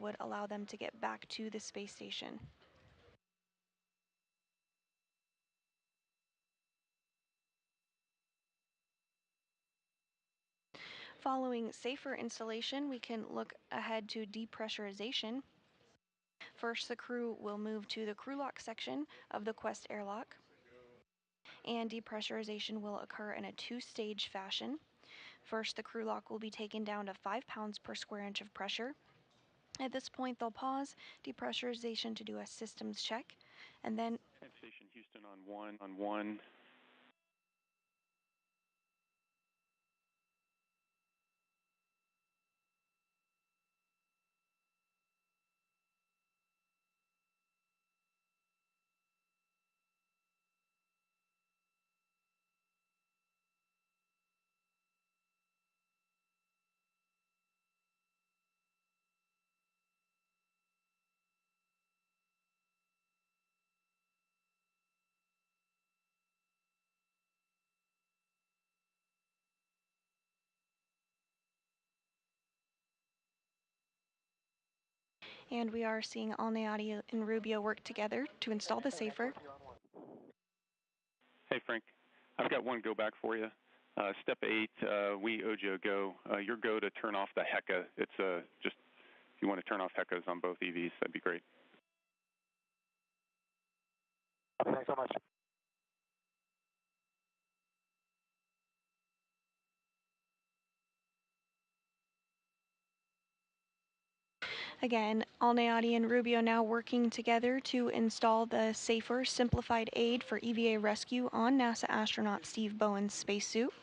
would allow them to get back to the space station. Following safer installation, we can look ahead to depressurization. First, the crew will move to the crew lock section of the Quest airlock, and depressurization will occur in a two-stage fashion. First, the crew lock will be taken down to 5 pounds per square inch of pressure. At this point, they'll pause depressurization to do a systems check, and then Station Houston on one. and we are seeing Alneati and Rubio work together to install the safer. Hey Frank, I've got one go back for you. Step 8, we owed you a go. Your go to turn off the HECA. It's just, if you want to turn off HECAs on both EVs, that'd be great. Okay, thanks so much. Again, Alneati and Rubio now working together to install the safer, simplified aid for EVA rescue on NASA astronaut Steve Bowen's spacesuit.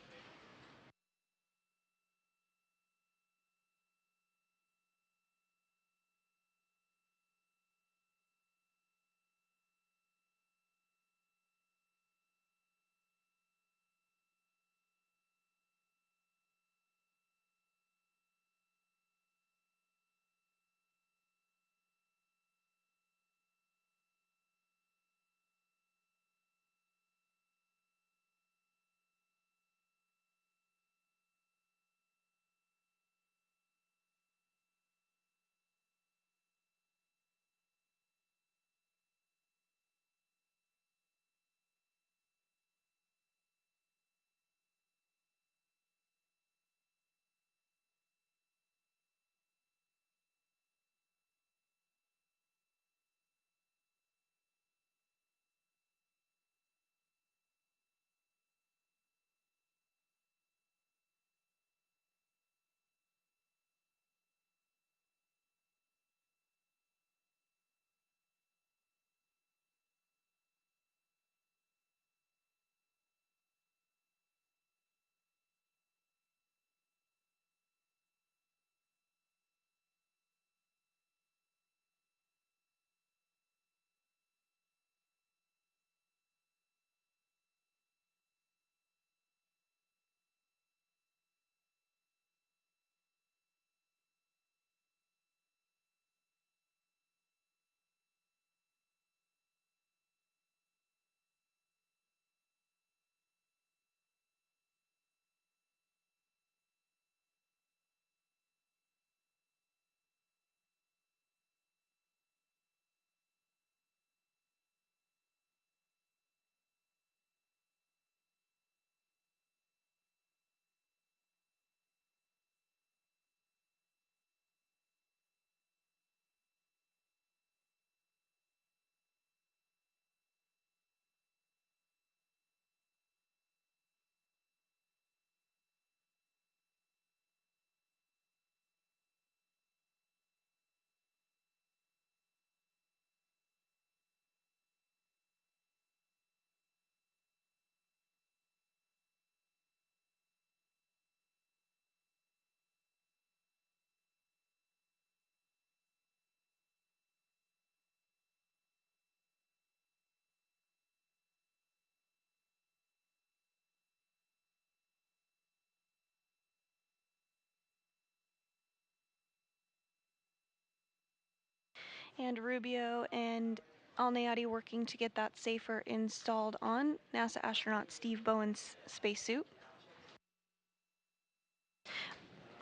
And Rubio and Alneati working to get that safer installed on NASA astronaut Steve Bowen's spacesuit.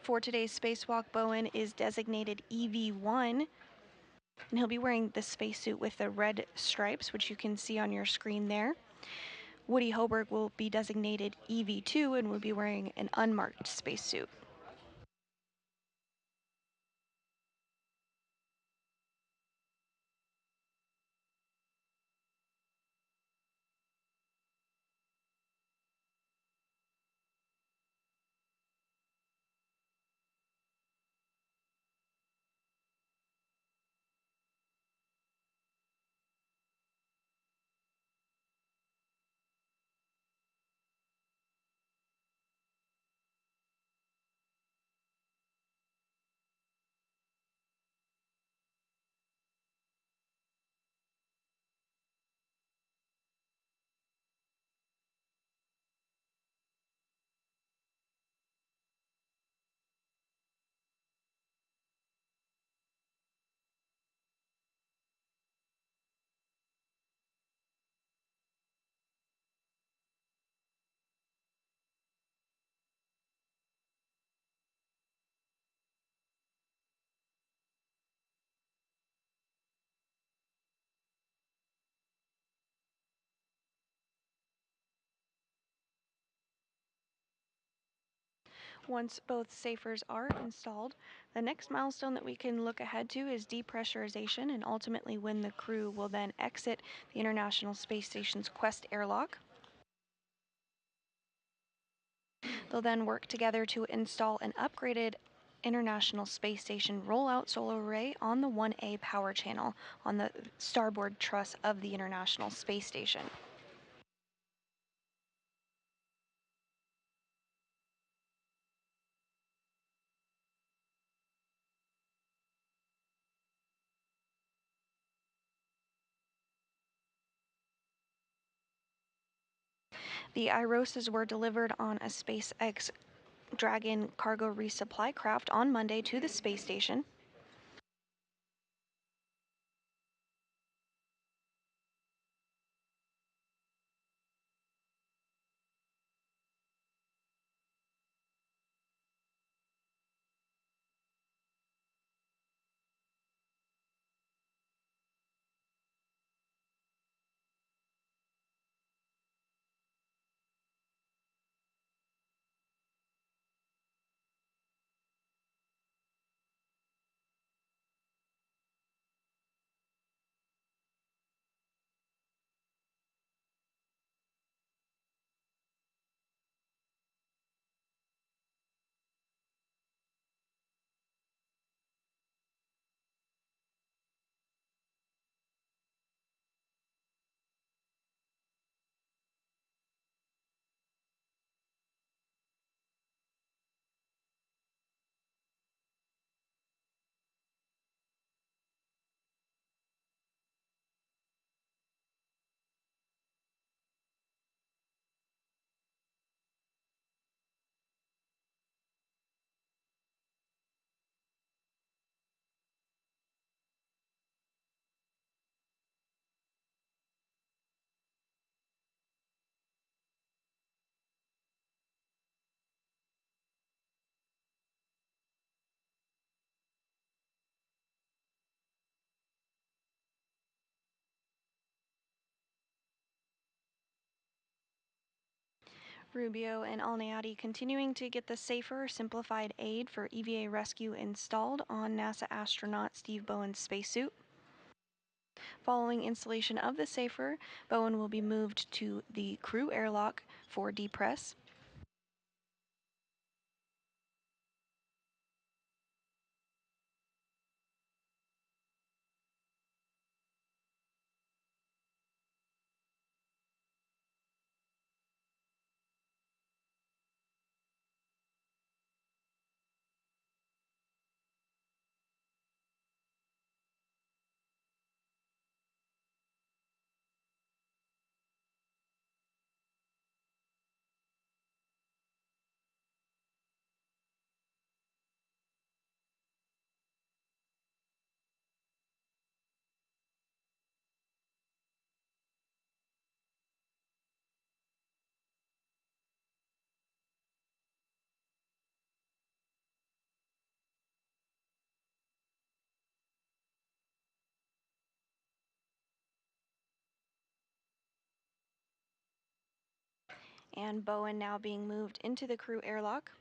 For today's spacewalk, Bowen is designated EV1, and he'll be wearing the spacesuit with the red stripes, which you can see on your screen there. Woody Hoberg will be designated EV2 and will be wearing an unmarked spacesuit. Once both safers are installed, the next milestone that we can look ahead to is depressurization, and ultimately when the crew will then exit the International Space Station's Quest airlock. They'll then work together to install an upgraded International Space Station rollout solar array on the 1A power channel on the starboard truss of the International Space Station. The IROSAs were delivered on a SpaceX Dragon cargo resupply craft on Monday to the space station. Rubio and Alniati continuing to get the safer, simplified aid for EVA rescue installed on NASA astronaut Steve Bowen's spacesuit. Following installation of the safer, Bowen will be moved to the crew airlock for depress. And Bowen now being moved into the crew airlock.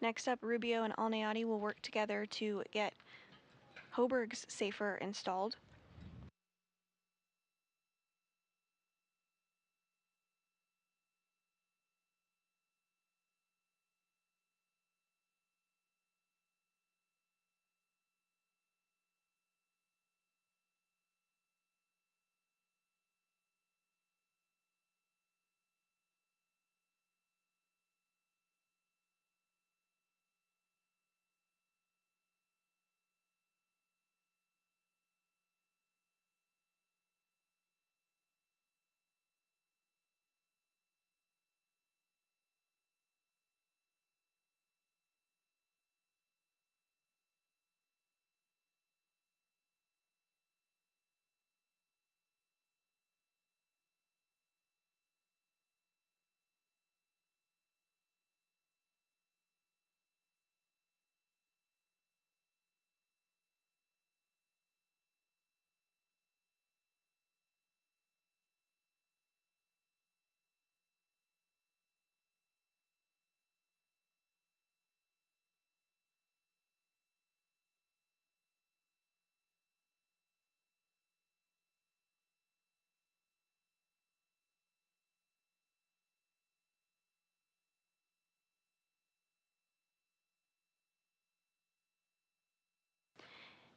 Next up, Rubio and Alneati will work together to get Hoburg's safer installed.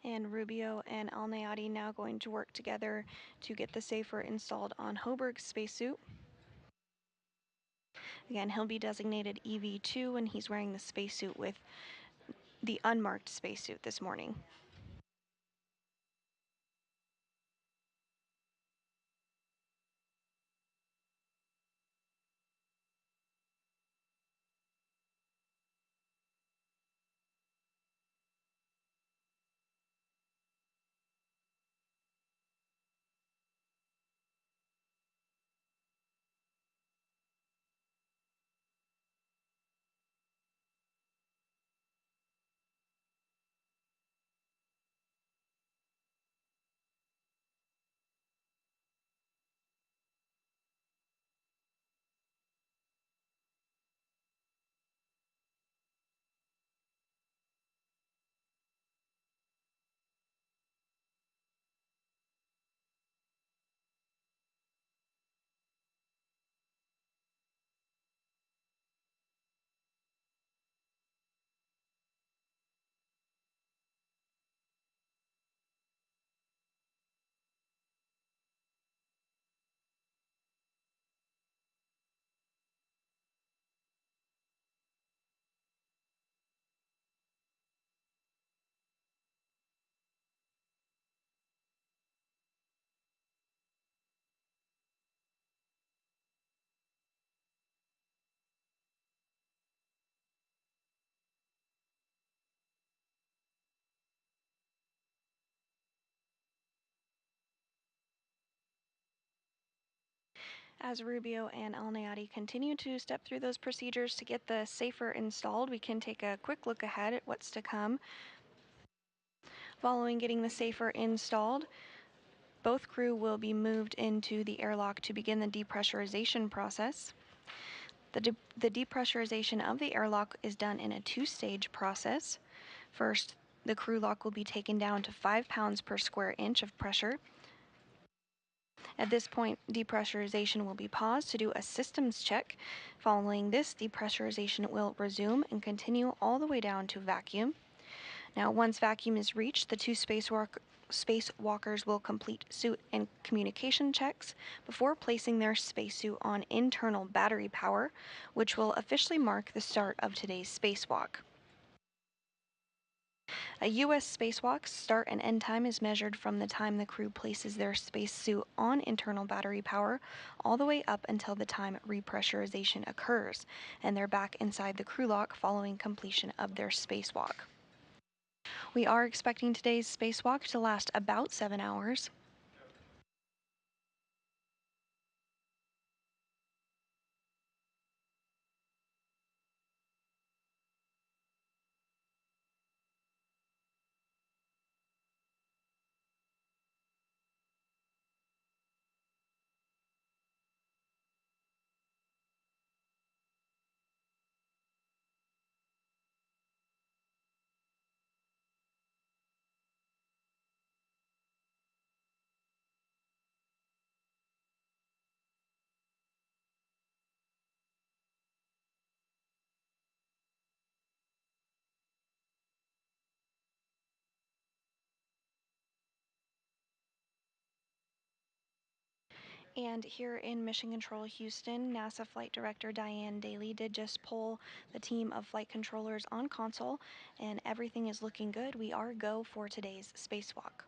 And Rubio and Alneati now going to work together to get the safer installed on Hoburg's spacesuit. Again, he'll be designated EV2 and he's wearing the spacesuit with the unmarked spacesuit this morning. As Rubio and Alneati continue to step through those procedures to get the safer installed, we can take a quick look ahead at what's to come. Following getting the safer installed, both crew will be moved into the airlock to begin the depressurization process. The depressurization of the airlock is done in a two-stage process. First, the crew lock will be taken down to 5 pounds per square inch of pressure. At this point, depressurization will be paused to do a systems check. Following this, depressurization will resume and continue all the way down to vacuum. Now, once vacuum is reached, the two spacewalkers will complete suit and communication checks before placing their spacesuit on internal battery power, which will officially mark the start of today's spacewalk. A U.S. spacewalk's start and end time is measured from the time the crew places their spacesuit on internal battery power all the way up until the time repressurization occurs, and they're back inside the crew lock following completion of their spacewalk. We are expecting today's spacewalk to last about 7 hours. And here in Mission Control Houston, NASA Flight Director Diane Daly did just poll the team of flight controllers on console, and everything is looking good. We are go for today's spacewalk.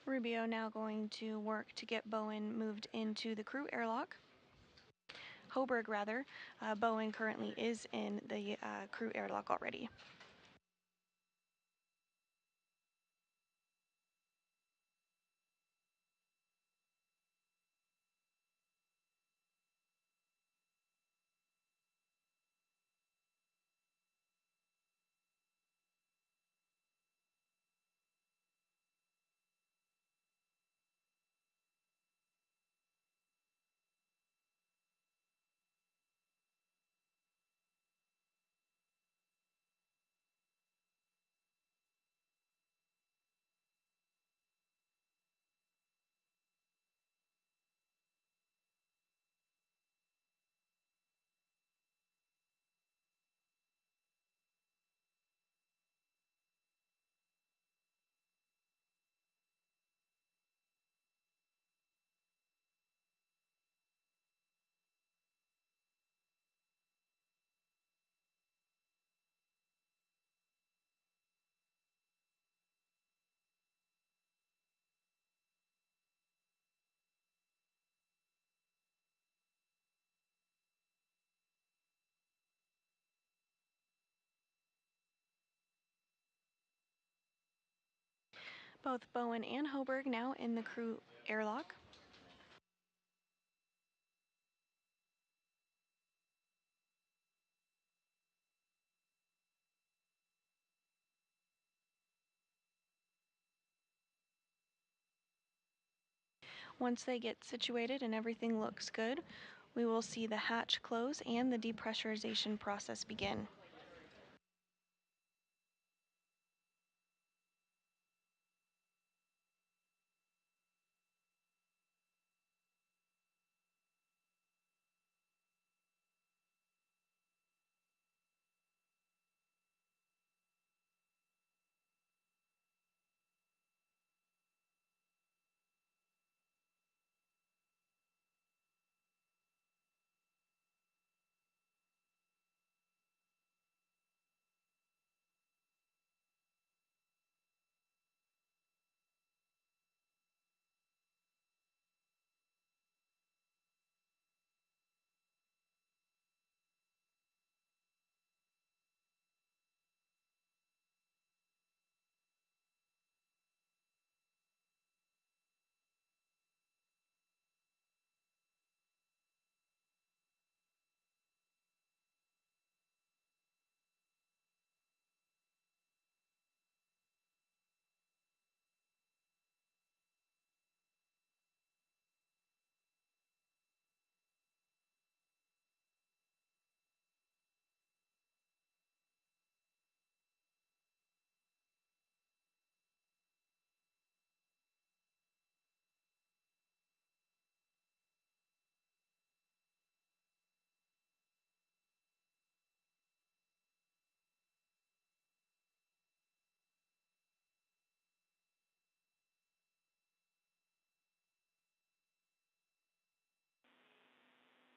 Rubio now going to work to get Bowen moved into the crew airlock. Hoberg, rather. Bowen currently is in the crew airlock already. Both Bowen and Hoberg now in the crew airlock. Once they get situated and everything looks good, we will see the hatch close and the depressurization process begin.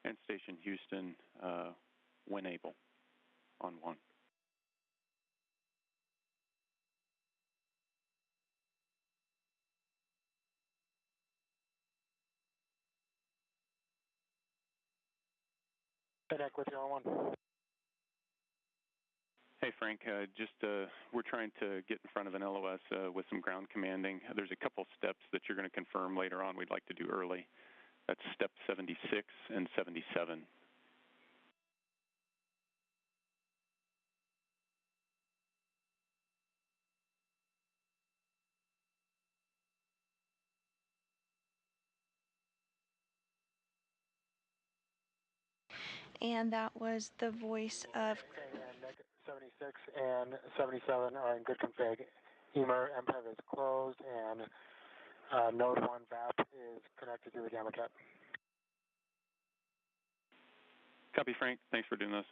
And Station Houston, when able, on 1. Connect with you on 1. Hey, Frank, we're trying to get in front of an LOS with some ground commanding. There's a couple steps that you're going to confirm later on we'd like to do early. That's step 76 and 77. And that was the voice of... Okay, and Nick, 76 and 77 are in good config. EMER MPEV is closed, and node 1 VAP is connected to the gamma cat. Copy, Frank. Thanks for doing this.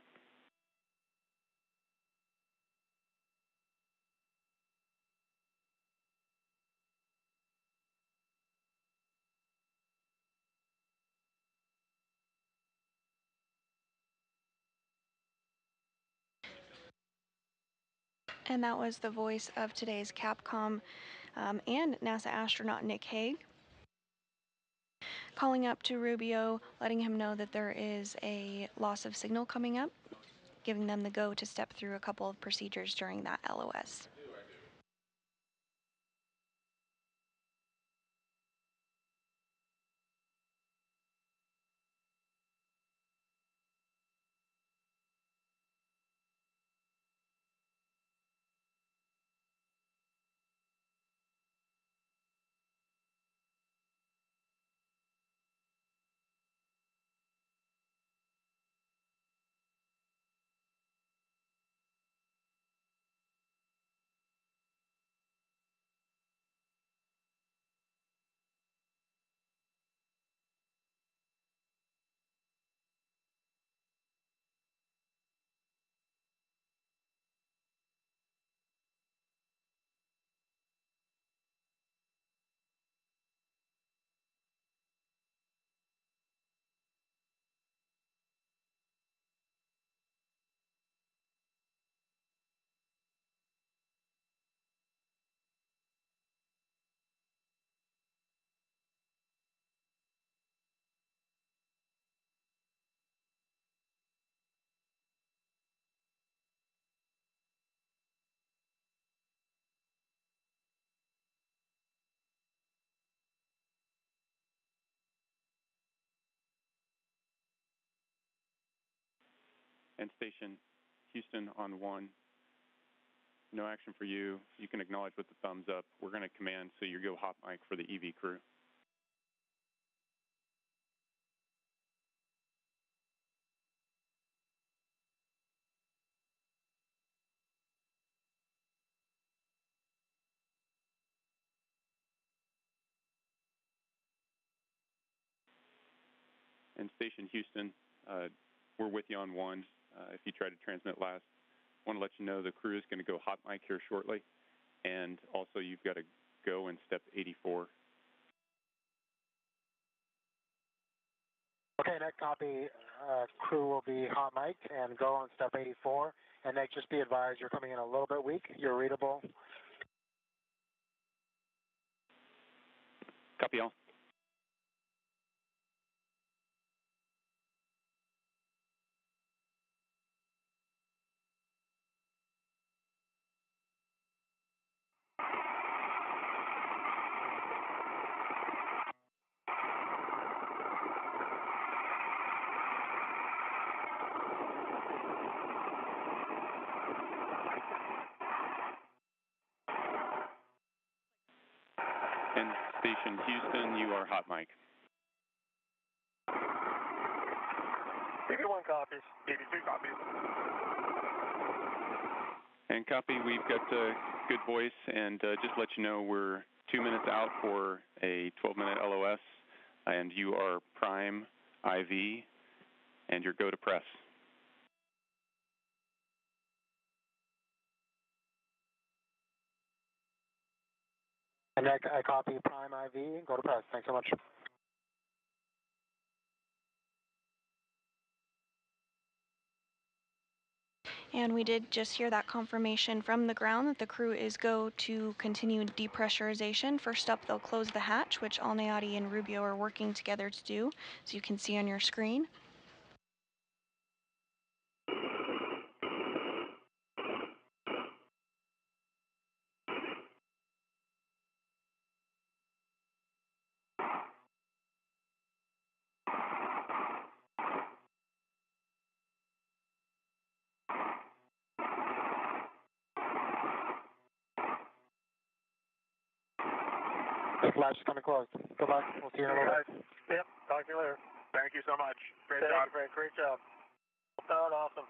And that was the voice of today's Capcom and NASA astronaut Nick Hague, calling up to Rubio, letting him know that there is a loss of signal coming up, giving them the go to step through a couple of procedures during that LOS. And Station Houston on 1. No action for you. You can acknowledge with the thumbs up. We're going to command, so you go hot mic for the EV crew. And Station Houston, we're with you on 1. If you tried to transmit last, I want to let you know the crew is going to go hot mic here shortly. And also, you've got to go in step 84. Okay, Nick, copy. Crew will be hot mic'd and go on step 84. And Nick, just be advised, you're coming in a little bit weak. You're readable. Copy all. And Station Houston, you are hot mic. BB1 copies. BB2 copies. And copy, we've got a good voice, and just to let you know, we're 2 minutes out for a 12-minute LOS, and you are prime IV, and your go to press. And Nick, I copy prime IV. Go to press. Thanks so much. And we did just hear that confirmation from the ground that the crew is go to continue depressurization. First up, they'll close the hatch, which Alnayati and Rubio are working together to do, as you can see on your screen. This latch is going to close. Good luck. We'll see you in a little bit. Yep. Talk to you later. Thank you so much. Great job. Great job. Well done. Awesome.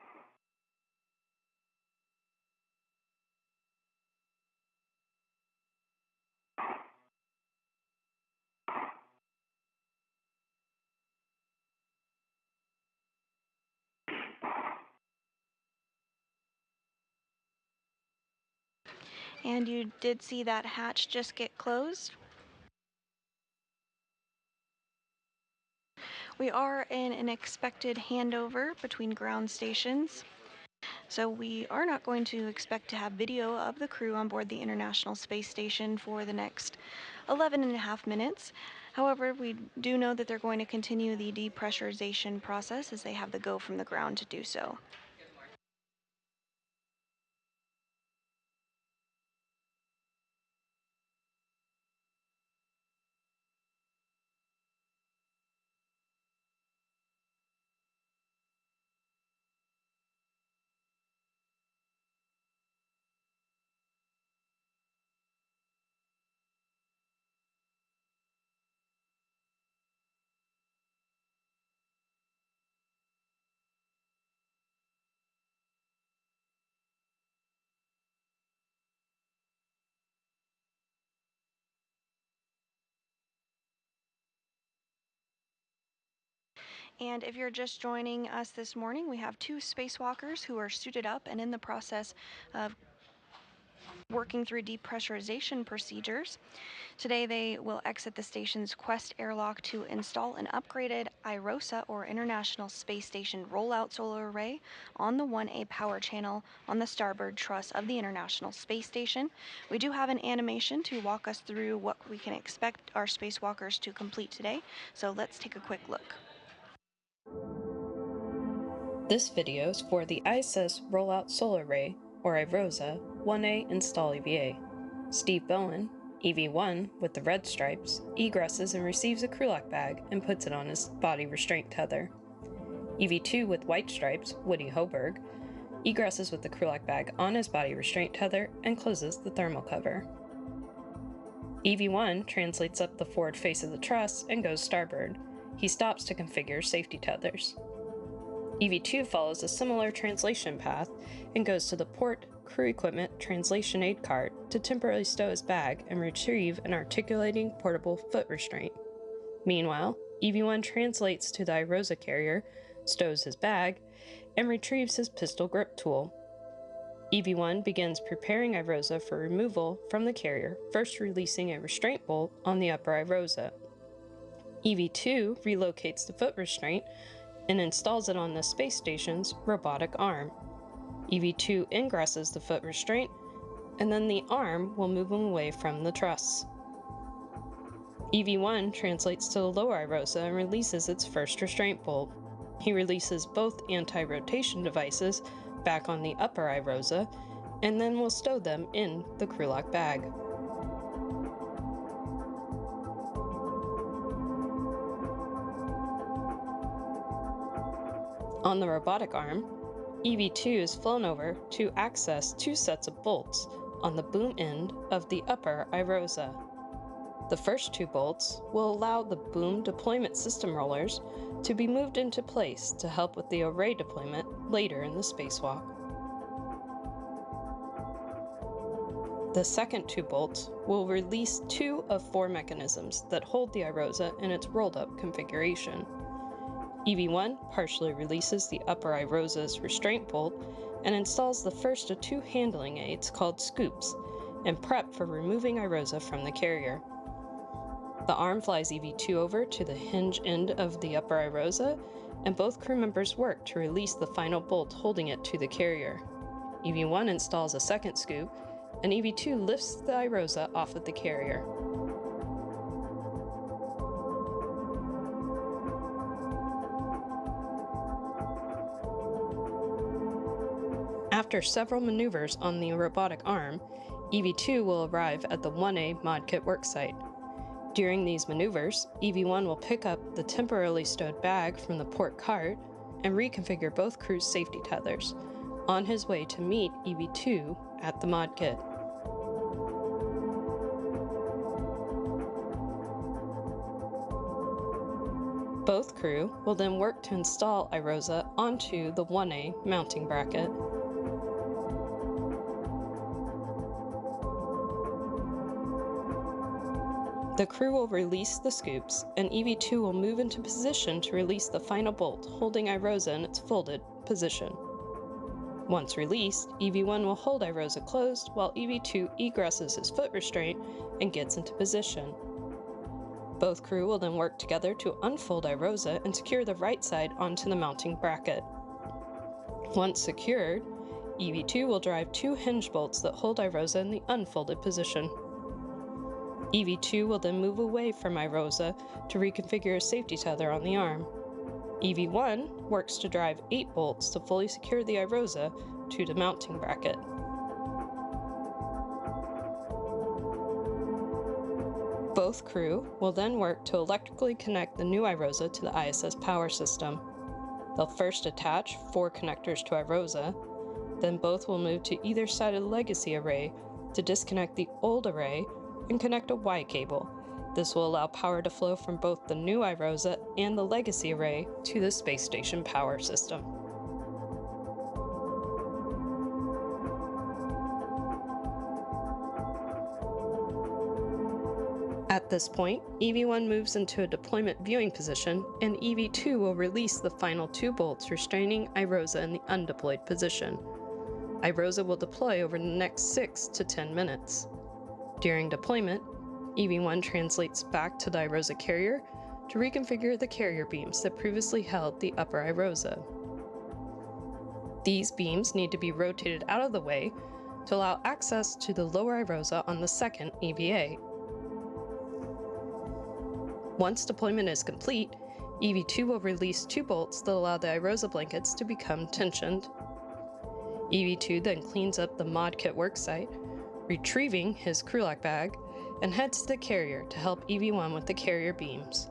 And you did see that hatch just get closed. We are in an expected handover between ground stations. So we are not going to expect to have video of the crew on board the International Space Station for the next 11 and a half minutes. However, we do know that they're going to continue the depressurization process as they have the go from the ground to do so. And if you're just joining us this morning, we have 2 spacewalkers who are suited up and in the process of working through depressurization procedures. Today they will exit the station's Quest airlock to install an upgraded IROSA, or International Space Station Rollout Solar Array, on the 1A power channel on the starboard truss of the International Space Station. We do have an animation to walk us through what we can expect our spacewalkers to complete today, so let's take a quick look. This video is for the ISS Rollout Solar Array, or IROSA, 1A install EVA. Steve Bowen, EV1 with the red stripes, egresses and receives a crew lock bag and puts it on his body restraint tether. EV2 with white stripes, Woody Hoberg, egresses with the crew lock bag on his body restraint tether and closes the thermal cover. EV1 translates up the forward face of the truss and goes starboard. He stops to configure safety tethers. EV2 follows a similar translation path and goes to the port crew equipment translation aid cart to temporarily stow his bag and retrieve an articulating portable foot restraint. Meanwhile, EV1 translates to the IROSA carrier, stows his bag, and retrieves his pistol grip tool. EV1 begins preparing IROSA for removal from the carrier, first releasing a restraint bolt on the upper IROSA. EV2 relocates the foot restraint and installs it on the space station's robotic arm. EV2 ingresses the foot restraint, and then the arm will move him away from the truss. EV1 translates to the lower IROSA and releases its first restraint bolt. He releases both anti-rotation devices back on the upper IROSA, and then will stow them in the crew lock bag. On the robotic arm, EV2 is flown over to access 2 sets of bolts on the boom end of the upper IROSA. The first 2 bolts will allow the boom deployment system rollers to be moved into place to help with the array deployment later in the spacewalk. The second 2 bolts will release 2 of 4 mechanisms that hold the IROSA in its rolled-up configuration. EV1 partially releases the upper IROSA's restraint bolt and installs the first of 2 handling aids called scoops and prep for removing IROSA from the carrier. The arm flies EV2 over to the hinge end of the upper irosa, and both crew members work to release the final bolt holding it to the carrier. EV1 installs a second scoop, and EV2 lifts the irosa off of the carrier. After several maneuvers on the robotic arm, EV2 will arrive at the 1A mod kit worksite. During these maneuvers, EV1 will pick up the temporarily stowed bag from the port cart and reconfigure both crew's safety tethers, on his way to meet EV2 at the mod kit. Both crew will then work to install irosa onto the 1A mounting bracket. The crew will release the scoops, and EV2 will move into position to release the final bolt, holding irosa in its folded position. Once released, EV1 will hold irosa closed while EV2 egresses his foot restraint and gets into position. Both crew will then work together to unfold irosa and secure the right side onto the mounting bracket. Once secured, EV2 will drive 2 hinge bolts that hold irosa in the unfolded position. EV2 will then move away from irosa to reconfigure a safety tether on the arm. EV1 works to drive 8 bolts to fully secure the irosa to the mounting bracket. Both crew will then work to electrically connect the new irosa to the ISS power system. They'll first attach 4 connectors to irosa, then both will move to either side of the legacy array to disconnect the old array and connect a Y cable. This will allow power to flow from both the new irosa and the legacy array to the space station power system. At this point, EV1 moves into a deployment viewing position, and EV2 will release the final 2 bolts restraining irosa in the undeployed position. irosa will deploy over the next 6 to 10 minutes. During deployment, EV1 translates back to the irosa carrier to reconfigure the carrier beams that previously held the upper irosa. These beams need to be rotated out of the way to allow access to the lower irosa on the second EVA. Once deployment is complete, EV2 will release 2 bolts that allow the irosa blankets to become tensioned. EV2 then cleans up the mod kit worksite, retrieving his crew lock bag, and heads to the carrier to help EV1 with the carrier beams.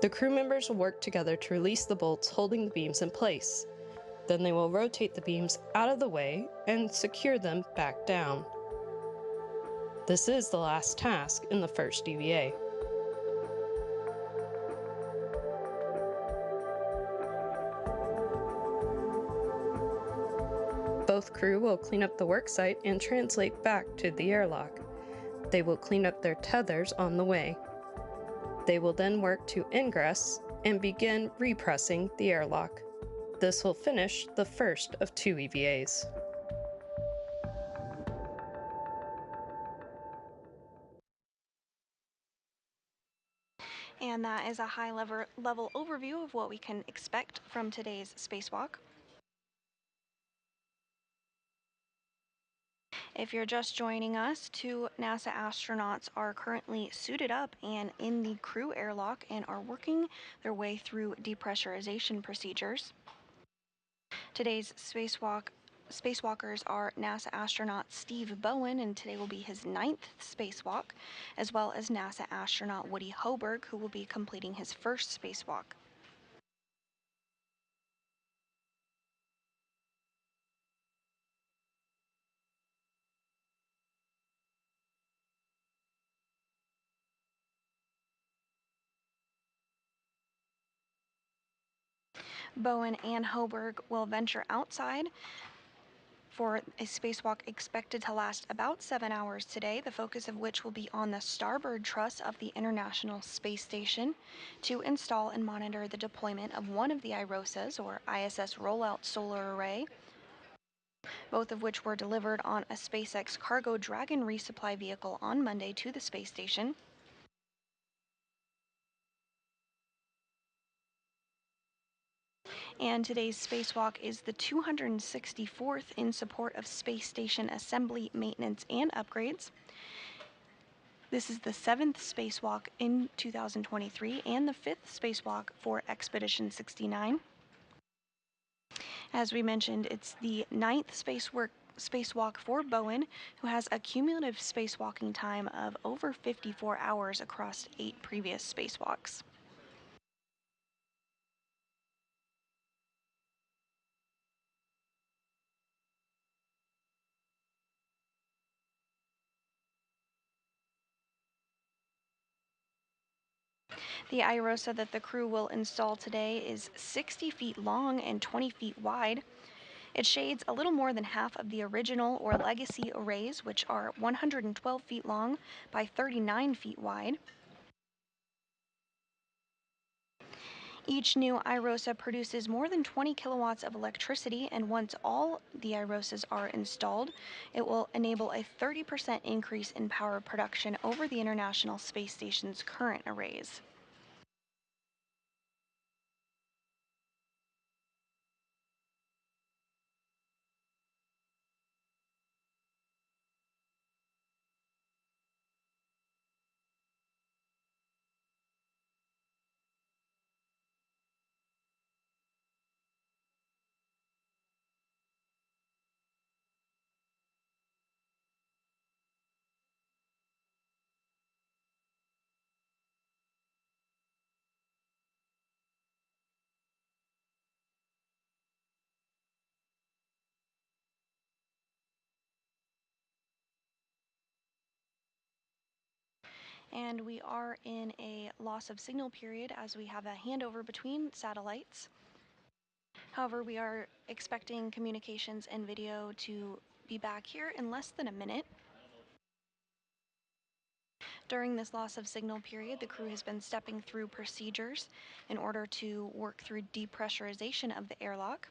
The crew members will work together to release the bolts holding the beams in place. Then they will rotate the beams out of the way and secure them back down. This is the last task in the first EVA. Both crew will clean up the worksite and translate back to the airlock. They will clean up their tethers on the way. They will then work to ingress and begin repressing the airlock. This will finish the first of 2 EVAs. And that is a high-level overview of what we can expect from today's spacewalk. If you're just joining us, 2 NASA astronauts are currently suited up and in the crew airlock and are working their way through depressurization procedures. Today's spacewalkers are NASA astronaut Steve Bowen, and today will be his 9th spacewalk, as well as NASA astronaut Woody Hoberg, who will be completing his first spacewalk. Bowen and Hoberg will venture outside for a spacewalk expected to last about 7 hours today, the focus of which will be on the starboard truss of the International Space Station to install and monitor the deployment of one of the IROSAs, or ISS Rollout Solar Array, both of which were delivered on a SpaceX Cargo Dragon resupply vehicle on Monday to the space station. And today's spacewalk is the 264th in support of space station assembly, maintenance, and upgrades. This is the 7th spacewalk in 2023 and the 5th spacewalk for Expedition 69. As we mentioned, it's the 9th spacewalk for Bowen, who has a cumulative spacewalking time of over 54 hours across 8 previous spacewalks. The iROSA that the crew will install today is 60 feet long and 20 feet wide. It shades a little more than half of the original or legacy arrays, which are 112 feet long by 39 feet wide. Each new iROSA produces more than 20 kilowatts of electricity, and once all the iROSAs are installed, it will enable a 30% increase in power production over the International Space Station's current arrays. And we are in a loss of signal period as we have a handover between satellites. However, we are expecting communications and video to be back here in less than a minute. During this loss of signal period, the crew has been stepping through procedures in order to work through depressurization of the airlock.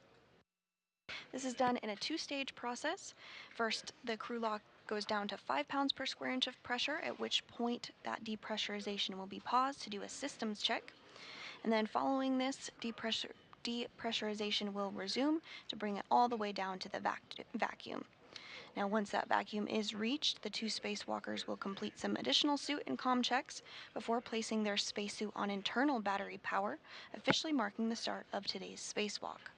This is done in a 2-stage process. First, the crew lock goes down to 5 pounds per square inch of pressure, at which point that depressurization will be paused to do a systems check. And then following this, depressurization will resume to bring it all the way down to the vacuum. Now, once that vacuum is reached, the 2 spacewalkers will complete some additional suit and comm checks before placing their spacesuit on internal battery power, officially marking the start of today's spacewalk.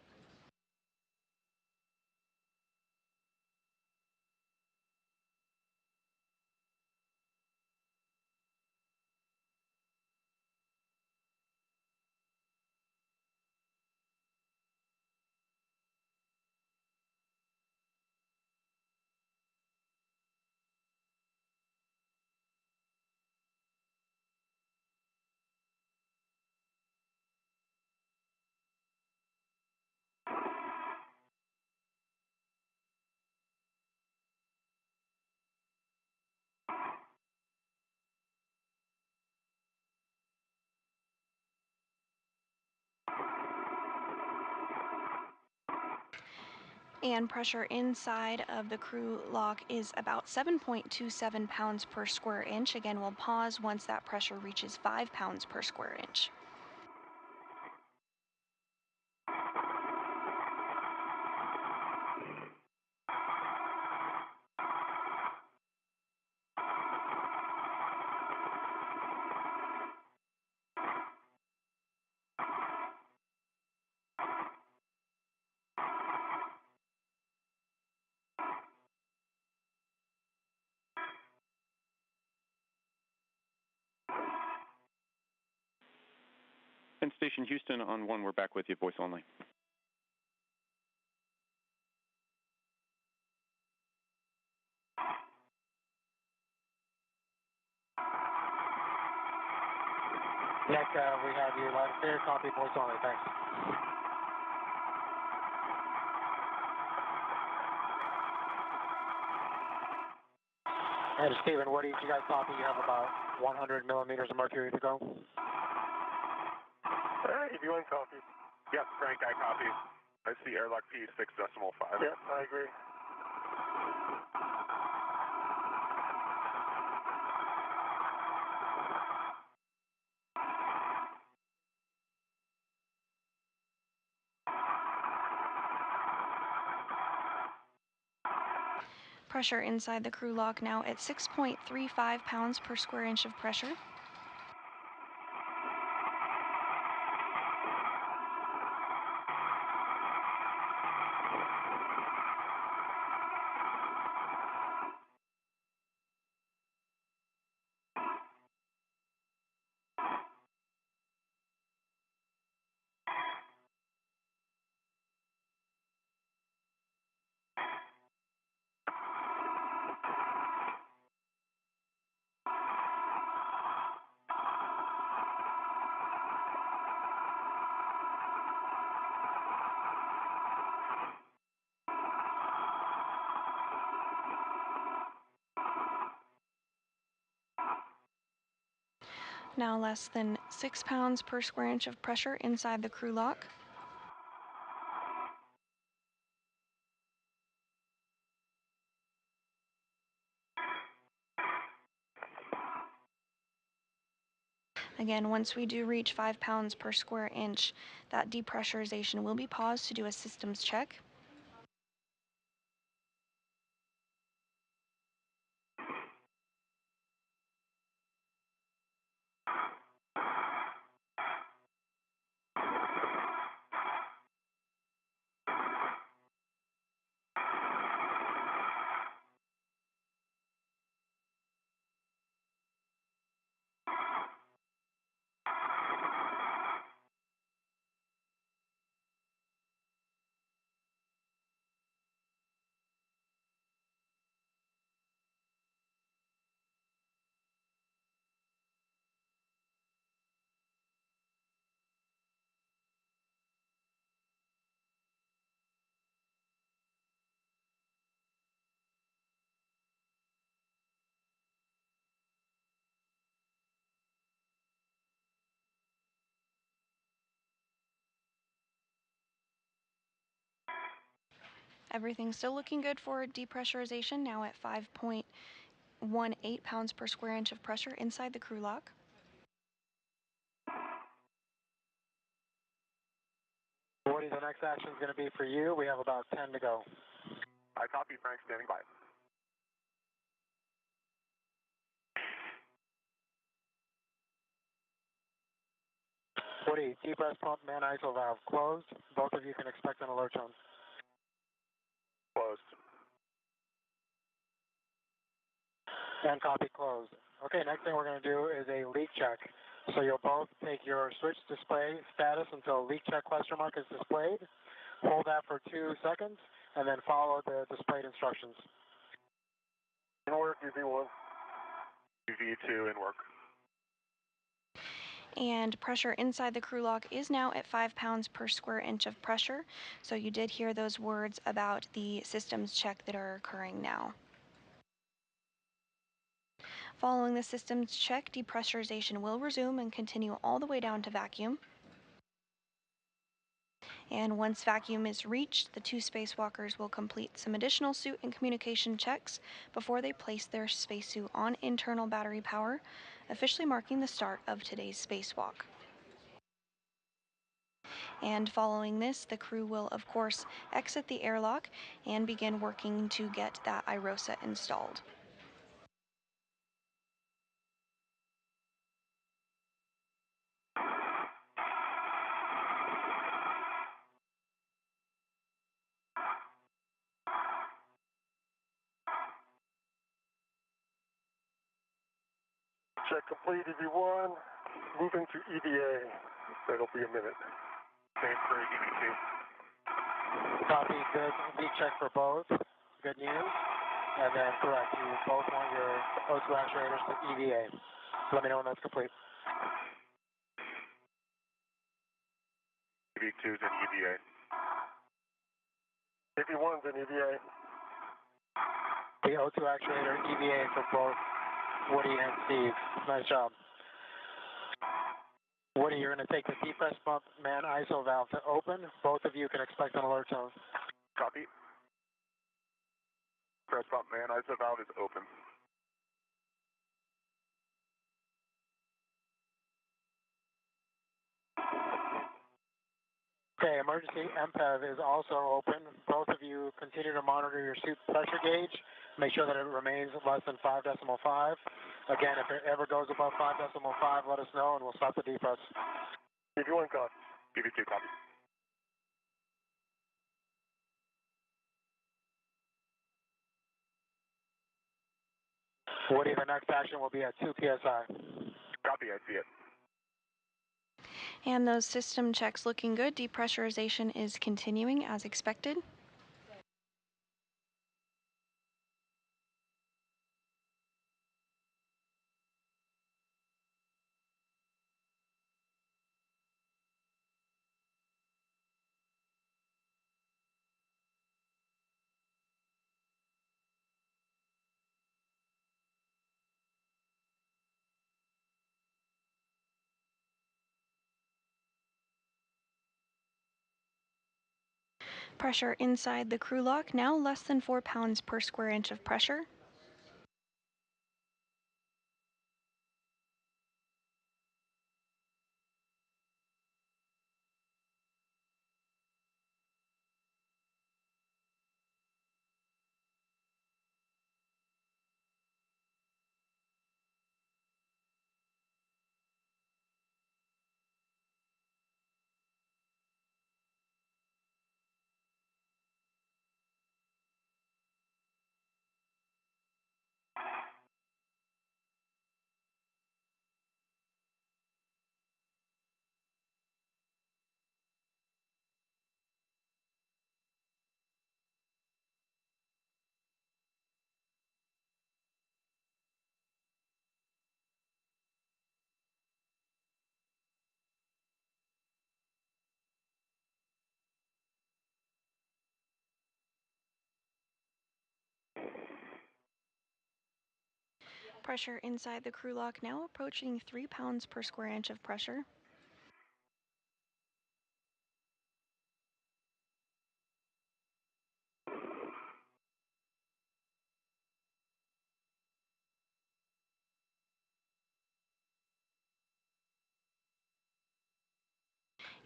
And pressure inside of the crew lock is about 7.27 pounds per square inch. Again, we'll pause once that pressure reaches 5 pounds per square inch. And Station Houston on 1, we're back with you, voice only. Nick, we have you live clear, copy, voice only, thanks. And Stephen, what do you guys copy? You have about 100 millimeters of mercury to go. If you want copy. Yep, Frank, I copy. I see airlock P 6.5. Yep, I agree. Pressure inside the crew lock now at 6.35 pounds per square inch of pressure. Now less than 6 pounds per square inch of pressure inside the crew lock. Again, once we do reach 5 pounds per square inch, that depressurization will be paused to do a systems check. Everything's still looking good for depressurization, now at 5.18 pounds per square inch of pressure inside the crew lock. Woody, the next action is going to be for you. We have about 10 to go. I copy, Frank, standing by. Woody, depress pump, man ISO valve closed. Both of you can expect an alert tone. Closed. And copy closed. Okay, next thing we're going to do is a leak check. So you'll both take your switch display status until leak check question mark is displayed. Hold that for 2 seconds, and then follow the displayed instructions. In work, UV1. UV2 in work. And pressure inside the crew lock is now at 5 pounds per square inch of pressure. So you did hear those words about the systems check that are occurring now. Following the systems check, depressurization will resume and continue all the way down to vacuum. And once vacuum is reached, the 2 spacewalkers will complete some additional suit and communication checks before they place their spacesuit on internal battery power, officially marking the start of today's spacewalk. And following this, the crew will, of course, exit the airlock and begin working to get that IROSA installed. Check complete, EV1. Moving to EVA. That'll be a minute. Same for EV2. Copy, good leak check for both. Good news. And then correct, you both want your O2 actuators to EVA. Let me know when that's complete. EV2's in EVA. EV1's in EVA. The O2 actuator EVA for both Woody and Steve. Nice job. Woody, you're going to take the depress pump man ISO valve to open. Both of you can expect an alert tone. Copy. Press pump man, ISO valve is open. Okay, emergency MPEV is also open. Both of you continue to monitor your suit pressure gauge. Make sure that it remains less than 5 decimal 5. Again, if it ever goes above 5 decimal 5, let us know and we'll stop the depress. BB1 copy. BB2 copy. Woody, the next action will be at 2 PSI. Copy, I see it. And those system checks looking good. Depressurization is continuing as expected. Pressure inside the crew lock, now less than 4 pounds per square inch of pressure. Pressure inside the crew lock now approaching 3 pounds per square inch of pressure.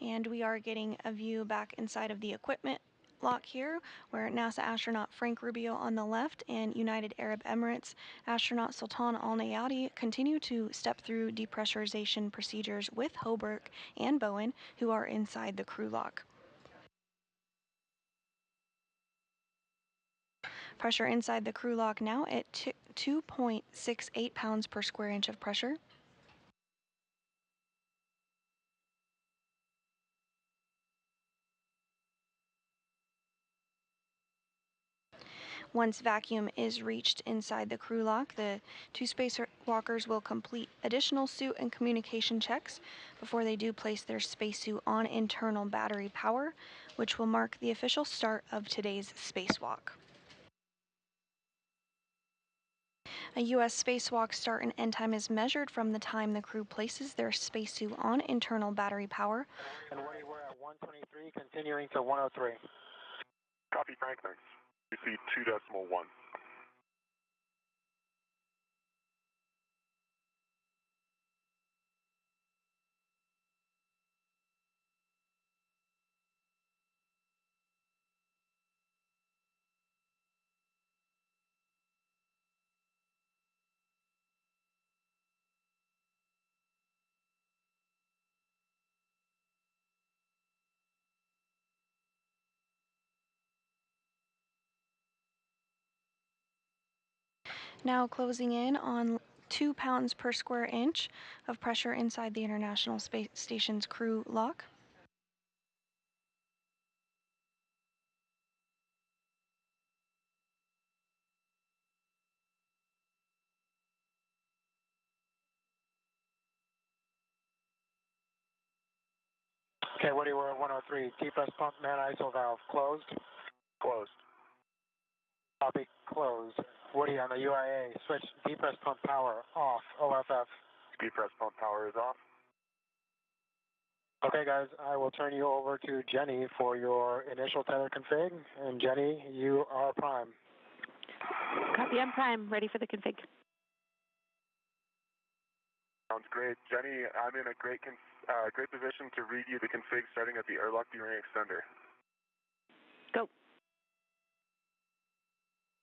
And we are getting a view back inside of the equipment lock here, where NASA astronaut Frank Rubio on the left and United Arab Emirates astronaut Sultan Al Nayati continue to step through depressurization procedures with Hoberk and Bowen, who are inside the crew lock. Pressure inside the crew lock now at 2.68 pounds per square inch of pressure. Once vacuum is reached inside the crew lock, the two spacewalkers will complete additional suit and communication checks before they do place their spacesuit on internal battery power, which will mark the official start of today's spacewalk. A U.S. spacewalk start and end time is measured from the time the crew places their spacesuit on internal battery power. And Woody, we're at 123, continuing to 103. Copy, Franklin. Receive 2 decimal 1. Now closing in on 2 pounds per square inch of pressure inside the International Space Station's crew lock. Okay, Woody, we're at 103. Depress pump man ISO valve closed. Closed. Copy, closed. Woody on the UIA, switch depress pump power off, OFF. Depress pump power is off. Okay, guys, I will turn you over to Jenny for your initial tether config. And Jenny, you are prime. Copy, I'm prime, ready for the config. Sounds great. Jenny, I'm in a great position to read you the config starting at the airlock D-ring extender. Go.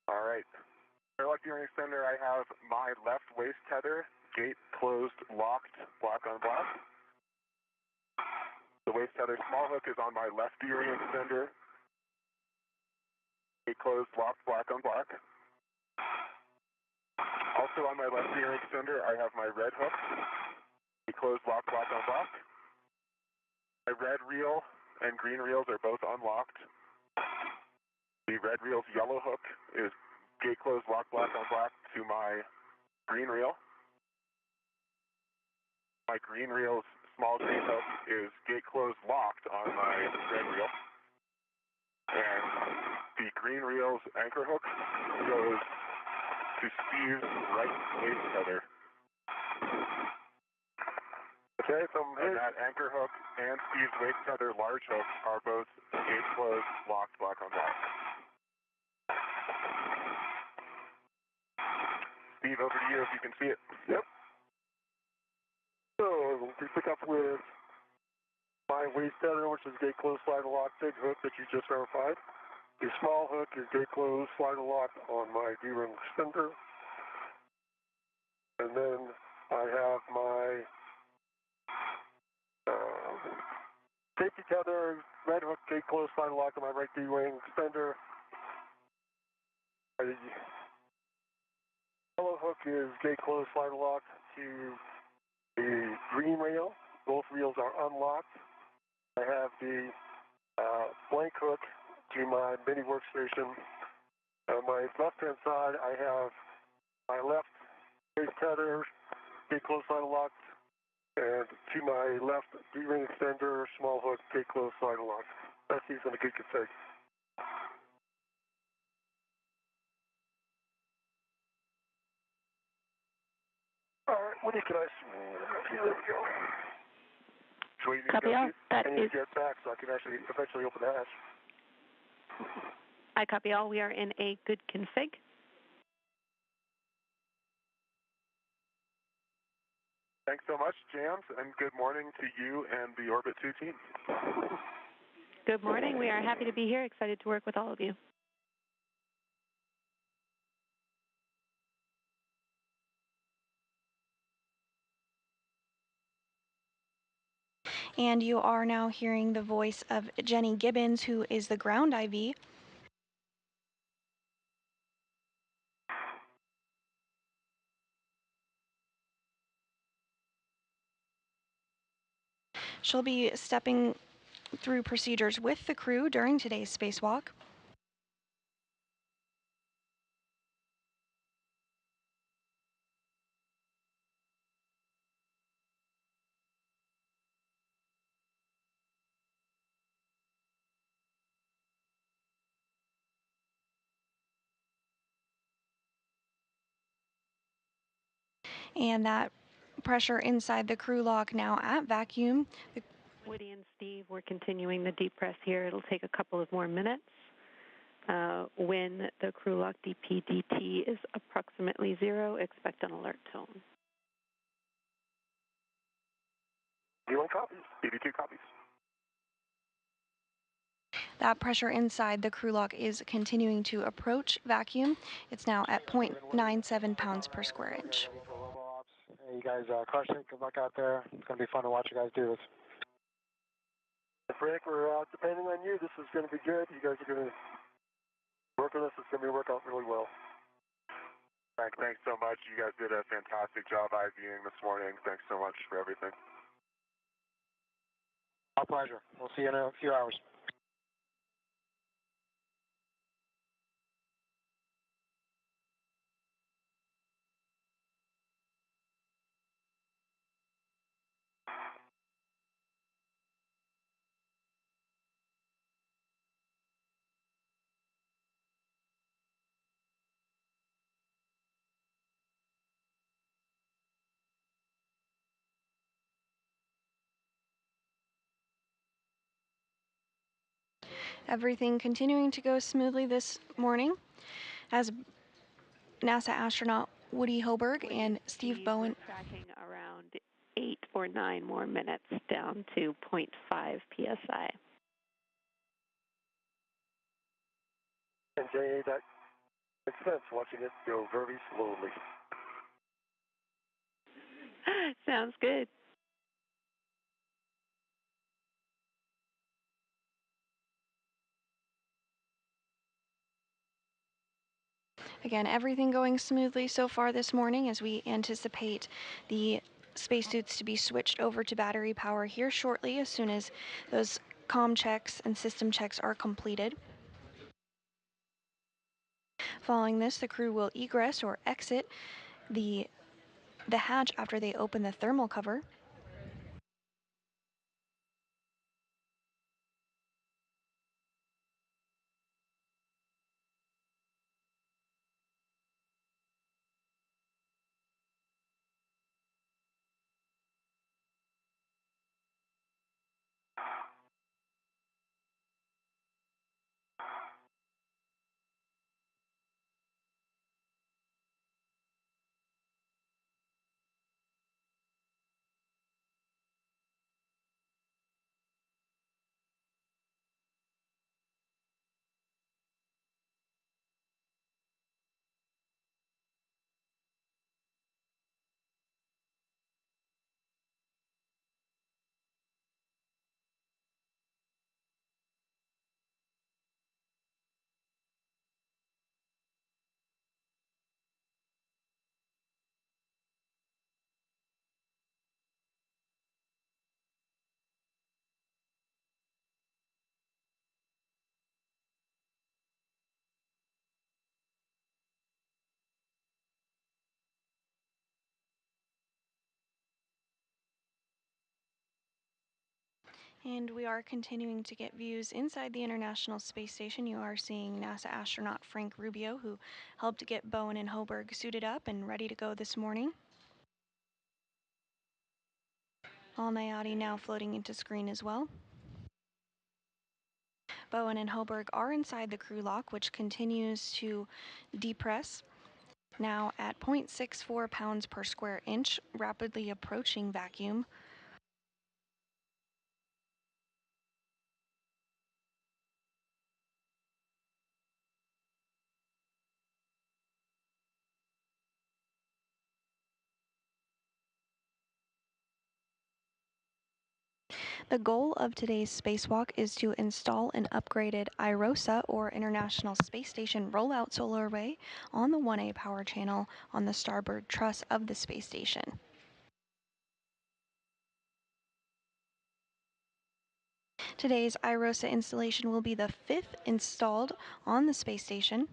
All right. Airlock D-ring extender, I have my left waist tether, gate closed, locked, block on block. The waist tether small hook is on my left D-ring extender. Gate closed, locked, block on block. Also on my left D-ring extender, I have my red hook. Gate closed, locked, block on block. My red reel and green reels are both unlocked. The red reel's yellow hook is gate closed, lock, block on block to my green reel. My green reel's small green hook is gate closed, locked on my red reel. And the green reel's anchor hook goes to Steve's right waist tether. Okay, and that anchor hook and Steve's waist tether large hook are both gate closed, locked, block on block. Steve, over to you if you can see it. Yep. So we pick up with my waist tether, which is gate closed, slide lock, big hook that you just verified. The small hook is gate closed, slide lock on my D-ring extender. And then I have my safety tether, red hook, gate closed, slide lock on my right D-ring extender. The yellow hook is gate closed, slide lock to the green rail. Both reels are unlocked. I have the blank hook to my mini workstation. On my left-hand side, I have my left waist tether, gate closed, slide locked, and to my left D-ring extender, small hook, gate closed, slide locked. That's using a good config. All right, when can I see? There we go. So you need Copy all. I need to get back so I can actually eventually open the hatch. I copy all. We are in a good config. Thanks so much, Jams, and good morning to you and the Orbit 2 team. Good morning. We are happy to be here. Excited to work with all of you. And you are now hearing the voice of Jenny Gibbons, who is the ground IV. She'll be stepping through procedures with the crew during today's spacewalk. And that pressure inside the crew lock now at vacuum. Woody and Steve, we're continuing the deep press here. It'll take a couple of more minutes. When the crew lock DPDT is approximately 0, expect an alert tone. 81 copies. 82 copies. That pressure inside the crew lock is continuing to approach vacuum. It's now at 0.97 pounds per square inch. Hey, you guys crushed it. Good luck out there. It's going to be fun to watch you guys do this. Frank, we're depending on you. This is going to be good. You guys are going to work on this. It's going to work out really well. Frank, thanks so much. You guys did a fantastic job IVing this morning. Thanks so much for everything. Our pleasure. We'll see you in a few hours. Everything continuing to go smoothly this morning. As NASA astronaut Woody Hoberg and Steve Bowen. We're tracking around 8 or 9 more minutes down to 0.5 psi. And JA, that makes sense watching it go very slowly. Sounds good. Again, everything going smoothly so far this morning as we anticipate the spacesuits to be switched over to battery power here shortly as soon as those comm checks and system checks are completed. Following this, the crew will egress or exit the hatch after they open the thermal cover. And we are continuing to get views inside the International Space Station. You are seeing NASA astronaut Frank Rubio, who helped get Bowen and Hoberg suited up and ready to go this morning. All Nayati now floating into screen as well. Bowen and Hoberg are inside the crew lock, which continues to depress, now at 0.64 pounds per square inch, rapidly approaching vacuum. The goal of today's spacewalk is to install an upgraded IROSA, or International Space Station Rollout Solar Array, on the 1A power channel on the starboard truss of the space station. Today's IROSA installation will be the 5th installed on the space station.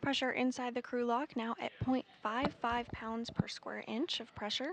Pressure inside the crew lock now at 0.55 pounds per square inch of pressure.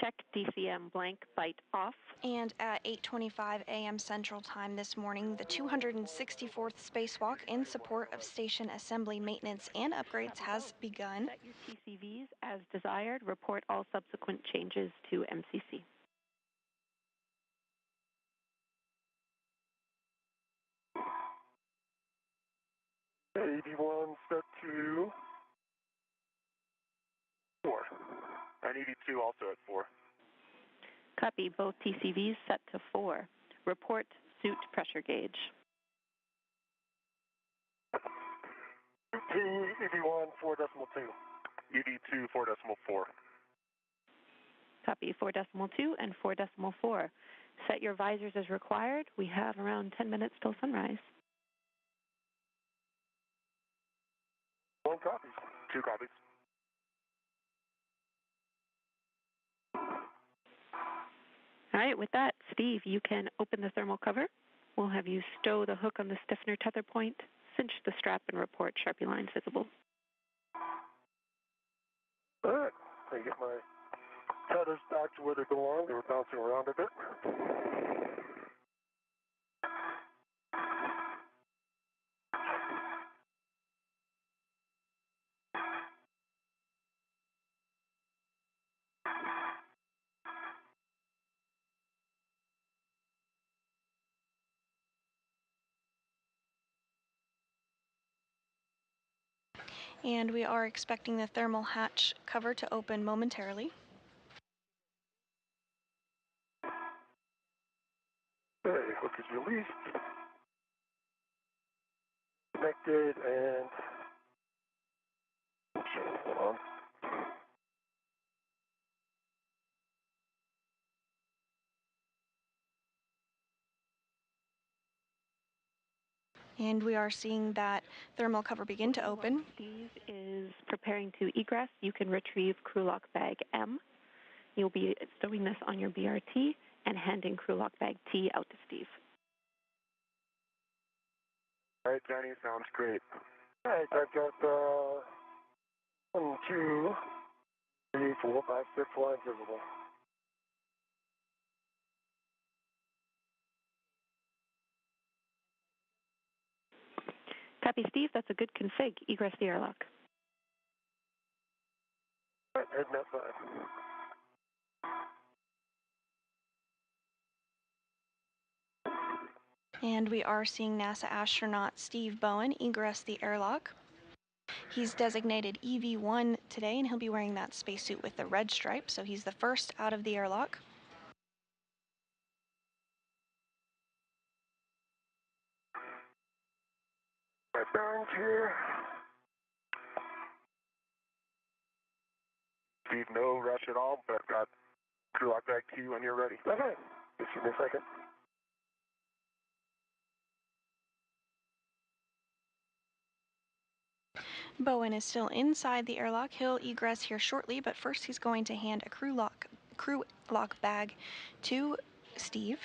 check DCM blank byte off. And at 8:25 a.m. Central Time this morning, the 264th spacewalk in support of station assembly, maintenance, and upgrades has begun. Set your TCVs as desired. Report all subsequent changes to MCC. AD1 set to 4. And ED2 also at 4. Copy. Both TCVs set to 4. Report suit pressure gauge. 2, ED1, 4.2. ED2, 4.4. Copy. 4.2 and 4.4. Set your visors as required. We have around 10 minutes till sunrise. 1 copy. 2 copies. All right, with that, Steve, you can open the thermal cover. We'll have you stow the hook on the stiffener tether point, cinch the strap, and report Sharpie lines visible. All right. I get my tethers back to where they belong. They were bouncing around a bit. And we are expecting the thermal hatch cover to open momentarily. Okay, hook is released. Connected and... Hold on. And we are seeing that thermal cover begin to open. Steve is preparing to egress. You can retrieve crew lock bag M. You'll be stowing this on your BRT and handing crew lock bag T out to Steve. All right, Johnny, sounds great. All right, I've got 1, 2, 3, 4, 5, 6 lines visible. Copy, Steve. That's a good config. Egress the airlock. All right, heading outside. And we are seeing NASA astronaut Steve Bowen egress the airlock. He's designated EV1 today, and he'll be wearing that spacesuit with the red stripe, so he's the first out of the airlock. My bearings here. Steve, no rush at all, but I've got crew lock bag Q when you're ready. Okay, just give me a second. Bowen is still inside the airlock. He'll egress here shortly, but first he's going to hand a crew lock bag to Steve.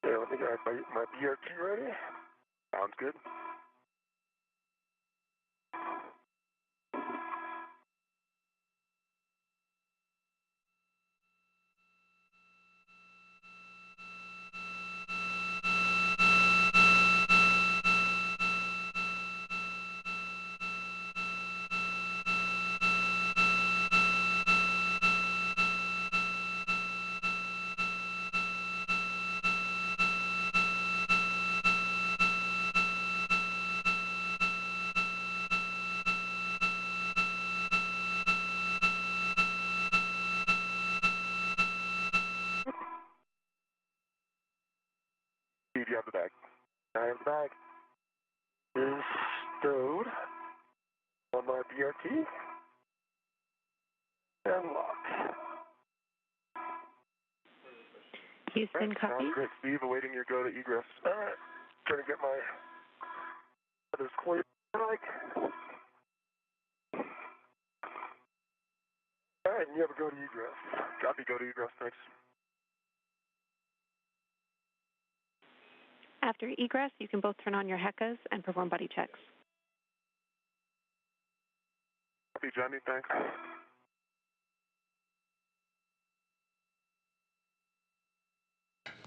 Okay, let me get my BRT ready. Sounds good. Steve, you have the bag. I have the bag. Is stowed on my BRT and locked. Houston, copy. Sounds great, Steve. Awaiting your go to egress. All right. Trying to get my others clear. Like. All right, and you have a go to egress. Copy, go to egress, thanks. After egress, you can both turn on your HECAs and perform buddy checks. Copy, Jenny, thanks.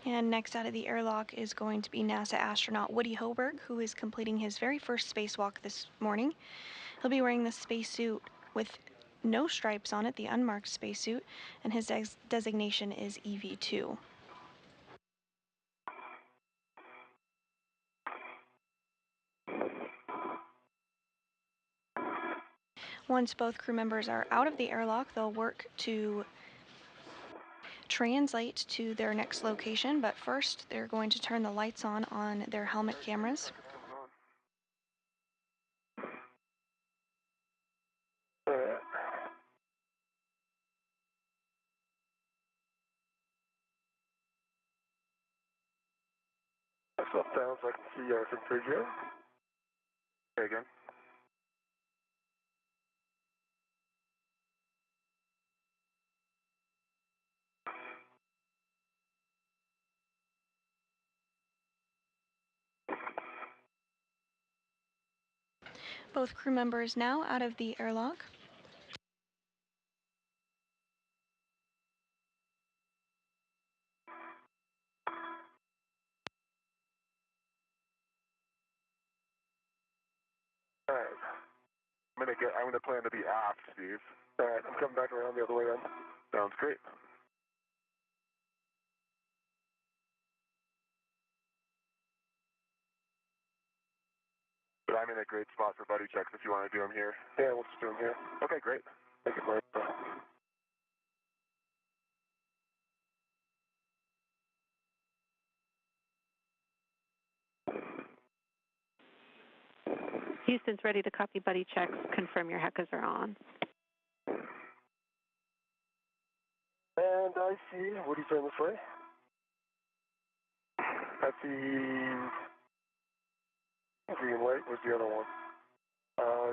And next out of the airlock is going to be NASA astronaut Woody Hoberg, who is completing his very first spacewalk this morning. He'll be wearing the spacesuit with no stripes on it, the unmarked spacesuit, and his designation is EV2. Once both crew members are out of the airlock, they'll work to translate to their next location, but first they're going to turn the lights on their helmet cameras. Up down so I can see our configure. Okay, again. Both crew members now out of the airlock. All right. I'm gonna plan to be aft, Steve. All right, I'm coming back around the other way then. Sounds great. But I'm in a great spot for buddy checks if you want to do them here. Yeah, we'll just do them here. Okay, great. Thank you, Mike. Houston's ready to copy buddy checks. Confirm your HECAs are on. And I see, what are you saying this way? I see green light. Where's the other one?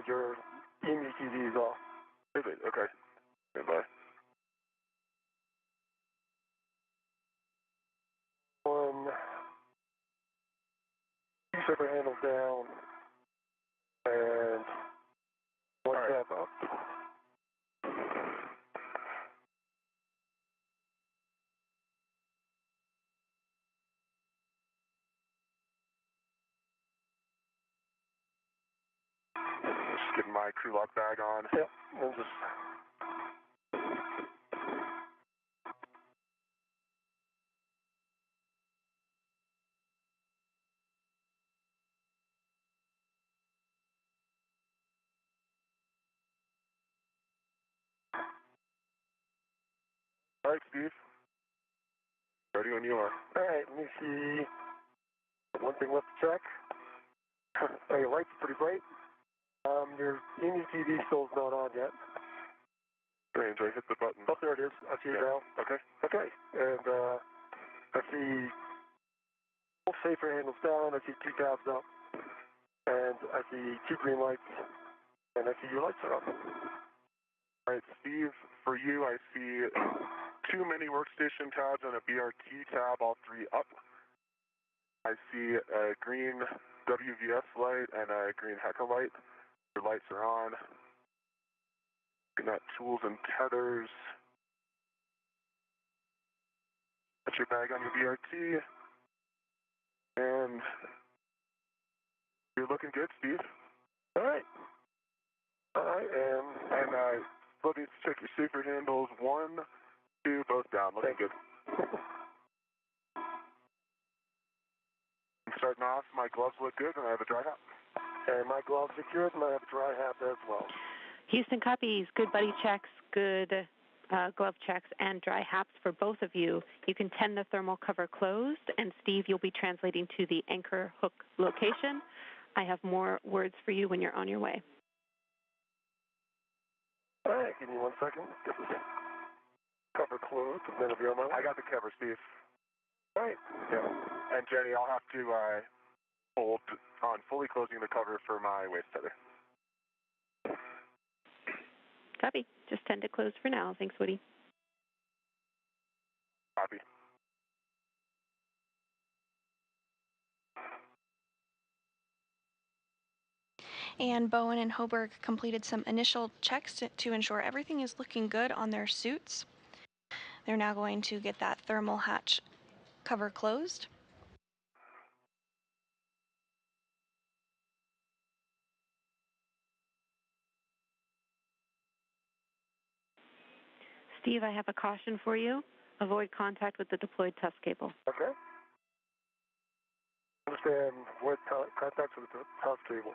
Your EMU is off. Is it? Okay. Goodbye. One. Two separate handles down. And one tab up. Just getting my crew lock bag on. Yep. And just. All right, Steve. Ready when you are. All right, let me see. One thing left to check. Oh, your lights are pretty bright. Your EMU still is not on yet. Range, I hit the button. Oh, there it is. I see it now. Okay. Okay. And I see both safer handles down. I see two tabs up. And I see two green lights. And I see your lights are up. All right, Steve, for you, I see two mini workstation tabs and a BRT tab, all three up. I see a green WVS light and a green HECA light. Your lights are on. Looking at tools and tethers. Put your bag on your BRT. And you're looking good, Steve. All right. All right, and let me check your safer handles. 1, 2, both down. Looking good. I'm starting off. My gloves look good, and I have a dry hat. And my gloves are good, and I have a dry hat as well. Houston copies. Good buddy checks, good glove checks, and dry hats for both of you. You can tend the thermal cover closed, and Steve, you'll be translating to the anchor hook location. I have more words for you when you're on your way. All right, give me 1 second. Get this cover closed, and then I'll be on my way. I got the cover, Steve. All right. Yeah. And Jenny, I'll have to hold on fully closing the cover for my waist tether. Copy. Just tend to close for now. Thanks, Woody. Copy. And Bowen and Hoberg completed some initial checks to ensure everything is looking good on their suits. They're now going to get that thermal hatch cover closed. Steve, I have a caution for you. Avoid contact with the deployed TUS cable. Okay. Understand what contact with the TUS cable.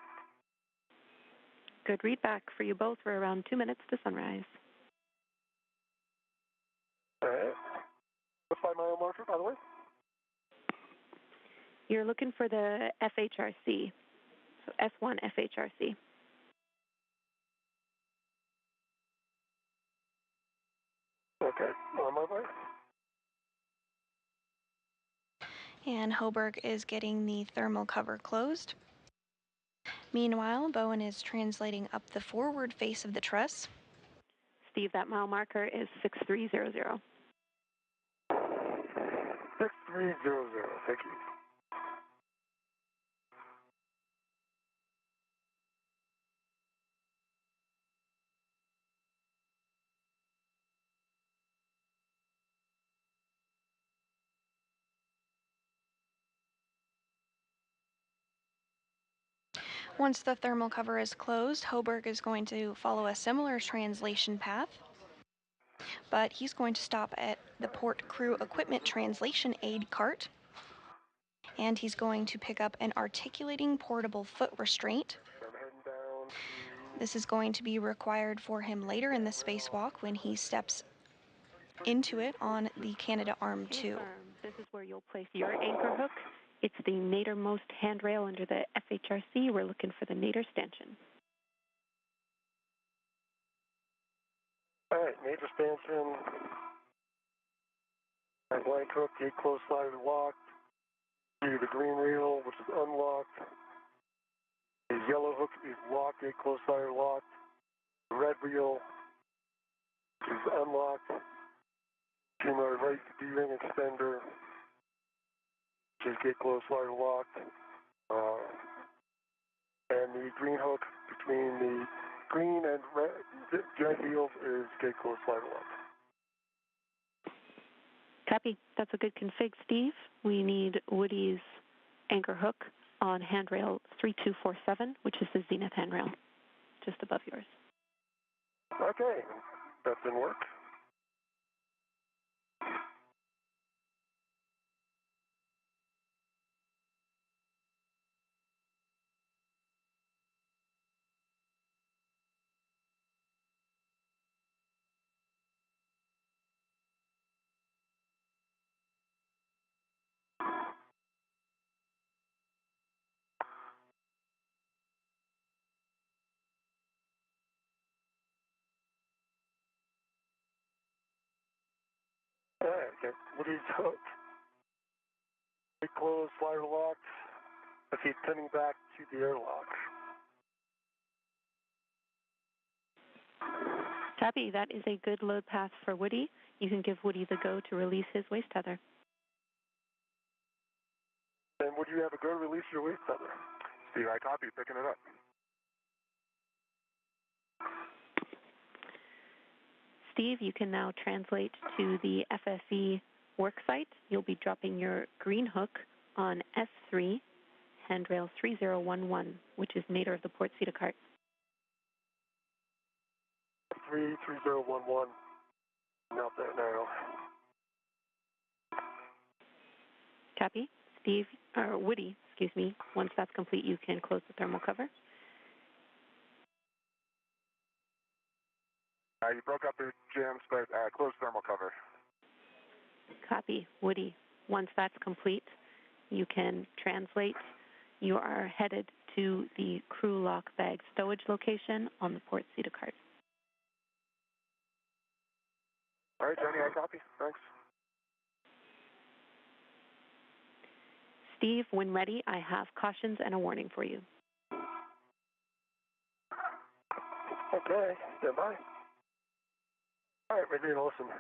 Good readback for you both. We're around 2 minutes to sunrise. All right. What's my mile marker, by the way? You're looking for the FHRC, so S1 FHRC. Okay, on my way. And Hoberg is getting the thermal cover closed. Meanwhile, Bowen is translating up the forward face of the truss. Steve, that mile marker is 6300. 6300, thank you. Once the thermal cover is closed, Hoberg is going to follow a similar translation path, but he's going to stop at the port crew equipment translation aid cart, and he's going to pick up an articulating portable foot restraint. This is going to be required for him later in the spacewalk when he steps into it on the Canadarm2. This is where you'll place your anchor hook. It's the nadirmost handrail under the FHRC. We're looking for the nadir stanchion. All right, nadir stanchion. My blank hook, gate close slider locked. To the green reel, which is unlocked. The yellow hook is locked, gate close slider locked. The red reel, which is unlocked. To my right, the D-ring extender, which is gate close slider locked. And the green hook between the green and red wheels is gate close slider locked. Copy. That's a good config, Steve. We need Woody's anchor hook on handrail 3247, which is the zenith handrail, just above yours. Okay, that didn't work. All right, okay. Woody's hook. Gate closed, slider locked. As he's pinning back to the airlock. Copy. That is a good load path for Woody. You can give Woody the go to release his waist tether. And would you have a go to release your waist tether? Steve, I copy, picking it up. Steve, you can now translate to the FSE worksite. You'll be dropping your green hook on S3, handrail 3011, which is nadir of the port Cedar cart. 3011. Not there now. Copy. Steve, or Woody, excuse me. Once that's complete, you can close the thermal cover. You broke up the jams, but close thermal cover. Copy. Woody, once that's complete, you can translate. You are headed to the crew lock bag stowage location on the port Cedar cart. All right, Johnny, I copy. Thanks. Steve, when ready, I have cautions and a warning for you. Okay, stand by. All right, ready and listen.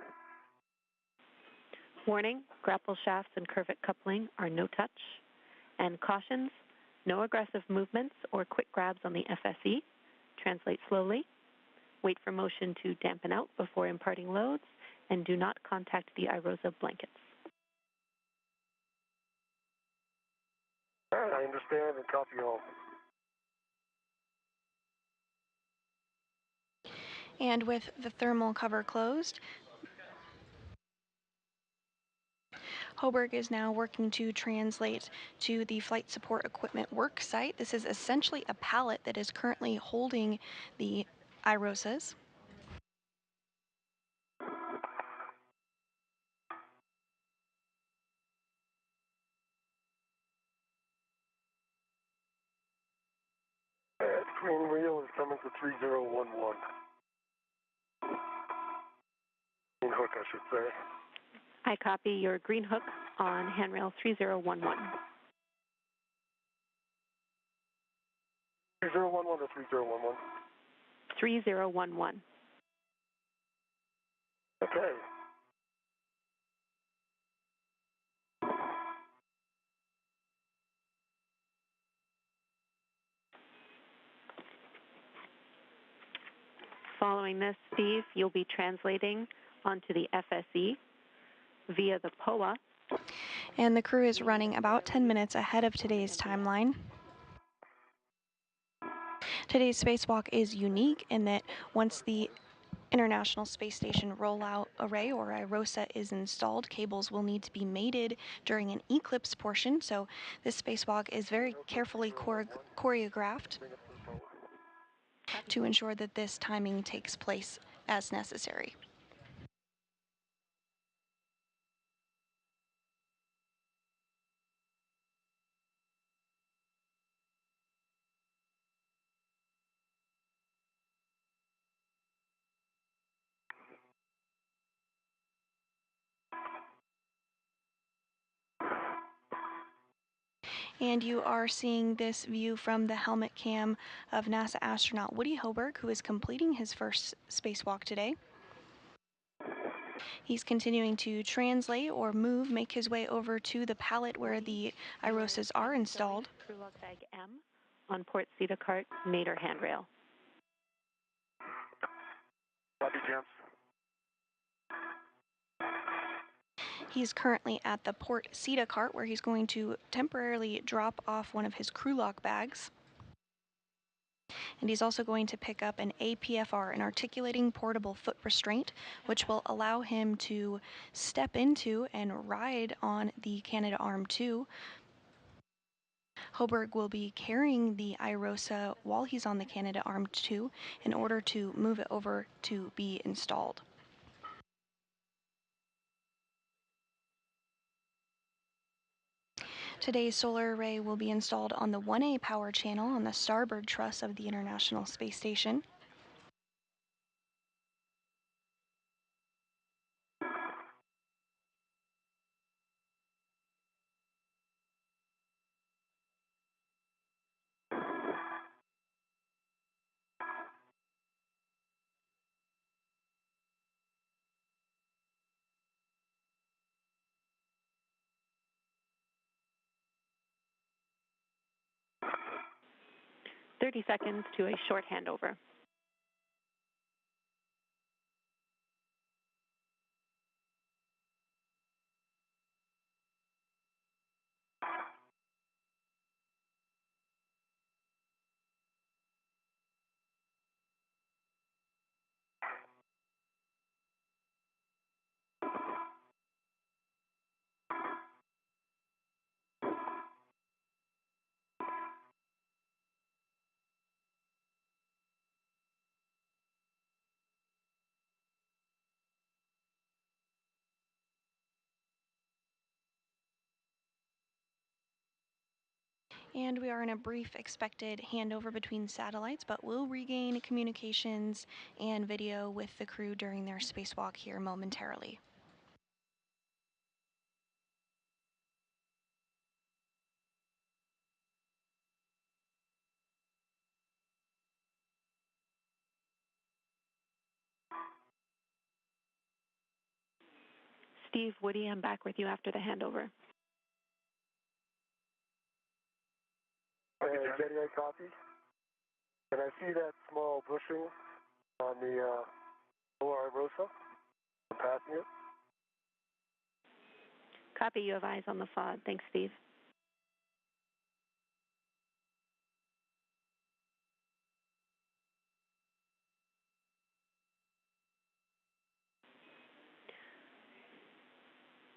Warning, grapple shafts and curvet coupling are no touch. And cautions, no aggressive movements or quick grabs on the FSE. Translate slowly. Wait for motion to dampen out before imparting loads, and do not contact the iROSA blankets. All right, I understand and copy all. And with the thermal cover closed, Hoberg is now working to translate to the flight support equipment work site. This is essentially a pallet that is currently holding the iROSAs. Green wheel is coming to 3011. Green hook, I should say. I copy your green hook on handrail 3011. 3011 or 3011? 3011. Okay. Following this, Steve, you'll be translating onto the FSE via the POA. And the crew is running about 10 minutes ahead of today's timeline. Today's spacewalk is unique in that once the International Space Station rollout array, or iROSA, is installed, cables will need to be mated during an eclipse portion, so this spacewalk is very carefully choreographed to ensure that this timing takes place as necessary. And you are seeing this view from the helmet cam of NASA astronaut Woody Hoberg, who is completing his first spacewalk today. He's continuing to translate or make his way over to the pallet where the iROSAs are installed. Crew log bag M on port CETA cart, mater handrail. Copy, James. He's currently at the port CETA cart where he's going to temporarily drop off one of his crew lock bags. And he's also going to pick up an APFR, an articulating portable foot restraint, which will allow him to step into and ride on the Canadarm2. Hoberg will be carrying the iROSA while he's on the Canadarm2 in order to move it over to be installed. Today's solar array will be installed on the 1A power channel on the starboard truss of the International Space Station. "30 seconds to a short handover. And we are in a brief expected handover between satellites, but we'll regain communications and video with the crew during their spacewalk here momentarily. Steve, Woody, I'm back with you after the handover. Jetty, I copy. And I see that small bushing on the Lower Rosa. I'm passing it. Copy, you have eyes on the FOD. Thanks, Steve.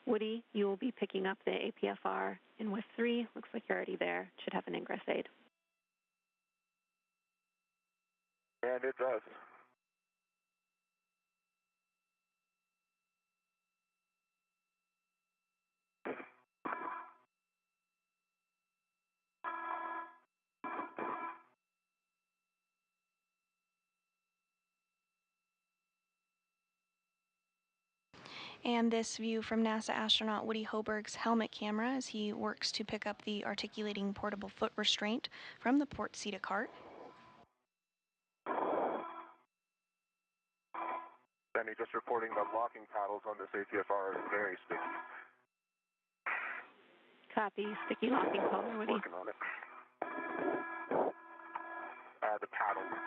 Woody, you will be picking up the APFR in WIF 3. Looks like you're already there. Should have an ingress aid. And it does. And this view from NASA astronaut Woody Hoberg's helmet camera as he works to pick up the articulating portable foot restraint from the port CETA cart. Danny, just reporting that locking paddles on this APFR is very sticky. Copy. Sticky locking collar, Woody. Working on it. The paddles.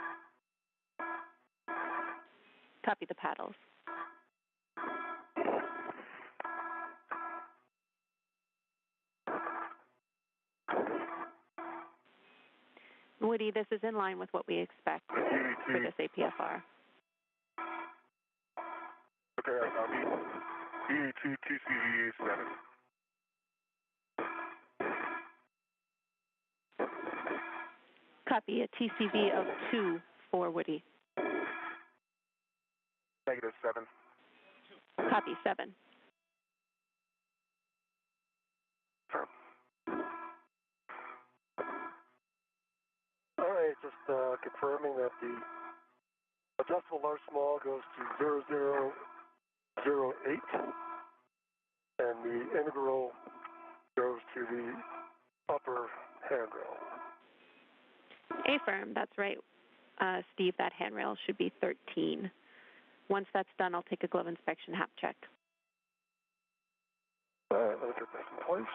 Copy the paddles. Woody, this is in line with what we expect for this APFR. Okay, I'll be EE2 2CV7. Copy, a TCV of 2 for Woody. -7. Copy, 7. All right, just confirming that the adjustable large small goes to 0008, and the integral goes to the upper handrail. Affirm, that's right. Steve, that handrail should be 13. Once that's done, I'll take a glove inspection hap check. All right, let me get this in place.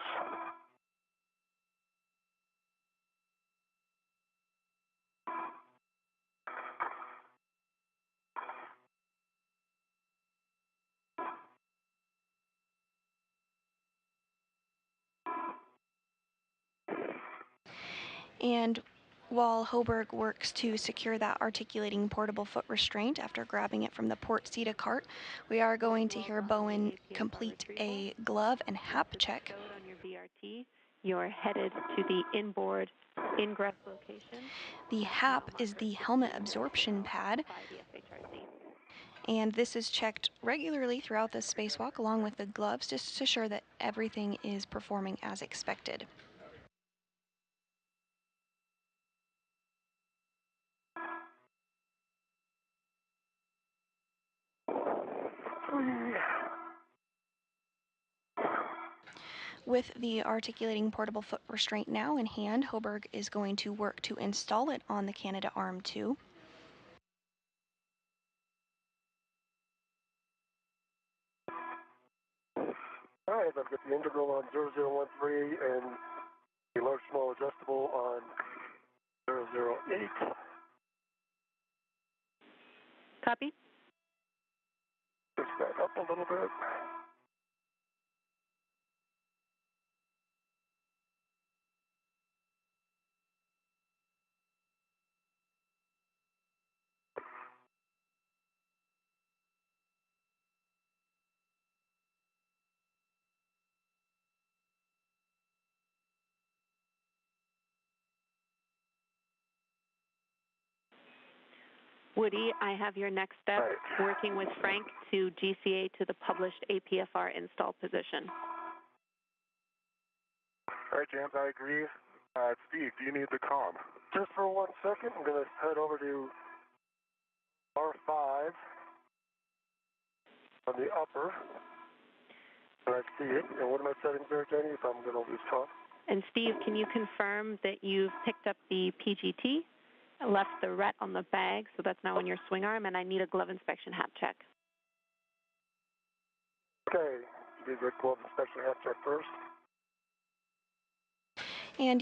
And while Hoberg works to secure that articulating portable foot restraint after grabbing it from the port CETA cart, we are going to hear Bowen complete a glove and hap check. On your VRT, you're headed to the inboard ingress location. The hap is the helmet absorption pad, and this is checked regularly throughout the spacewalk along with the gloves just to ensure that everything is performing as expected. With the articulating portable foot restraint now in hand, Hoberg is going to work to install it on the Canadarm2. All right, I've got the integral on 0013 and the large small adjustable on 008. Copy. Push that up a little bit. Woody, I have your next step, Right. working with Frank to GCA to the published APFR install position. All right, James, I agree. Steve, do you need the comm? Just for 1 second, I'm going to head over to R5 on the upper. And I see it. And what are my settings there, Jenny, if I'm going to lose comm? And Steve, can you confirm that you've picked up the PGT, left the RET on the bag, so that's now on your swing arm, and I need a glove inspection hap check. Okay, be a good glove inspection hat check first. And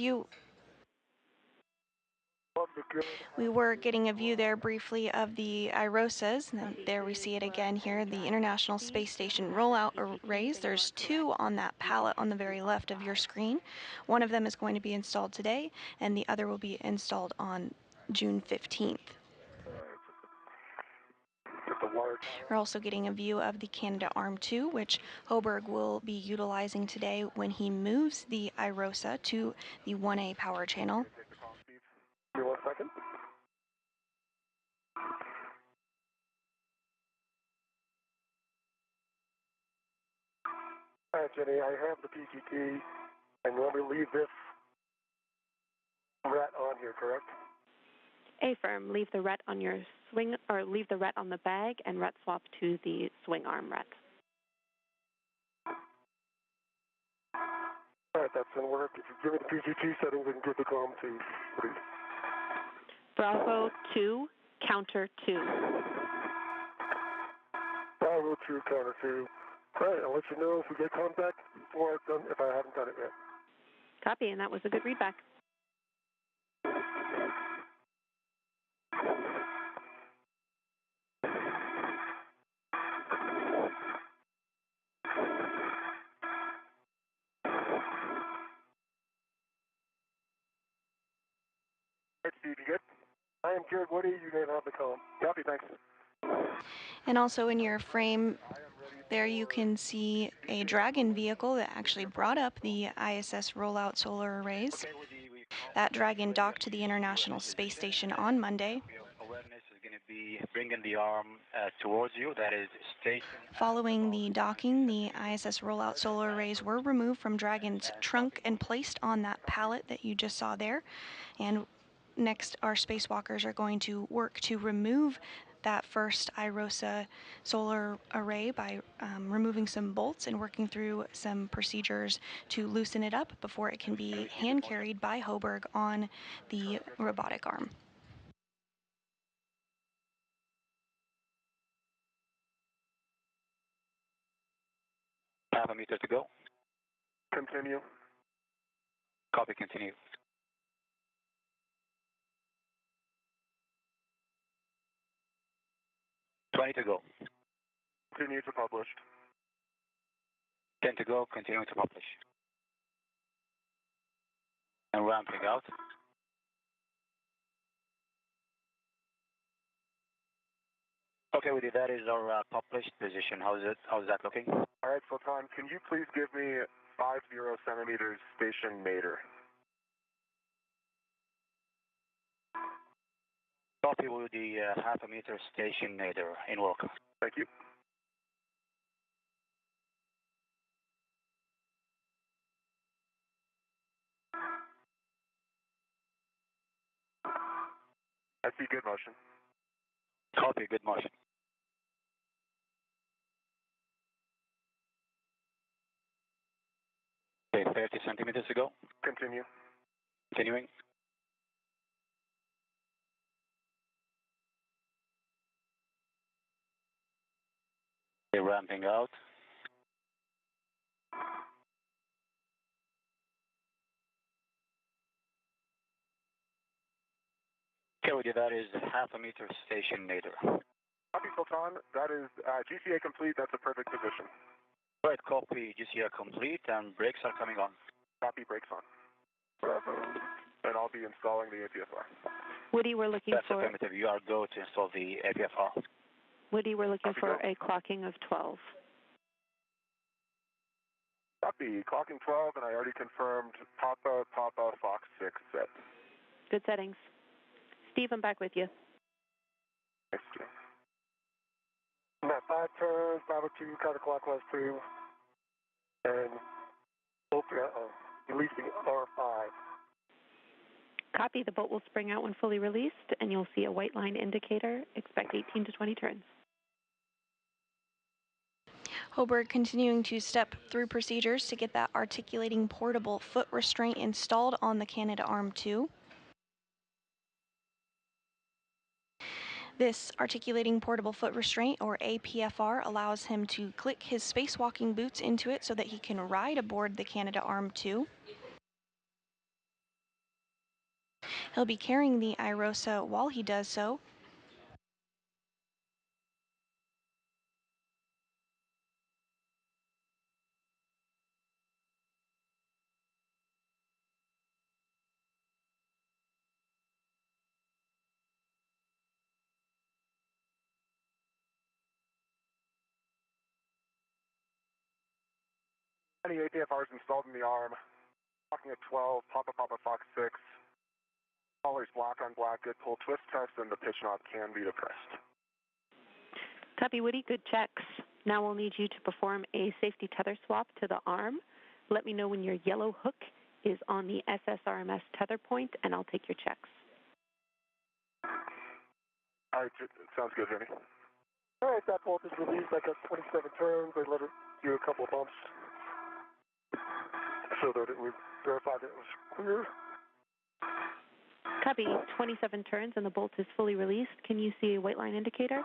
we were getting a view there briefly of the IROSAs, and there we see it again here, the International Space Station rollout arrays. There's two on that pallet on the very left of your screen. One of them is going to be installed today, and the other will be installed on June 15th. We're also getting a view of the Canadarm2, which Hoburg will be utilizing today when he moves the IROSA to the 1A power channel. Give me 1 second. All right, Jenny, I have the PGT, and you want me to leave this rat on here, correct? Affirm. Leave the rat on your swing, or leave the rat on the bag, and rat swap to the swing arm rat. All right, that's going to work. If you give me the PGT settings, we can get the comm to, please. Bravo 2, counter 2. Bravo 2, counter 2. All right, I'll let you know if we get contact before I've done, if I haven't done it yet. Copy, and that was a good readback. Hey, Steve, you good? I am Jared Woody. You may have the comm. Copy, thanks. And also in your frame there you can see a Dragon vehicle that actually brought up the ISS rollout solar arrays. That Dragon docked to the International Space Station on Monday. Awareness is going to be bringing the arm towards you. That is station. Following the docking, the ISS rollout solar arrays were removed from Dragon's trunk and placed on that pallet that you just saw there. And next, our spacewalkers are going to work to remove that first IROSA solar array by removing some bolts and working through some procedures to loosen it up before it can be hand carried by Hoburg on the robotic arm. Half a meter to go. Continue. Copy, continue. $20 to go. Continue to publish. 10 to go, continuing to publish. And ramping out. Okay, Woody, that is our published position. How's that looking? All right, Sultan, can you please give me 50 centimeters station nadir? Copy, Woody, half a meter station nadir in work. Thank you. I see good motion. Copy, good motion. Okay, 30 centimeters to go. Continue. Continuing. Okay, ramping out. Okay, Woody, that is half a meter station nadir. Copy, Sultan. That is GCA complete. That's a perfect position. Right, copy, GCA complete, and brakes are coming on. Copy, brakes on. And I'll be installing the APFR. Woody, we're looking That's for... affirmative. You are go to install the APFR. Woody, we're looking Copy, for go. a clocking of 12. Copy, clocking 12, and I already confirmed Papa, Fox 6 set. Good settings. Steve, I'm back with you. Thanks, Jim. At 5 turns, Bravo 2, counterclockwise 2, and releasing R5. Copy, the boat will spring out when fully released, and you'll see a white line indicator. Expect 18 to 20 turns. Hoburg continuing to step through procedures to get that articulating portable foot restraint installed on the Canadarm2. This articulating portable foot restraint, or APFR, allows him to click his spacewalking boots into it so that he can ride aboard the Canadarm2. He'll be carrying the iROSA while he does so. Any APFRs installed in the arm. Walking at 12, Papa Fox 6. Colors black on black, good pull twist test, and the pitch knob can be depressed. Copy, Woody. Good checks. Now we'll need you to perform a safety tether swap to the arm. Let me know when your yellow hook is on the SSRMS tether point, and I'll take your checks. All right, sounds good, Jenny. All right, that bolt is released. I got 27 turns. I let it do a couple of bumps so that we verified that it was clear. Copy, 27 turns and the bolt is fully released. Can you see a white line indicator?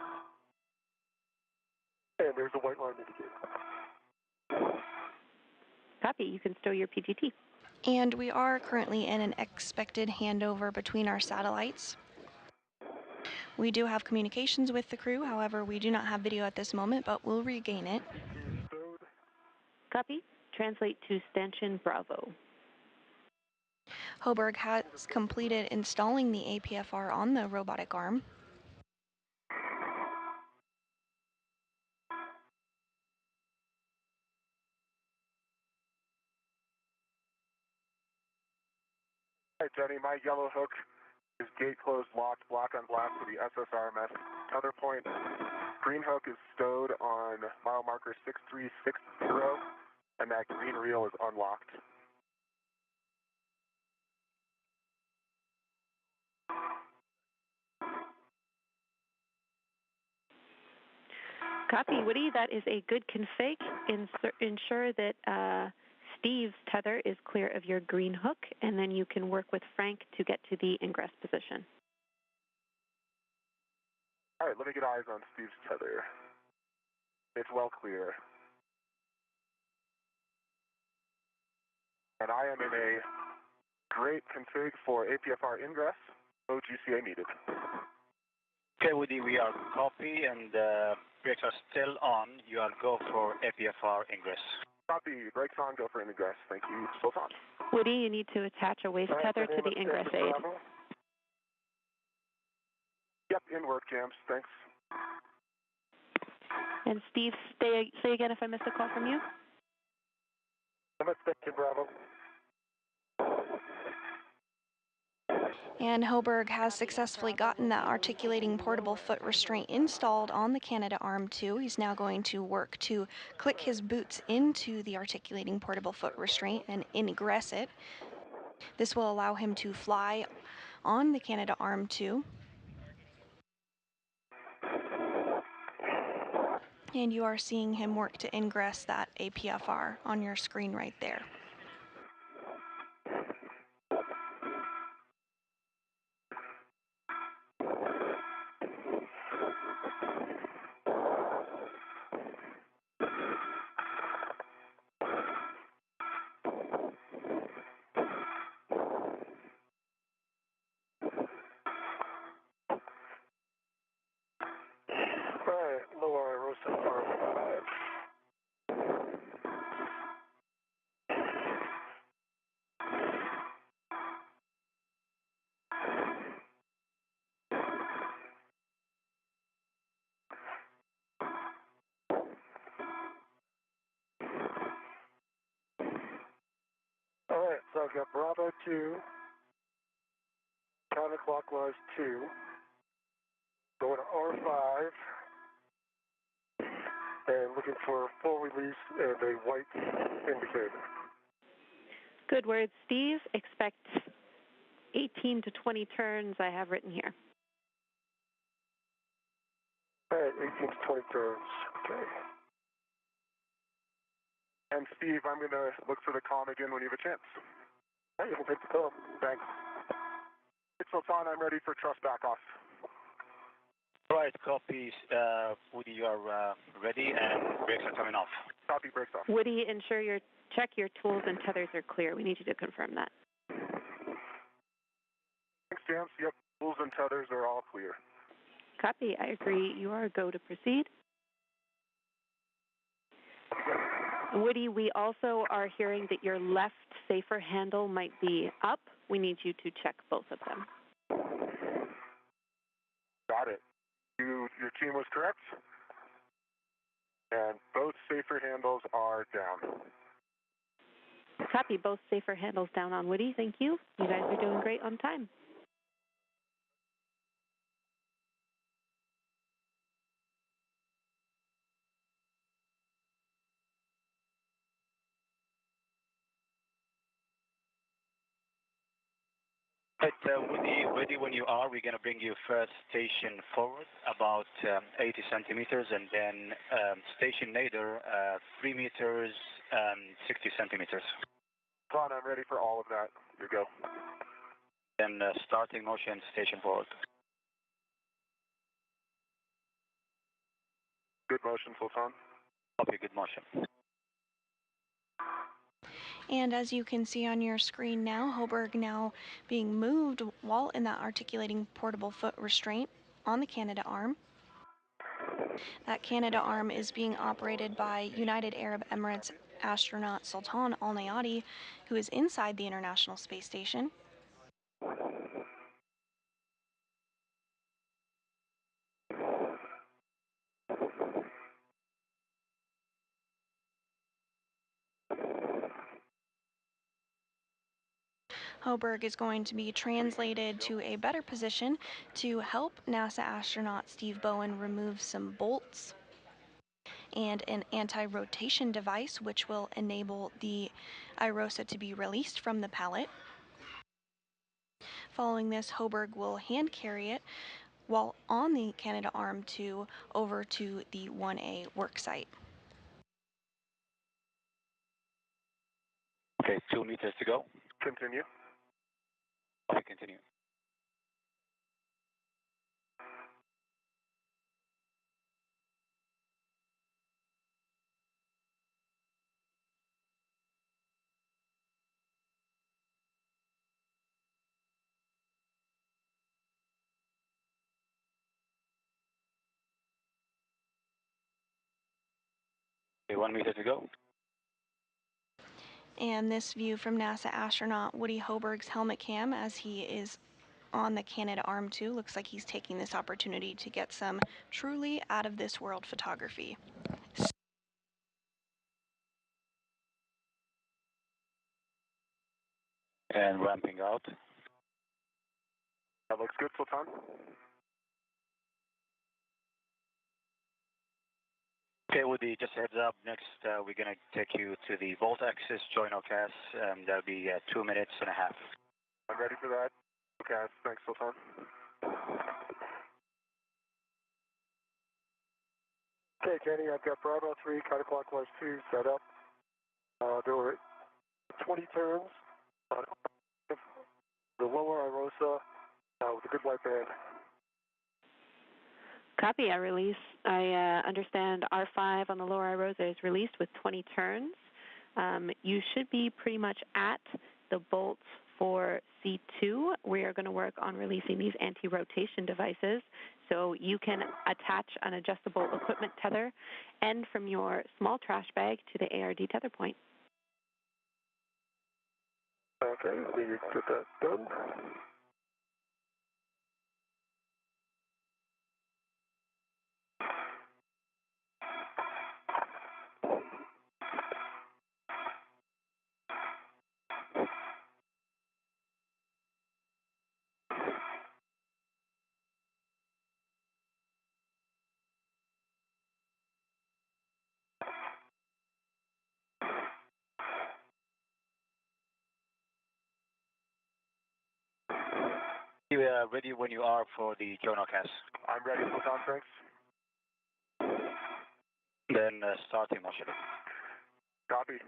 And there's a white line indicator. Copy, you can stow your PGT. And we are currently in an expected handover between our satellites. We do have communications with the crew, however, we do not have video at this moment, but we'll regain it. Copy. Translate to stanchion Bravo. Hoberg has completed installing the APFR on the robotic arm. All right, Jenny, my yellow hook is gate closed, locked, black on black for the SSRMS tether point. Green hook is stowed on mile marker 6360, and that green reel is unlocked. Copy, Woody. That is a good config. Ensure that Steve's tether is clear of your green hook, and then you can work with Frank to get to the ingress position. All right, let me get eyes on Steve's tether. It's well clear. And I am in a great config for APFR ingress. No GCA needed. Okay, Woody, we are copy and brakes are still on. You are go for APFR ingress. Copy. Brakes on, go for ingress. Thank you. Still on. Woody, you need to attach a waist tether to the ingress aid. Yep, in-work jams. Thanks. And Steve, say again if I missed a call from you. I'm at Stanchion Bravo. And Hoberg has successfully gotten that articulating portable foot restraint installed on the Canadarm2. He's now going to work to click his boots into the articulating portable foot restraint and ingress it. This will allow him to fly on the Canadarm2. And you are seeing him work to ingress that APFR on your screen right there. All right, so I've got Bravo 2, counterclockwise 2, going to R5, and looking for full release and a white indicator. Good words, Steve. Expect 18 to 20 turns I have written here. All right, 18 to 20 turns. Okay. And Steve, I'm going to look for the comm again when you have a chance. All right, you can take the comm. Thanks. It's on. I'm ready for trust back off. All right, copy. Woody, you are ready and brakes are coming off. Copy, brakes off. Woody, check your tools and tethers are clear. We need you to confirm that. Thanks, James. Yep, tools and tethers are all clear. Copy. I agree. You are a go to proceed. Woody, we also are hearing that your left safer handle might be up. We need you to check both of them. Got it. Your team was correct. And both safer handles are down. Copy. Both safer handles down on Woody. Thank you. You guys are doing great on time. Right, Woody, ready when you are. We're going to bring you first station forward about 80 centimeters, and then station later 3 meters, 60 centimeters. Ron, I'm ready for all of that. You go. Then starting motion, station forward. Good motion, Sultan. Copy, good motion. And as you can see on your screen now, Hoburg now being moved while in that articulating portable foot restraint on the Canada arm. That Canada arm is being operated by United Arab Emirates astronaut Sultan Al Nayati, who is inside the International Space Station. Hoburg is going to be translated to a better position to help NASA astronaut Steve Bowen remove some bolts and an anti-rotation device which will enable the IROSA to be released from the pallet. Following this, Hoburg will hand carry it while on the Canadarm2 over to the 1A work site. Okay, 2 meters to go. Continue. Okay, continue. Okay, 1 meter to go. And this view from NASA astronaut Woody Hoburg's helmet cam as he is on the Canadarm2 looks like he's taking this opportunity to get some truly out of this world photography. And ramping out. That looks good, Sultan. Okay, Woody, just a heads up. Next, we're going to take you to the Volt Axis join OCAS. That'll be 2 minutes and a half. I'm ready for that. Okay, thanks, Sultan. Okay, Kenny, I've got Bravo 3, counterclockwise 2 set up. There were 20 turns on the lower IROSA with a good white band. Copy. I understand R5 on the lower IROSA is released with 20 turns. You should be pretty much at the bolts for C2. We are going to work on releasing these anti-rotation devices, so you can attach an adjustable equipment tether and from your small trash bag to the ARD tether point. Okay, let me get that done. You are ready when you are for the join OCAS. I'm ready, Sultan, thanks. Then starting motion. Copy.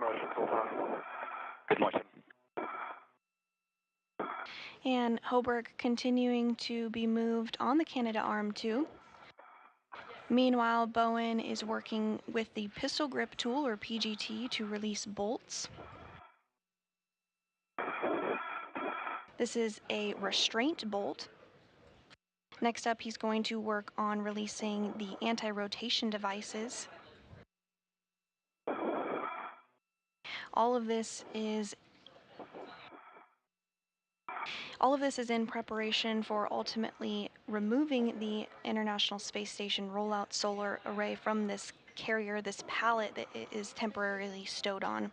motion, Sultan. Good motion. And Hoburg continuing to be moved on the Canadarm2. Meanwhile, Bowen is working with the pistol grip tool, or PGT, to release bolts. This is a restraint bolt. Next up, he's going to work on releasing the anti-rotation devices. All of this is in preparation for ultimately removing the International Space Station rollout solar array from this carrier, this pallet that it is temporarily stowed on.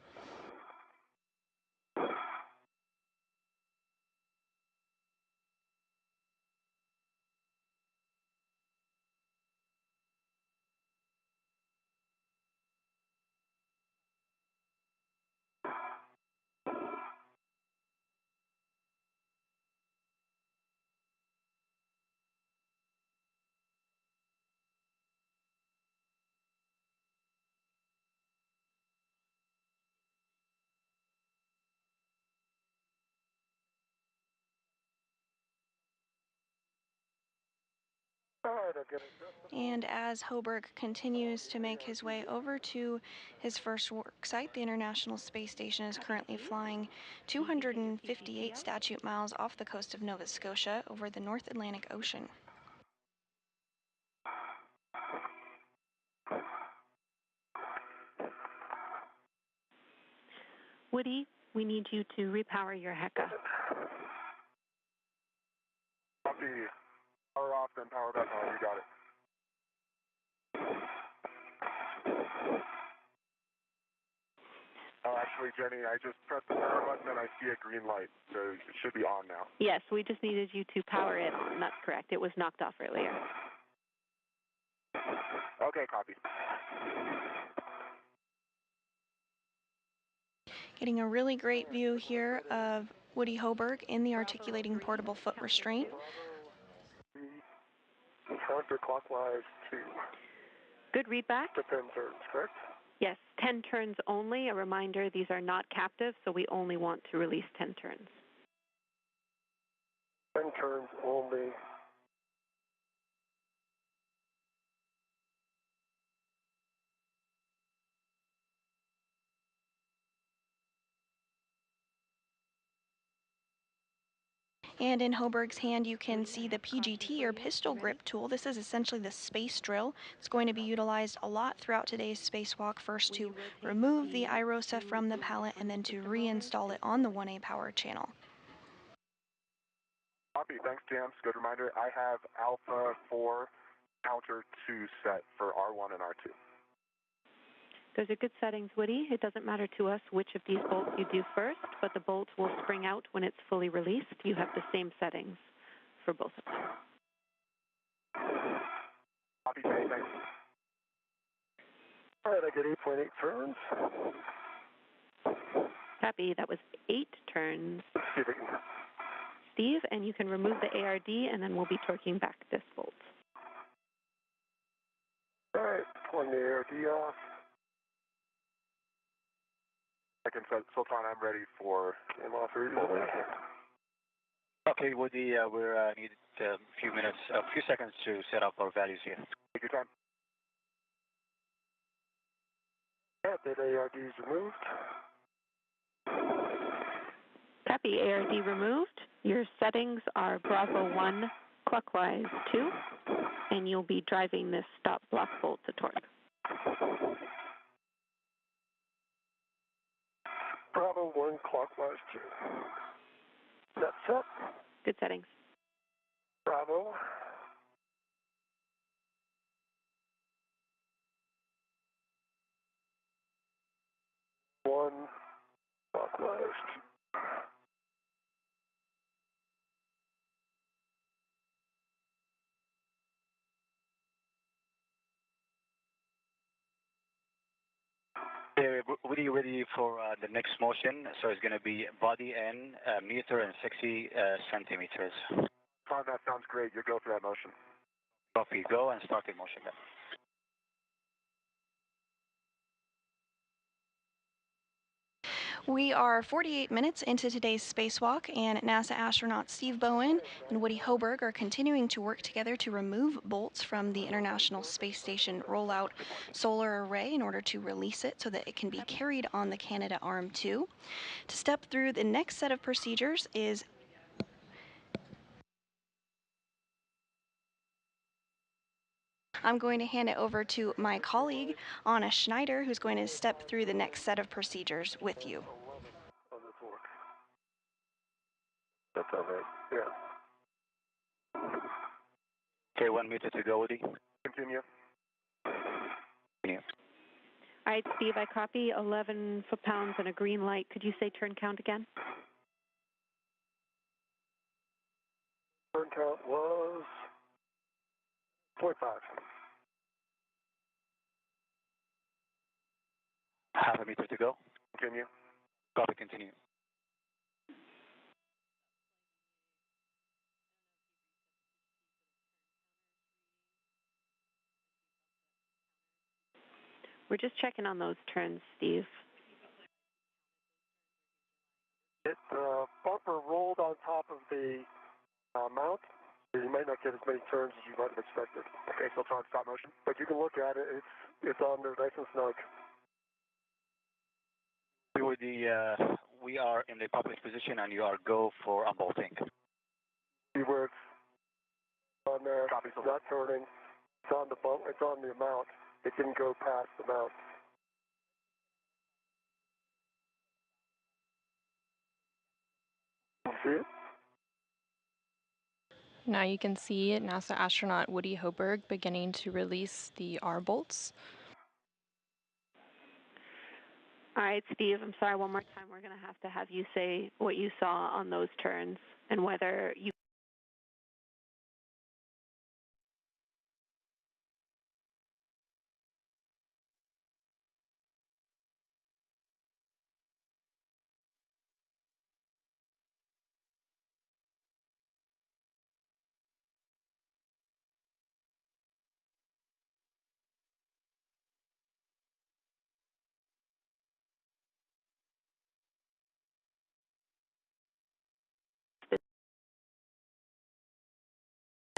And as Hoburg continues to make his way over to his first work site, the International Space Station is currently flying 258 statute miles off the coast of Nova Scotia over the North Atlantic Ocean. Woody, we need you to repower your HECA. Copy. Power off, then power back on. You got it. Oh, actually, Jenny, I just pressed the power button and I see a green light, so it should be on now. Yes, we just needed you to power it on. That's correct. It was knocked off earlier. Okay, copy. Getting a really great view here of Woody Hoburg in the articulating portable foot restraint. Counterclockwise to Good readback. the 10 turns, correct? Yes, 10 turns only. A reminder, these are not captive, so we only want to release 10 turns. 10 turns only. And in Hoburg's hand, you can see the PGT, or pistol grip tool. This is essentially the space drill. It's going to be utilized a lot throughout today's spacewalk, first to remove the IROSA from the pallet and then to reinstall it on the 1A power channel. Copy. Thanks, James. Good reminder. I have Alpha 4 counter 2 set for R1 and R2. Those are good settings, Woody. It doesn't matter to us which of these bolts you do first, but the bolt will spring out when it's fully released. You have the same settings for both of them. Copy, Jenny. Thanks. All right, I get 8.8 turns. Copy. That was 8 turns. Let's see if I can... Steve, and you can remove the ARD, and then we'll be torquing back this bolt. All right, pulling the ARD off. I can set Sultan, I'm ready for aim off. Okay, Woody, we need a few seconds to set up our values here. Take your time. Yeah, that ARD is removed. Copy. ARD removed. Your settings are Bravo 1 clockwise 2, and you'll be driving this stop block bolt to torque. Bravo 1 clockwise 2. That's set. Good settings. Bravo. One clockwise 2. Woody, ready for the next motion? So it's going to be body N, meter and 60 centimeters. Tom, that sounds great. You go for that motion. Copy. Go and start the motion then. We are 48 minutes into today's spacewalk, and NASA astronauts Steve Bowen and Woody Hoberg are continuing to work together to remove bolts from the International Space Station rollout solar array in order to release it so that it can be carried on the Canadarm2. To step through the next set of procedures is I'm going to hand it over to my colleague, Anna Schneider, who's going to step through the next set of procedures with you. That's all right. Yeah. Okay, 1 meter to go, Woody. Continue. Continue. All right, Steve, I copy 11 foot-pounds and a green light. Could you say turn count again? Turn count was 0.5. Half a meter to go. Continue. Copy, continue. We're just checking on those turns, Steve. The bumper rolled on top of the mount. You might not get as many turns as you might have expected. Okay, so it's on stop motion. But you can look at it. It's on there nice and snug. Woody, we are in the published position and you are go for unbolting. See where it's on there. It's not turning. It's on the bump. It's on the mount. It didn't go past the mount. You see it? Now you can see NASA astronaut Woody Hoberg beginning to release the R bolts. All right, Steve, I'm sorry, one more time. We're going to have you say what you saw on those turns and whether you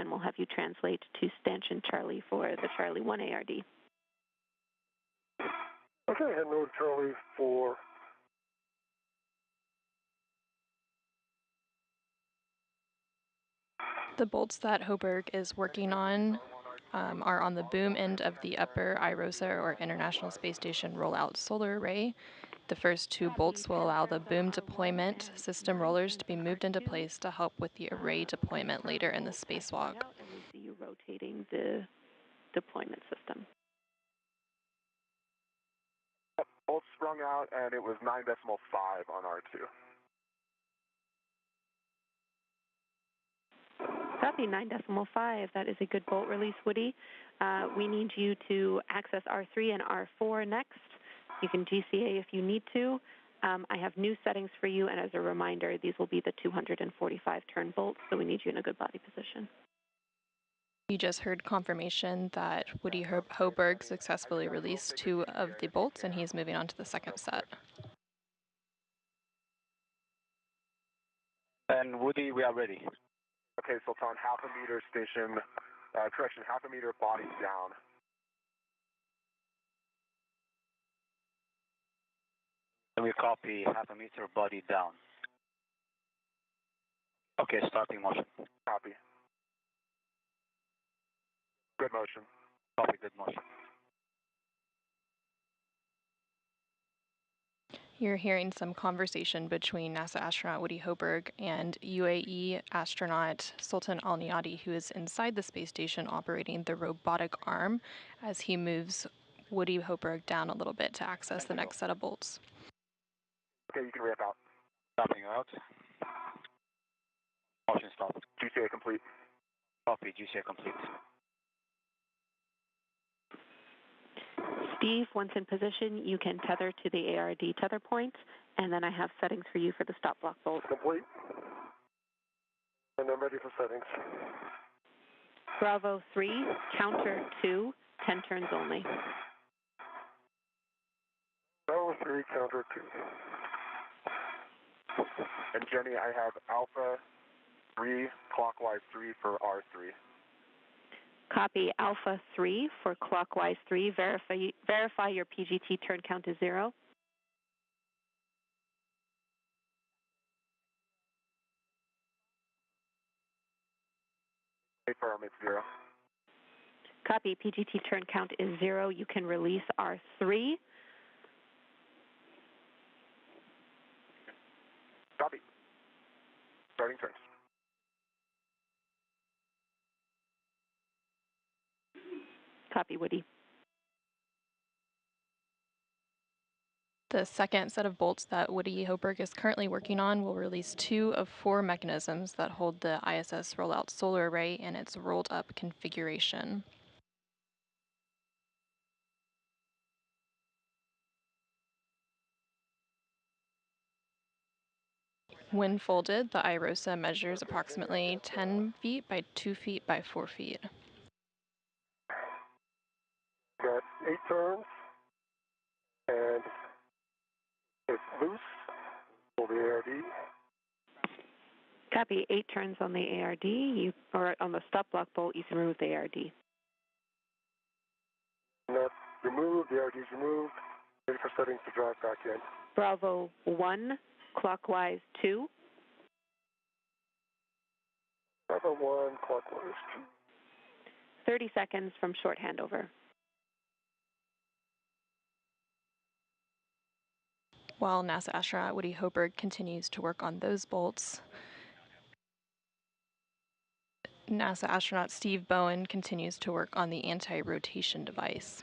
and we'll have you translate to Stanchion Charlie for the Charlie 1 ARD. Okay, heading over to Charlie for The bolts that Hoberg is working on are on the boom end of the upper IROSA, or International Space Station Rollout Solar Array. The first two bolts will allow the boom deployment system rollers to be moved into place to help with the array deployment later in the spacewalk. And we see you rotating the deployment system. bolt sprung out, and it was 9.5 on R2. Copy 9.5. That is a good bolt release, Woody. We need you to access R3 and R4 next. You can GCA if you need to. I have new settings for you, and as a reminder, these will be the 245 turn bolts, so we need you in a good body position. You just heard confirmation that Woody Hoberg successfully released 2 of the bolts, and he's moving on to the second set. And Woody, we are ready. Okay, so it's on half a meter station, half a meter body down. And we copy half a meter body down. Okay, starting motion. Copy. Good motion. Copy, good motion. You're hearing some conversation between NASA astronaut Woody Hoberg and UAE astronaut Sultan Al Niyadi, who is inside the space station operating the robotic arm, as he moves Woody Hoberg down a little bit to access the next set of bolts. Okay, you can ramp out. Stopping out. Motion stopped. GCA complete. Copy, GCA complete. Steve, once in position, you can tether to the ARD tether point, and then I have settings for you for the stop block bolt. Complete. And I'm ready for settings. Bravo 3, counter 2, 10 turns only. Bravo 3, counter 2. And Jenny, I have Alpha 3, clockwise 3 for R3. Copy Alpha 3 for clockwise 3. Verify your PGT turn count is 0. Affirm, it's 0. Copy PGT turn count is 0. You can release R3. Copy. Starting turns. Copy, Woody. The second set of bolts that Woody Hoburg is currently working on will release 2 of 4 mechanisms that hold the ISS rollout solar array in its rolled up configuration. When folded, the IROSA measures approximately 10 feet by 2 feet by 4 feet. Got 8 turns, and it's loose. Pull the ARD. Copy 8 turns on the ARD, or on the stop block bolt, you can remove the ARD. And that's removed, the ARD is removed. Ready for settings to drive back in. Bravo 1, clockwise 2. Bravo 1, clockwise 2. 30 seconds from short handover. While NASA astronaut Woody Hoburg continues to work on those bolts, NASA astronaut Steve Bowen continues to work on the anti-rotation device.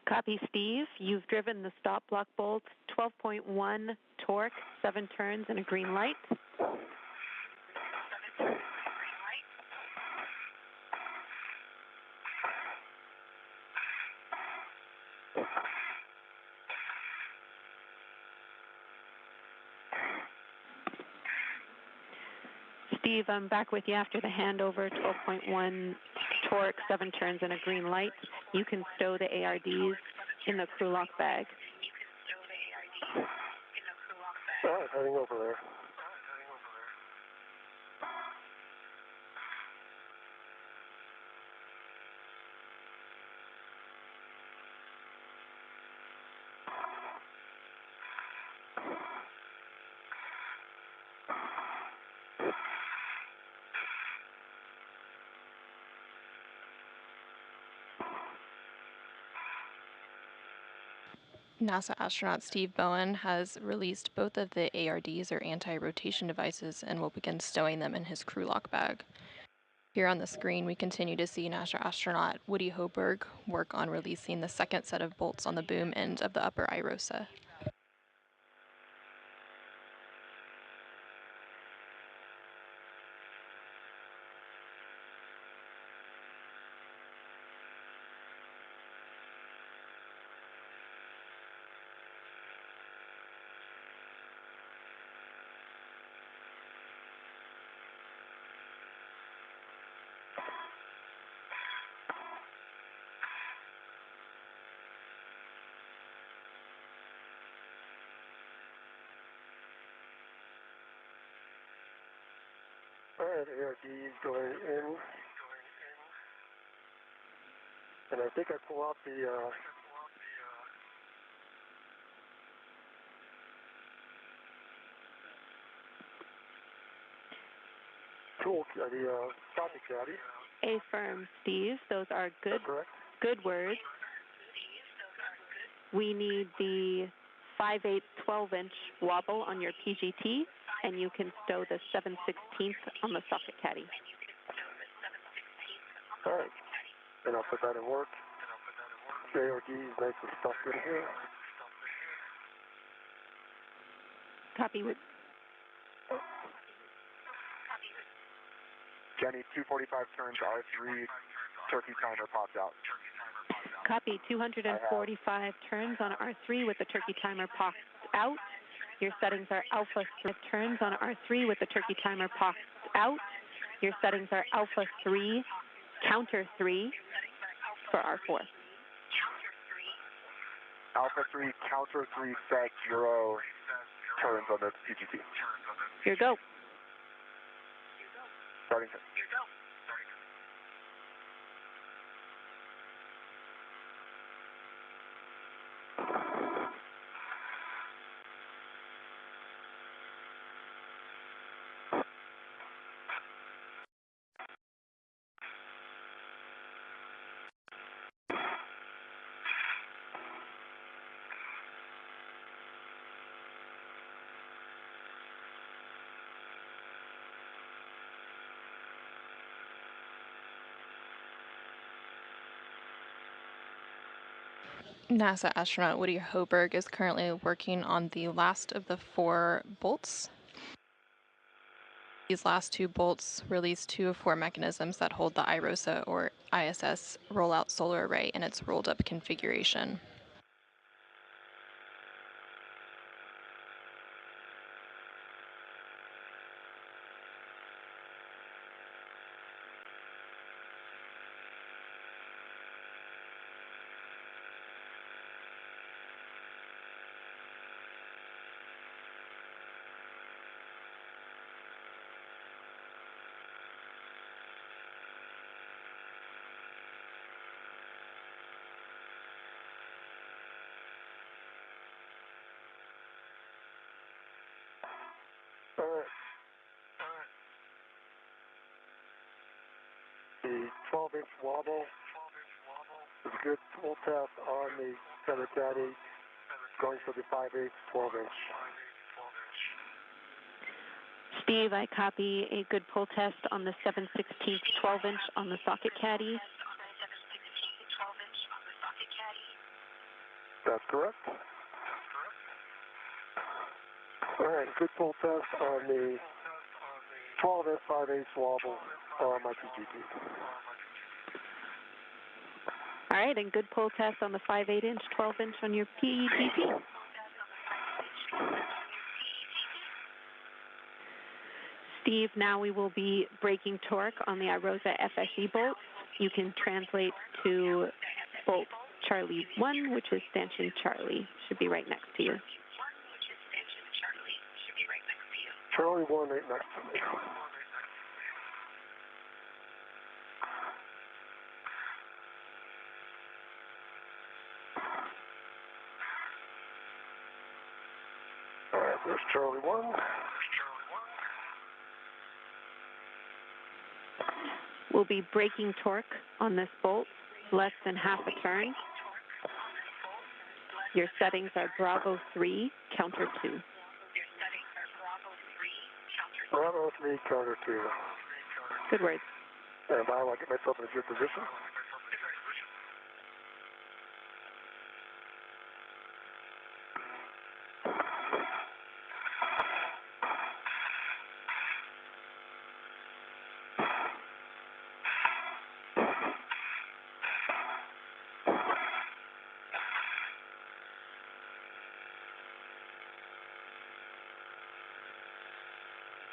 Copy, Steve. You've driven the stop block bolt, 12.1 torque, 7 turns, and a green light. Steve, I'm back with you after the handover, 12.1 torque, 7 turns, and a green light. You can stow the ARDs in the crew lock bag. All right, heading over there. NASA astronaut Steve Bowen has released both of the ARDs, or anti-rotation devices, and will begin stowing them in his crew lock bag. Here on the screen, we continue to see NASA astronaut Woody Hoburg work on releasing the second set of bolts on the boom end of the upper IROSA. All right, ARDs going in. And I think I pull out the tool, the stopping caddy. Affirm, Steve. Those are good words. We need the 5/8 12-inch wobble on your PGT, and you can stow the 7/16 on the socket caddy. All right, and I'll put that in work. The ARD is nice and stuffed in here. Copy. Jenny, 245 turns, R3, turkey timer popped out. Copy. 245 turns on R3 with the turkey timer popped out. Your settings are Alpha 3 turns on R3 with the turkey timer popped out. Your settings are Alpha 3, counter 3 for R4. Alpha 3, counter 3, set 0 turns on the CGT. Here go. Starting turn. NASA astronaut Woody Hoberg is currently working on the last of the 4 bolts. These last 2 bolts release 2 of 4 mechanisms that hold the IROSA or ISS rollout solar array in its rolled up configuration. The 12-inch wobble is a good pull test on the center caddy, going for the 5/8 12-inch. Steve, I copy a good pull test on the 7/16 12-inch on the socket caddy. That's correct. All right, good pull test on the 12-inch 5/8 wobble on my PGT. All right, and good pull test on the 5/8-inch, 12-inch on your PGT. Steve, now we will be breaking torque on the IROSA FSE bolts. You can translate to bolt Charlie 1, which is stanchion Charlie. Should be right next to you. Charlie 1 right next to me. All right, there's Charlie 1. We'll be breaking torque on this bolt, less than half a turn. Your settings are Bravo 3, counter 2. Bravo 3, counter 2. Good words. And I will get myself in a good position.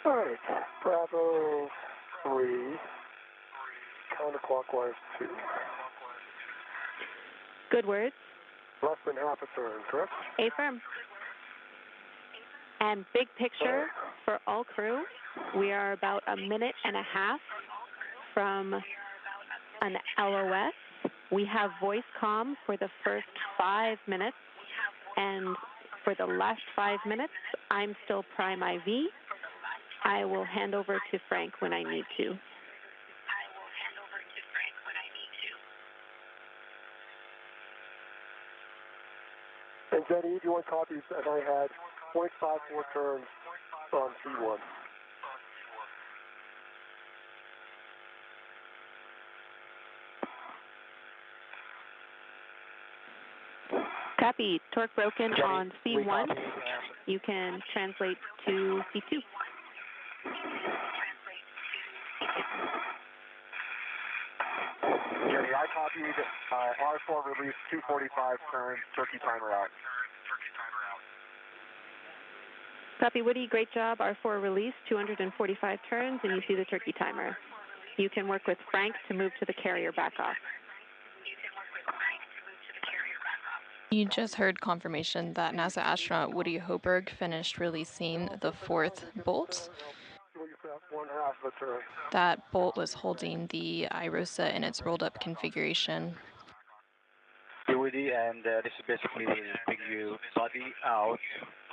All right, Bravo 3, counterclockwise 2. Good words. Less than half a turn, correct? Affirm. And big picture for all crew, we are about a minute and a half from an LOS. We have voice comm for the first 5 minutes, and for the last 5 minutes, I'm still prime IV. I will hand over to Frank when I need to. And Jenny, if you want copies, and I had 0.54 turns on C1. Copy. Torque broken Jenny, on C1. You can translate to C2. Jenny, I copied R4 release 245 turns, turkey timer out. Copy, Woody, great job. R4 release, 245 turns, and you see the turkey timer. You can work with Frank to move to the carrier back off. You just heard confirmation that NASA astronaut Woody Hoburg finished releasing the fourth bolt. That bolt was holding the IROSA in its rolled up configuration. Woody, and this is basically will bring you body out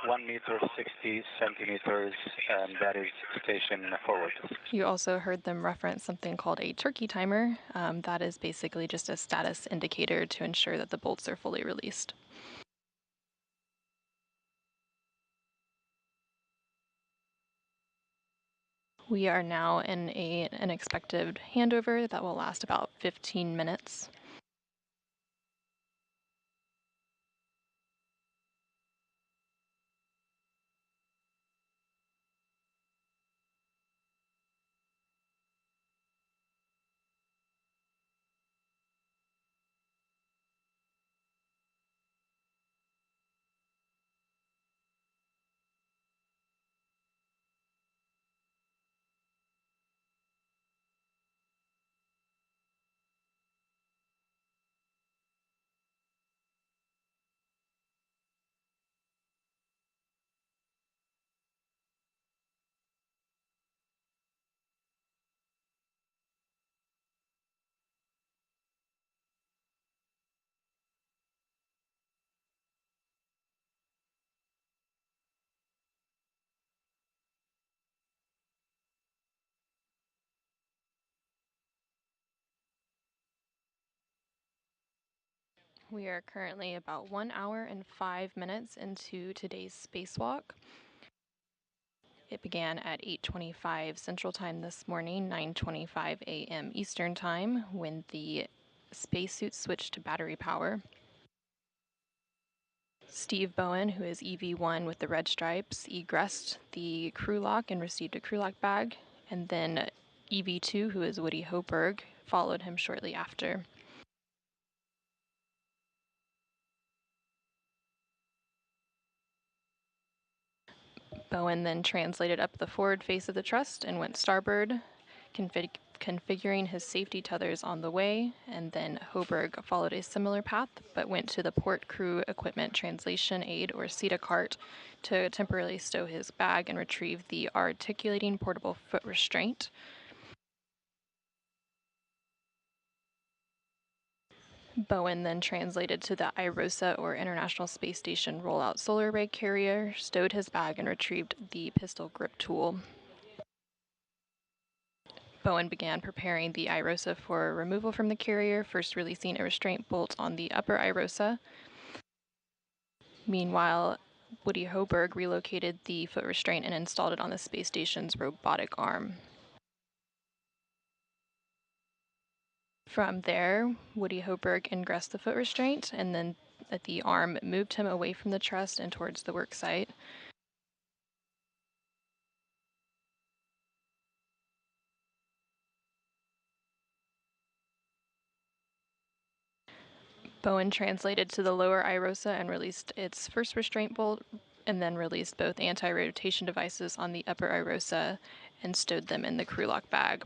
1 meter 60 centimeters, and that is station forward. You also heard them reference something called a turkey timer. That is basically just a status indicator to ensure that the bolts are fully released. We are now in an expected handover that will last about 15 minutes. We are currently about 1 hour and 5 minutes into today's spacewalk. It began at 8:25 Central Time this morning, 9:25 a.m. Eastern Time, when the spacesuit switched to battery power. Steve Bowen, who is EV1 with the red stripes, egressed the crew lock and received a crew lock bag, and then EV2, who is Woody Hoburg, followed him shortly after. Bowen then translated up the forward face of the truss and went starboard, configuring his safety tethers on the way, and then Hoburg followed a similar path, but went to the port crew equipment translation aid, or CETA cart, to temporarily stow his bag and retrieve the articulating portable foot restraint. Bowen then translated to the IROSA, or International Space Station Rollout Solar Array carrier, stowed his bag, and retrieved the pistol grip tool. Bowen began preparing the IROSA for removal from the carrier, first releasing a restraint bolt on the upper IROSA. Meanwhile, Woody Hoburg relocated the foot restraint and installed it on the space station's robotic arm. From there, Woody Hoburg ingressed the foot restraint, and then the arm moved him away from the truss and towards the work site. Bowen translated to the lower IROSA and released its first restraint bolt, and then released both anti-rotation devices on the upper IROSA and stowed them in the crew lock bag.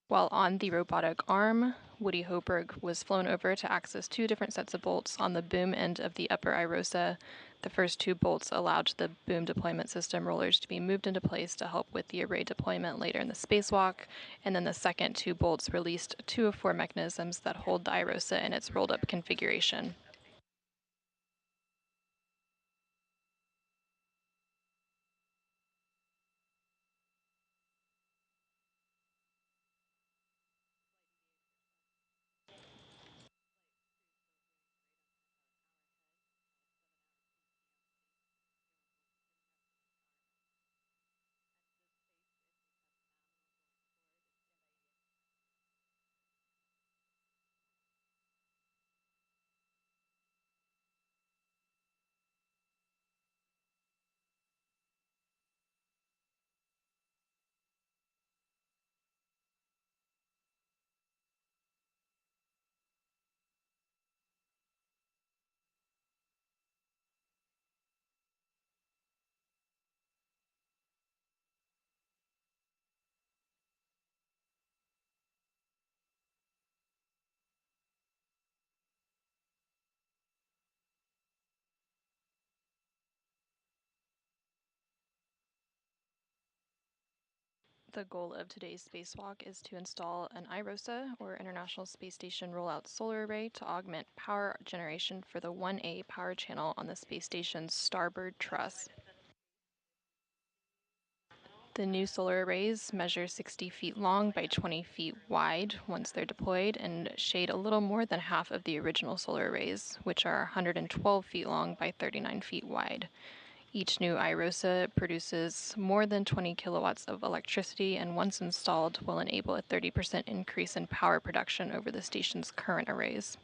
While on the robotic arm, Woody Hoburg was flown over to access two different sets of bolts on the boom end of the upper IROSA. The first two bolts allowed the boom deployment system rollers to be moved into place to help with the array deployment later in the spacewalk, and then the second two bolts released two of four mechanisms that hold the IROSA in its rolled-up configuration. The goal of today's spacewalk is to install an IROSA, or International Space Station Rollout Solar Array, to augment power generation for the 1A power channel on the space station's starboard truss. The new solar arrays measure 60 feet long by 20 feet wide once they're deployed, and shade a little more than half of the original solar arrays, which are 112 feet long by 39 feet wide. Each new IROSA produces more than 20 kilowatts of electricity, and once installed will enable a 30% increase in power production over the station's current arrays.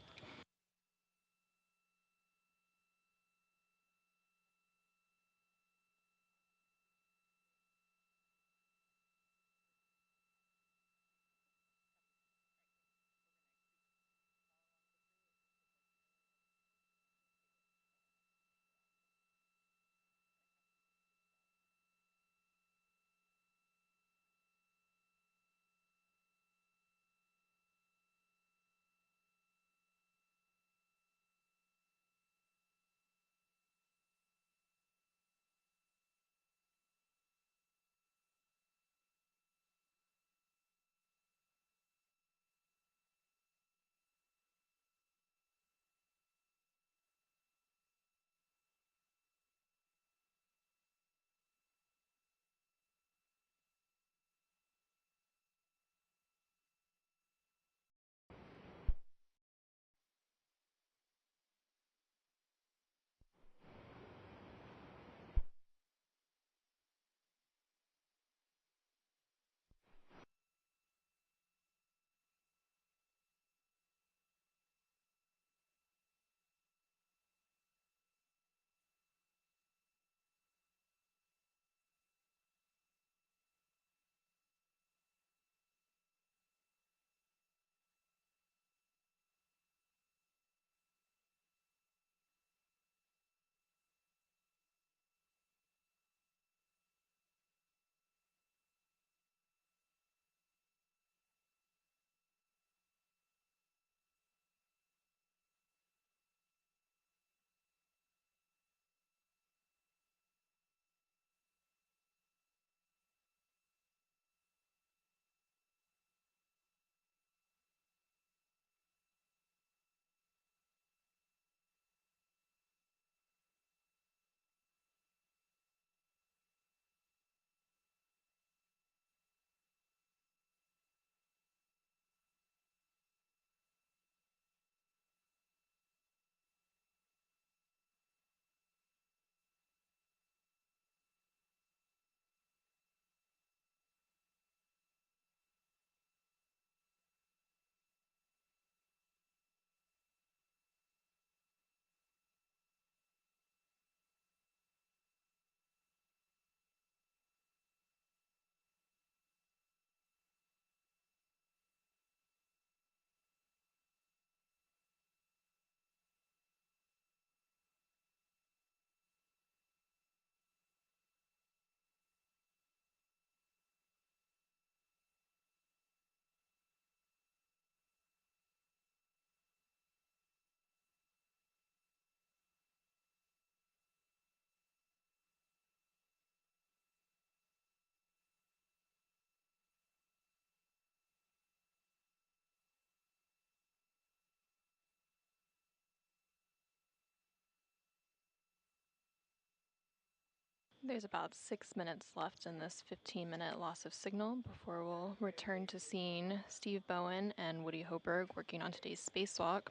There's about 6 minutes left in this 15-minute loss of signal before we'll return to seeing Steve Bowen and Woody Hoberg working on today's spacewalk.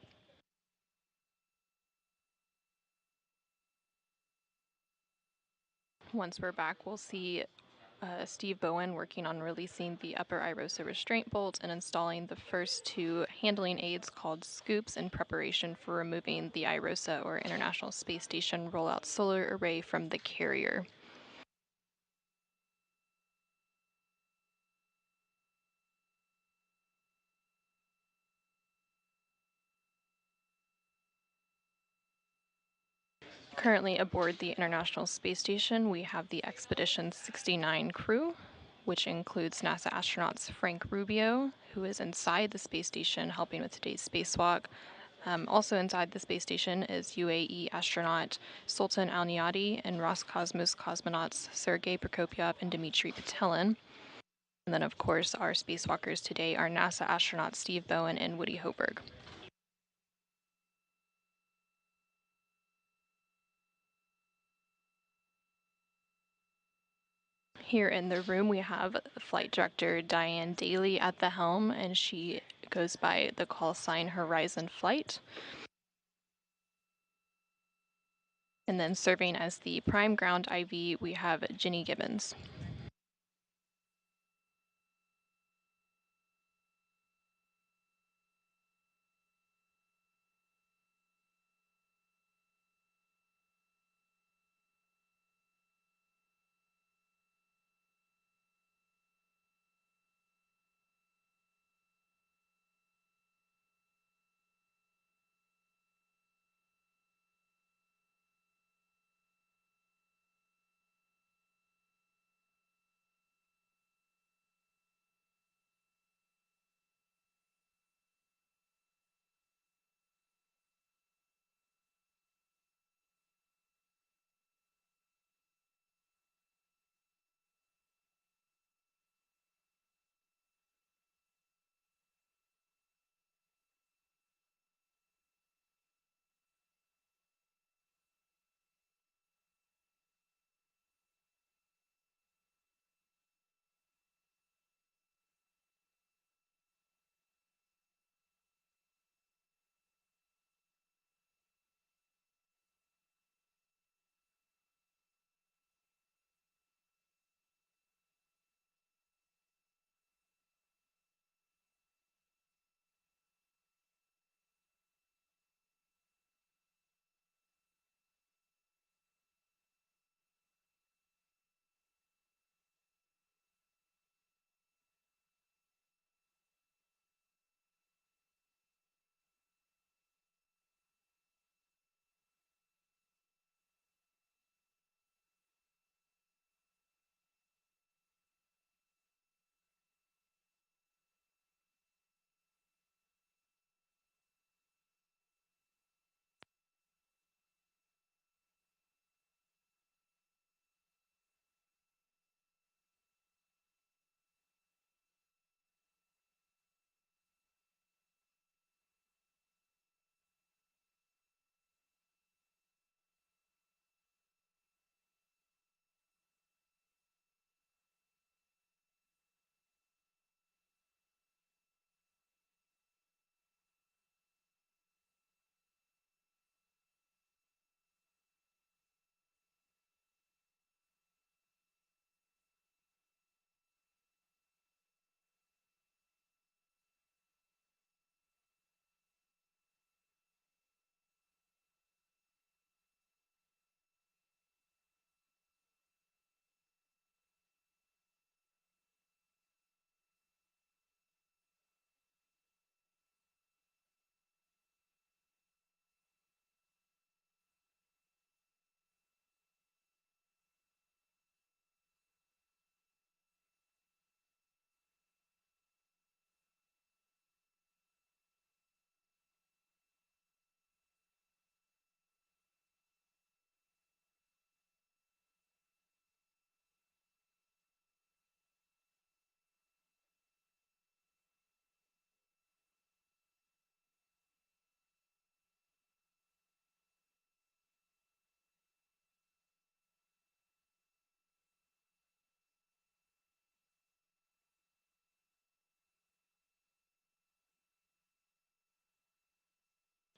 Once we're back, we'll see Steve Bowen working on releasing the upper IROSA restraint bolt and installing the first two handling aids called scoops in preparation for removing the IROSA, or International Space Station Rollout Solar Array, from the carrier. Currently aboard the International Space Station, we have the Expedition 69 crew, which includes NASA astronauts Frank Rubio, who is inside the space station helping with today's spacewalk. Also inside the space station is UAE astronaut Sultan Al-Niyadi and Roscosmos cosmonauts Sergei Prokopyev and Dmitry Petelin. And then, of course, our spacewalkers today are NASA astronauts Steve Bowen and Woody Hoberg. Here in the room, we have Flight Director Diane Daly at the helm, and she goes by the call sign Horizon Flight. And then serving as the prime ground IV, we have Ginny Gibbons.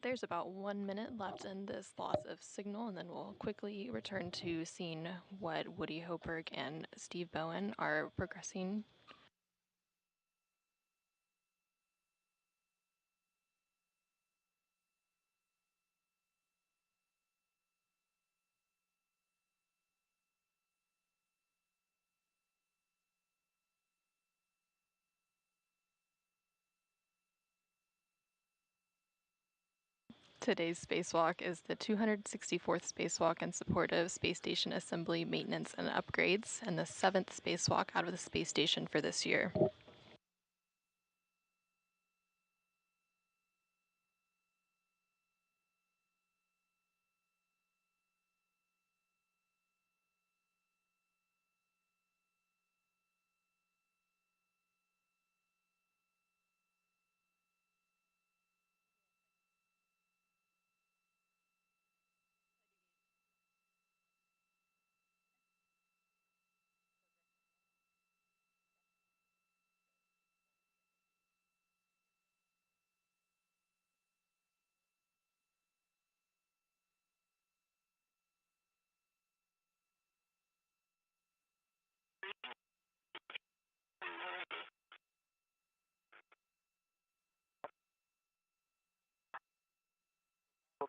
There's about 1 minute left in this loss of signal, and then we'll quickly return to seeing what Woody Hoberg and Steve Bowen are progressing. Today's spacewalk is the 264th spacewalk in support of space station assembly, maintenance, and upgrades, and the 7th spacewalk out of the space station for this year.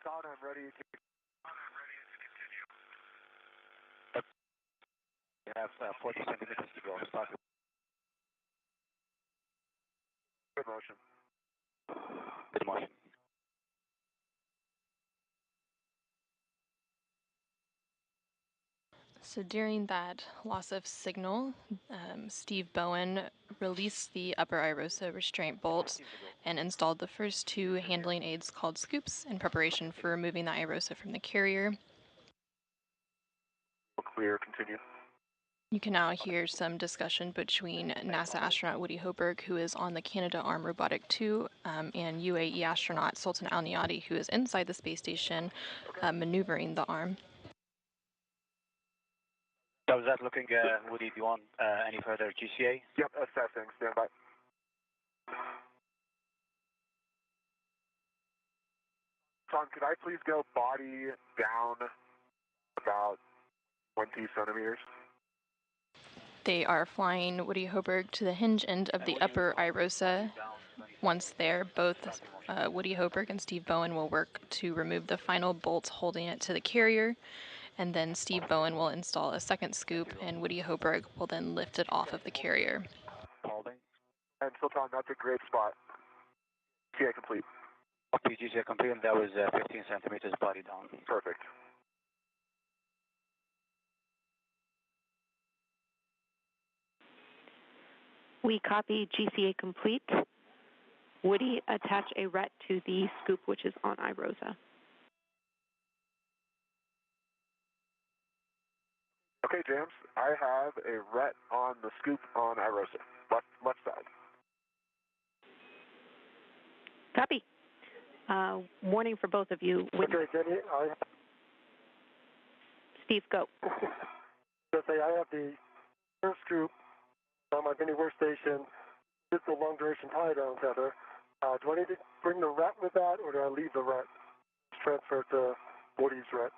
Sultan, I'm ready to continue. You have 40 centimeters to go. Start. Good motion. Good motion. So during that loss of signal, Steve Bowen released the upper irosa restraint bolt and installed the first two handling aids called scoops in preparation for removing the irosa from the carrier. Clear, continue. You can now hear some discussion between NASA astronaut Woody Hoburg, who is on the Canadarm Robotic 2, and UAE astronaut Sultan Al Niyadi, who is inside the space station maneuvering the arm. How's that looking, Woody? Do you want any further GCA? Yep, assessing. Stand by. Tom, could I please go body down about 20 centimeters? They are flying Woody Hoburg to the hinge end of the upper irosa. Once there, both Woody Hoburg and Steve Bowen will work to remove the final bolts holding it to the carrier, and then Steve Bowen will install a second scoop, and Woody Hoburg will then lift it off of the carrier. Holding. And Sultan, that's a great spot. GCA complete. Copy, GCA complete, and that was 15 centimeters body down. Perfect. We copy GCA complete. Woody, attach a RET to the scoop, which is on iRosa. Okay, James, I have a RET on the scoop on iRosa, left side. Copy. Warning for both of you. Okay, Jenny, Steve, go. I have the first scoop on my mini workstation. It's a long duration tie down tether. Do I need to bring the RET with that, or do I leave the RET? Transfer to Woody's RET.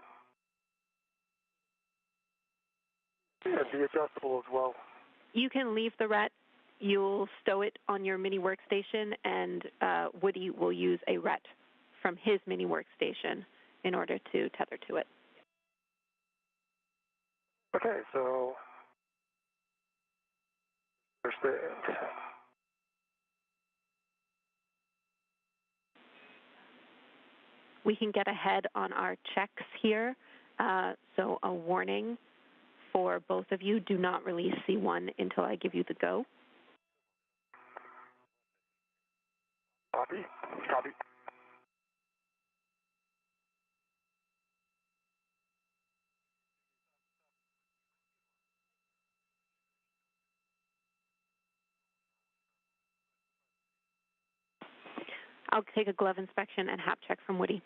And the adjustable as well. You can leave the RET. You'll stow it on your mini workstation, and Woody will use a RET from his mini workstation in order to tether to it. Okay, so understand. We can get ahead on our checks here. So a warning for both of you, do not release C1 until I give you the go. Copy. Copy. I'll take a glove inspection and hap check from Woody.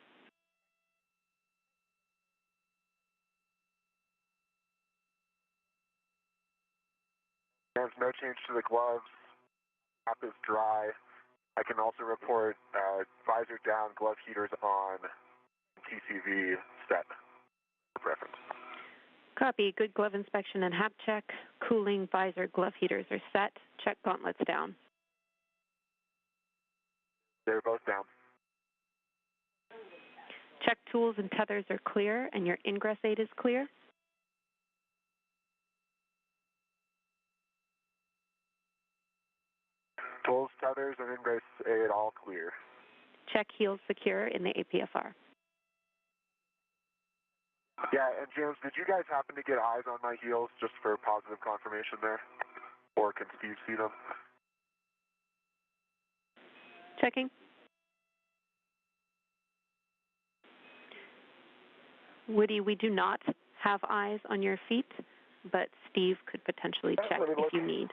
There's no change to the gloves. Cap is dry. I can also report visor down, glove heaters on, TCV set for reference. Copy. Good glove inspection and hap check. Cooling, visor, glove heaters are set. Check gauntlets down. They're both down. Check tools and tethers are clear, and your ingress aid is clear. Tools, tethers, and ingress aid all clear. Check heels secure in the APFR. Yeah, and James, did you guys happen to get eyes on my heels just for positive confirmation there? Or can Steve see them? Checking. Woody, we do not have eyes on your feet, but Steve could potentially check if you need.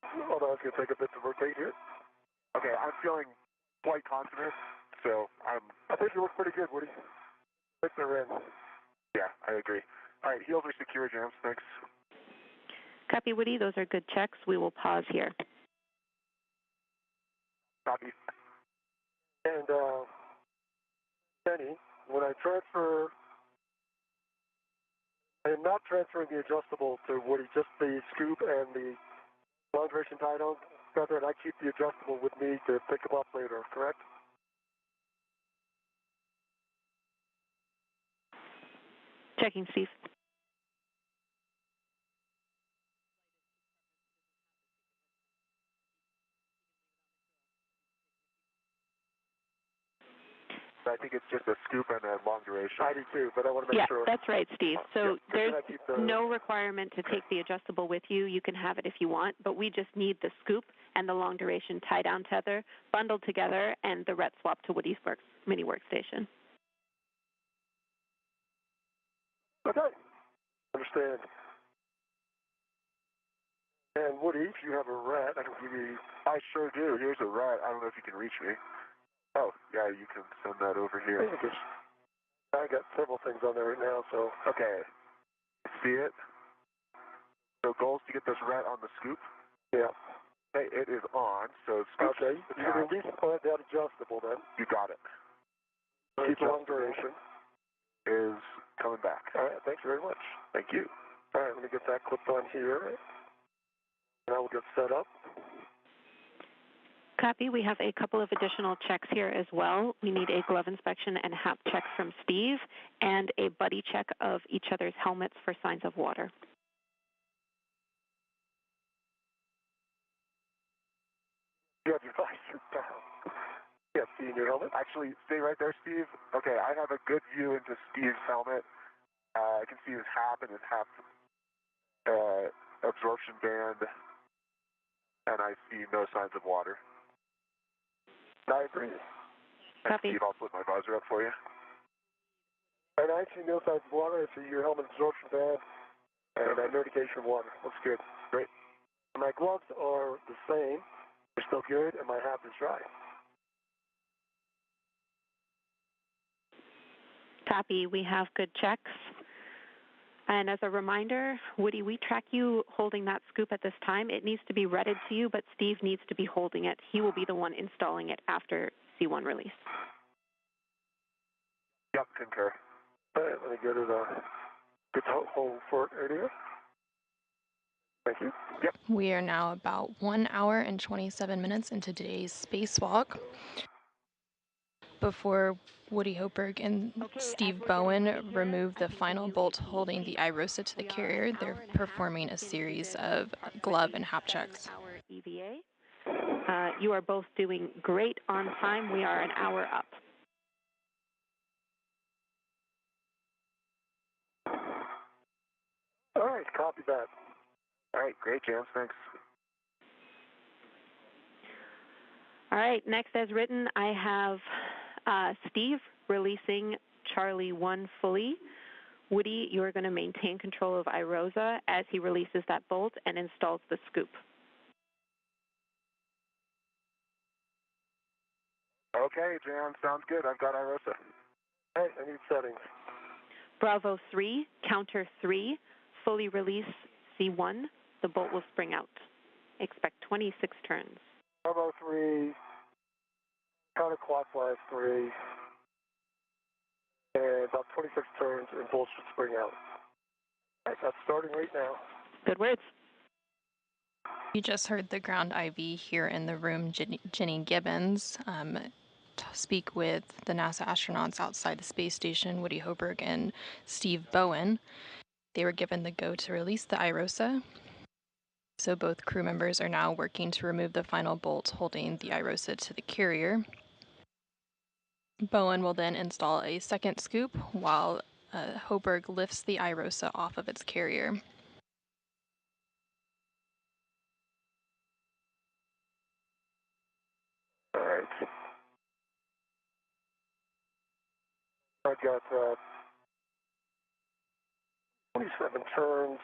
Hold on, it's going to take a bit to rotate here. Okay, I'm feeling quite confident, so I think you look pretty good, Woody. I think they're in. Yeah, I agree. All right, heels are secure, James. Thanks. Copy, Woody. Those are good checks. We will pause here. Copy. And Benny, when I transfer, I am not transferring the adjustable to Woody, just the scoop and the long duration tie down tether, and I keep the adjustable with me to pick them up later, correct? Checking, Steve. I think it's just a scoop and a long duration. I do too, but I want to make sure. Yeah, that's right, Steve. So there's the... no requirement to take the adjustable with you. You can have it if you want, but we just need the scoop and the long duration tie-down tether bundled together and the ret swap to Woody's mini workstation. Okay. Understand. And Woody, if you have a rat, I can give you... I sure do. Here's a rat. I don't know if you can reach me. Oh, yeah, you can send that over here. I got several things on there right now, so... Okay. See it? So goal is to get this rat on the scoop? Yeah. Okay, it is on, so... Okay, you can at least put that adjustable then. You got it. Keep the long duration. Is coming back. All right, thanks very much. Thank you. All right, let me get that clipped on here. Now we'll get set up. Copy. We have a couple of additional checks here as well. We need a glove inspection and HAP check from Steve and a buddy check of each other's helmets for signs of water. You have your visor down. Yeah, Steve, your helmet? Actually, stay right there, Steve. Okay, I have a good view into Steve's helmet. I can see his HAP and his HAP absorption band, and I see no signs of water. I agree. Copy. Steve, I'll flip my visor up for you. And I see no signs of water. I see your helmet absorption band and no indication of water. Looks good. Great. My gloves are the same. They're still good, and my HAP is dry. Copy. We have good checks. And as a reminder, Woody, we track you holding that scoop at this time. It needs to be redded to you, but Steve needs to be holding it. He will be the one installing it after C1 release. Yep, concur. All right, let me go to the good hold for area. Thank you. Yep. We are now about 1 hour and 27 minutes into today's spacewalk. Before Woody Hochberg and Steve Bowen remove the final bolt holding the IROSA to the carrier, they're performing a series of glove and HAP checks. You are both doing great on time. We are an hour up. All right, copy that. All right, great, James. Thanks. All right, next as written, I have Steve releasing Charlie 1 fully. Woody, you are going to maintain control of IROSA as he releases that bolt and installs the scoop. Okay, Jan, sounds good. I've got IROSA. All right, I need settings. Bravo 3, counter 3, fully release C1. The bolt will spring out. Expect 26 turns. Bravo 3, counterclockwise 3, and about 26 turns, and bolt should spring out. All right, that's starting right now. Good words. You just heard the ground IV here in the room, Jenny Gibbons, speak with the NASA astronauts outside the space station, Woody Hochberg and Steve Bowen. They were given the go to release the IROSA. So both crew members are now working to remove the final bolt holding the IROSA to the carrier. Bowen will then install a second scoop while Hochberg lifts the IROSA off of its carrier. All right. I've got 27 turns.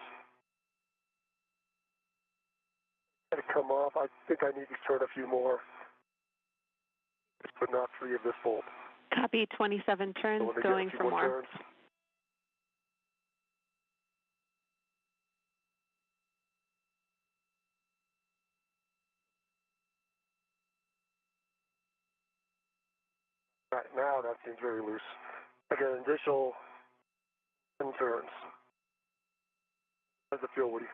Got to come off. I think I need to turn a few more, but not 3 of this bolt. Copy, 27 turns, So going for more. Turns. Right now, that seems very loose. Again, additional 10 turns. How does it feel, Woody?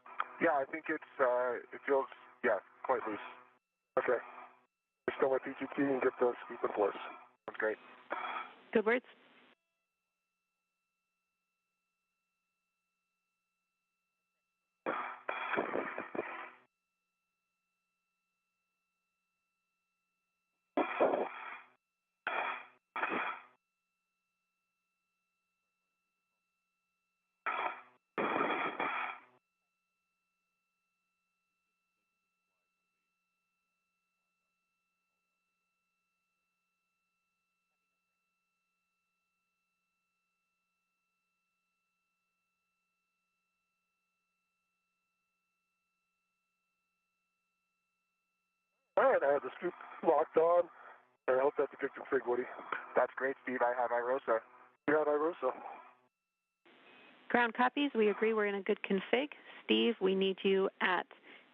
Yeah, I think it's it feels quite loose. Okay. Still my PGT and get the scoop in place. That's great. Good words. All right, I have the scoop locked on. I hope that's a good config, Woody. That's great, Steve. I have IROSA. You got IROSA. Ground copies. We agree we're in a good config. Steve, we need you at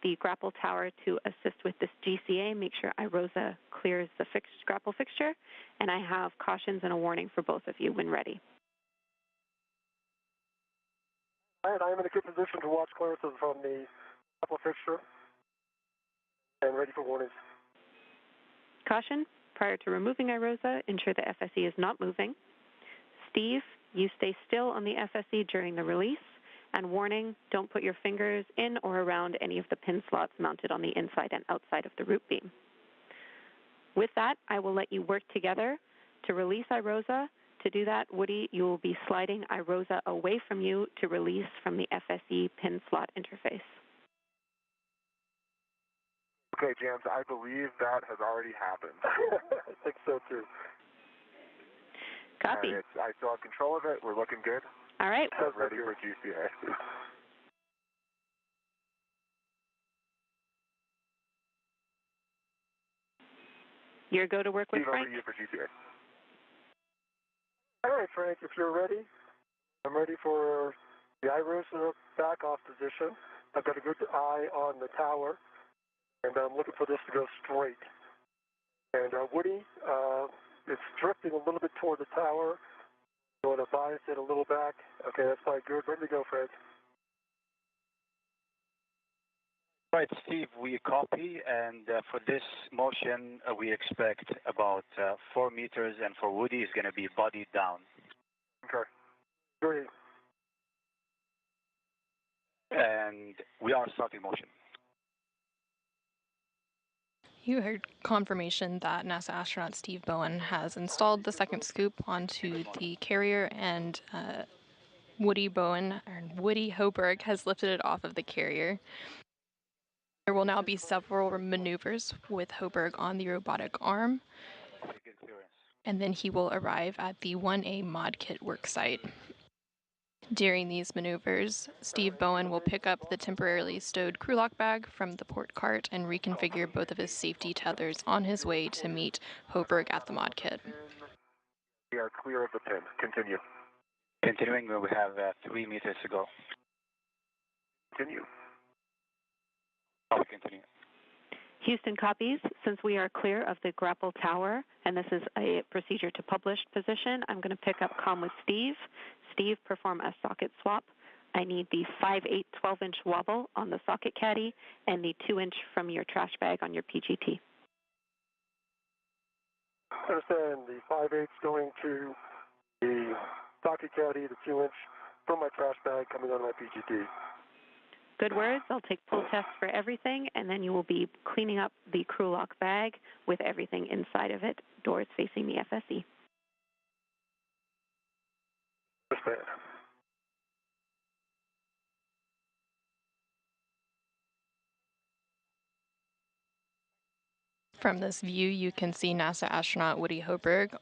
the grapple tower to assist with this GCA. Make sure IROSA clears the grapple fixture. And I have cautions and a warning for both of you when ready. All right, I am in a good position to watch clearances from the grapple fixture and ready for warnings. Caution, prior to removing IROSA, ensure the FSE is not moving. Steve, you stay still on the FSE during the release. And warning, don't put your fingers in or around any of the pin slots mounted on the inside and outside of the root beam. With that, I will let you work together to release IROSA. To do that, Woody, you will be sliding IROSA away from you to release from the FSE pin slot interface. Okay, James, I believe that has already happened. I think so, too. Copy. I still have control of it. We're looking good. All right. I'm ready for GCA. You're go to work with Steve, Frank? over to you for GCA. All right, Frank, if you're ready, I'm ready for the IROSA back-off position. I've got a good eye on the tower, and I'm looking for this to go straight. And Woody, it's drifting a little bit toward the tower. You want to bias it a little back. Okay, that's probably good. Ready to go, Frank. Right, Steve, we copy, and for this motion, we expect about 4 meters, and for Woody, it's going to be bodied down. Okay. Great. And we are starting motion. You heard confirmation that NASA astronaut Steve Bowen has installed the second scoop onto the carrier, and Woody Hoberg has lifted it off of the carrier. There will now be several maneuvers with Hoberg on the robotic arm, and then he will arrive at the 1A mod kit worksite. During these maneuvers, Steve Bowen will pick up the temporarily stowed crew lock bag from the port cart and reconfigure both of his safety tethers on his way to meet Hoberg at the mod kit. We are clear of the pin. Continue. Continuing, we have 3 meters to go. Continue. I'll continue. Houston copies. Since we are clear of the grapple tower, and this is a procedure to published position, I'm going to pick up comm with Steve. Steve, perform a socket swap. I need the 5/8 12-inch wobble on the socket caddy and the 2-inch from your trash bag on your PGT. Understand the 5/8 going to the socket caddy, the 2-inch from my trash bag coming on my PGT. Good words. I'll take pull tests for everything, and then you will be cleaning up the crew lock bag with everything inside of it, doors facing the FSE. Understand. From this view, you can see NASA astronaut Woody Hoberg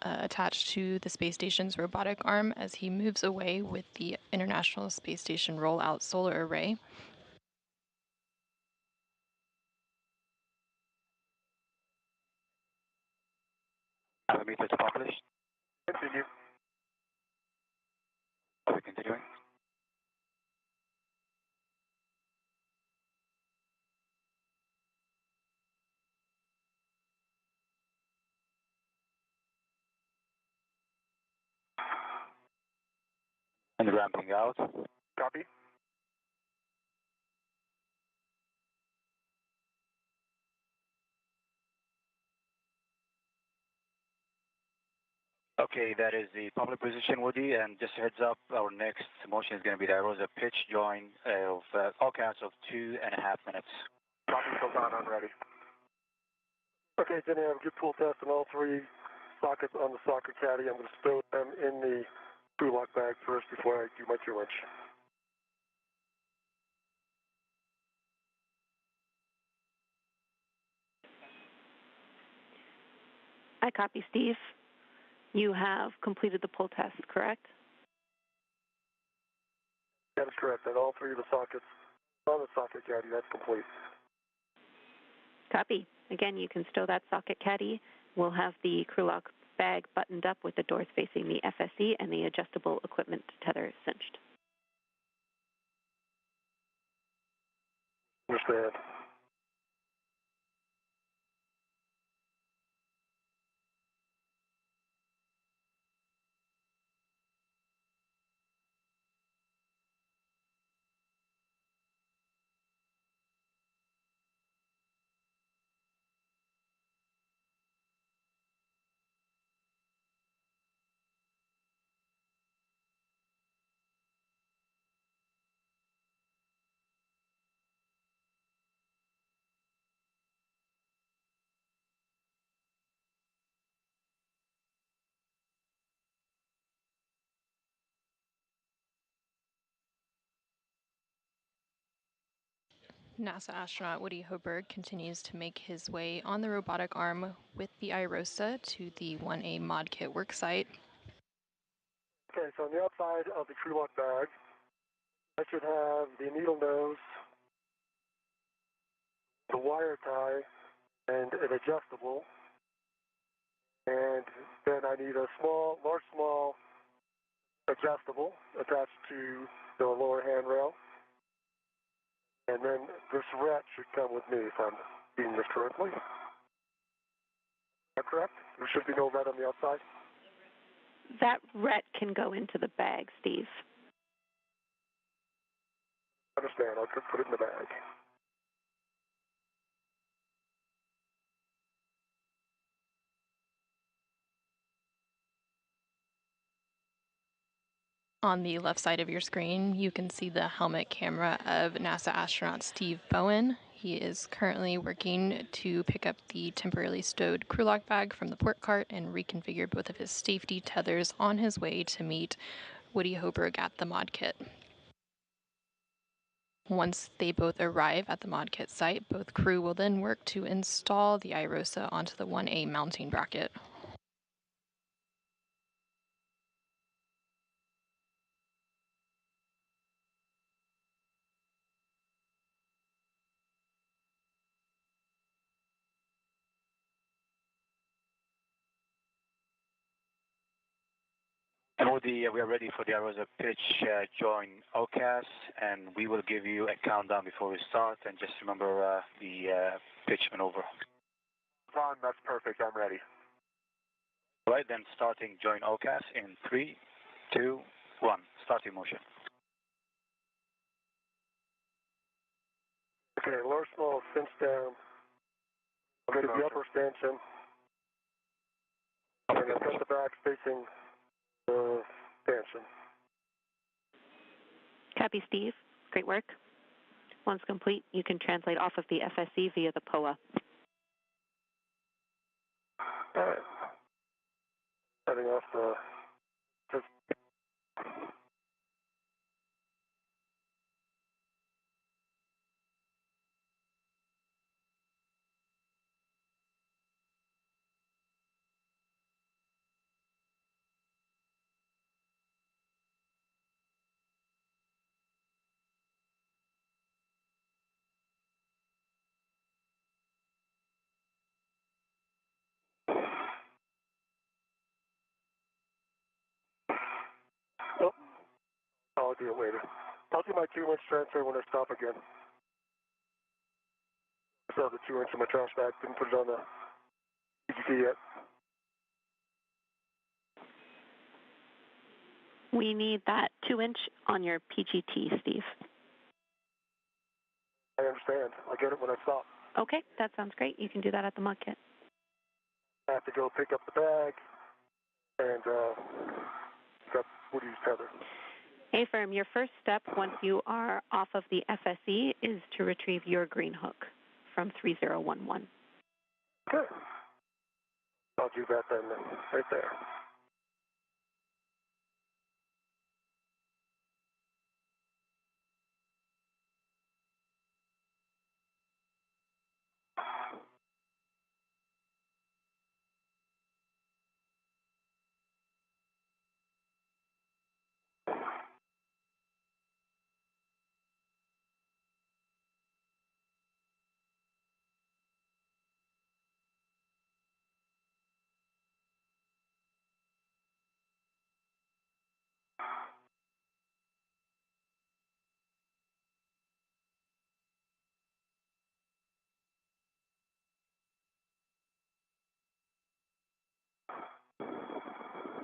attached to the space station's robotic arm as he moves away with the International Space Station rollout solar array. Have a meter to publish. Continue. Are we continuing? And ramping out. Copy. Okay, that is the public position, Woody, and just a heads up, our next motion is going to be the Irosa pitch join of all counts of 2.5 minutes. Copy, so on, I'm ready. Okay, Jenny, I have a good pull test on all three sockets on the socket caddy. I'm going to stow them in the crew lock bag first before I do my 2-inch. I copy, Steve. You have completed the pull test, correct? That is correct. And all three of the sockets on the socket caddy, that's complete. Copy. Again, you can stow that socket caddy. We'll have the crew lock bag buttoned up with the doors facing the FSE and the adjustable equipment tether cinched. Understand. NASA astronaut Woody Hoberg continues to make his way on the robotic arm with the Irosa to the 1A mod kit worksite. Okay, so on the outside of the crew lock bag, I should have the needle nose, the wire tie, and an adjustable. And then I need a small adjustable attached to the lower handrail. And then this rat should come with me if I'm reading this correctly. Is that correct? There should be no rat on the outside? That ret can go into the bag, Steve. Understand. I'll just put it in the bag. On the left side of your screen, you can see the helmet camera of NASA astronaut Steve Bowen. He is currently working to pick up the temporarily stowed crew lock bag from the port cart and reconfigure both of his safety tethers on his way to meet Woody Hoberg at the mod kit. Once they both arrive at the mod kit site, both crew will then work to install the Irosa onto the 1A mounting bracket. And Woody, we are ready for the Irosa pitch join OCAS, and we will give you a countdown before we start. And just remember the pitch maneuver. Ron, that's perfect. I'm ready. All right, then starting join OCAS in 3, 2, 1. Starting motion. Okay, lower small cinch down. Okay, to the upper stanchion. And then set the back facing the stanchion. Copy, Steve. Great work. Once complete, you can translate off of the FSE via the POA. All right. Setting off the... Oh, I'll do it later. I'll do my 2-inch transfer when I stop again. I still have the 2-inch in my trash bag. Didn't put it on the PGT yet. We need that 2-inch on your PGT, Steve. I understand. I'll get it when I stop. Okay, that sounds great. You can do that at the mod kit. I have to go pick up the bag, And what do you tether? A-firm, your first step once you are off of the FSE is to retrieve your green hook from 3011. Okay. I'll do that then, right there.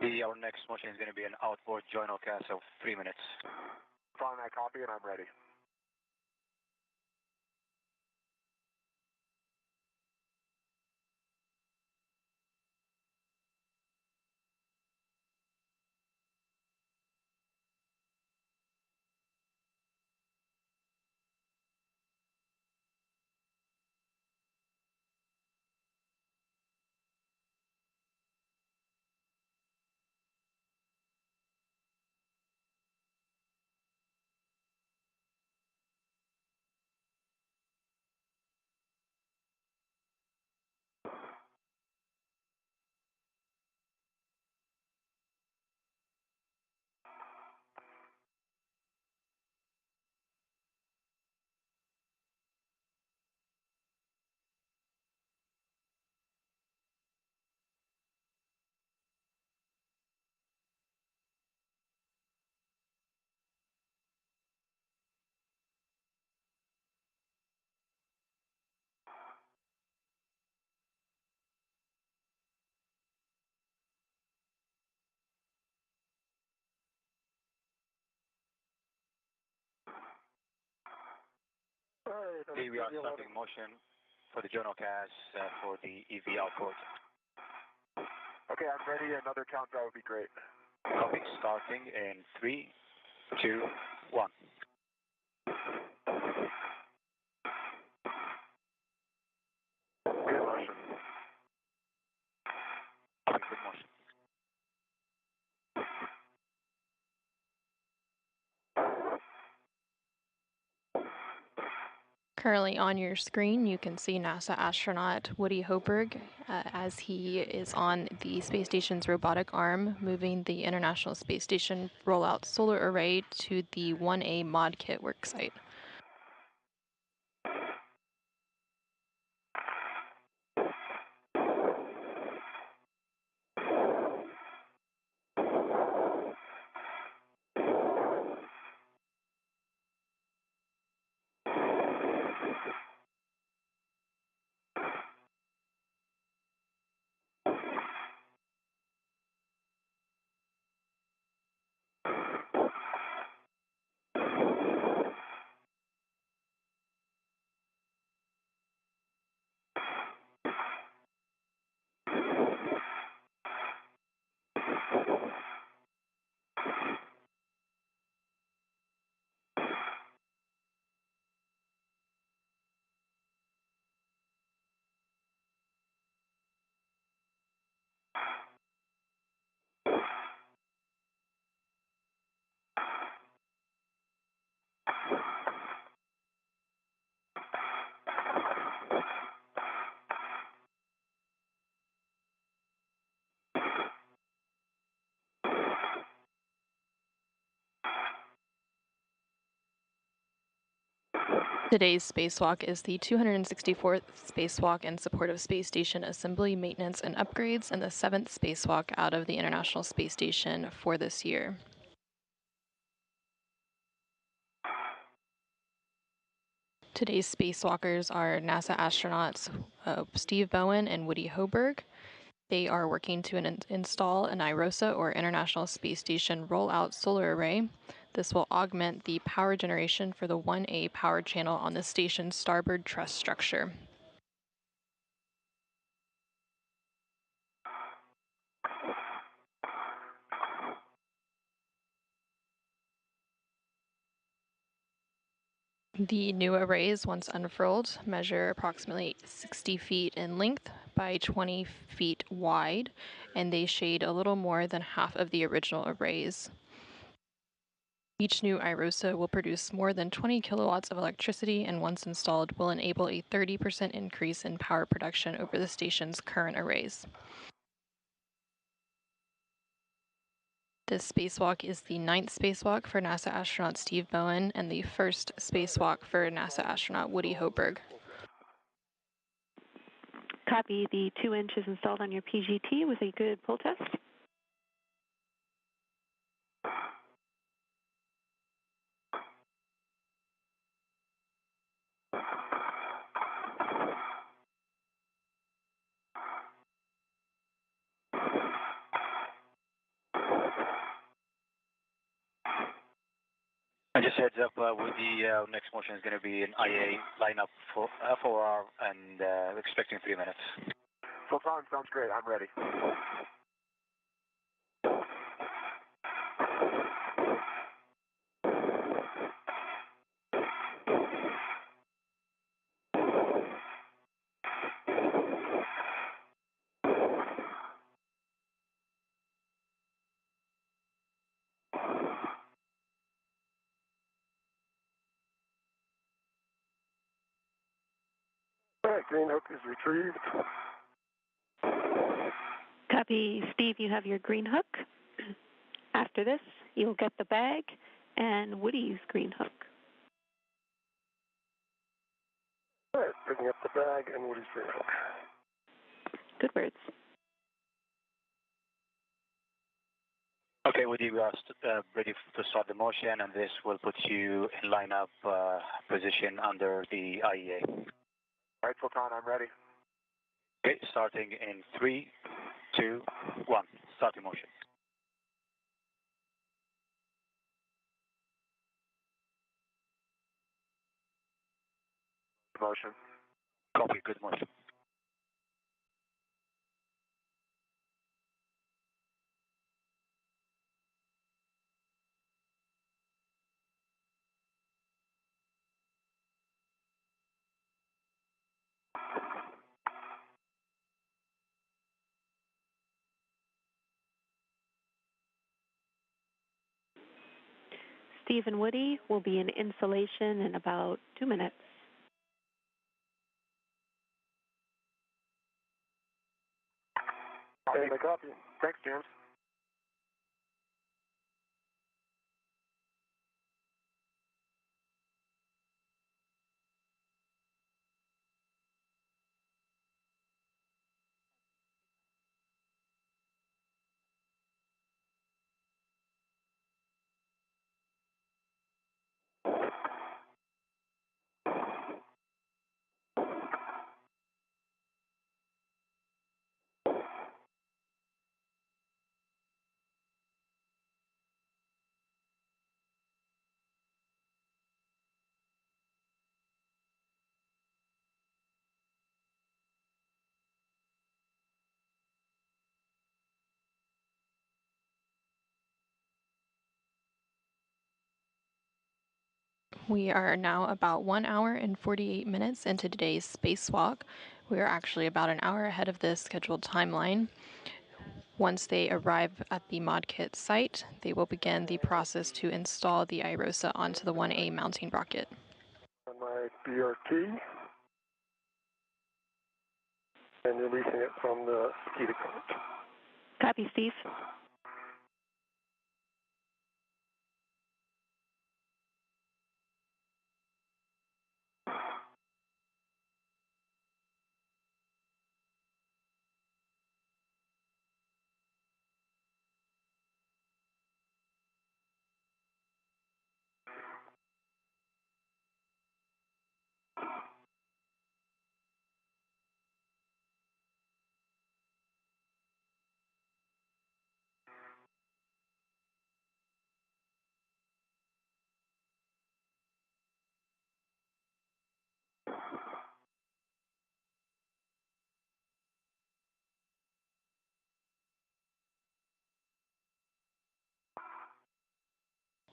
Our next motion is going to be an outboard journal cast of 3 minutes. Found that copy and I'm ready. We are starting motion for the journal cast for the EV outboard. Okay, I'm ready. Another countdown would be great. Copy. Starting in 3, 2, 1. Good motion. Copy. Good motion. Currently on your screen, you can see NASA astronaut Woody Hoberg as he is on the space station's robotic arm, moving the International Space Station rollout solar array to the 1A mod kit worksite. Today's spacewalk is the 264th spacewalk in support of space station assembly, maintenance, and upgrades, and the 7th spacewalk out of the International Space Station for this year. Today's spacewalkers are NASA astronauts Steve Bowen and Woody Hoberg. They are working to install an IROSA, or International Space Station Rollout Solar Array. This will augment the power generation for the 1A power channel on the station's starboard truss structure. The new arrays, once unfurled, measure approximately 60 feet in length by 20 feet wide, and they shade a little more than half of the original arrays. Each new iROSA will produce more than 20 kilowatts of electricity, and once installed will enable a 30% increase in power production over the station's current arrays. This spacewalk is the 9th spacewalk for NASA astronaut Steve Bowen and the first spacewalk for NASA astronaut Woody Hoburg. Copy. The 2-inch is installed on your PGT with a good pull test. And just heads up, with the next motion is going to be an IA lineup for 4 hour and expecting 3 minutes. Sultan, sounds great. I'm ready. All right, green hook is retrieved. Copy. Steve, you have your green hook. After this, you'll get the bag and Woody's green hook. All right, picking up the bag and Woody's green hook. Good words. Okay, Woody, we are ready to start the motion, and this will put you in lineup position under the IEA. All right, Sultan, I'm ready. Okay, starting in 3, 2, 1. Starting motion. Motion. Copy, good motion. Steve and Woody will be in installation in about 2 minutes. Hey, copy. Thanks, James. We are now about 1 hour and 48 minutes into today's spacewalk. We are actually about an hour ahead of the scheduled timeline. Once they arrive at the ModKit site, they will begin the process to install the iROSA onto the 1A mounting rocket. On my BRT and releasing it from the SCADA cart. Copy, Steve.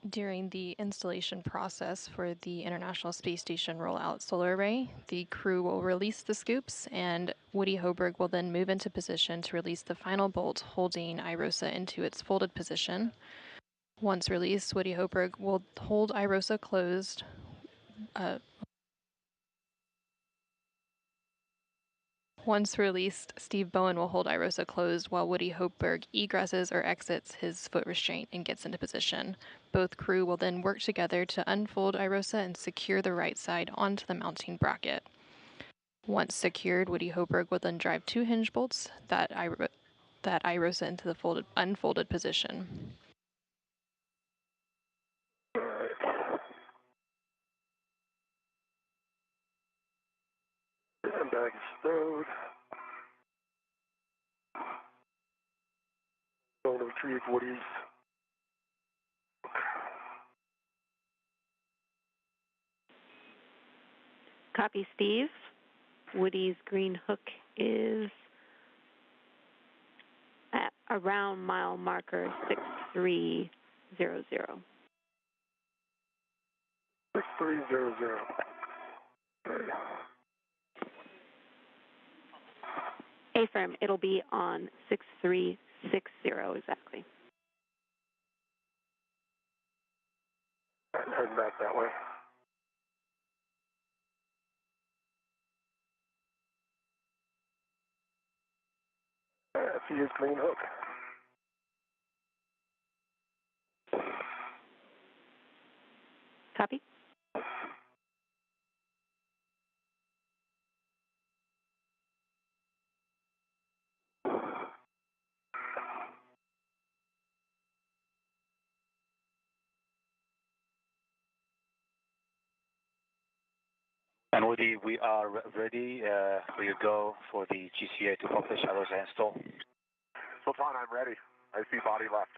During the installation process for the International Space Station Rollout Solar Array, the crew will release the scoops, and Woody Hoburg will then move into position to release the final bolt holding IROSA into its folded position. Once released, Woody Hoburg will hold IROSA closed. Once released, Steve Bowen will hold IROSA closed while Woody Hoburg egresses or exits his foot restraint and gets into position. Both crew will then work together to unfold IROSA and secure the right side onto the mounting bracket. Once secured, Woody Hoburg will then drive 2 hinge bolts that IROSA into the unfolded position. Handbag is stowed. Going to retrieve Woody's. Copy, Steve. Woody's green hook is at around mile marker 6300. 6300. Affirm, it'll be on 6360 exactly. Heading back that way. See his green hook. Copy. And Woody, we are ready for you go for the GCA to publish IROSA install. Sultan, I'm ready. I see body left.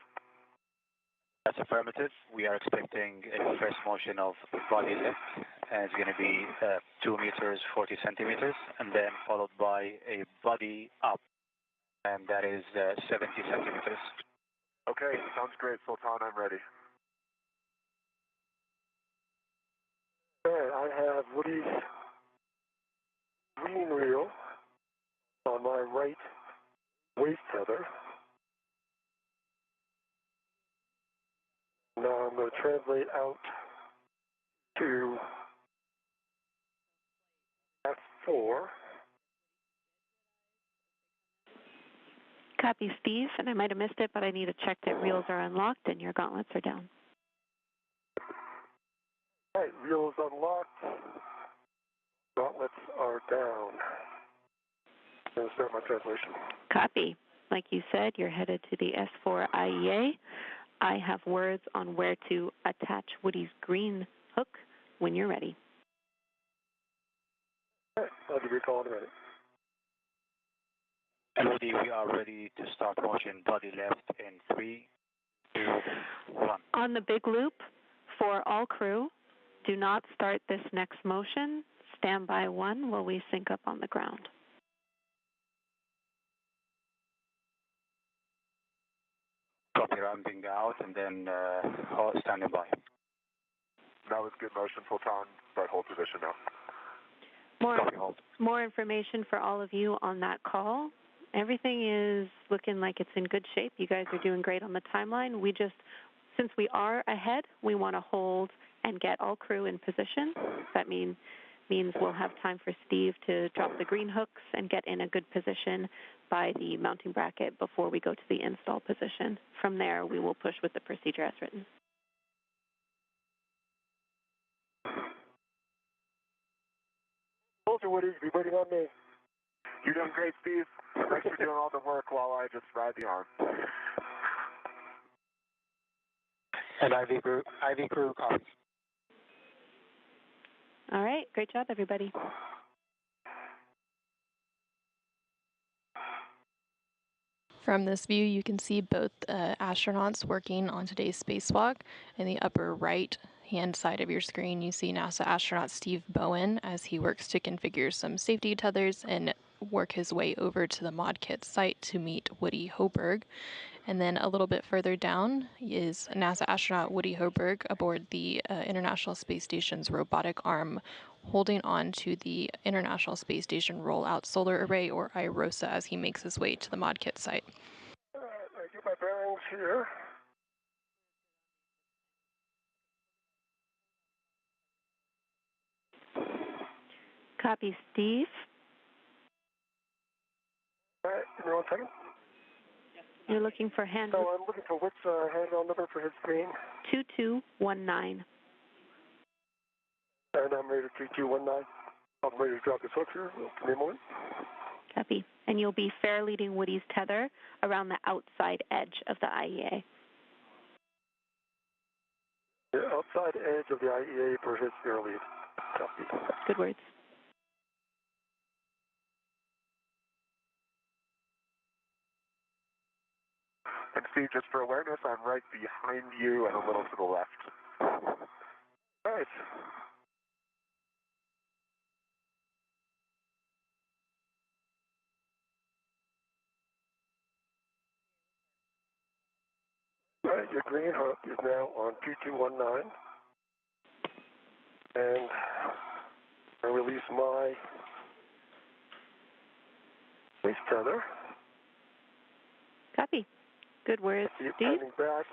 That's affirmative. We are expecting a first motion of body left, and it's going to be 2 meters, 40 centimeters, and then followed by a body up, and that is 70 centimeters. Okay, sounds great, Sultan. I'm ready. Okay, I have Woody's green reel on my right waist tether. Now I'm going to translate out to F4. Copy, Steve, and I might have missed it, but I need to check that reels are unlocked and your gauntlets are down. All right, reels unlocked. Gauntlets are down. I'm going to start my translation. Copy. Like you said, you're headed to the S4 IEA. I have words on where to attach Woody's green hook when you're ready. All right, I'll give you a call in a minute. And Woody, we are ready to start motion body left in 3, 2, 1. On the big loop, for all crew, do not start this next motion. Stand by 1 while we sync up on the ground. Copy, ramping out, and then standing by. That was good motion, Sultan, but hold position now. Copy, hold. More information for all of you on that call. Everything is looking like it's in good shape. You guys are doing great on the timeline. Since we are ahead, we want to hold and get all crew in position. That means we'll have time for Steve to drop the green hooks and get in a good position by the mounting bracket before we go to the install position. From there, we will push with the procedure as written. Soldier Woody, be waiting on me. You're doing great, Steve. Thanks for doing all the work while I just ride the arm. And IV crew copies. All right, great job, everybody. From this view, you can see both astronauts working on today's spacewalk. In the upper right-hand side of your screen, you see NASA astronaut Steve Bowen as he works to configure some safety tethers, and work his way over to the mod kit site to meet Woody Hoberg. And then a little bit further down is NASA astronaut Woody Hoberg aboard the International Space Station's robotic arm, holding on to the International Space Station Rollout Solar Array, or IROSA, as he makes his way to the mod kit site. All right, I get my bearings here. Copy, Steve. All right, give me 1 second. You're looking for hand... So I'm looking for which handrail number for his screen? 2219. And I'm ready to 3219. I'm ready to drop this hook here. Give me a moment. Copy. And you'll be fair leading Woody's tether around the outside edge of the IEA. The outside edge of the IEA for his fair lead. Copy. Good words. And Steve, just for awareness, I'm right behind you and a little to the left. All right. All right, your green hook is now on 2219. And I release my base tether. Copy. Good words, Keep Steve. handing back,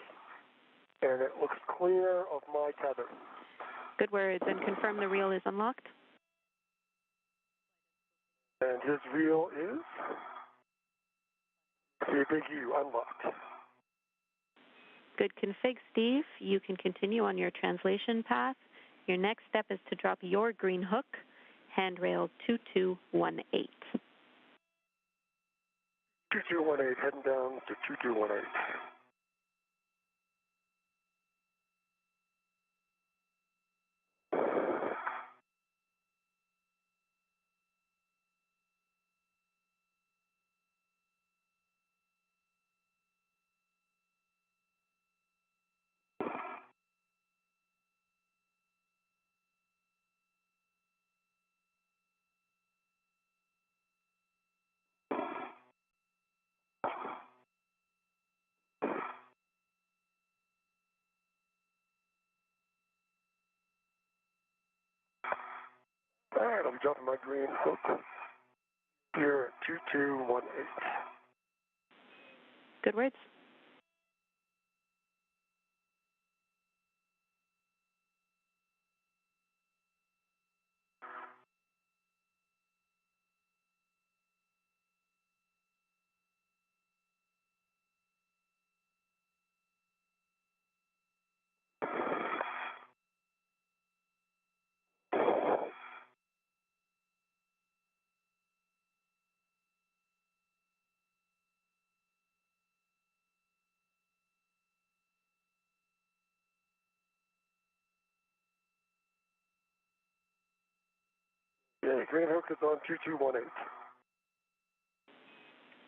and it looks clear of my tether. Good words. And confirm the reel is unlocked. And his reel is a big U, unlocked. Good config, Steve. You can continue on your translation path. Your next step is to drop your green hook, handrail 2218. 2218, heading down to 2218. All right, I'll be dropping my green hook here at 2218. Good words. Yeah, green hook is on 2218.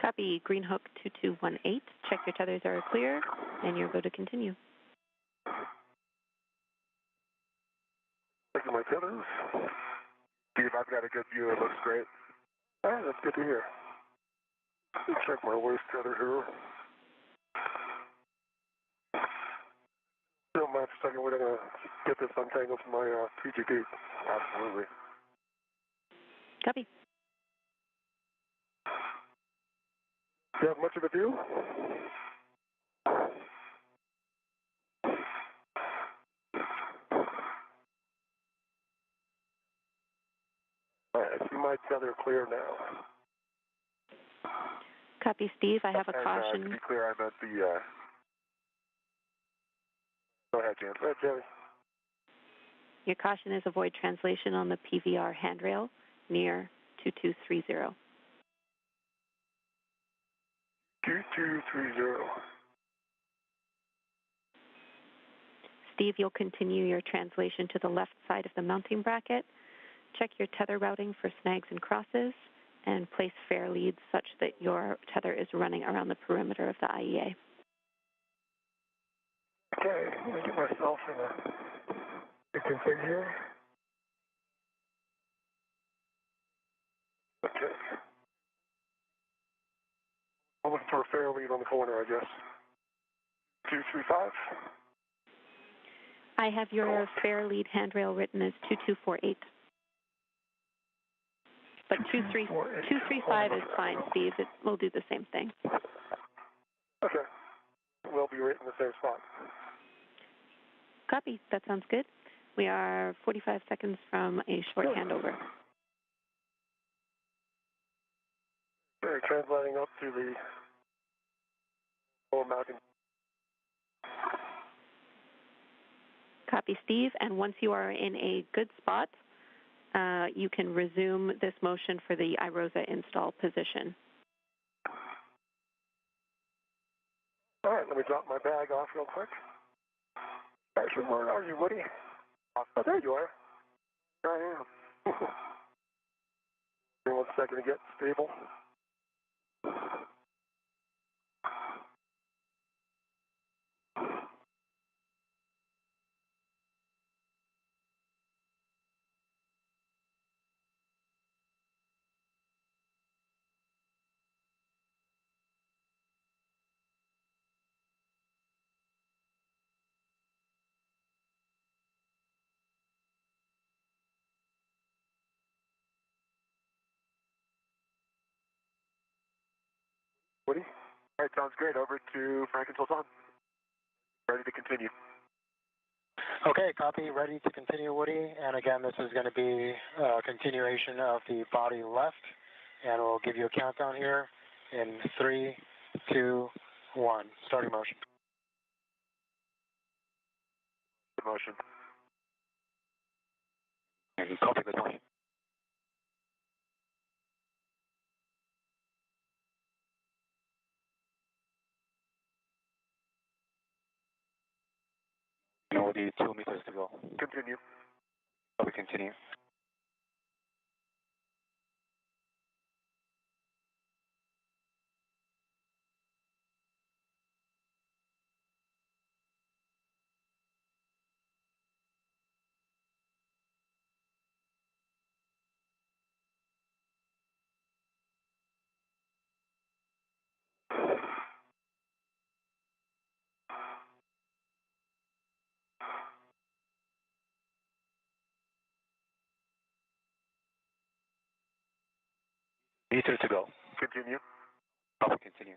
Copy. Green hook 2218. Check your tethers are clear, and you're good to continue. Checking my tethers. Steve, I've got a good view. It looks great. All right, that's good to hear. Check my waist tether here. Don't mind for a second, we're going to get this untangled from my PGD. Absolutely. Copy. Do you have much of a view? All right, I see my tether clear now. Copy, Steve. I have a And, caution. to be clear, I meant the... Go ahead, James. All right, Jerry. Your caution is avoid translation on the PVR handrail near 2230. 2230. Steve, you'll continue your translation to the left side of the mounting bracket. Check your tether routing for snags and crosses, and place fair leads such that your tether is running around the perimeter of the IEA. Okay, let me get myself in a config here. Okay. I'm looking for a fair lead on the corner, I guess. 235. I have your fair lead handrail written as 2248. But 235 is fine, Steve. We'll do the same thing. Okay. We'll be right in the same spot. Copy. That sounds good. We are 45 seconds from a short handover. Okay, translating up to the lower mountain. Copy, Steve. And once you are in a good spot, you can resume this motion for the iROSA install position. All right, let me drop my bag off real quick. Actually, where are you, Woody? Oh, there you are. There I am. Give me 1 second to get stable. Woody? All right, sounds great. Over to Frank and Sultan. Ready to continue. Okay, copy. Ready to continue, Woody. And again, this is going to be a continuation of the body left. And we'll give you a countdown here in 3, 2, 1. Starting motion. Good motion. And copy the motion. Already 2 meters to go. Continue. Copy, continue. Meter to go. Continue. Copy, continue.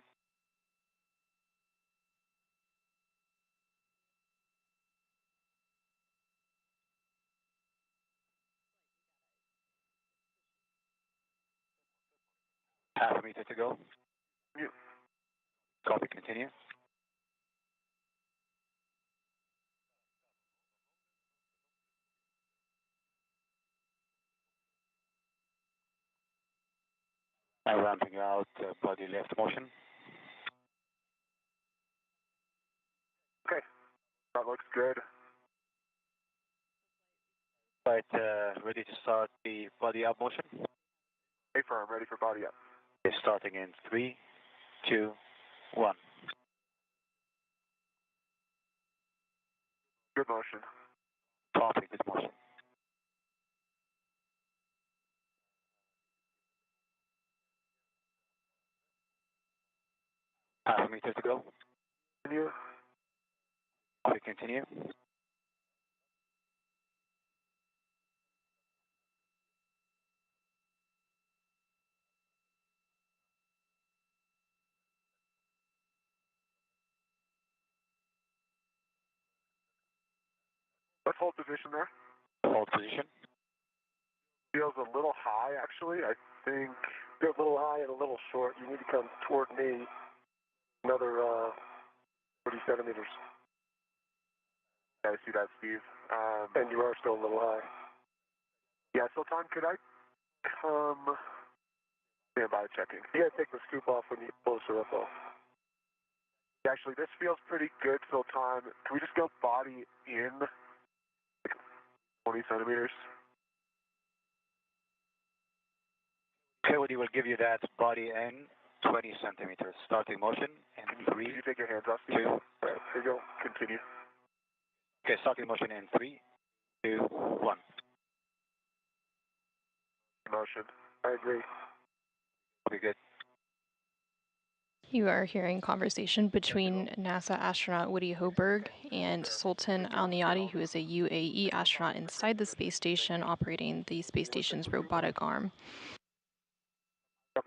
Half a meter to go. Continue. Copy, continue. I'm ramping out body left motion. Okay. That looks good. Right, ready to start the body up motion. Stay firm. Ready for body up. Okay, starting in 3, 2, 1. Good motion. Copy, good motion. Half a meter to go. Continue. Copy, continue. Let's hold position there. Hold position. Feels a little high, actually. I think feels a little high and a little short. You need to come toward me another 30 centimeters. I see that, Steve. And you are still a little high. Yeah, Sultan, could I come... Stand by checking. You gotta take the scoop off when you get closer, that's all. Actually, this feels pretty good, Sultan. Can we just go body in, like 20 centimeters? Gravity will give you that body in 20 centimeters. Starting motion in 3, Can you take your hands off, Steve? 2. All right, here you go. Continue. Okay, starting motion in 3, 2, 1. Motion. I agree. Okay, good. You are hearing conversation between NASA astronaut Woody Hoburg and Sultan Al-Niyadi, who is a UAE astronaut inside the space station operating the space station's robotic arm.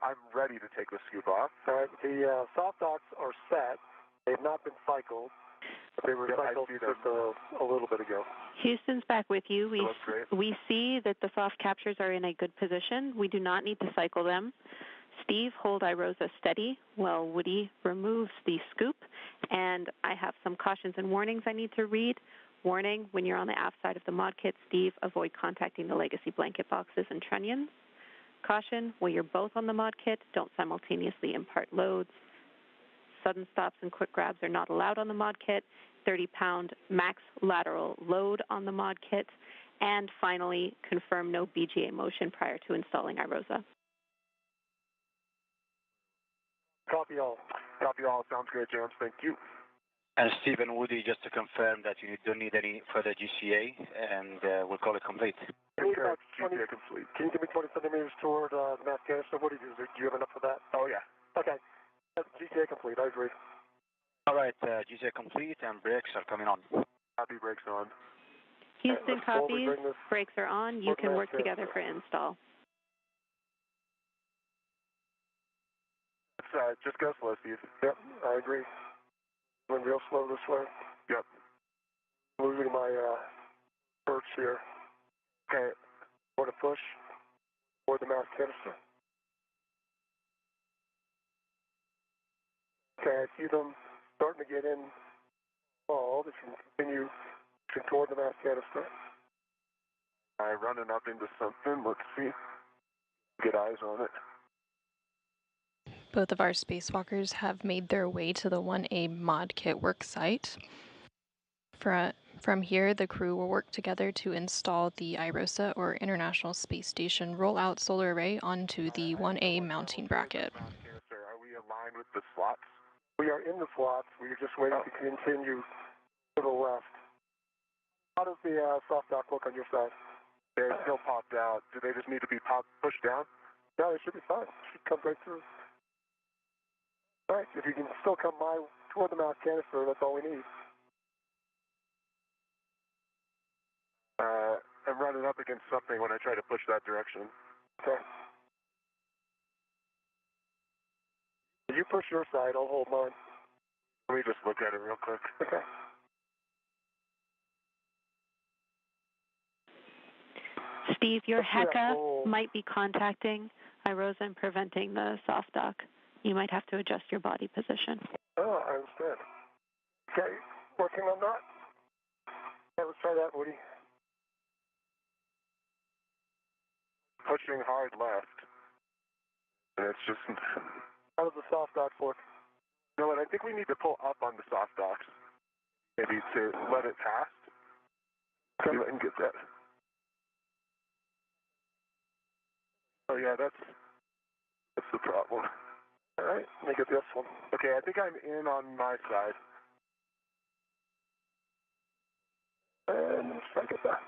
I'm ready to take the scoop off. All right, the soft docks are set. They've not been cycled. They were cycled just a little bit ago. Houston's back with you. We see that the soft captures are in a good position. We do not need to cycle them. Steve, hold iROSA steady while Woody removes the scoop. And I have some cautions and warnings I need to read. Warning, when you're on the aft side of the mod kit, Steve, avoid contacting the legacy blanket boxes and trunnions. Caution, when you're both on the mod kit, don't simultaneously impart loads. Sudden stops and quick grabs are not allowed on the mod kit. 30-pound max lateral load on the mod kit. And finally, confirm no BGA motion prior to installing iROSA. Copy all. Copy all. Sounds great, James. Thank you. And Steve and Woody, just to confirm that you don't need any further GCA, and we'll call it complete. GCA complete. Can you give me 20 centimeters toward the mass canister? What do you have enough for that? Oh, yeah. Okay. GCA complete. I agree. All right, GCA complete, and brakes are coming on. Copy, brakes on. Houston copies. Brakes are on. You can work together for install. Just go slow, Steve. Yep, I agree. Going real slow this way. Yep. Moving my perch here. Okay. Want to push toward the mass canister. Okay, I see them starting to get in. Oh, they can continue toward the mass canister. I'm running up into something. Let's see. Get eyes on it. Both of our spacewalkers have made their way to the 1A mod kit work site. From here, the crew will work together to install the iROSA, or International Space Station Rollout Solar Array, onto the 1A mounting bracket. Are we aligned with the slots? We are in the slots. We are just waiting to continue to the left. How does the soft dock look on your side? They're still popped out. Do they just need to be pushed down? No, they should be fine. Should come right through. All right, if you can still come toward the mass canister, that's all we need. I'm running up against something when I try to push that direction. Okay. If you push your side, I'll hold mine. Let me just look at it real quick. Okay. Steve, your HECA might be contacting iROSA and preventing the soft dock. You might have to adjust your body position. Oh, I understand. Okay, working on that. Yeah, let's try that, Woody. Pushing hard left. And it's just... How does the soft docks look? You know what, I think we need to pull up on the soft docks. Maybe to let it pass. See if I can get that. Oh yeah, that's the problem. All right, let me get this one. Okay, I think I'm in on my side. And let's try to get that.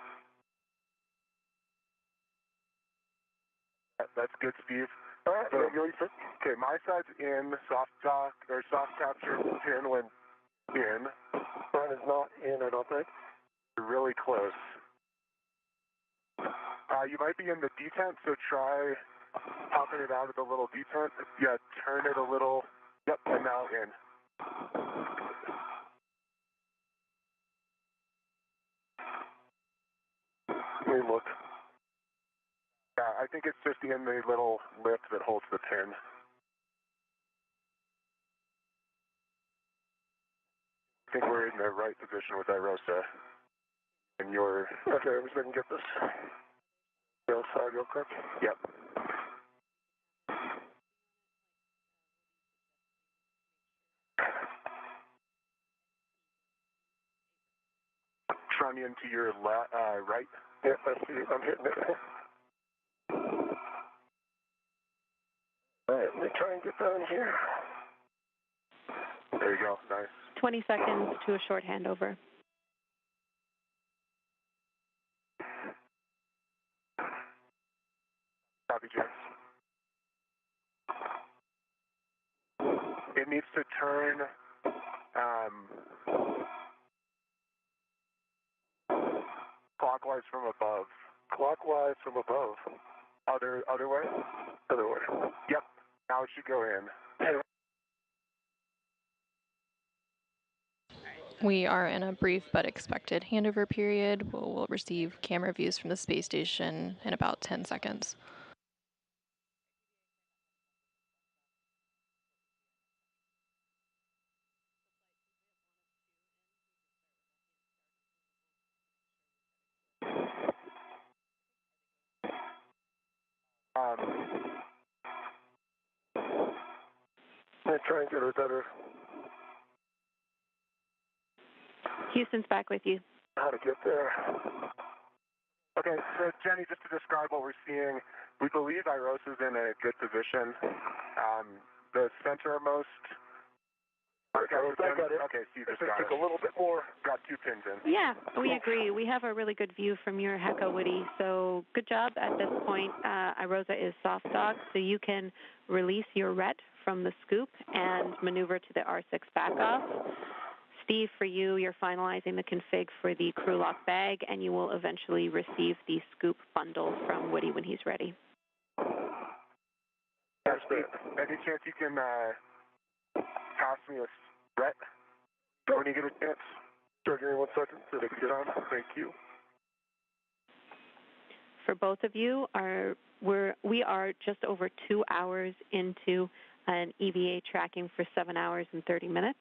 That's good, Steve. All right, okay, my side's in, soft dock, or soft capture pin went in. Mine is not in, I don't think. You're really close. You might be in the detent, so try popping it out of the little detent. Yeah, turn it a little. Yep, and now in. Let me look. Yeah, I think it's just in the little lip that holds the pin. I think we're in the right position with iROSA. And you're... Okay, I'm just going to get this. The other side real quick. Yep. Trunnion to your right. Yep, I see it. I'm hitting it. All right, let me try and get down here. There you go. Nice. 20 seconds to a short handover. Copy, James. In needs to turn clockwise from above. Clockwise from above. Other way? Other way. Yep. Now it should go in. We are in a brief but expected handover period. We'll receive camera views from the space station in about 10 seconds. I'm trying to get her better. Houston's back with you. How to get there. Okay, so Jenny, just to describe what we're seeing, we believe Irosa's in a good position. The centermost. Okay, I got it. Okay, so you just got it. A little bit more. Got 2 pins in. Yeah, we agree. We have a really good view from your HECA, Woody. So good job at this point. Irosa is soft dock, so you can release your RET from the scoop and maneuver to the R6 back off. Steve, for you, you're finalizing the config for the crew lock bag, and you will eventually receive the scoop bundle from Woody when he's ready. That's great. Any chance you can pass me a RET when you get a chance? Sure, give me 1 second so they can get on. Thank you. For both of you, we are just over 2 hours into an EVA tracking for 7 hours and 30 minutes.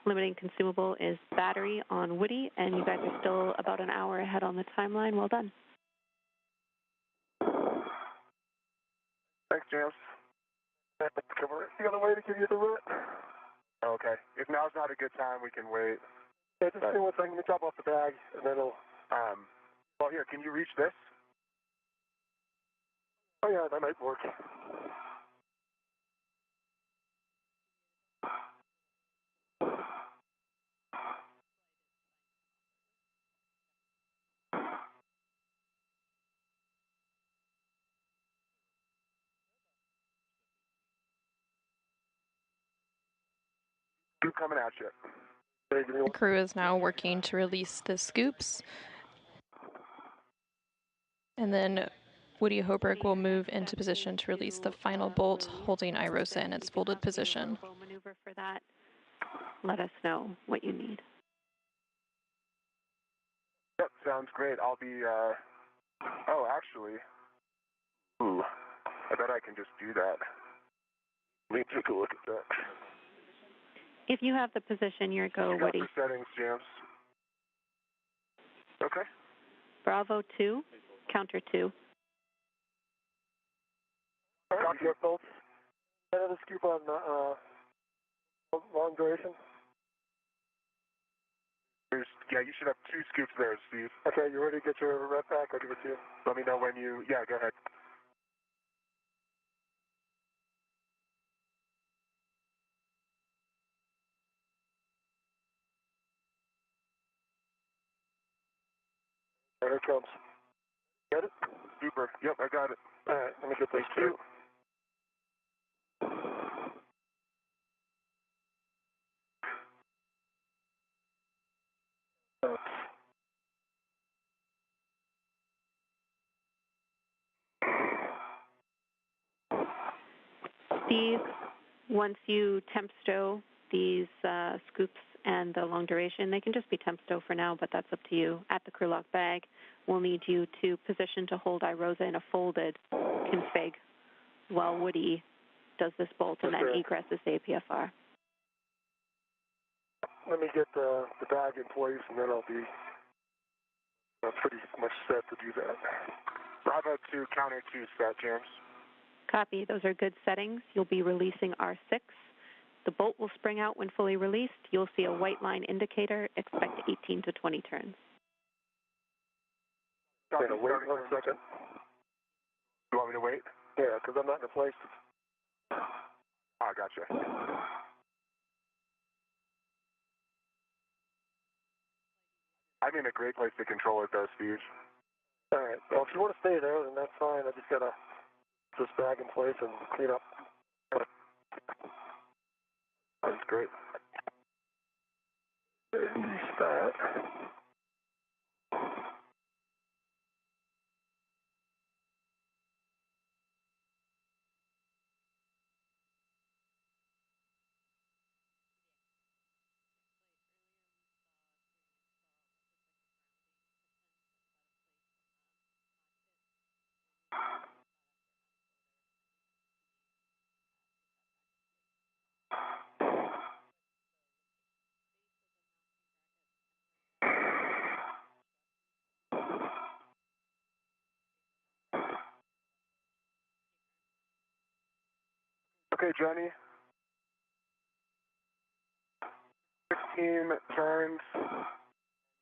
Limiting consumable is battery on Woody, and you guys are still about an hour ahead on the timeline. Well done. Thanks, James. You got a way to give you the route? Okay. If now's not a good time, we can wait. Yeah, just give me 1 second. Let me drop off the bag, and then it'll, well, here, can you reach this? Oh, yeah, that might work. Scoop coming at you. The crew is now working to release the scoops. And then Woody Hoberg will move into position to release the final bolt, holding Irosa in its folded position. Maneuver for that. Let us know what you need. Yep, sounds great. I'll be, oh, actually, I bet I can just do that. Let me take a look at that. If you have the position, your go, Woody. The settings, James. Okay. Bravo 2, counter 2. All right, you both. I have a scoop on long duration. Yeah, you should have 2 scoops there, Steve. Okay, you ready to get your rep back? I'll give it to you. Let me know when you, yeah, go ahead. There it comes. Get it? Super. Yep, I got it. All right, let me get those 2. Steve, once you temp stow these scoops and the long duration, they can just be temp stow for now, but that's up to you. At the crew lock bag, we'll need you to position to hold Irosa in a folded config while Woody does this bolt and then egresses the APFR. Let me get the bag in place, and then I'll be pretty much set to do that. Bravo 2, counter 2 set, James. Copy. Those are good settings. You'll be releasing R6. The bolt will spring out when fully released. You'll see a white line indicator. Expect 18 to 20 turns. Wait 1 second. You want me to wait? Yeah, because I'm not in a place. I gotcha. I'm in a great place to control it, though, Steve. All right. Well, if you want to stay there, then that's fine. I just got to this bag in place and clean up. That's great. Release that. Okay, Jenny. 16 turns,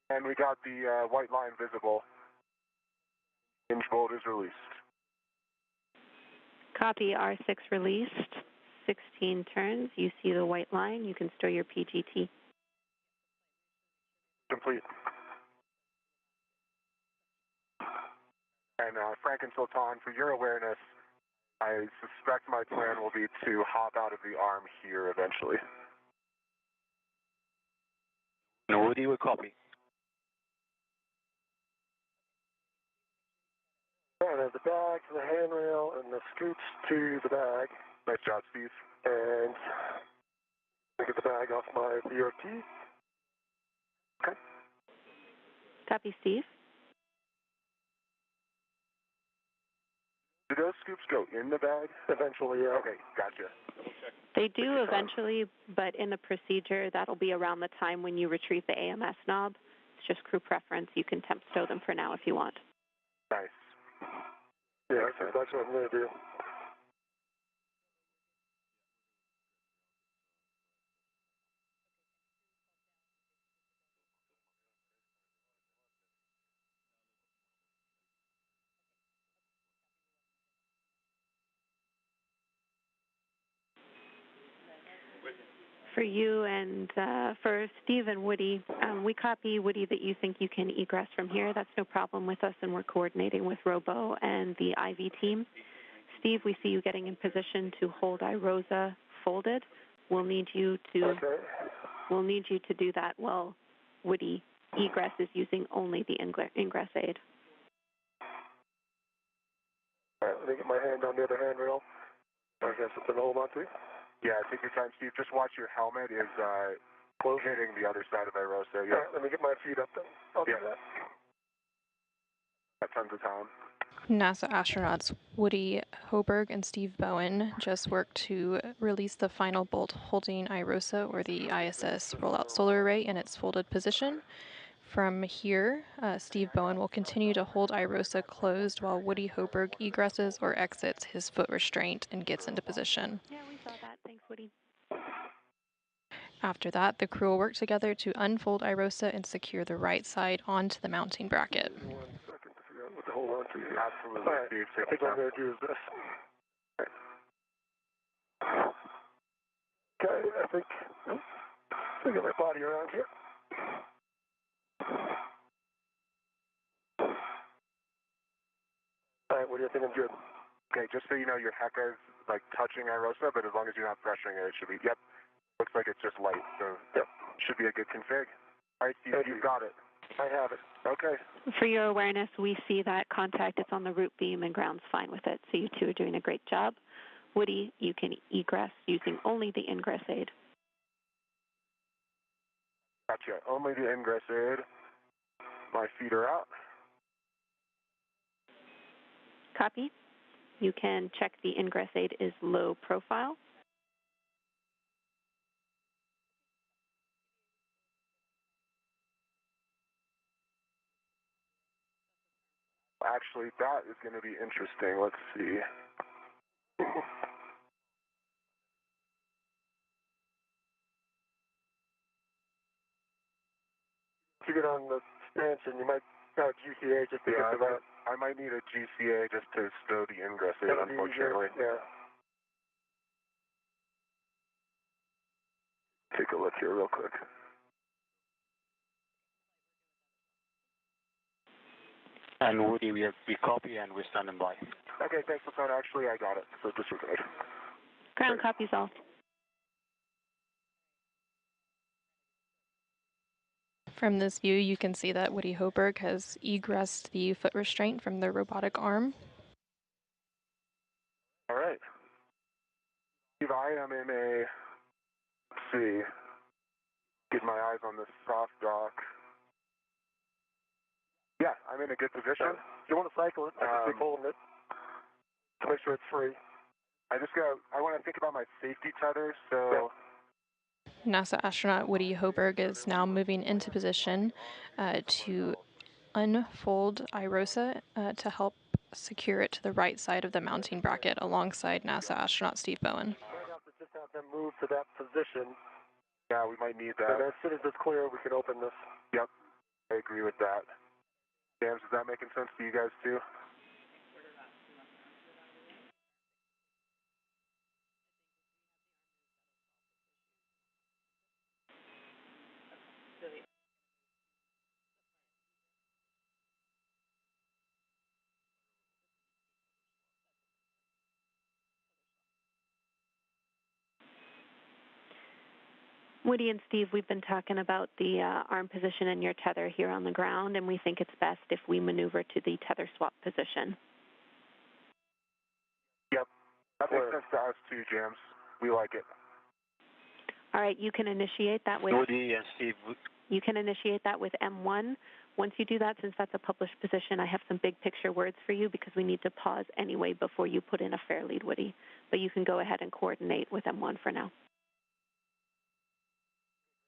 and we got the white line visible. Hinge bolt is released. Copy, R6 released. 16 turns. You see the white line. You can store your PGT. Complete. And Frank and Sultan, for your awareness, I suspect my plan will be to hop out of the arm here eventually. No, Woody will copy. And the bag to the handrail and the scoops to the bag. Nice job, Steve. And I get the bag off my BRT. Okay. Copy, Steve. Do those scoops go in the bag? Eventually, yeah. Okay, gotcha. They do eventually, but in the procedure, that'll be around the time when you retrieve the AMS knob. It's just crew preference. You can temp stow them for now if you want. Nice. Yeah, that's what I'm going to do. For you and for Steve and Woody, we copy, Woody, that you think you can egress from here. That's no problem with us, and we're coordinating with Robo and the IV team. Steve, we see you getting in position to hold iRosa folded. We'll need you to do that while Woody egress is using only the ingress aid. All right, let me get my hand on the other handrail. I guess something to hold on to. Yeah, take your time, Steve. Just watch your helmet is hitting the other side of iRosa. Yeah. All right, let me get my feet up then. I'll do that. Got tons of time. NASA astronauts Woody Hoberg and Steve Bowen just worked to release the final bolt holding iRosa, or the ISS rollout solar array, in its folded position. From here, Steve Bowen will continue to hold iRosa closed while Woody Hoberg egresses or exits his foot restraint and gets into position. Yeah, we saw that. Thanks, Woody. After that, the crew will work together to unfold iRosa and secure the right side onto the mounting bracket. 1 second to figure out what to hold on to. Absolutely, right. Steve. I think what I'm going to do is this. Okay, I think I get my body around here. All right, what do you think I'm good? Okay, just so you know, your HECA is like touching iRosa, but as long as you're not pressuring it, it should be, yep. Looks like it's just light, so yep. Should be a good config. All right, Steve, you've got it. I have it. Okay. For your awareness, we see that contact. It's on the root beam and ground's fine with it. So you two are doing a great job. Woody, you can egress using only the ingress aid. Gotcha. Only the ingress aid. My feet are out. Copy. You can check the ingress aid is low profile. Actually, that is going to be interesting. Let's see. To get on the stanchion, you might have GCA just to get to that. I might need a GCA just to stow the ingress in, unfortunately. Yeah. Take a look here real quick. And Woody, we copy and we're standing by. Okay, thanks for phone. Actually, I got it, so disregard. Ground copies all. From this view, you can see that Woody Hoberg has egressed the foot restraint from the robotic arm. All right. Steve, I am in a, let's see, get my eyes on this soft dock. Yeah, I'm in a good position. You want to cycle it? I keep holding it to make sure it's free. I want to think about my safety tether, so... Yeah. NASA astronaut Woody Hoberg is now moving into position to unfold IROSA to help secure it to the right side of the mounting bracket alongside NASA astronaut Steve Bowen. Might have to just have them move to that position. Yeah, we might need that. And as soon as it's clear, we can open this. Yep, I agree with that. James, is that making sense to you guys too? Woody and Steve, we've been talking about the arm position and your tether here on the ground, and we think it's best if we maneuver to the tether swap position. Yep, that makes sense to us too, James. We like it. All right, you can initiate that with Woody and Steve. You can initiate that with M1. Once you do that, since that's a published position, I have some big picture words for you because we need to pause anyway before you put in a fair lead, Woody. But you can go ahead and coordinate with M1 for now.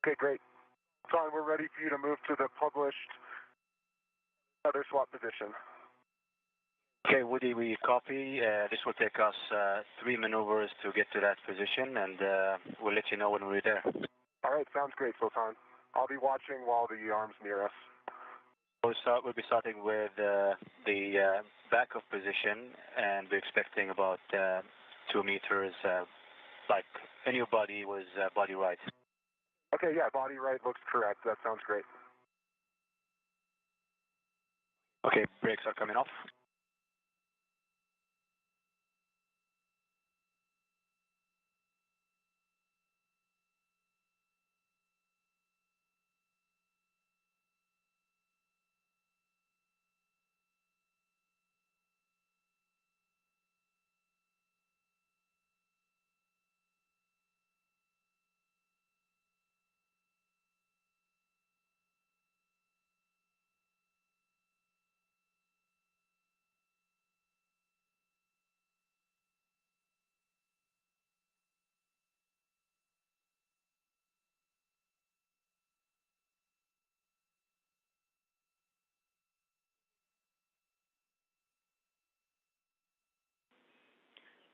Okay, great. John, we're ready for you to move to the published tether swap position. Okay, Woody, we copy. This will take us 3 maneuvers to get to that position, and we'll let you know when we're there. All right, sounds great, Sultan. I'll be watching while the arm's near us. We'll be starting with the backup position, and we're expecting about 2 meters, like in your body was body right. Okay, yeah, body right looks correct. That sounds great. Okay, brakes are coming off.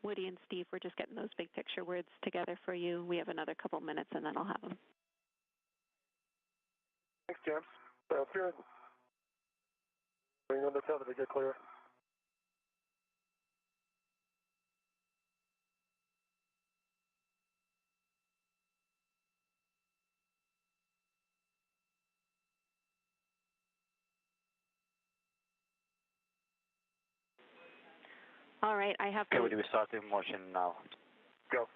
Woody and Steve, we're just getting those big picture words together for you. We have another couple minutes, and then I'll have them. Thanks, James. Sounds good. Bring on the tether to get clear. All right, I have Okay, those, Woody, we start in motion now. Go.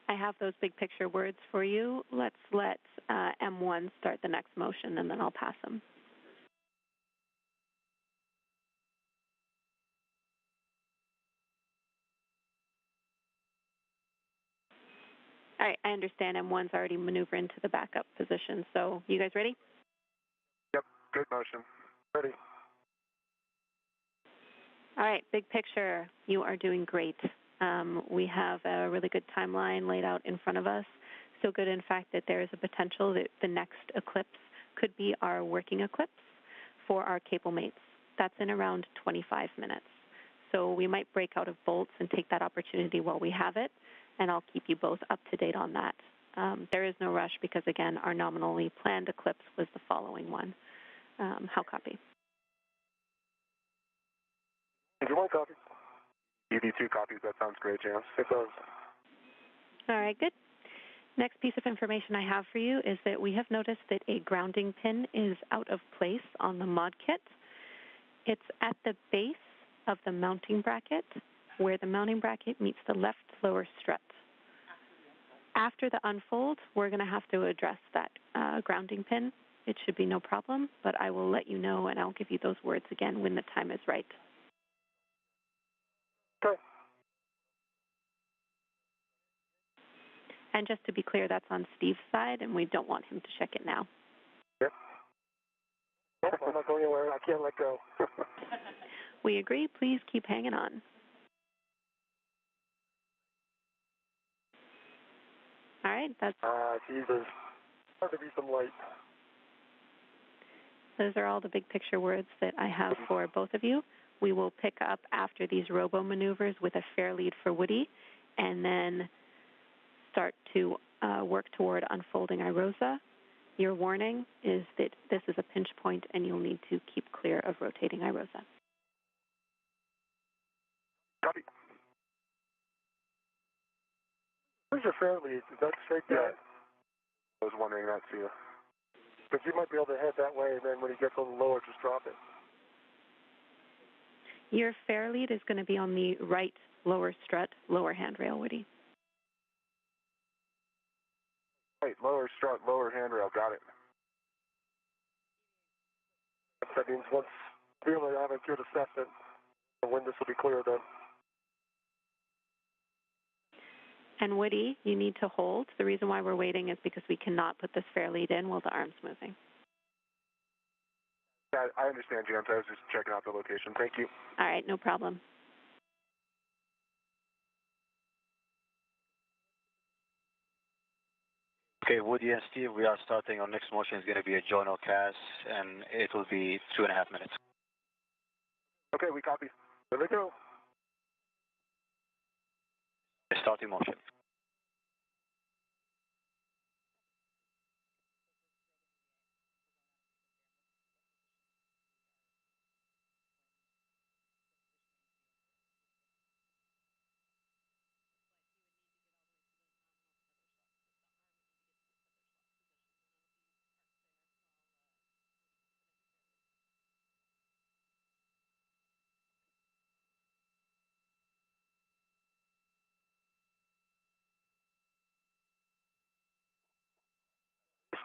I have those big picture words for you. Let's let M1 start the next motion, and then I'll pass them. All right, I understand M1's already maneuvering to the backup position, so you guys ready? Yep, good motion. Ready. All right, big picture, you are doing great. We have a really good timeline laid out in front of us. So good, in fact, that there is a potential that the next eclipse could be our working eclipse for our cable mates. That's in around 25 minutes. So we might break out of bolts and take that opportunity while we have it, and I'll keep you both up to date on that. There is no rush because, again, our nominally planned eclipse was the following one. How copy? Did you want a copy? EV2 copies, that sounds great, James. It does. All right, good. Next piece of information I have for you is that we have noticed that a grounding pin is out of place on the mod kit. It's at the base of the mounting bracket, where the mounting bracket meets the left lower strut. After the unfold, we're going to have to address that grounding pin. It should be no problem, but I will let you know, and I'll give you those words again when the time is right. Okay. And just to be clear, that's on Steve's side, and we don't want him to check it now. Yep. Nope, I'm not going anywhere. I can't let go. We agree. Please keep hanging on. All right, that's... Jesus. Hard to be some light. Those are all the big picture words that I have for both of you. We will pick up after these robo maneuvers with a fair lead for Woody, and then start to work toward unfolding IROSA. Your warning is that this is a pinch point, and you'll need to keep clear of rotating IROSA. Copy. Where's your fair lead? Is that straight down? Yeah. I was wondering that too. But you might be able to head that way, and then when he gets a little lower, just drop it. Your fair lead is going to be on the right lower strut, lower handrail, Woody. Right, lower strut, lower handrail, got it. That means once we be able to have a good assessment of when this will be clear then. And Woody, you need to hold. The reason why we're waiting is because we cannot put this fair lead in while the arm's moving. Yeah, I understand, James. I was just checking out the location. Thank you. All right, no problem. Okay, Woody and Steve, we are starting. Our next motion is going to be a journal cast, and it will be 2.5 minutes. Okay, we copy. There they go. Starting motion.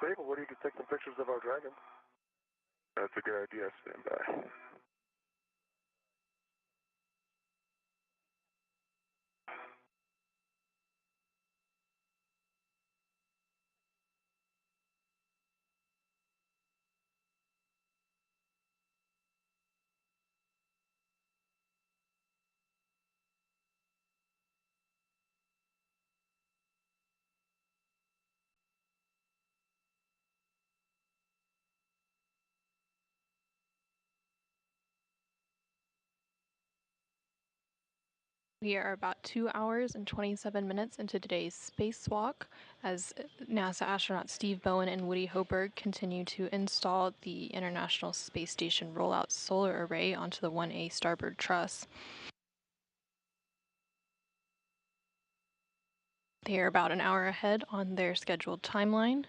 Stable, Woody, you could take some pictures of our dragon. That's a good idea. Stand by. We are about 2 hours and 27 minutes into today's spacewalk as NASA astronauts Steve Bowen and Woody Hoburg continue to install the International Space Station rollout solar array onto the 1A starboard truss. They are about an hour ahead on their scheduled timeline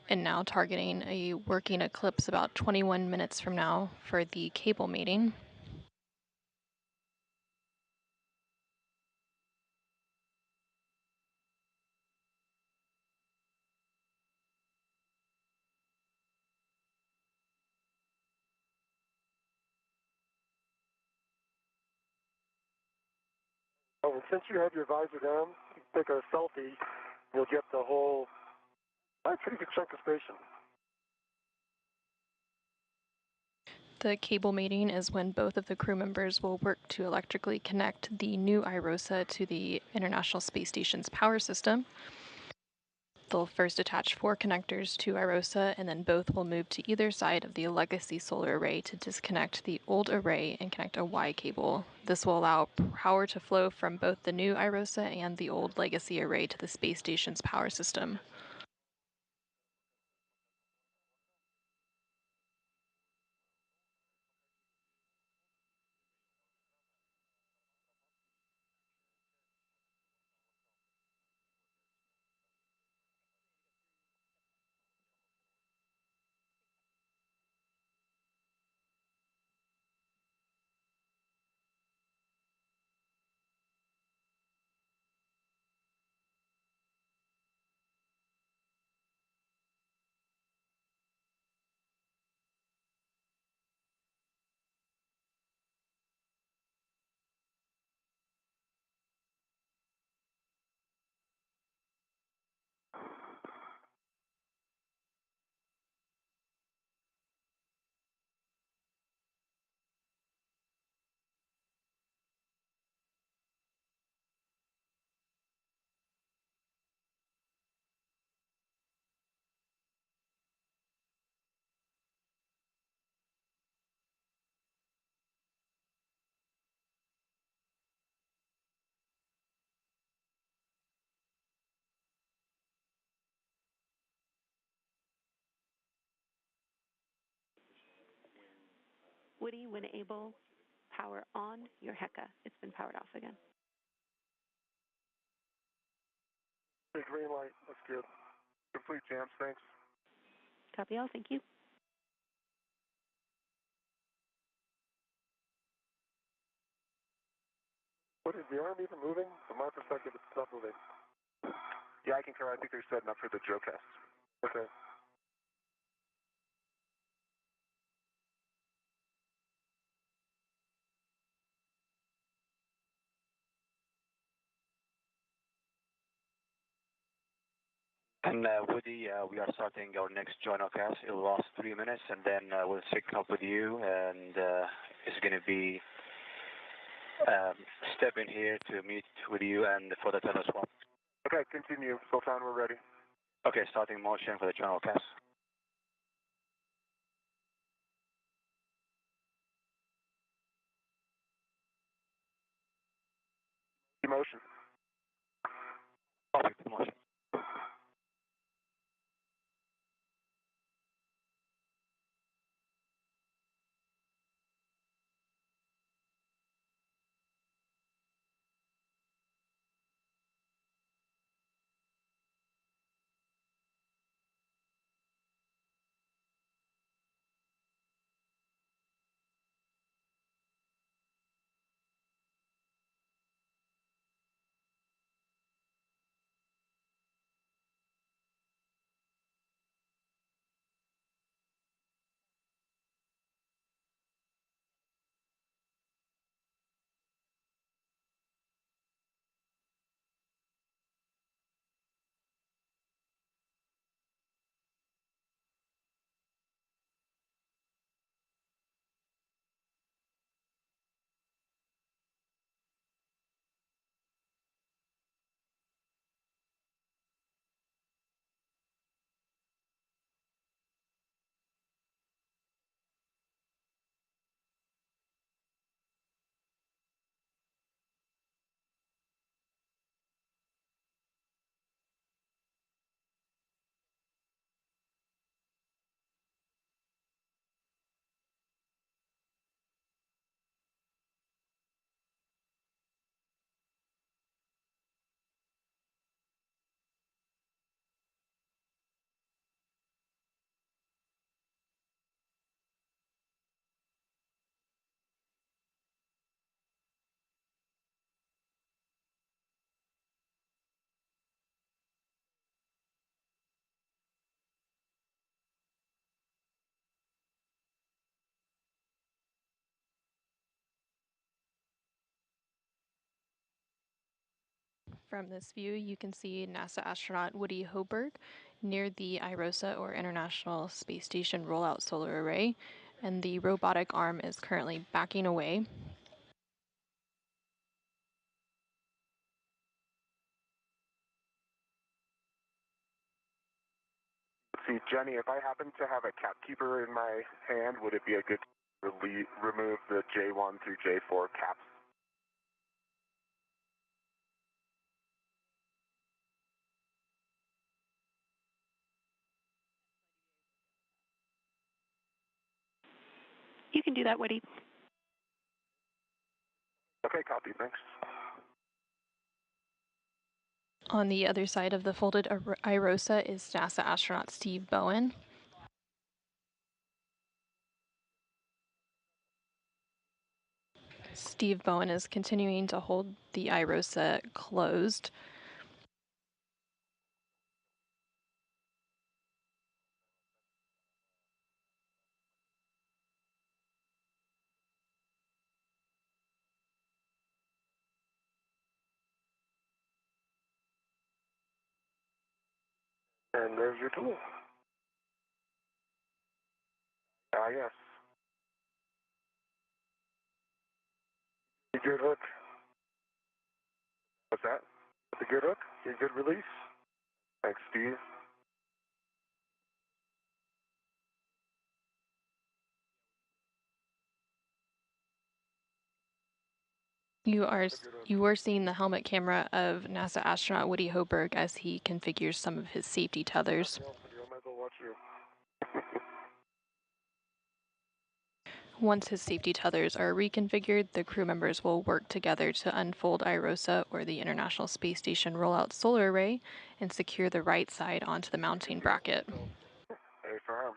and now targeting a working eclipse about 21 minutes from now for the cable mating. Oh, and since you have your visor down, take a selfie, you'll get the whole, pretty good chunk of station. The cable mating is when both of the crew members will work to electrically connect the new IROSA to the International Space Station's power system. They'll first attach 4 connectors to IROSA, and then both will move to either side of the legacy solar array to disconnect the old array and connect a Y cable. This will allow power to flow from both the new IROSA and the old legacy array to the space station's power system. Woody, when able, power on your HECA. It's been powered off again. Green light. That's good. Complete jams. Thanks. Copy all. Thank you. What is the arm even moving? From my perspective, it's not moving. Yeah, I concur. I think they're setting up for the Joe cast. Okay. And Woody, we are starting our next journal cast. It will last 3 minutes, and then we'll sync up with you, and it's going to be step in here to meet with you and for the tether swap. Okay, continue. Sultan, we're ready. Okay, starting motion for the journal cast. Motion. Copy, motion. From this view, you can see NASA astronaut Woody Hoberg near the IROSA, or International Space Station Rollout Solar Array, and the robotic arm is currently backing away. See, Jenny, if I happen to have a cap keeper in my hand, would it be a good to remove the J1 through J4 caps? You can do that, Woody. Okay, copy. Thanks. On the other side of the folded IROSA is NASA astronaut Steve Bowen. Steve Bowen is continuing to hold the IROSA closed. And there's your tool. Yes. You good hook? What's that? The good hook? You good release? Thanks, Steve. You are seeing the helmet camera of NASA astronaut Woody Hoberg as he configures some of his safety tethers. Once his safety tethers are reconfigured, the crew members will work together to unfold IROSA, or the International Space Station Rollout Solar Array, and secure the right side onto the mounting bracket. Hey, firm.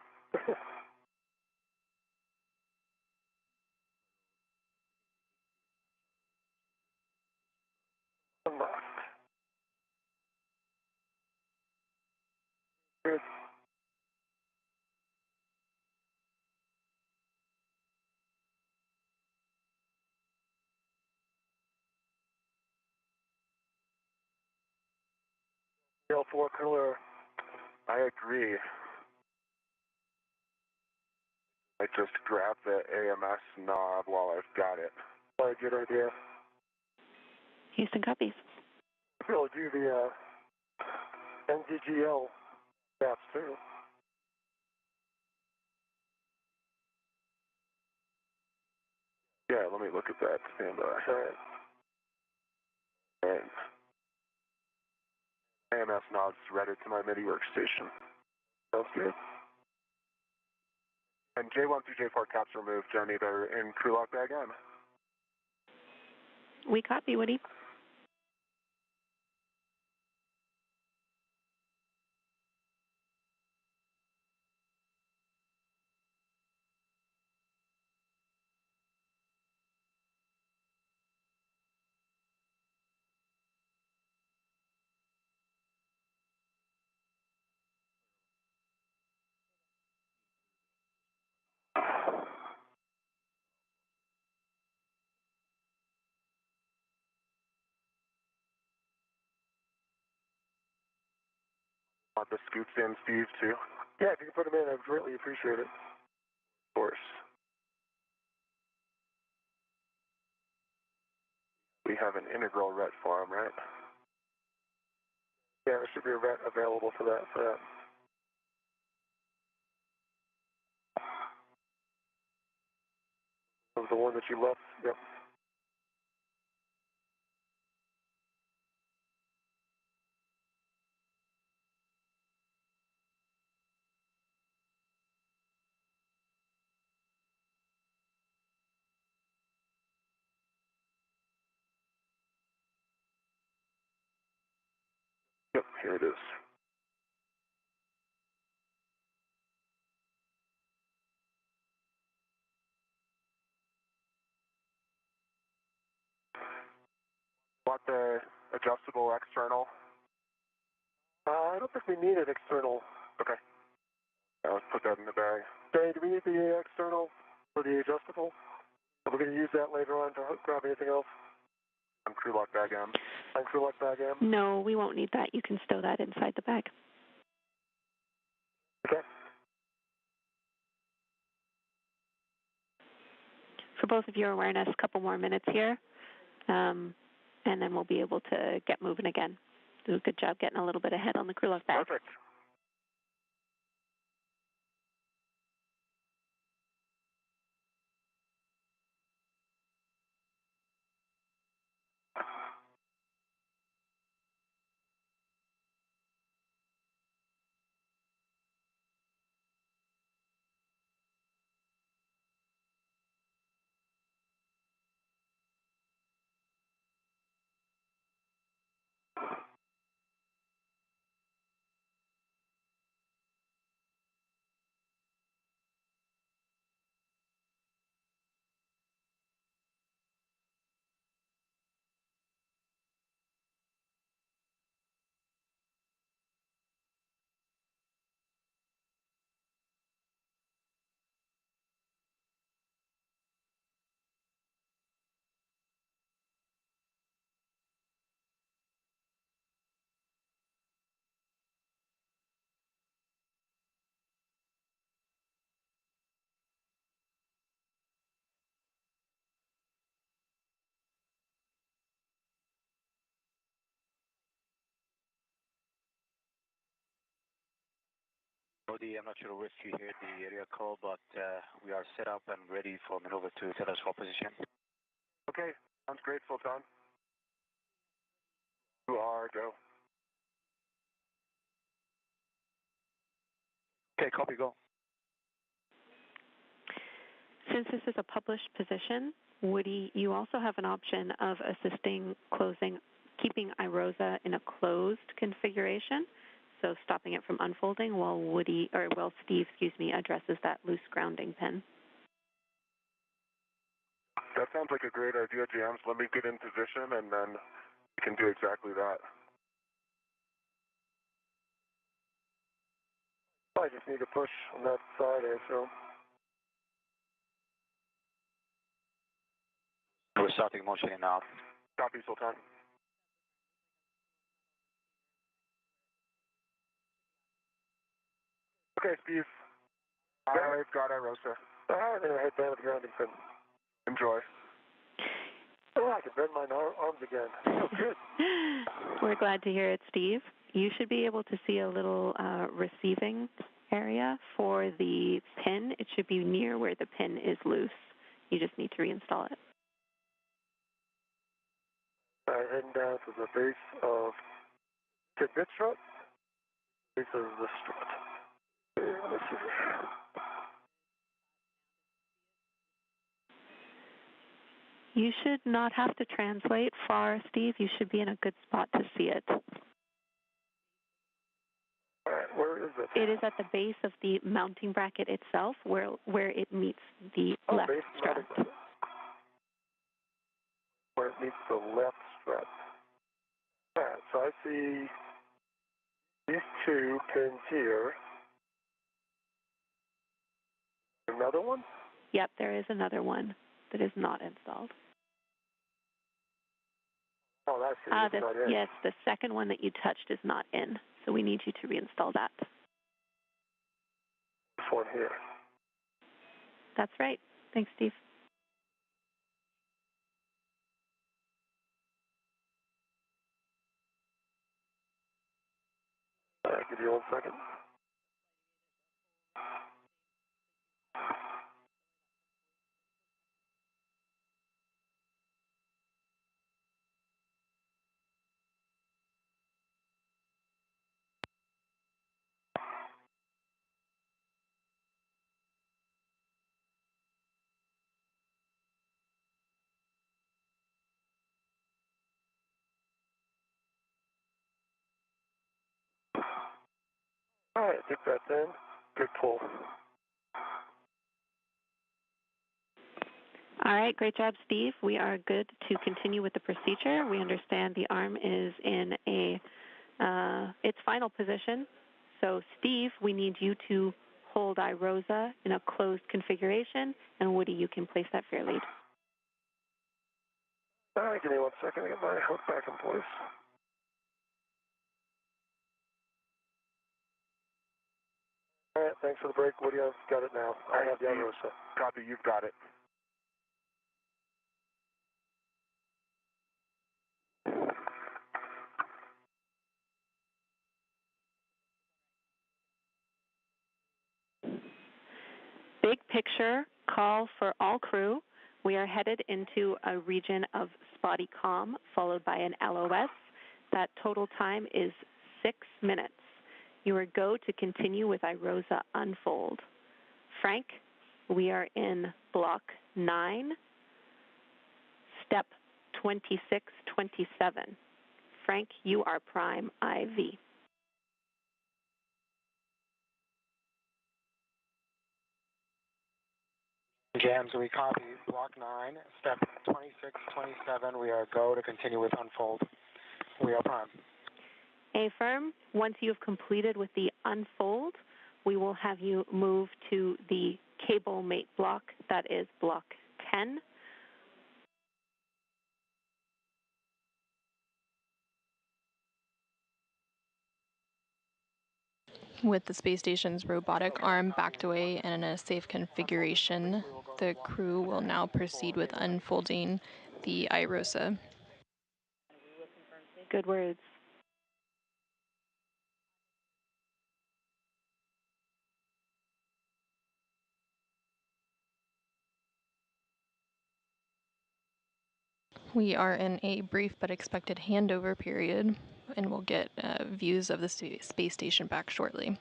Good. L4 cooler. I agree. I just grab the AMS knob while I've got it. Probably a good idea. Houston copies. We'll do the NGGL maps too. Yeah, let me look at that. Stand by. All right. And AMS knobs ready to my MIDI workstation. Sounds good. And J1 through J4 caps removed, Johnny. They're in crew lock bag M. We copy, Woody. Want the scoops in, Steve, too? Yeah, if you can put them in, I'd greatly appreciate it. Of course. We have an integral ret farm, right? Yeah, there should be a ret available for that. That was the one that you left? Yep. Yep, here it is. Want the adjustable external? I don't think we need an external. Okay. Let's put that in the bag. Jay, do we need the external for the adjustable? Are we going to use that later on to grab anything else? On crew lock bag M. On crew lock bag M? No, we won't need that. You can stow that inside the bag. Okay. For both of your awareness, a couple more minutes here, and then we'll be able to get moving again. Do a good job getting a little bit ahead on the crew lock bag. Perfect. Brody, I'm not sure if you heard the area call, but we are set up and ready for maneuver to telescope position. Okay, sounds great, Sultan. You are go. Okay, copy, go. Since this is a published position, Woody, you also have an option of assisting keeping IROSA in a closed configuration, so stopping it from unfolding while Steve, addresses that loose grounding pin. That sounds like a great idea, James. Let me get in position, and then we can do exactly that. I just need to push on that side here, so. We're starting motioning now. Copy, Sultan. Okay, Steve. I've got IROSA. Then I head down with the grounding pin. Enjoy. Oh, I can bend my arms again. Oh, good. We're glad to hear it, Steve. You should be able to see a little receiving area for the pin. It should be near where the pin is loose. You just need to reinstall it. Heading down to the base of tidbit strut. Base of the strut. Let's see. You should not have to translate far, Steve. You should be in a good spot to see it. All right, where is it? It is at the base of the mounting bracket itself, where it meets the left strut. Where it meets the left strut. All right, so I see these two pins here. Another one? Yep, there is another one that is not installed. Oh, that's it. Not in. Yes, the second one that you touched is not in, so we need you to reinstall that. This one here. That's right. Thanks, Steve. Give you 1 second. All right, dig that in. Good pull. All right, great job, Steve. We are good to continue with the procedure. We understand the arm is in its final position. So, Steve, we need you to hold IROSA in a closed configuration, and Woody, you can place that fair lead. All right, give me 1 second to get my hook back in place. All right, thanks for the break, Woody. I've got it now. I have the IROSA. Copy, you've got it. Big picture call for all crew. We are headed into a region of spotty calm, followed by an LOS. That total time is 6 minutes. You are go to continue with IROSA unfold. Frank, we are in block 9, step 2627. Frank, you are prime IV. Jams, we copy block 9, step 2627. We are go to continue with unfold. We are prime. Affirm, once you've completed with the unfold, we will have you move to the cable mate block, that is block 10. With the space station's robotic arm backed away and in a safe configuration, the crew will now proceed with unfolding the IROSA. Good words. We are in a brief but expected handover period, and we'll get views of the space station back shortly.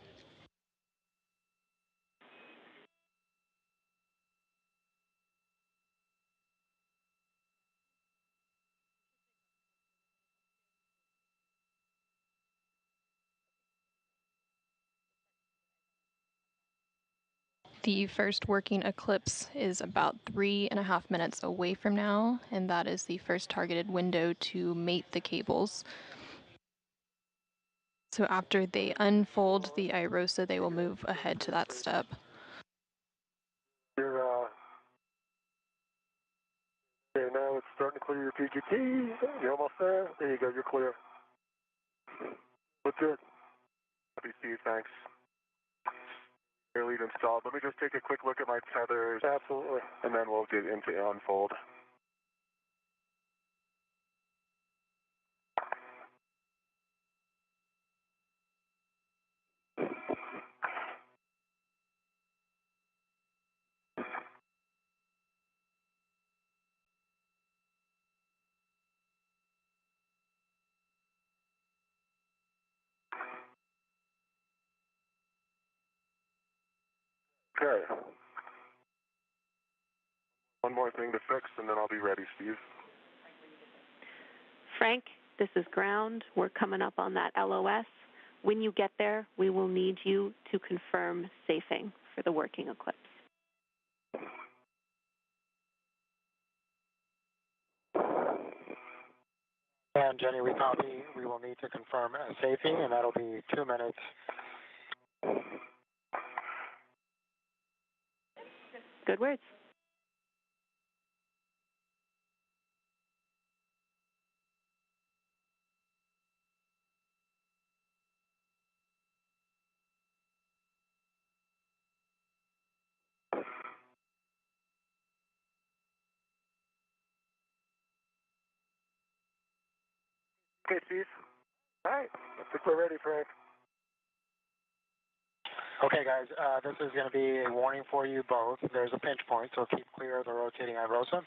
The first working eclipse is about 3.5 minutes away from now, and that is the first targeted window to mate the cables. So after they unfold the IROSA, they will move ahead to that step. Okay, now it's starting to clear your PGT. You're almost there. There you go, you're clear. Looks good. Happy to see you, thanks. Air lead installed. Let me just take a quick look at my tethers. Absolutely. And then we'll get into unfold. Okay. One more thing to fix, and then I'll be ready, Steve. Frank, this is ground. We're coming up on that LOS. When you get there, we will need you to confirm safing for the working eclipse. And Jenny, we copy. We will need to confirm safing, and that'll be 2 minutes. Good words. Okay, Steve. All right. I think we're ready, Frank. Okay, guys, this is going to be a warning for you both. There's a pinch point, so keep clear of the rotating IROSA.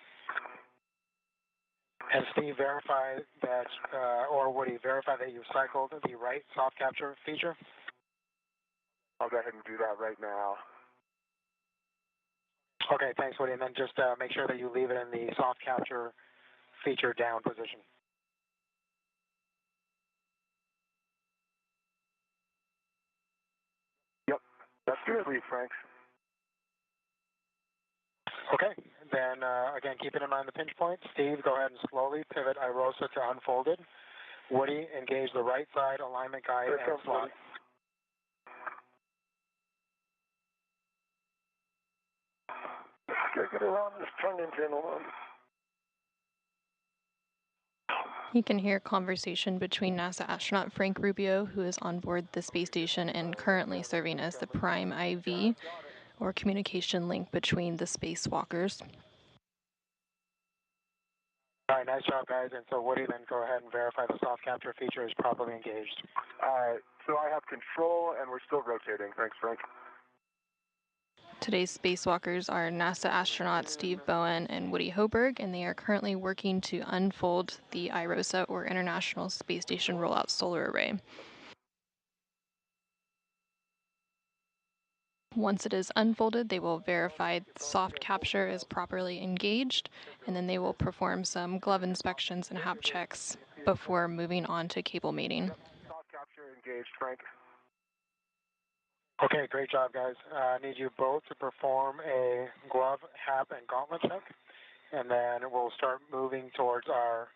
And Steve, verify that, or Woody, verify that you've cycled the right soft capture feature. I'll go ahead and do that right now. Okay, thanks, Woody. And then just make sure that you leave it in the soft capture feature down position. Yep, that's good, Frank. Okay, then again, keeping in mind the pinch point. Steve, go ahead and slowly pivot IROSA to unfolded. Woody, engage the right side alignment guide and slot. Okay, get around this turn engine on. You can hear conversation between NASA astronaut Frank Rubio, who is on board the space station and currently serving as the prime IV, or communication link between the spacewalkers. All right, nice job, guys. And so Woody, then go ahead and verify the soft capture feature is properly engaged. So I have control, and we're still rotating. Thanks, Frank. Today's spacewalkers are NASA astronauts Steve Bowen and Woody Hoberg, and they are currently working to unfold the IROSA, or International Space Station Rollout Solar Array. Once it is unfolded, they will verify soft capture is properly engaged, and then they will perform some glove inspections and hap checks before moving on to cable mating. Soft capture engaged, Frank. Okay, great job, guys. I need you both to perform a glove, hap, and gauntlet check, and then we'll start moving towards our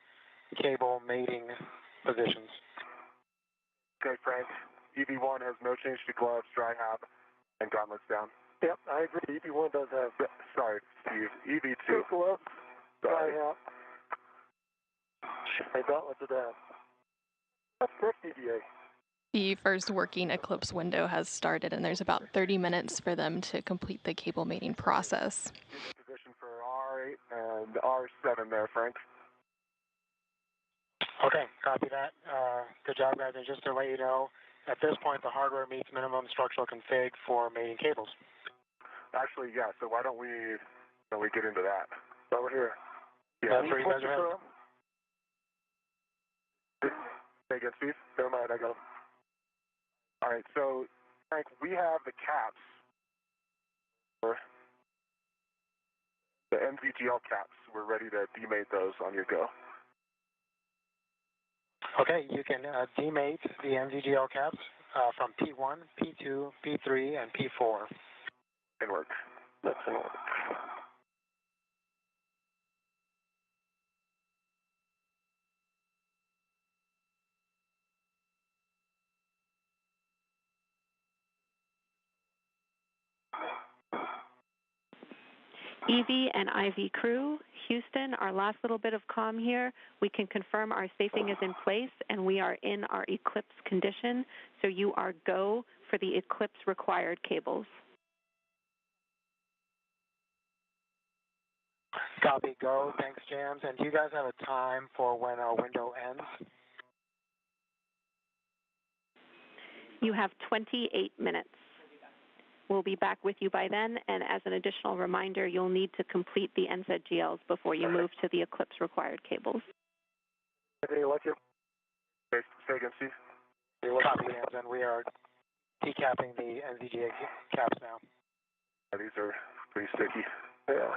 cable mating positions. Okay, Frank. EV1 has no change to gloves, dry hap, and gauntlets down. Yep, I agree. EV1 does have. Sorry, Steve. EV2. Gloves, dry hap, and gauntlets are down. That's correct, EVA. The first working eclipse window has started, and there's about 30 minutes for them to complete the cable mating process. Position for R8 and R7 there, Frank. Okay, copy that. Good job, guys. And just to let you know, at this point, the hardware meets minimum structural config for mating cables. Actually, yeah, so why don't we get into that? Over here. Yeah, that's where you guys are heading. Say again, Steve? Never mind, I got them. All right, so, Frank, we have the caps, for the MVGL caps. We're ready to demate those on your go. Okay, you can demate the MVGL caps from P1, P2, P3, and P4. in work. That's in work. EV and IV crew, Houston, our last little bit of comm here. We can confirm our safing is in place and we are in our eclipse condition. So you are go for the eclipse required cables. Copy, go. Thanks, Jams. And do you guys have a time for when our window ends? You have 28 minutes. We'll be back with you by then, and as an additional reminder, you'll need to complete the NZGLs before you move to the eclipse required cables. Any luck here? Say again, Steve. Copy, Jams, and we are decapping the NZGA caps now. These are pretty sticky. Yeah.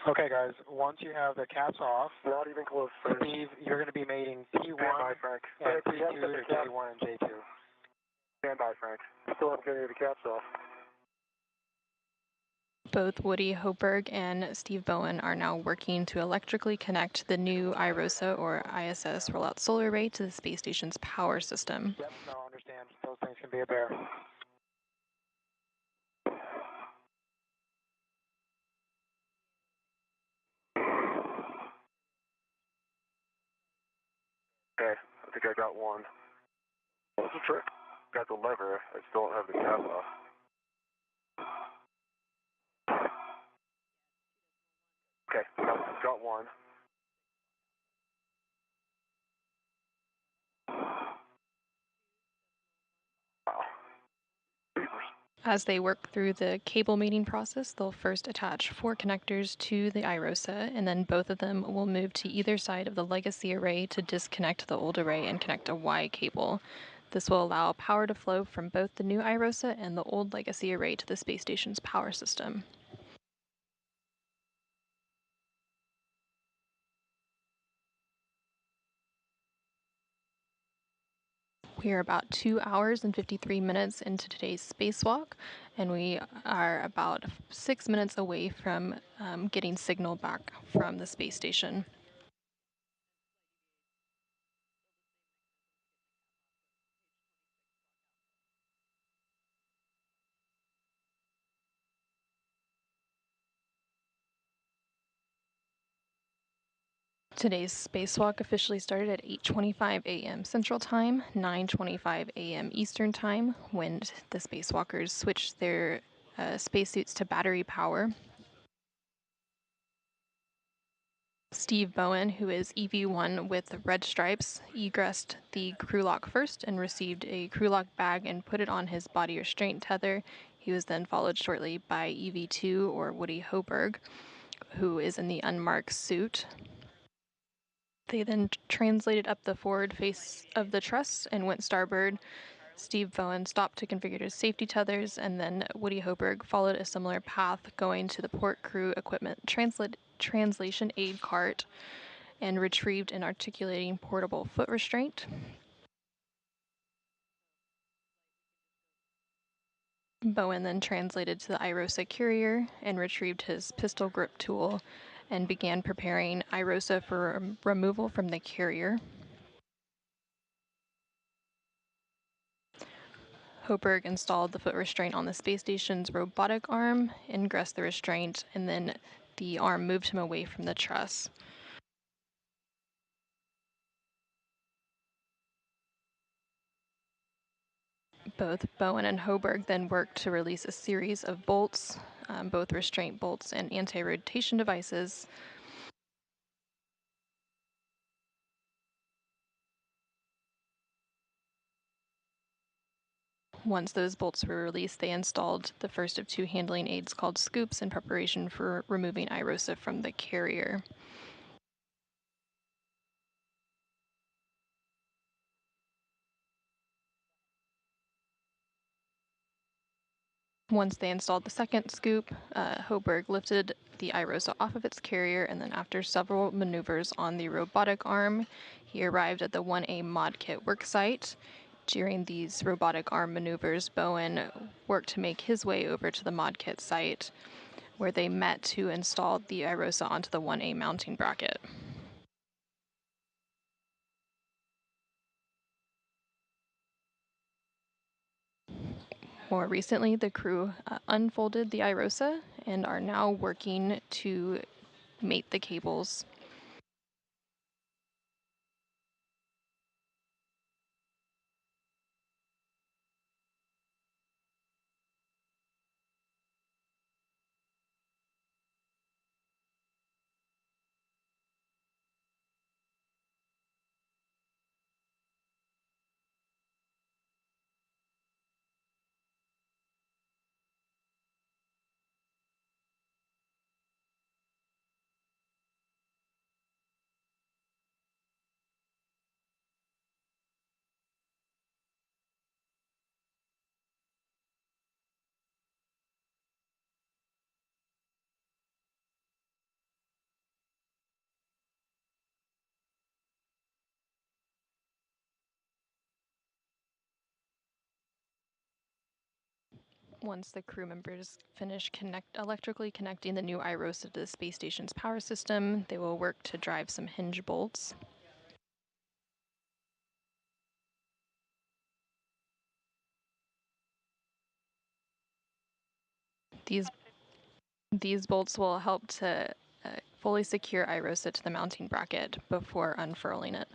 Okay, guys, once you have the caps off, Not even close. Steve, you're going to be mating P1 Frank. and P2 to J1 and J2. Stand by, Frank. Still haven't getting the caps off. Both Woody Hoberg and Steve Bowen are now working to electrically connect the new IROSA or ISS rollout solar array to the space station's power system. Yep, no, I understand. Those things can be a bear. Okay, I think I got one. What's the trick? Got the lever. I still don't have the cap off. Okay, got one. Wow. As they work through the cable mating process, they'll first attach 4 connectors to the IROSA, and then both of them will move to either side of the legacy array to disconnect the old array and connect a Y cable. This will allow power to flow from both the new IROSA and the old legacy array to the space station's power system. We are about 2 hours and 53 minutes into today's spacewalk, and we are about 6 minutes away from getting signal back from the space station. Today's spacewalk officially started at 8:25 a.m. Central Time, 9:25 a.m. Eastern Time, when the spacewalkers switched their spacesuits to battery power. Steve Bowen, who is EV1 with red stripes, egressed the crew lock first and received a crew lock bag and put it on his body restraint tether. He was then followed shortly by EV2, or Woody Hoberg, who is in the unmarked suit. They then translated up the forward face of the truss and went starboard. Steve Bowen stopped to configure his safety tethers, and then Woody Hoberg followed a similar path, going to the port crew equipment translation aid cart and retrieved an articulating portable foot restraint. Bowen then translated to the IROSA carrier and retrieved his pistol grip tool and began preparing IROSA for removal from the carrier. Hoberg installed the foot restraint on the space station's robotic arm, ingressed the restraint, and then the arm moved him away from the truss. Both Bowen and Hoberg then worked to release a series of bolts, both restraint bolts and anti-rotation devices. Once those bolts were released, they installed the first of 2 handling aids called scoops in preparation for removing IROSA from the carrier. Once they installed the second scoop, Hoberg lifted the IROSA off of its carrier, and then after several maneuvers on the robotic arm, he arrived at the 1A mod kit worksite. During these robotic arm maneuvers, Bowen worked to make his way over to the ModKit site, where they met to install the IROSA onto the 1A mounting bracket. More recently, the crew unfolded the IROSA and are now working to mate the cables. Once the crew members finish electrically connecting the new IROSA to the space station's power system, they will work to drive some hinge bolts. These bolts will help to fully secure IROSA to the mounting bracket before unfurling it.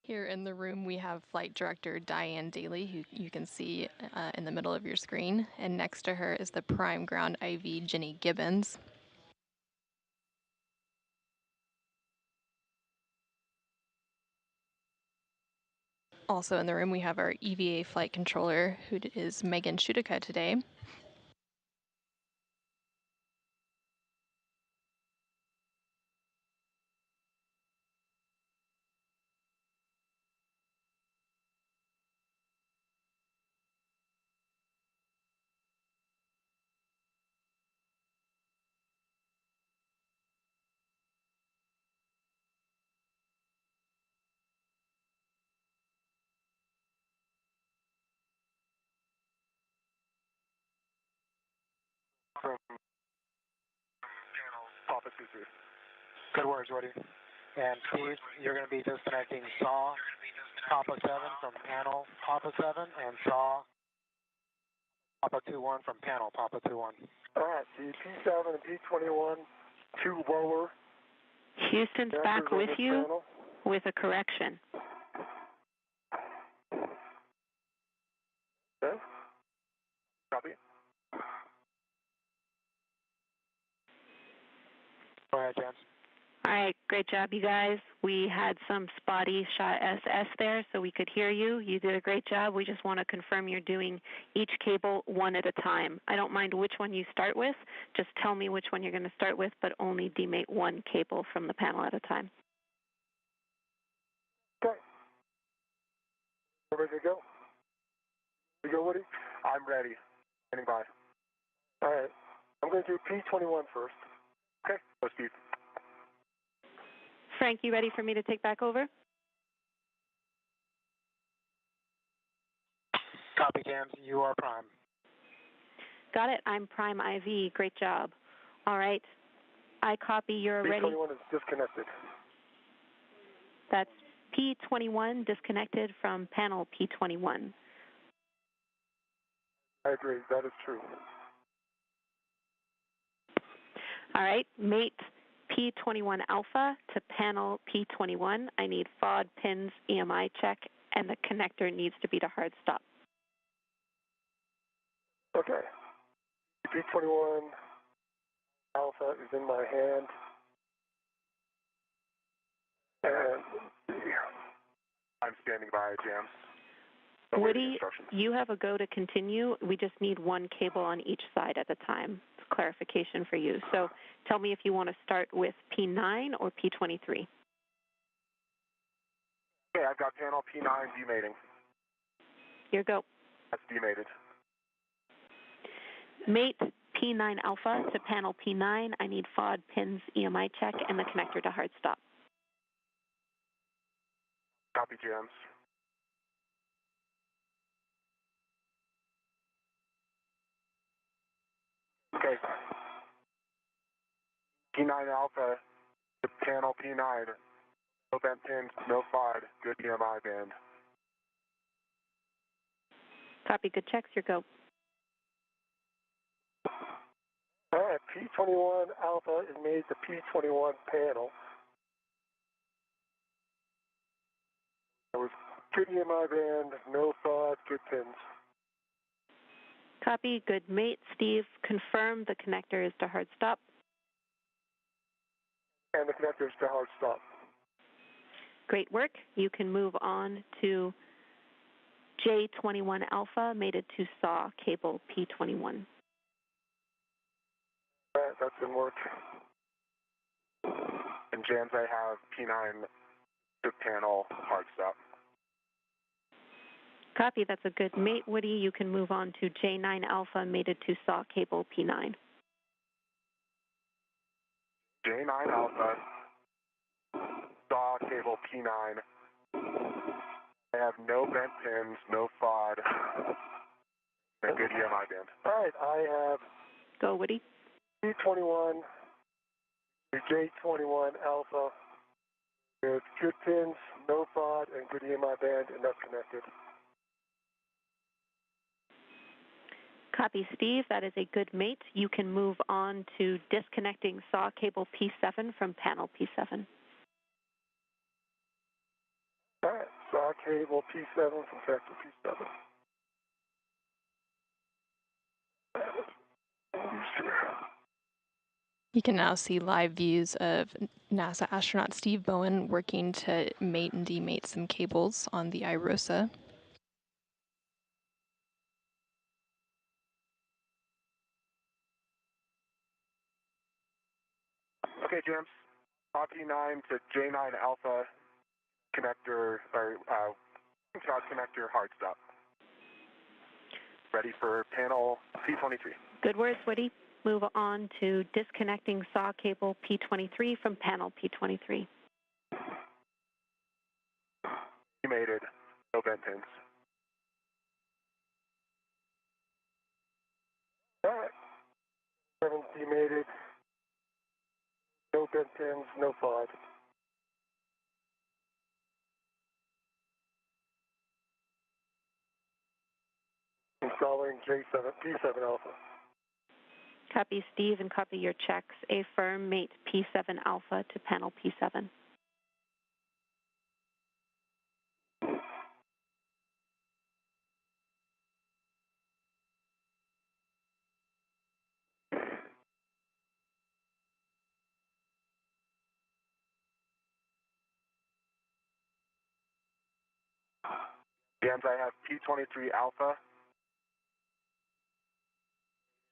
Here in the room, we have Flight Director Diane Daly, who you can see in the middle of your screen. And next to her is the Prime Ground IV, Jenny Gibbons. Also in the room, we have our EVA Flight Controller, who is Megan Shudica today. From Papa 2-3. Good words, Woody. And Steve, you're going to be disconnecting SAW Papa 7 from panel Papa 7 and SAW Papa 2-1 from panel Papa 2-1. All right, the P7 and P21, 2 lower. Houston's back with you panel. with a correction. Okay. Copy. Go ahead, James. All right, great job, you guys. We had some spotty shot SS there, so we could hear you. You did a great job. We just want to confirm you're doing each cable one at a time. I don't mind which one you start with. Just tell me which one you're going to start with, but only demate one cable from the panel at a time. Okay. We're ready to go. You go, Woody? I'm ready. Standing by. All right. I'm going to do P21 first. Okay. Go, Steve. Frank, you ready for me to take back over? Copy, James. You are prime. Got it. I'm Prime IV. Great job. All right. I copy. You're ready. P21 is disconnected. That's P21 disconnected from panel P21. I agree. That is true. All right, mate P21 alpha to panel P21. I need FOD, pins, EMI check, and the connector needs to be to hard stop. Okay. P21 alpha is in my hand. And I'm standing by, James. Woody, you have a go to continue. We just need one cable on each side at a time. It's clarification for you. So tell me if you want to start with P9 or P23. Okay, I've got panel P9 demating. Here go. That's demated. Mate P9 alpha to panel P9. I need FOD, pins, EMI check, and the connector to hard stop. Copy, James. Okay. P9 alpha to panel P9. No bent pins, no FOD, good EMI band. Copy, good checks. Here go. All right, P21 alpha is made to P21 panel. There was good EMI band, no FOD, good pins. Copy, good mate. Steve, confirm the connector is to hard stop. And the connector is to hard stop. Great work. You can move on to J21 alpha, mated to SAW cable P21. All right, that's in work. And James, I have P9 to panel hard stop. Copy, that's a good mate. Woody, you can move on to J9 alpha, mated to SAW cable P9. J9 alpha, SAW cable P9. I have no bent pins, no FOD, and good EMI band. All right, I have Go, Woody. P21 to J21 alpha with good pins, no FOD, and good EMI band, and that's connected. Copy, Steve. That is a good mate. You can move on to disconnecting SAW cable P7 from panel P7. All right, SAW cable P7 from sector P7. You can now see live views of NASA astronaut Steve Bowen working to mate and demate some cables on the IROSA. Okay, James. P9 to J9 alpha connector, or shot connector hard stop. Ready for panel P23. Good words, Woody. Move on to disconnecting SAW cable P23 from panel P23. Demated, no bent pins. All right. 7 demated, no bent pins, no FOD. Installing J7, P7 alpha. Copy, Steve, and copy your checks. Affirm mate P7 alpha to panel P7. James, I have P23 alpha.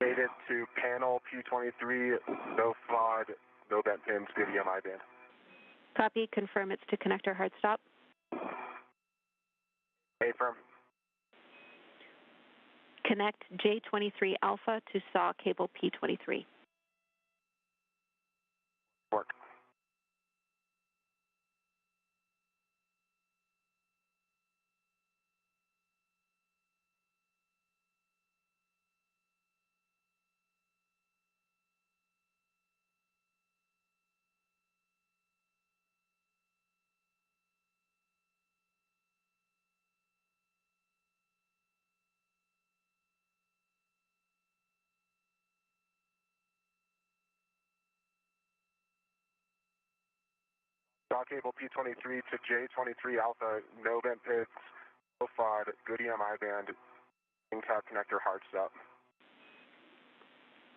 Made it to panel P23, no FOD, no bent pins, good EMI band. Copy, confirm it's to connector hard stop. Affirm. Connect J23 alpha to SAW cable P23. Work. saw cable P23 to J23 Alpha, no bent pits, no FOD, good EMI band, in-cab connector hard stop.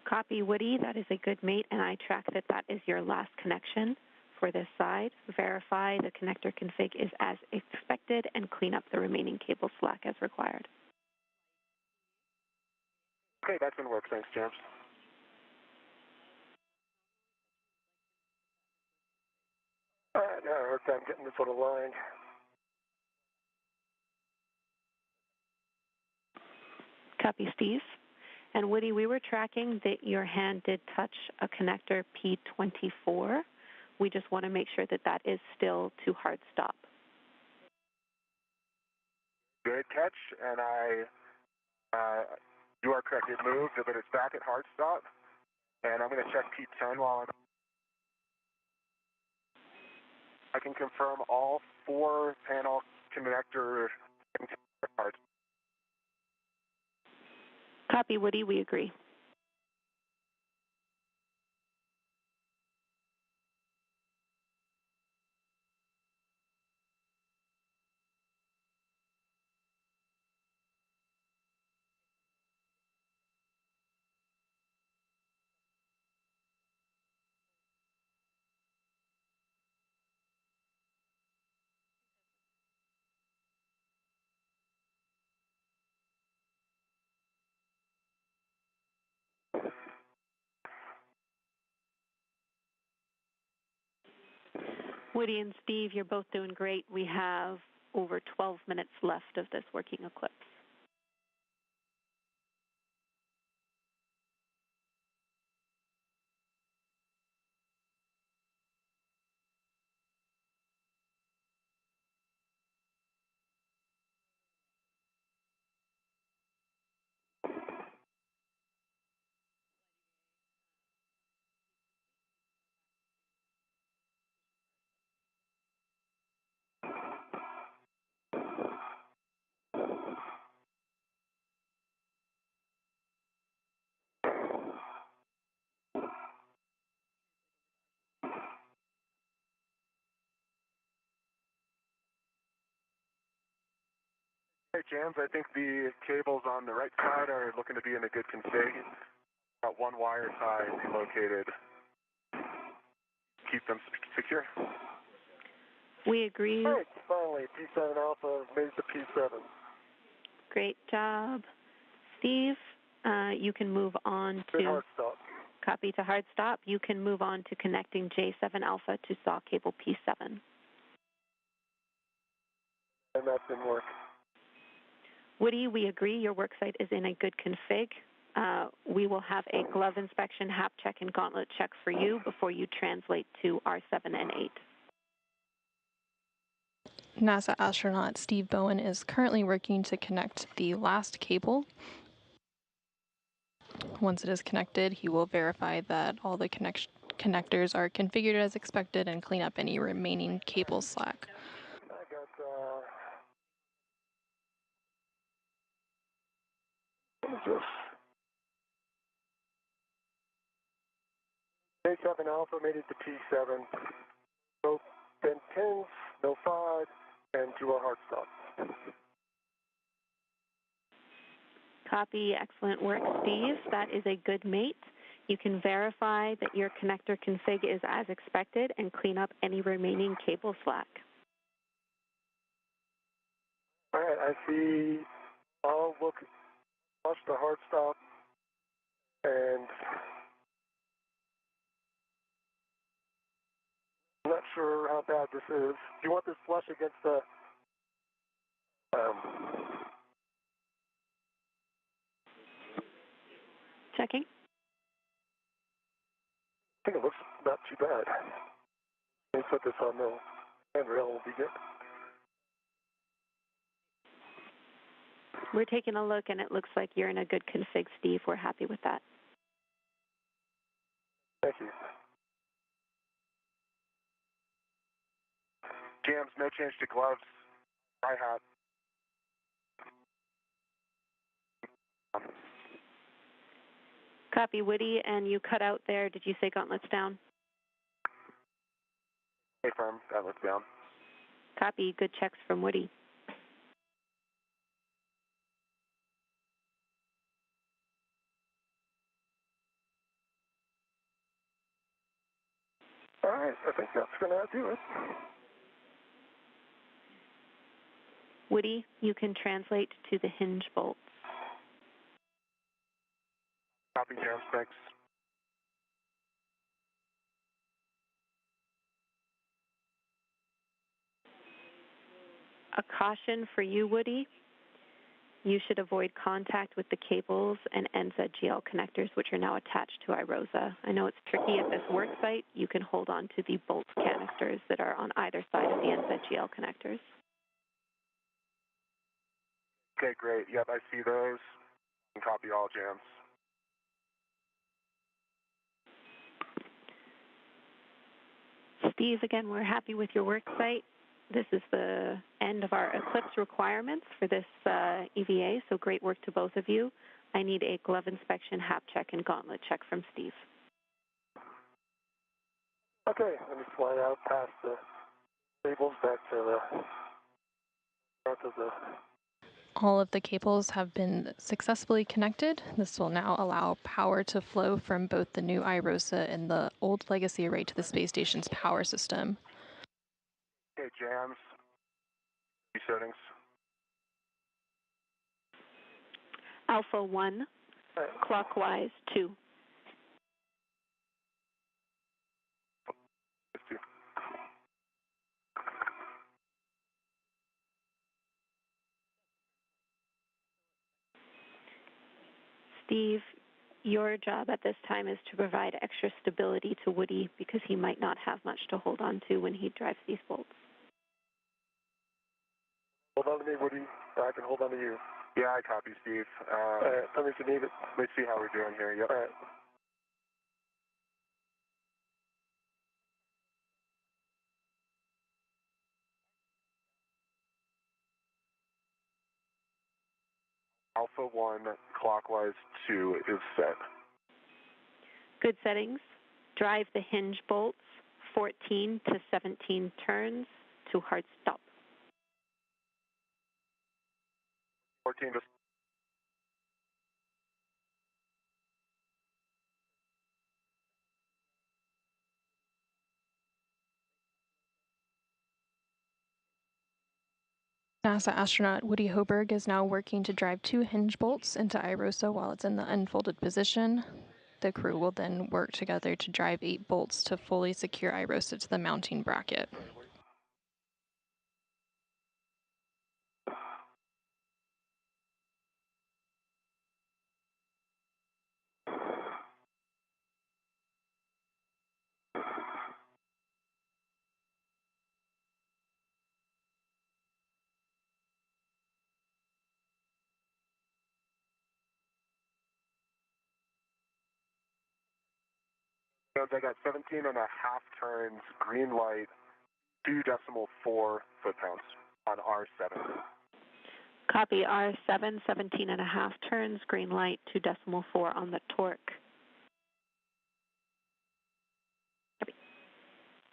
Copy, Woody. That is a good mate, and I track that that is your last connection for this side. Verify the connector config is as expected and clean up the remaining cable slack as required. Okay, that's going to work. Thanks, James. All right, now hard time getting this one aligned. Copy, Steve. And Woody, we were tracking that your hand did touch a connector P24. We just want to make sure that that is still to hard stop. Good catch, and you are correct. It moved, but it's back at hard stop. And I'm going to check P10 while I can confirm all 4 panel connector hard. Copy, Woody. We agree. Woody and Steve, you're both doing great. We have over 12 minutes left of this working eclipse. Hey, James, I think the cables on the right side are looking to be in a good config. Got one wire tie located. Keep them secure. We agree. All right, finally, P7 Alpha made the P7. Great job. Steve, you can move on Good to hard stop. copy to hard stop. You can move on to connecting J7 Alpha to SAW cable P7. And that didn't work. Woody, we agree your worksite is in a good config. We will have a glove inspection, hap check, and gauntlet check for you before you translate to R7 and 8. NASA astronaut Steve Bowen is currently working to connect the last cable. Once it is connected, he will verify that all the connectors are configured as expected and clean up any remaining cable slack. I got J7 Alpha made it to P7. No bent pins, no FOD, and to a hard stop. Copy. Excellent work, Steve. That is a good mate. You can verify that your connector config is as expected and clean up any remaining cable slack. All right, I see. I'll watch the hard stop, and I'm not sure how bad this is. Do you want this flush against the Checking. I think it looks not too bad. Let me put this on the handrail, will be good. We're taking a look, and it looks like you're in a good config, Steve. We're happy with that. Thank you. Jams, no change to gloves. Dry hat. Copy, Woody, and you cut out there. Did you say gauntlets down? Stay firm. That looks down. Copy. Good checks from Woody. All right, I think that's going to do it. Woody, you can translate to the hinge bolts. Copy, Jam, thanks. A caution for you, Woody. You should avoid contact with the cables and NZGL connectors, which are now attached to IROSA. I know it's tricky at this work site. You can hold on to the bolt canisters that are on either side of the NZGL connectors. Okay, great. Yep, I see those. And copy all jams. Steve, again, we're happy with your work site. This is the end of our Eclipse requirements for this EVA, so great work to both of you. I need a glove inspection, hap check, and gauntlet check from Steve. Okay, let me slide out past the cables back to the front of the... All of the cables have been successfully connected. This will now allow power to flow from both the new IROSA and the old legacy array to the space station's power system. Okay, jams. Settings. Alpha 1, clockwise 2. Steve, your job at this time is to provide extra stability to Woody because he might not have much to hold on to when he drives these bolts. Hold on to me, Woody. I can hold on to you. Yeah, I copy, Steve. All right, tell me if you need it. Let's see how we're doing here. Yep. All right. Alpha 1, clockwise 2 is set. Good settings. Drive the hinge bolts 14 to 17 turns to hard stop. 14 to... NASA astronaut Woody Hoberg is now working to drive 2 hinge bolts into IROSA while it's in the unfolded position. The crew will then work together to drive 8 bolts to fully secure IROSA to the mounting bracket. I got 17 and a half turns, green light, 2.4 foot-pounds on R7. Copy R7, 17 and a half turns, green light, 2.4 on the torque. Copy.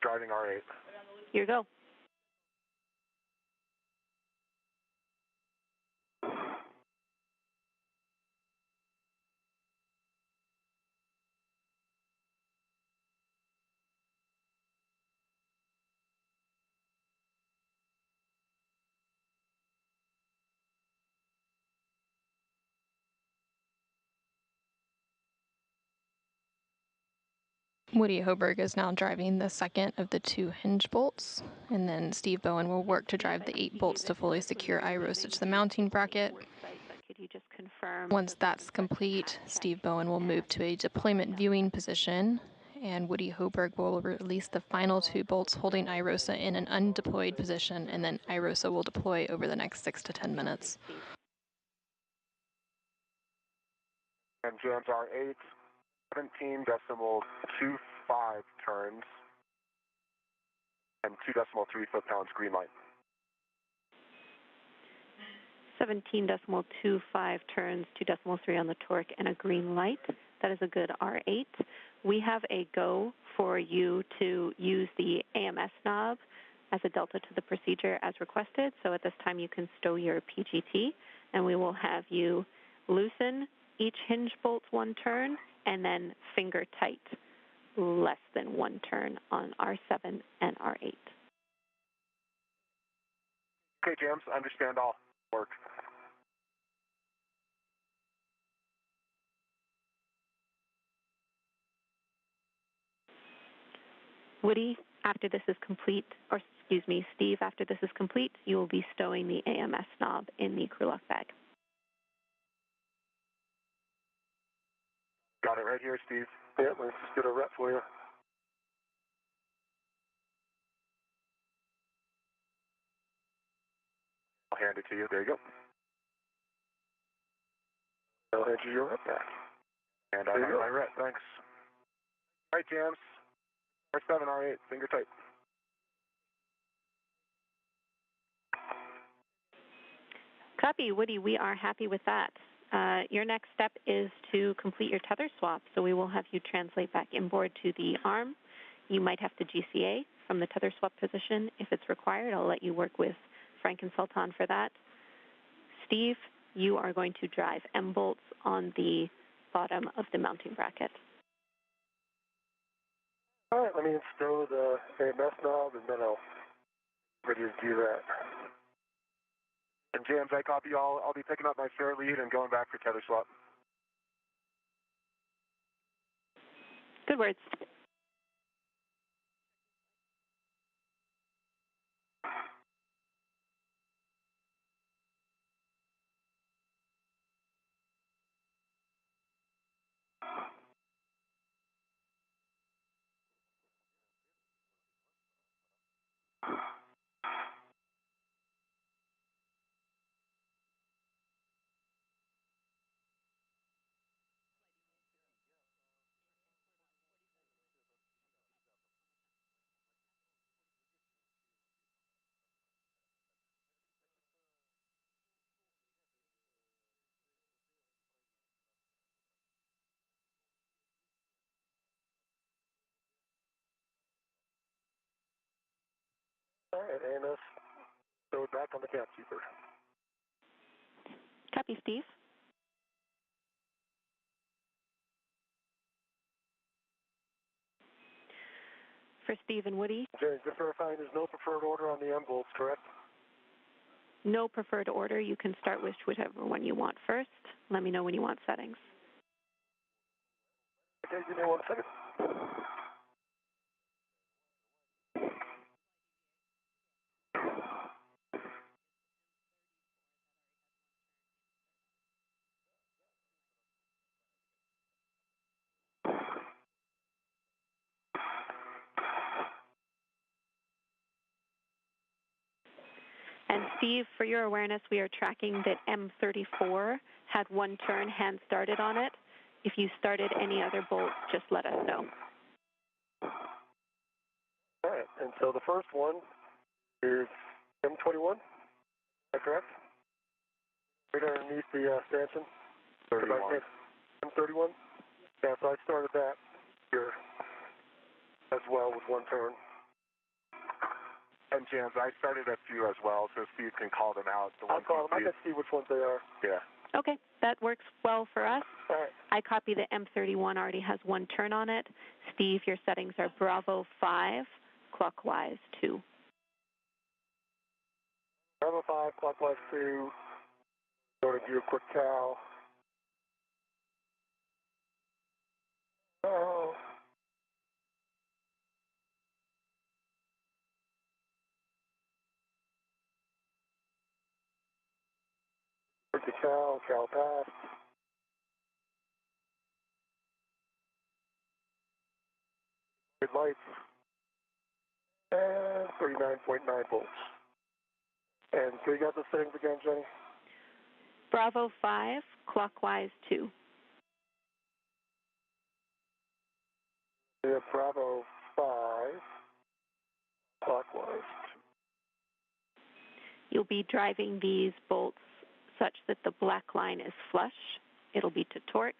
Driving R8. Here you go. Woody Hoberg is now driving the second of the 2 hinge bolts, and then Steve Bowen will work to drive the 8 bolts to fully secure IROSA to the mounting bracket. Once that's complete, Steve Bowen will move to a deployment viewing position, and Woody Hoberg will release the final 2 bolts holding IROSA in an undeployed position, and then IROSA will deploy over the next 6 to 10 minutes. And jams R8, 17.25 turns, and 2.3 foot-pounds, green light. 17.25 turns, 2.3 on the torque, and a green light. That is a good R8. We have a go for you to use the AMS knob as a delta to the procedure as requested. So at this time you can stow your PGT, and we will have you loosen each hinge bolt one turn and then finger tight less than one turn on R7 and R8. Okay, James, understand all. Work. Woody, after this is complete, or excuse me, Steve, after this is complete, you will be stowing the AMS knob in the crew lock bag. Got it right here, Steve. Yeah, let's just get a rep for you. I'll hand it to you. There you go. I'll hand you your rep back. And I got my rep. Thanks. All right, James. R7, R8, finger tight. Copy, Woody. We are happy with that. Your next step is to complete your tether swap. So we will have you translate back inboard to the arm. You might have to GCA from the tether swap position if it's required. I'll let you work with Frank and Sultan for that. Steve, you are going to drive M bolts on the bottom of the mounting bracket. All right, let me stow the AMS knob, and then I'll ready to do that. And James, I copy all. I'll be picking up my spare lead and going back for tether swap. Good words. All right, AMS, stowed back on the cap keeper. Copy, Steve. For Steve and Woody. James, just verifying there's no preferred order on the M bolts, correct? No preferred order. You can start with whichever one you want first. Let me know when you want settings. Okay, give me 1 second. And Steve, for your awareness, we are tracking that M34 had one turn hand started on it. If you started any other bolts, just let us know. All right, and so the first one is M21, is that correct? Right underneath the stanchion? 31. M31? Yeah, so I started that here as well with one turn. And James, I started a few as well, so Steve can call them out. I'll call them. I can see which ones they are. Yeah. Okay, that works well for us. All right. I copy the M31 already has one turn on it. Steve, your settings are Bravo 5, clockwise 2. Bravo 5, clockwise 2. Go to do a quick cow. Oh. Quick the cow, cow pass. Good lights. And 39.9 volts. And so you got the settings again, Jenny? Bravo 5, clockwise 2. Yeah, Bravo 5, clockwise 2. You'll be driving these bolts such that the black line is flush. It'll be to torque.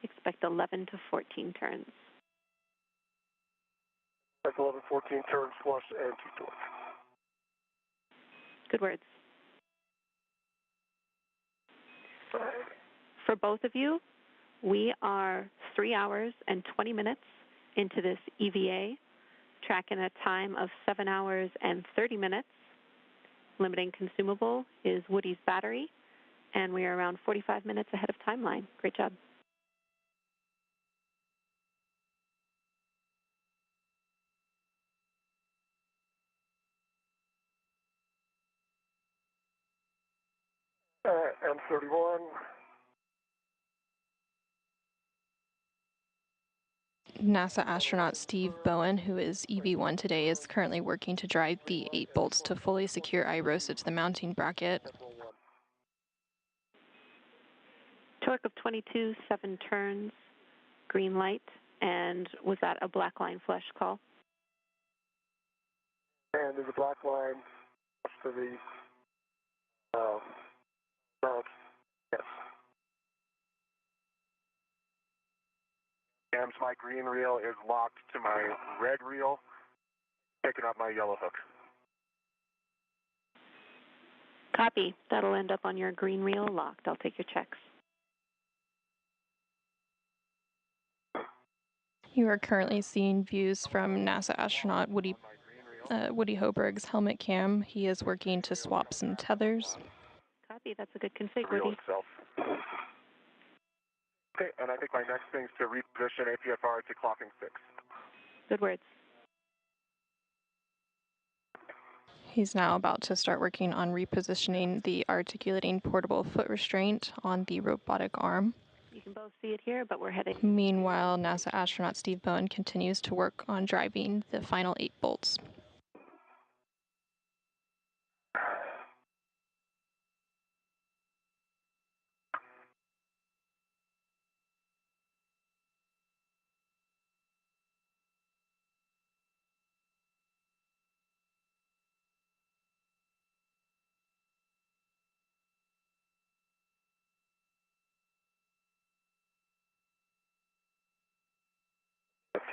Expect 11 to 14 turns. That's 11, 14 turns, flush, and 2 torque. Good words. For both of you, we are 3 hours and 20 minutes into this EVA, tracking a time of 7 hours and 30 minutes. Limiting consumable is Woody's battery, and we are around 45 minutes ahead of timeline. Great job. M31. NASA astronaut Steve Bowen, who is EV1 today, is currently working to drive the 8 bolts to fully secure iROSA to the mounting bracket. Torque of 22, 7 turns, green light, and was that a black line flush call? And there's a black line to the mount. Yes. And my green reel is locked to my red reel, picking up my yellow hook. Copy. That'll end up on your green reel locked. I'll take your checks. You are currently seeing views from NASA astronaut Woody Hoberg's helmet cam. He is working to swap some tethers. Copy. That's a good config, Reel Woody. itself. Okay, and I think my next thing is to reposition APFR to clocking 6. Good words. He's now about to start working on repositioning the articulating portable foot restraint on the robotic arm. You can both see it here, but we're heading. Meanwhile, NASA astronaut Steve Bowen continues to work on driving the final 8 bolts.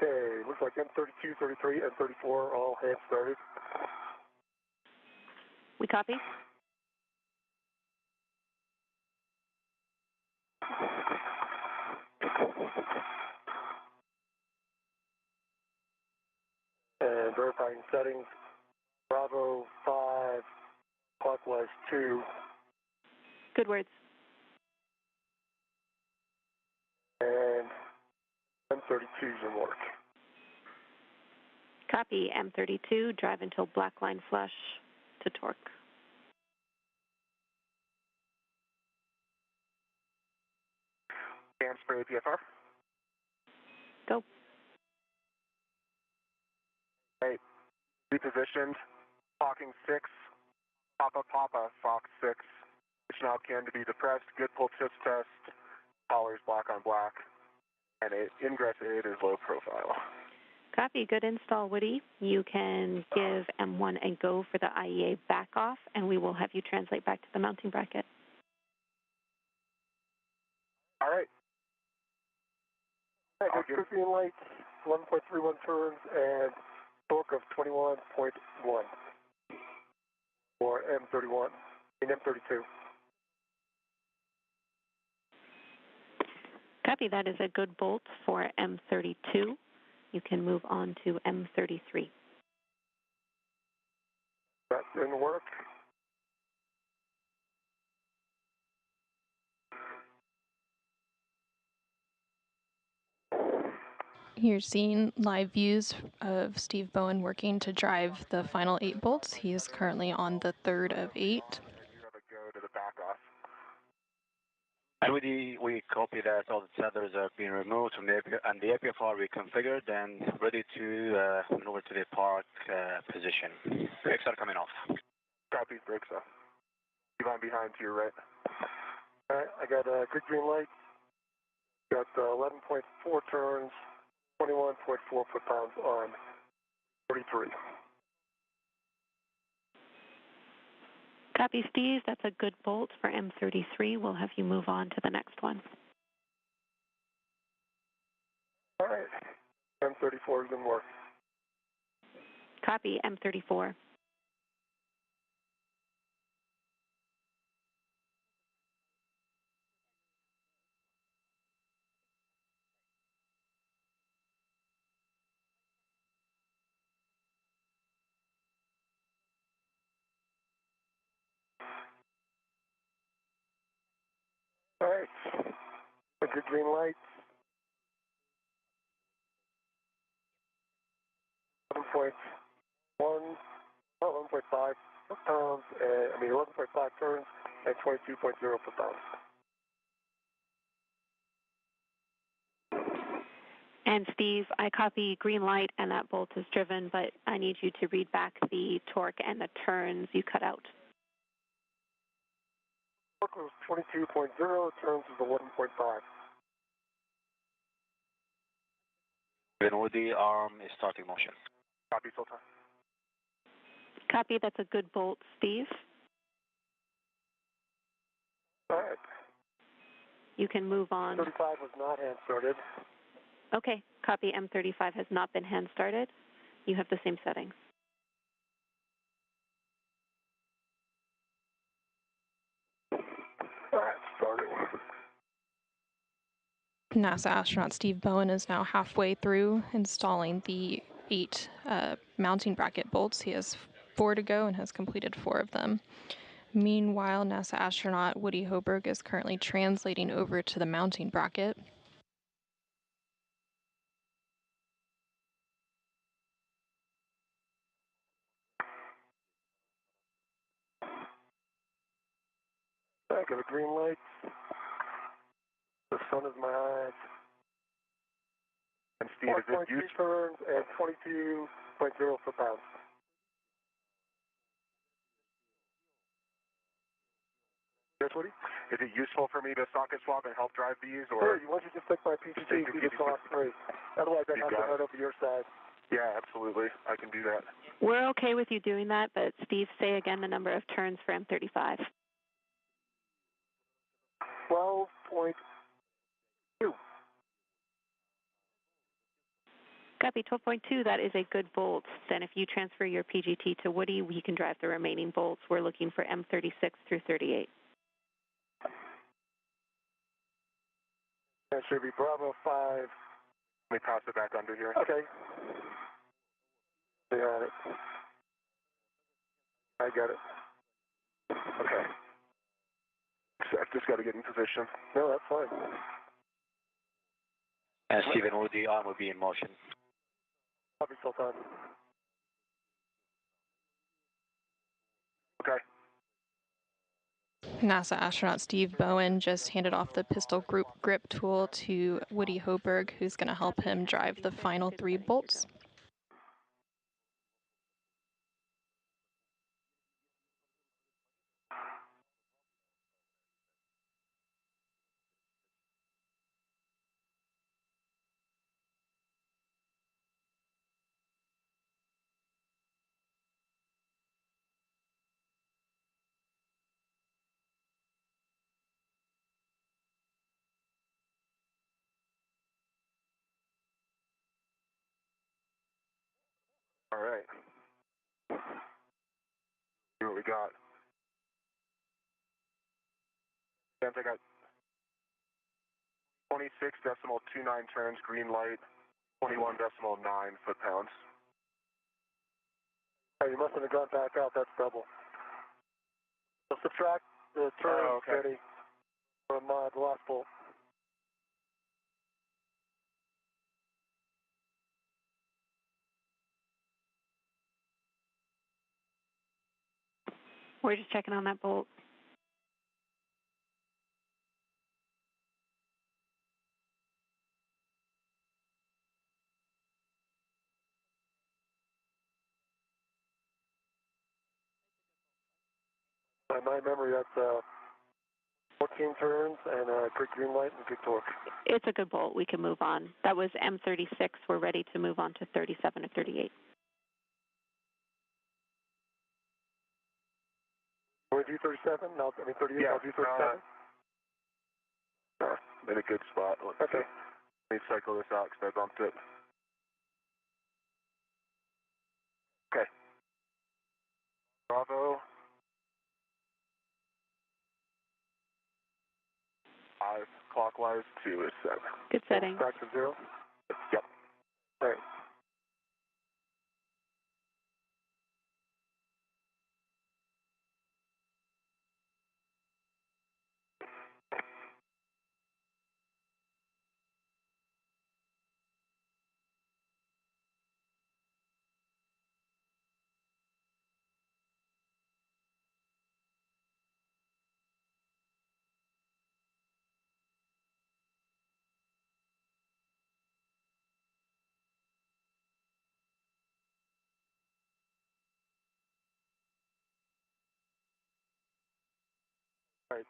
Okay, looks like M32, 33, and 34 all hand started. We copy? And verifying settings, Bravo 5, clockwise 2. Good words. And M32's in work. Copy. M32, drive until black line flush to torque. And spray APFR. Go. Right. Repositioned. Clocking 6. Papa, Fox 6. Which now can to be depressed. Good pull chips test. Collars black on black. And ingress aid is low profile. Copy. Good install, Woody. You can give M1 a go for the IEA back off, and we will have you translate back to the mounting bracket. All right. I'll give green light, 1.31 turns, and torque of 21.1 for M31 and M32. Copy. That is a good bolt for M32. You can move on to M33. That's in work. You're seeing live views of Steve Bowen working to drive the final 8 bolts. He is currently on the 3rd of 8. You have a go to the back off. And we copy that all the tethers have been removed from the and the APFR reconfigured and ready to maneuver to the park position. Brakes are coming off. Copy, brakes off. Keep on behind to your right. All right, I got a good green light. Got 11.4 turns, 21.4 foot-pounds on 33. Copy, Steve. That's a good bolt for M33. We'll have you move on to the next one. right. M34 is in work. Copy, M34. All right. With your green lights. 11.1, 11.5 foot-pounds, 11.5 turns and 22.0 foot-pounds. And Steve, I copy green light and that bolt is driven, but I need you to read back the torque and the turns you cut out. Torque was 22.0, turns is 11.5. Then with the arm is starting motion. Copy, Sultan. Copy, that's a good bolt, Steve. All right. You can move on. 35 was not hand started. Okay, copy, M35 has not been hand started. You have the same settings. All right, starting. NASA astronaut Steve Bowen is now halfway through installing the 8 mounting bracket bolts. He has 4 to go and has completed 4 of them. Meanwhile, NASA astronaut Woody Hoberg is currently translating over to the mounting bracket. I got a green light. The sun is my eyes. And Steve, is it 4.3 turns and 22.0 foot-pounds. Yes, Woody? Is it useful for me to socket swap and help drive these, or? Sure, why don't you just take my PGT and do this off straight? Otherwise, I'd have to head over your side. Yeah, absolutely. I can do that. We're okay with you doing that, but Steve, say again the number of turns for M35. 12.2. Copy, 12.2, that is a good bolt. Then if you transfer your PGT to Woody, we can drive the remaining bolts. We're looking for M36 through 38. That should be Bravo 5. Let me toss it back under here. Okay. I got it. I got it. Okay. I've just got to get in position. No, that's fine. And Stephen, with the arm will be in motion. Copy, Sultan. Okay. NASA astronaut Steve Bowen just handed off the pistol group grip tool to Woody Hoberg, who's going to help him drive the final 3 bolts. All right. See what we got. I got 26.29 turns, green light, 21.9 foot-pounds. Hey, you mustn't have gone back out. That's double. So subtract the turn, Steady, from the last bolt. We're just checking on that bolt. By my memory, that's 14 turns and a good green light and good torque. It's a good bolt. We can move on. That was M36. We're ready to move on to 37 or 38. Want to do 37? No, 38. Yeah, I'll do 37. in a good spot. Let's Okay. see. Let me cycle this out because I bumped it. Okay. Bravo. 5 clockwise, 2 is 7. Good setting. Back to 0. Yep. All right. All right.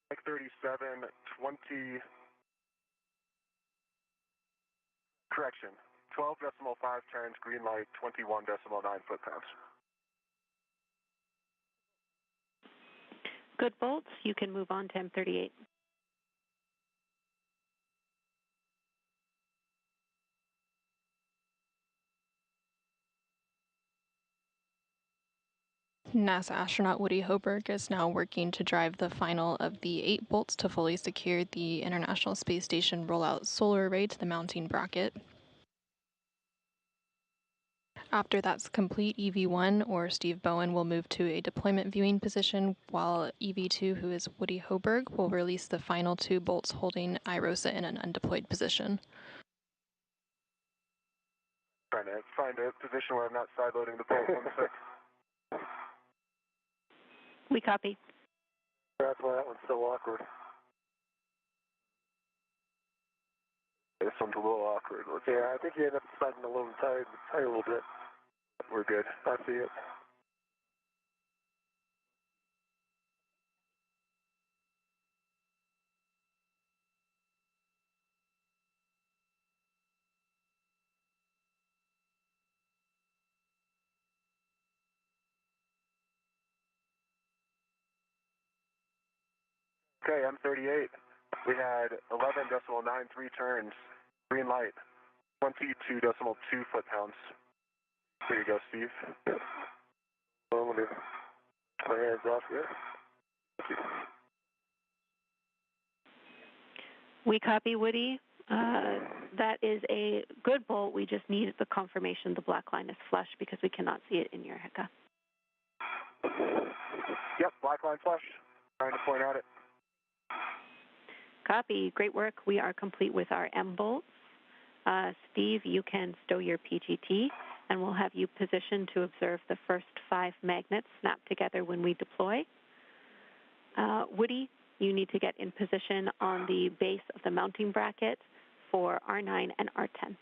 Like 37, 20. Correction. 12.5 turns, green light, 21.9 foot-pounds. Good bolts. You can move on to M38. NASA astronaut Woody Hoberg is now working to drive the final of the 8 bolts to fully secure the International Space Station rollout solar array to the mounting bracket. After that's complete, EV1 or Steve Bowen will move to a deployment viewing position, while EV2, who is Woody Hoberg, will release the final 2 bolts holding IROSA in an undeployed position. Trying to find a position where I'm not side-loading the bolt. 1 sec. We copy. That's why that one's so awkward. This one's a little awkward. Yeah, I think you end up sliding a little tight a little bit. We're good. I see it. Okay, M38. We had 11.93 turns, green light, 22.2 foot-pounds. Here you go, Steve. Well, I'm going to my hands off here. We copy, Woody. That is a good bolt. We just need the confirmation the black line is flush because we cannot see it in your HECA. Yep, black line flush. Trying to point at it. Copy. Great work. We are complete with our M bolts. Steve, you can stow your PGT, and we'll have you positioned to observe the first 5 magnets snap together when we deploy. Woody, you need to get in position on the base of the mounting bracket for R9 and R10.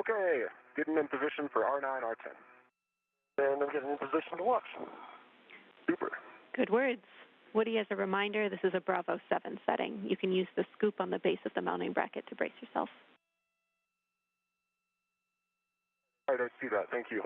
Okay, getting in position for R9, R10. And I'm getting in position to watch. Super. Good words. Woody, as a reminder, this is a Bravo 7 setting. You can use the scoop on the base of the mounting bracket to brace yourself. All right, I see that. Thank you.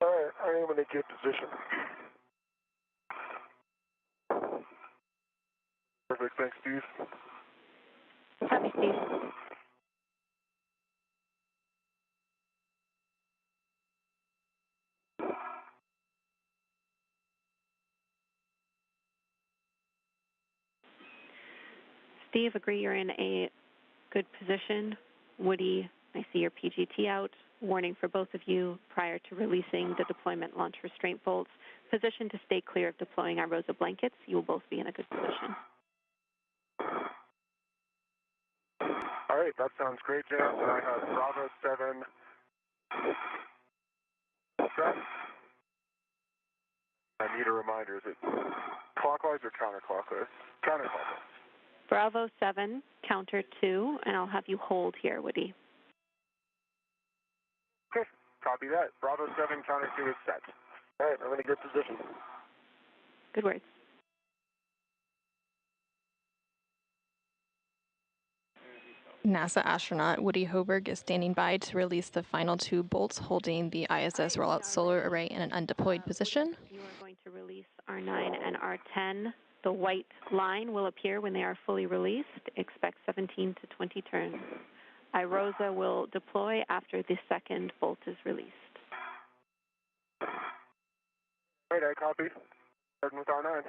All right, I am in a good position. Perfect, thanks, Steve. Copy, Steve. Steve, agree you're in a good position. Woody, I see your PGT out. Warning for both of you prior to releasing the deployment launch restraint bolts. Position to stay clear of deploying our ROSA blankets. You will both be in a good position. All right, that sounds great, Jan. And I have Bravo 7 set. I need a reminder. Is it clockwise or counterclockwise? Counterclockwise. Bravo 7, counter 2, and I'll have you hold here, Woody. Okay, copy that. Bravo 7, counter 2 is set. All right, I'm in a good position. Good words. NASA astronaut Woody Hoberg is standing by to release the final 2 bolts holding the ISS rollout solar array in an undeployed position. You are going to release R9 and R10. The white line will appear when they are fully released. Expect 17 to 20 turns. iROSA will deploy after the second bolt is released. All right, I copy. Starting with R9.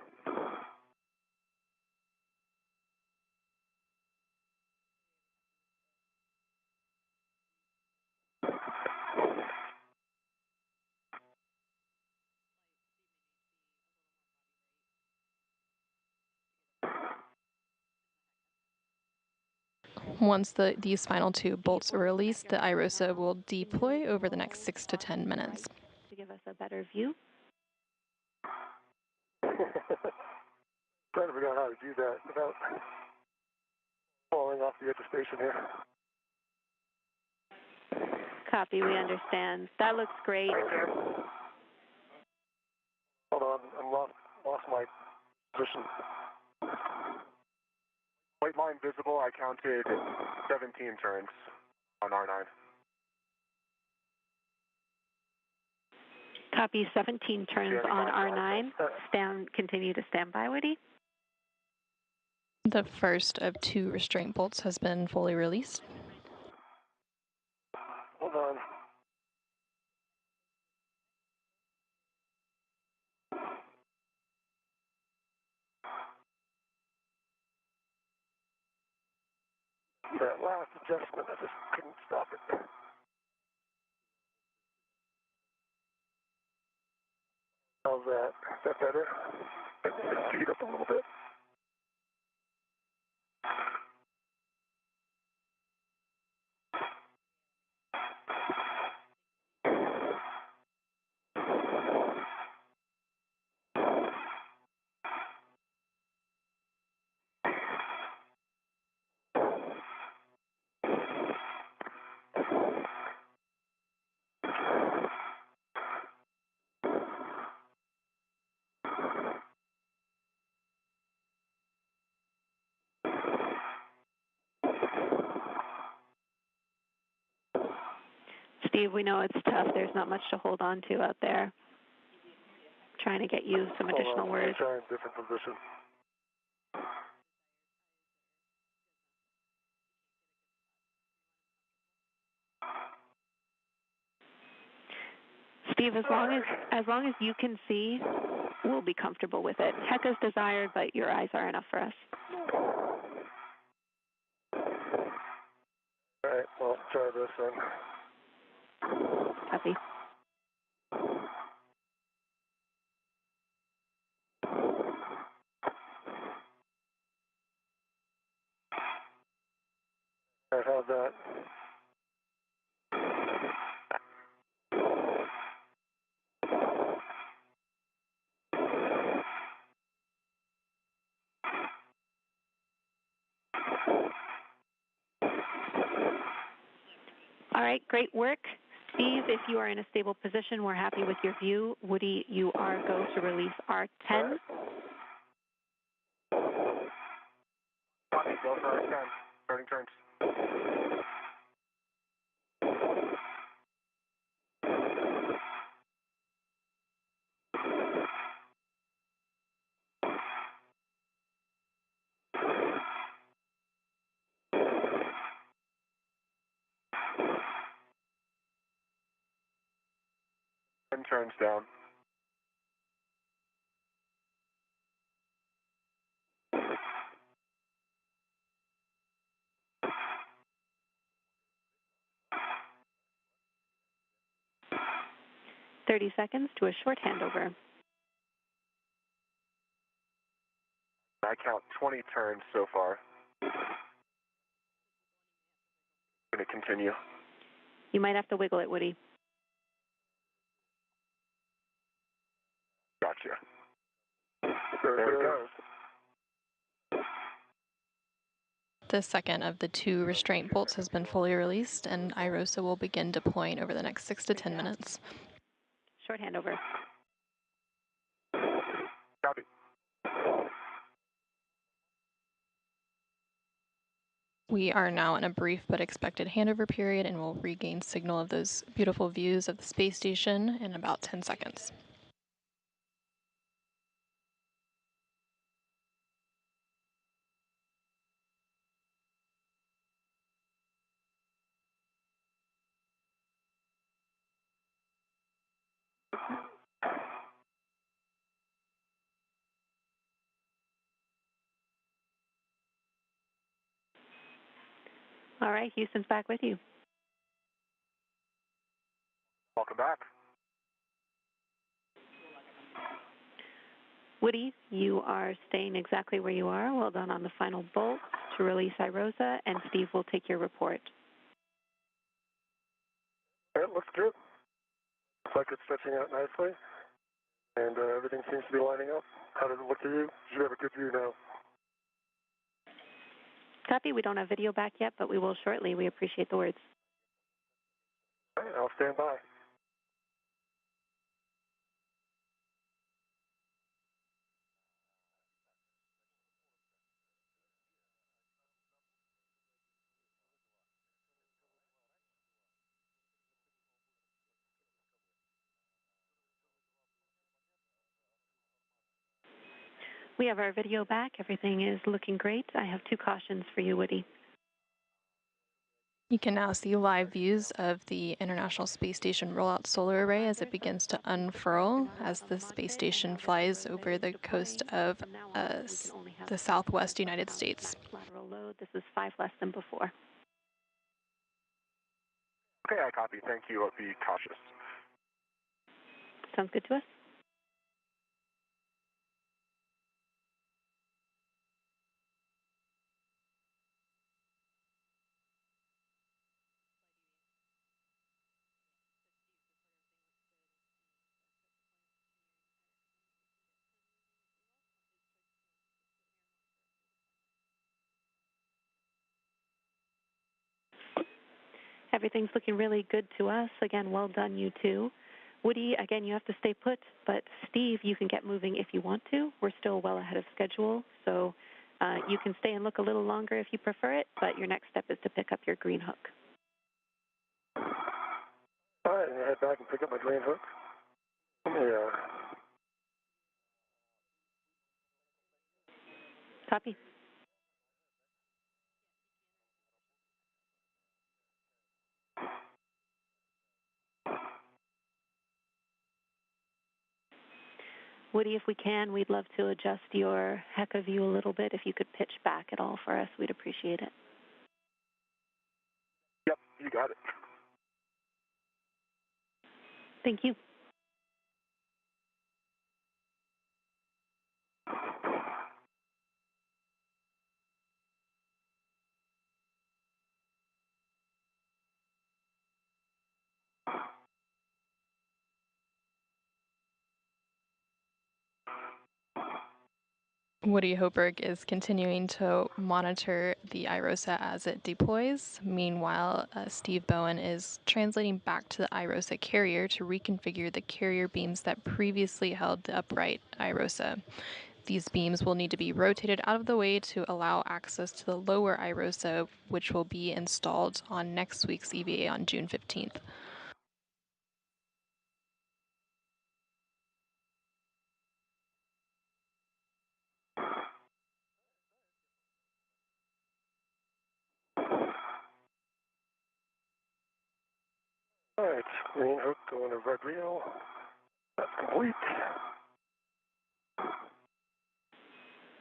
Once these final 2 bolts are released, the iROSA will deploy over the next 6 to 10 minutes. To give us a better view. Trying to figure out how to do that without falling off the edge of station here. Copy, we understand. That looks great. Okay. Hold on, I lost my position. White line visible, I counted 17 turns on R9. Copy, 17 turns on R9. Continue to stand by, Woody. The first of 2 restraint bolts has been fully released. Hold on. That last adjustment, I just couldn't stop it. How's that? Is that better? Speed up a little bit. Steve, we know it's tough. There's not much to hold on to out there. Trying to get you some additional words. Try a different position. Steve, as long as you can see, we'll be comfortable with it. Heck is desired, but your eyes are enough for us. All right, well, try this then. Copy. I have that. All right, great work. Steve, if you are in a stable position, we're happy with your view. Woody, you are go to release R10. Go for R10. Starting turns. And turns down. 30 seconds to a short handover. I count 20 turns so far. Going to continue. You might have to wiggle it, Woody. Gotcha. There it goes. The second of the 2 restraint bolts has been fully released, and IROSA will begin deploying over the next 6 to 10 minutes. Short handover. Copy. We are now in a brief but expected handover period and will regain signal of those beautiful views of the space station in about 10 seconds. All right, Houston's back with you. Welcome back. Woody, you are staying exactly where you are. Well done on the final bolt to release IROSA, and Steve will take your report. It looks good. Looks like it's stretching out nicely, and everything seems to be lining up. How does it look to you? You have a good view now. Copy. We don't have video back yet, but we will shortly. We appreciate the words. All right, I'll stand by. We have our video back. Everything is looking great. I have 2 cautions for you, Woody. You can now see live views of the International Space Station rollout solar array as it begins to unfurl as the space station flies over the coast of the southwest United States. Lateral load. This is 5 less than before. Okay, I copy. Thank you. I'll be cautious. Sounds good to us. Everything's looking really good to us. Again, well done, you two. Woody, again, you have to stay put, but Steve, you can get moving if you want to. We're still well ahead of schedule, so you can stay and look a little longer if you prefer it, but your next step is to pick up your green hook. All right, I'm going to head back and pick up my green hook. Yeah. Copy. Woody, if we can, we'd love to adjust your HECA view a little bit. If you could pitch back at all for us, we'd appreciate it. Yep, you got it. Thank you. Woody Hoberg is continuing to monitor the IROSA as it deploys. Meanwhile, Steve Bowen is translating back to the IROSA carrier to reconfigure the carrier beams that previously held the upright IROSA. These beams will need to be rotated out of the way to allow access to the lower IROSA, which will be installed on next week's EVA on June 15th. All right, green hook going to red reel. That's complete.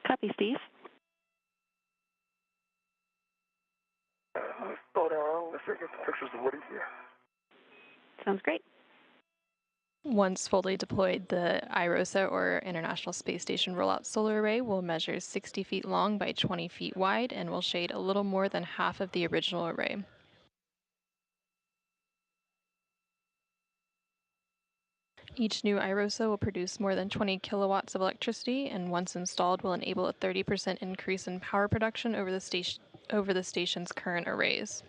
Copy, Steve. Let's slow down. Let's get some pictures of Woody here. Sounds great. Once fully deployed, the IROSA, or International Space Station Rollout Solar Array, will measure 60 feet long by 20 feet wide and will shade a little more than half of the original array. Each new IROSA will produce more than 20 kilowatts of electricity, and once installed will enable a 30% increase in power production over the station's current arrays.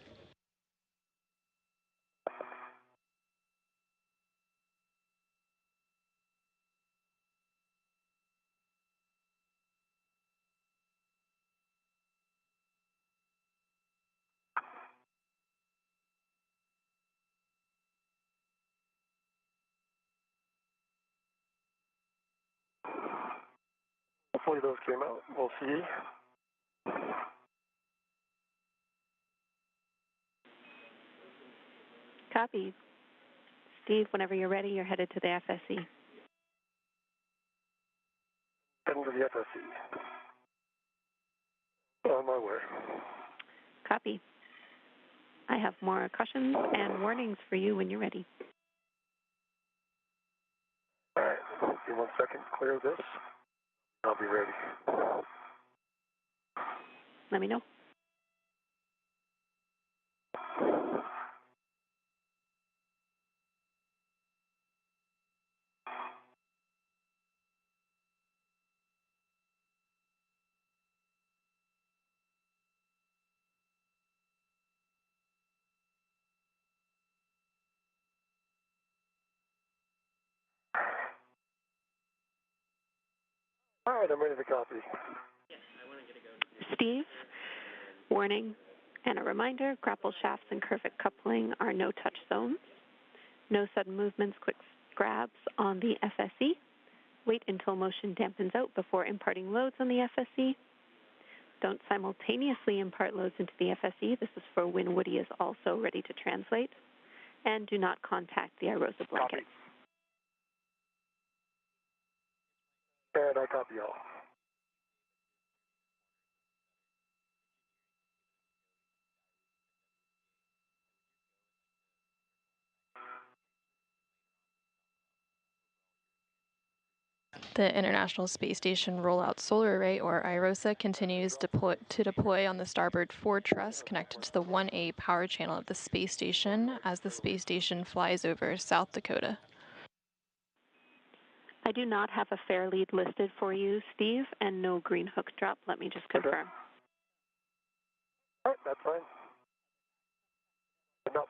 Hopefully those came out. We'll see. Copy. Steve, whenever you're ready, you're headed to the FSE. Heading to the FSE. On my way. Copy. I have more cautions and warnings for you when you're ready. All right. Give me 1 second. Clear this. I'll be ready. Let me know. All right, I'm ready to copy. Steve, warning and a reminder, grapple shafts and curved coupling are no-touch zones. No sudden movements, quick grabs on the FSE. Wait until motion dampens out before imparting loads on the FSE. Don't simultaneously impart loads into the FSE. This is for when Woody is also ready to translate. And do not contact the IROSA blanket. Copy. And I copy all. The International Space Station Rollout Solar Array, or IROSA, continues to deploy on the starboard forward truss connected to the 1A power channel of the space station as the space station flies over South Dakota. I do not have a fair lead listed for you, Steve, and no green hook drop. Let me just confirm. Okay. All right, that's fine. No.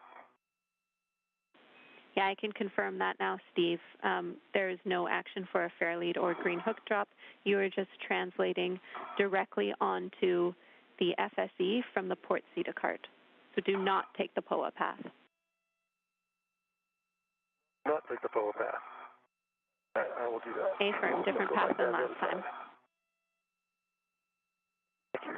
Yeah, I can confirm that now, Steve. There is no action for a fair lead or green hook drop. You are just translating directly onto the FSE from the port CETA cart. So do not take the POA path. Not take the POA path. I will do that. Affirm, different path than last time. Thank you.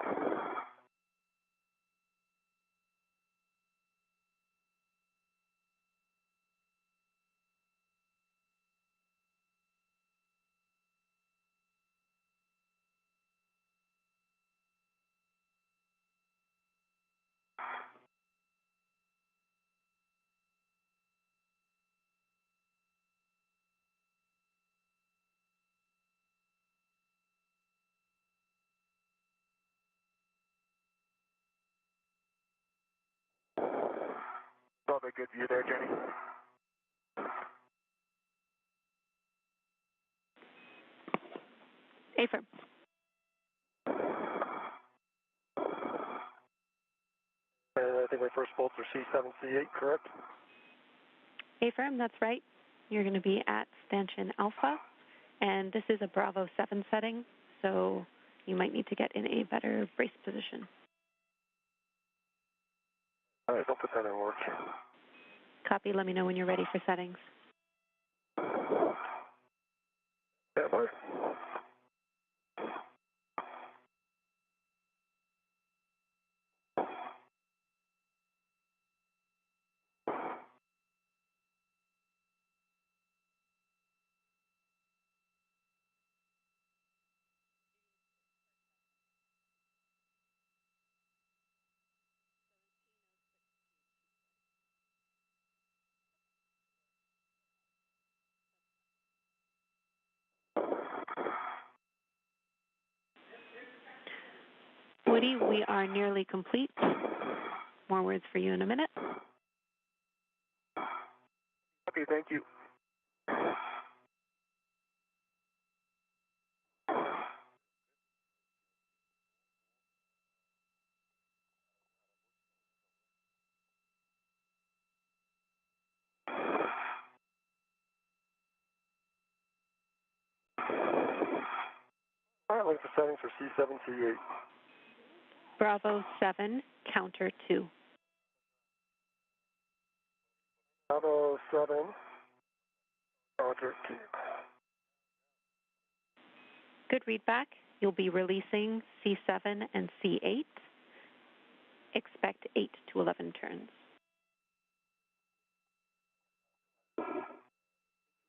Probably a good view there, Jenny. Affirm. And I think my first bolts are C7, C8, correct? Affirm, that's right. You're going to be at stanchion alpha, and this is a Bravo 7 setting, so you might need to get in a better brace position. All right, don't put that in work. Copy, let me know when you're ready for settings. Yeah, bye. Woody, we are nearly complete. More words for you in a minute. Okay, thank you. All right, what's the settings for C7, C8? Bravo 7, counter 2. Bravo 7, counter 2. Good readback. You'll be releasing C7 and C8. Expect 8 to 11 turns.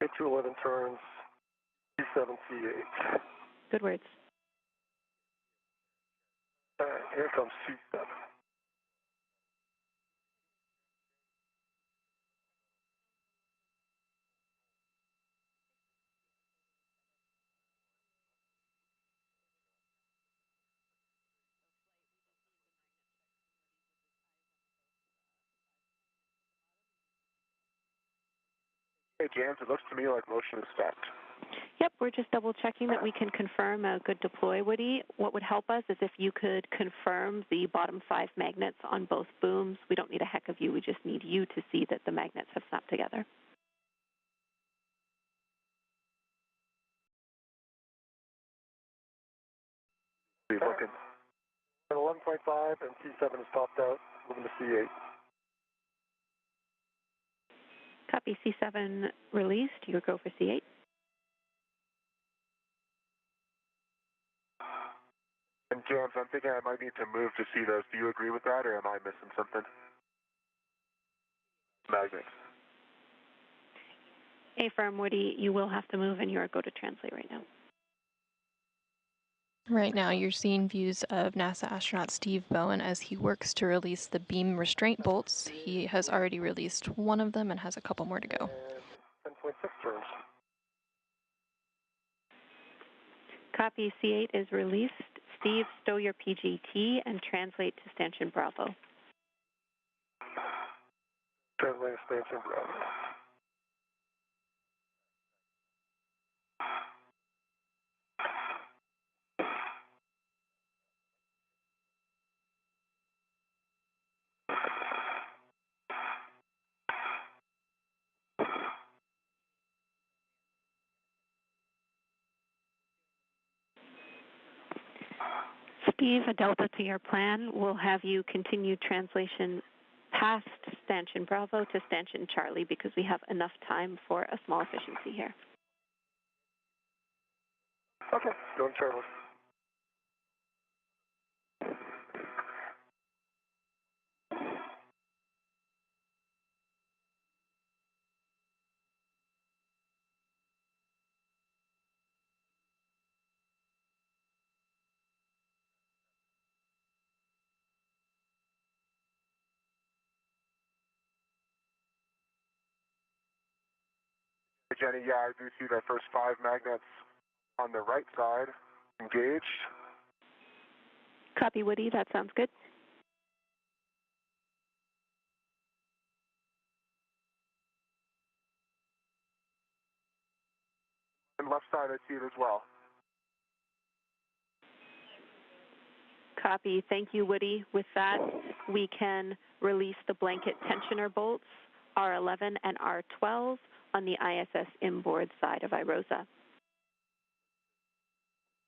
8 to 11 turns, C7, C8. Good words. All right, here comes C7. Hey, James, it looks to me like motion is stopped. Yep, we're just double checking that we can confirm a good deploy, Woody. What would help us is if you could confirm the bottom 5 magnets on both booms. We don't need a heck of you, we just need you to see that the magnets have snapped together. Be looking. 11.5 and C7 is popped out, moving to C8. Copy C7 released, you go for C8. And James, I'm thinking I might need to move to see those. Do you agree with that, or am I missing something? Magnets. Affirm, Woody, you will have to move and you are go to translate right now. Right now, you're seeing views of NASA astronaut Steve Bowen as he works to release the beam restraint bolts. He has already released one of them and has a couple more to go. 10.6 turns. Copy C8 is released. Steve, stow your PGT and translate to stanchion Bravo. Translate expansion, Bravo. Steve, a delta to your plan. We'll have you continue translation past stanchion Bravo to stanchion Charlie because we have enough time for a small efficiency here. Okay, going Charlie. Jenny, yeah, I do see the first 5 magnets on the right side engaged. Copy, Woody, that sounds good. And left side, I see it as well. Copy. Thank you, Woody. With that, we can release the blanket tensioner bolts, R11 and R12, on the ISS inboard side of IROSA.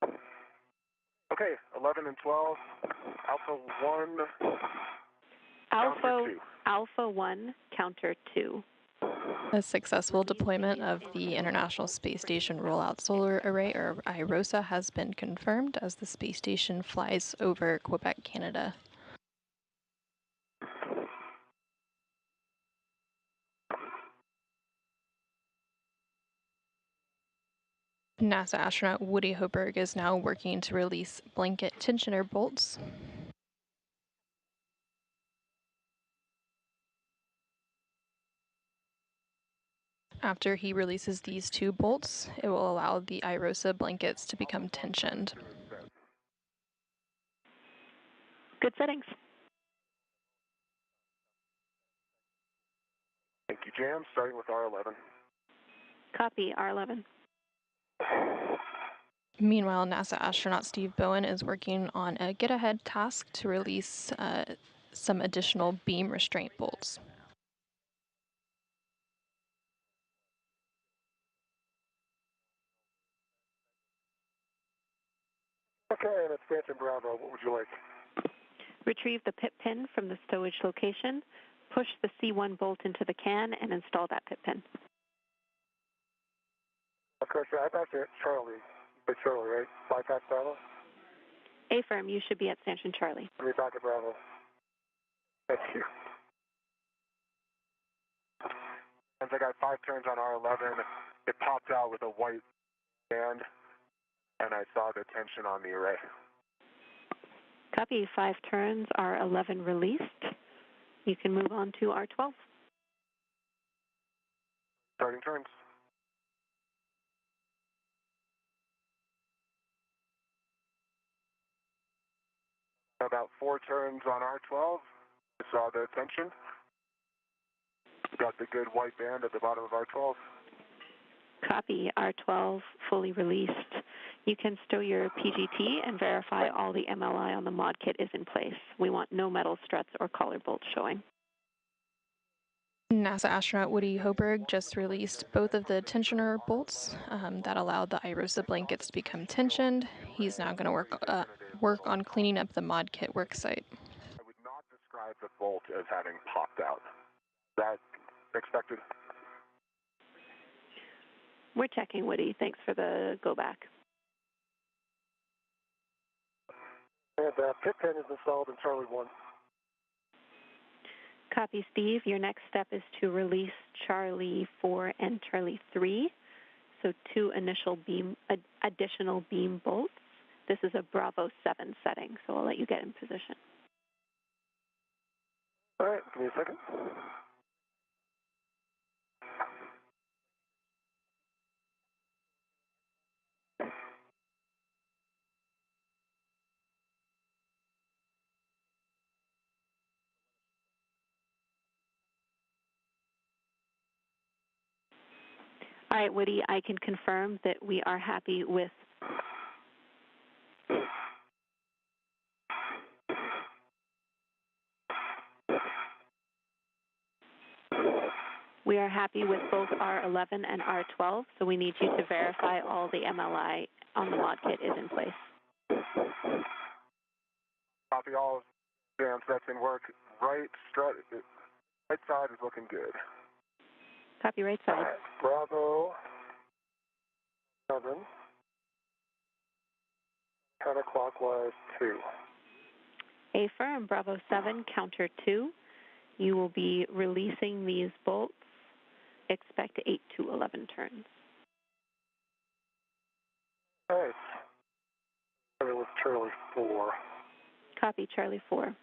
Okay, 11 and 12, Alpha 1, counter 2. Alpha 1, counter 2. A successful deployment of the International Space Station Rollout Solar Array, or IROSA, has been confirmed as the space station flies over Quebec, Canada. NASA astronaut Woody Hoberg is now working to release blanket tensioner bolts. After he releases these 2 bolts, it will allow the IROSA blankets to become tensioned. Good settings. Thank you, Jam. Starting with R11. Copy, R11. Meanwhile, NASA astronaut Steve Bowen is working on a get-ahead task to release some additional beam restraint bolts. Okay, and Expansion Bravo, what would you like? Retrieve the pit pin from the stowage location, push the C1 bolt into the can, and install that pit pin. Correct, I'm back at Charlie. By Charlie, right? Bypass Bravo? Affirm, you should be at Stanchion Charlie. I'll be back at Bravo. Thank you. Since I got 5 turns on R11, it popped out with a white band, and I saw the tension on the array. Copy, 5 turns, R11 released. You can move on to R12. Starting turns. About 4 turns on R12. I saw the tension. Got the good white band at the bottom of R12. Copy, R12 fully released. You can stow your PGT and verify all the MLI on the mod kit is in place. We want no metal struts or collar bolts showing. NASA astronaut Woody Hoberg just released both of the tensioner bolts that allowed the iROSA blankets to become tensioned. He's now going to work on cleaning up the mod kit worksite. I would not describe the bolt as having popped out. Is that expected? We're checking, Woody. Thanks for the go back. And pit pin is installed in Charlie 1. Copy, Steve. Your next step is to release Charlie 4 and Charlie 3. So 2 additional beam bolts. This is a Bravo 7 setting, so I'll let you get in position. All right, give me a second. All right, Woody, I can confirm that we are happy with both R11 and R12, so we need you to verify all the MLI on the mod kit is in place. Copy all jams, that's in work. Right side is looking good. Copy, right side. Bravo 7, counterclockwise 2. Affirm, Bravo 7, counter 2. You will be releasing these bolts. Expect 8 to 11 turns. All right. Starting with Charlie 4. Copy, Charlie 4.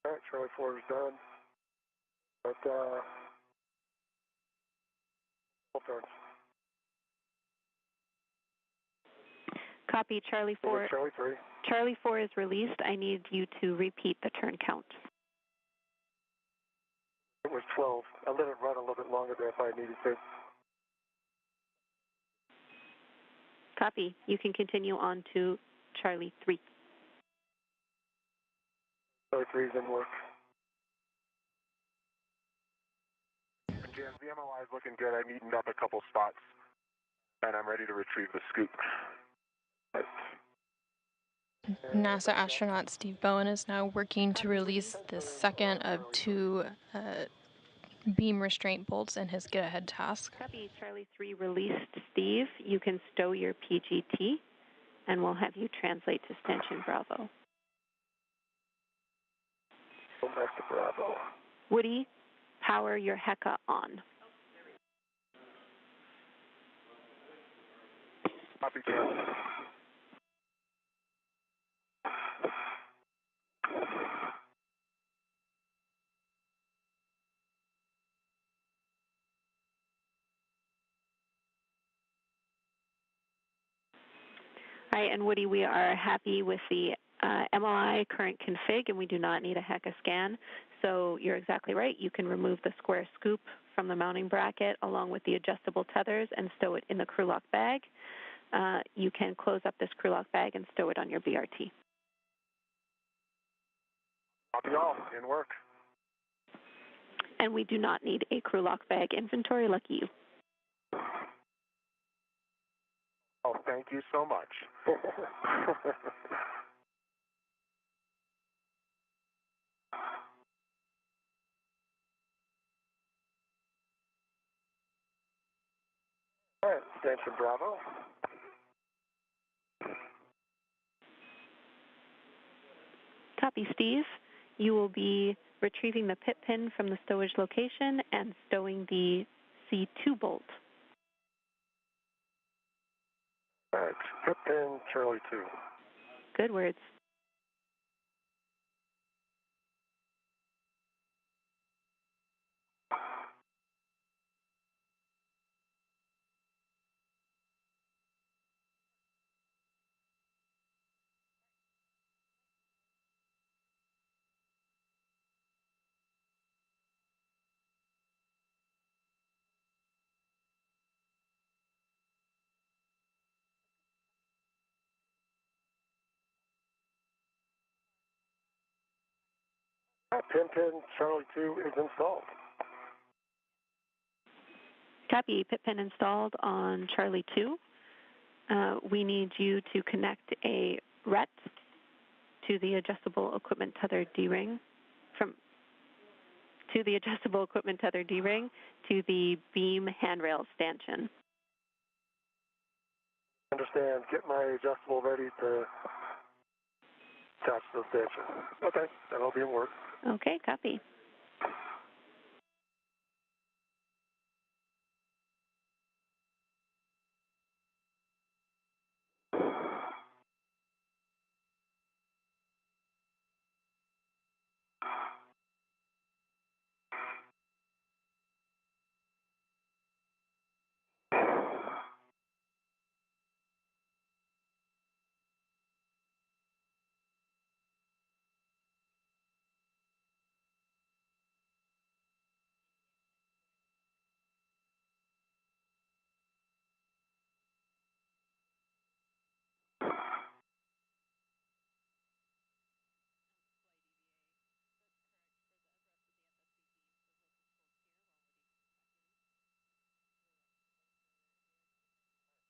All right, Charlie 4 is done. But, 12 turns. Copy, Charlie 4. Charlie 3. Charlie 4 is released. I need you to repeat the turn count. It was 12. I let it run a little bit longer there if I needed to. Copy. You can continue on to Charlie 3. Charlie 3 is in work. Jam, the MLI is looking good. I neatened up a couple spots, and I'm ready to retrieve the scoop. NASA astronaut Steve Bowen is now working to release the second of 2 beam restraint bolts in his get-ahead task. Copy, Charlie 3 released. Steve, you can stow your PGT, and we'll have you translate to Stanchion Bravo. Go back to Bravo. Woody, power your HECA on. Copy, Captain. All right, and Woody, we are happy with the MOI current config, and we do not need a HECA scan. So you're exactly right. You can remove the square scoop from the mounting bracket along with the adjustable tethers and stow it in the crew lock bag. You can close up this crew lock bag and stow it on your BRT. Copy all. In work. And we do not need a crew lock bag inventory. Lucky you. Oh, thank you so much. All right, Stanchion Bravo. Copy, Steve. You will be retrieving the pit pin from the stowage location and stowing the C2 bolt. All right, pit pin Charlie 2. Good words. Pin Charlie 2 is installed. Copy, pit pin installed on Charlie 2. We need you to connect a RET to the adjustable equipment tether D-ring to the adjustable equipment tether D-ring to the beam handrail stanchion. Understand, get my adjustable ready to attach to the stanchion. Okay, that'll be in work. Okay, copy.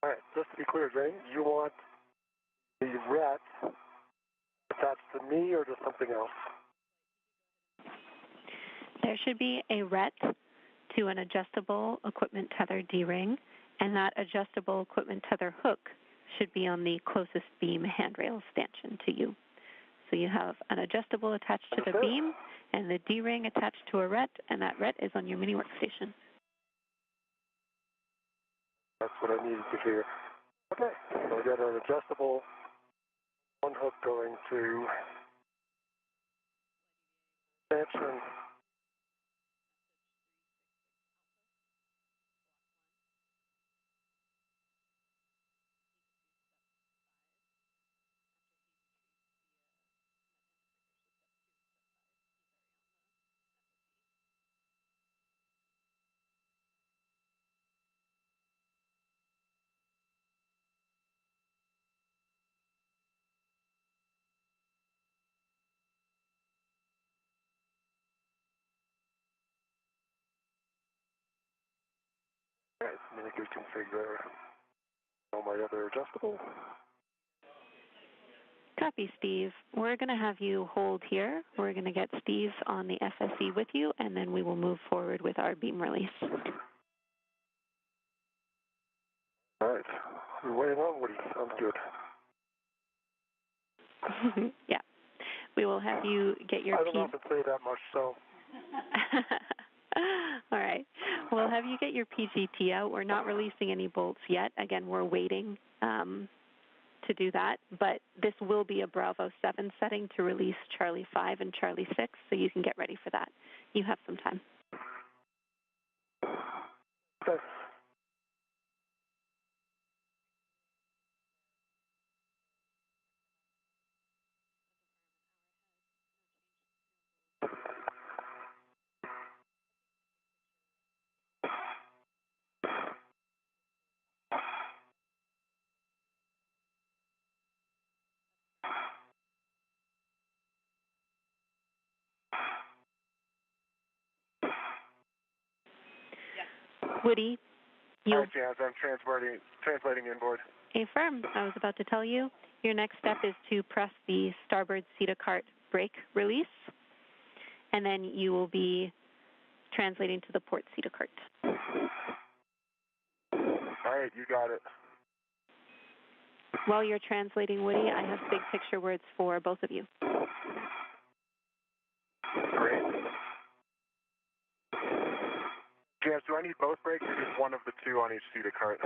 All right, just to be clear, Jane, you want the RET attached to me or to something else? There should be a RET to an adjustable equipment tether D-ring, and that adjustable equipment tether hook should be on the closest beam handrail stanchion to you. So you have an adjustable attached to the beam and the D-ring attached to a RET, and that RET is on your mini workstation. That's what I needed to hear. Okay, so we got an adjustable one hook going to stanchion. All right, let me reconfigure all my other adjustable. Copy, Steve. We're going to have you hold here. We're going to get Steve on the FSE with you, and then we will move forward with our beam release. All We're waiting on Woody. Sounds good. Yeah. We will have you get your I don't often say that much, so. All right. We'll have you get your PGT out. We're not releasing any bolts yet. Again, we're waiting to do that. But this will be a Bravo 7 setting to release Charlie 5 and Charlie 6, so you can get ready for that. You have some time. Okay. Woody, you. Hi, Jazz. I'm translating inboard. Affirm. I was about to tell you. Your next step is to press the starboard CETA cart brake release, and then you will be translating to the port CETA cart. All right, you got it. While you're translating, Woody, I have big picture words for both of you. Great. Jazz, do I need both brakes or just one of the two on each CETA cart?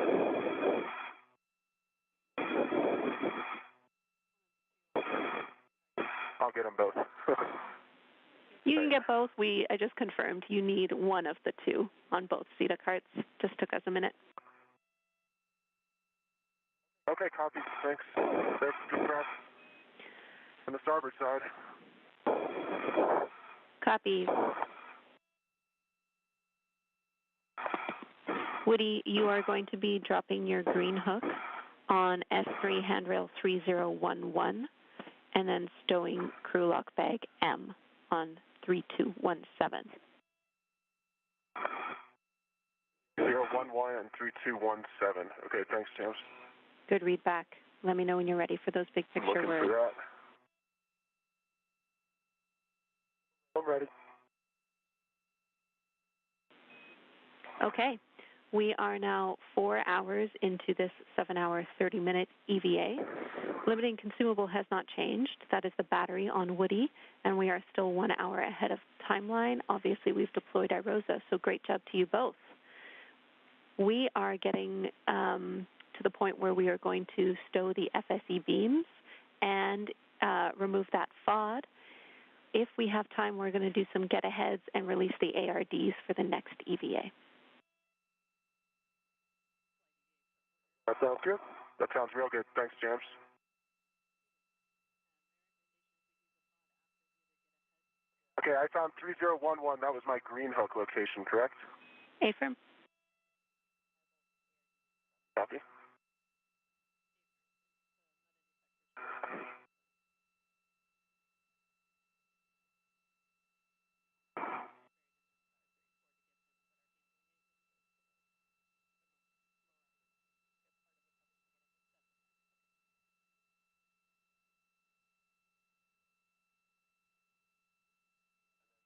I'll get them both. You can get both. I just confirmed you need one of the two on both CETA carts. Just took us a minute. Okay, copy. Thanks. There's good press. On the starboard side. Copy. Woody, you are going to be dropping your green hook on S3 handrail 3011 and then stowing crew lock bag M on 3217. 011 and 3217. Okay, thanks, James. Good read back. Let me know when you're ready for those big picture Looking words. for that. I'm ready. Okay. We are now 4 hours into this 7-hour, 30-minute EVA. Limiting consumable has not changed. That is the battery on Woody, and we are still 1 hour ahead of timeline. Obviously, we've deployed IROSA, so great job to you both. We are getting to the point where we are going to stow the FSE beams and remove that FOD. If we have time, we're going to do some get-aheads and release the ARDs for the next EVA. That sounds good. That sounds real good. Thanks, James. Okay, I found 3011. That was my green hook location, correct? Affirm. Copy.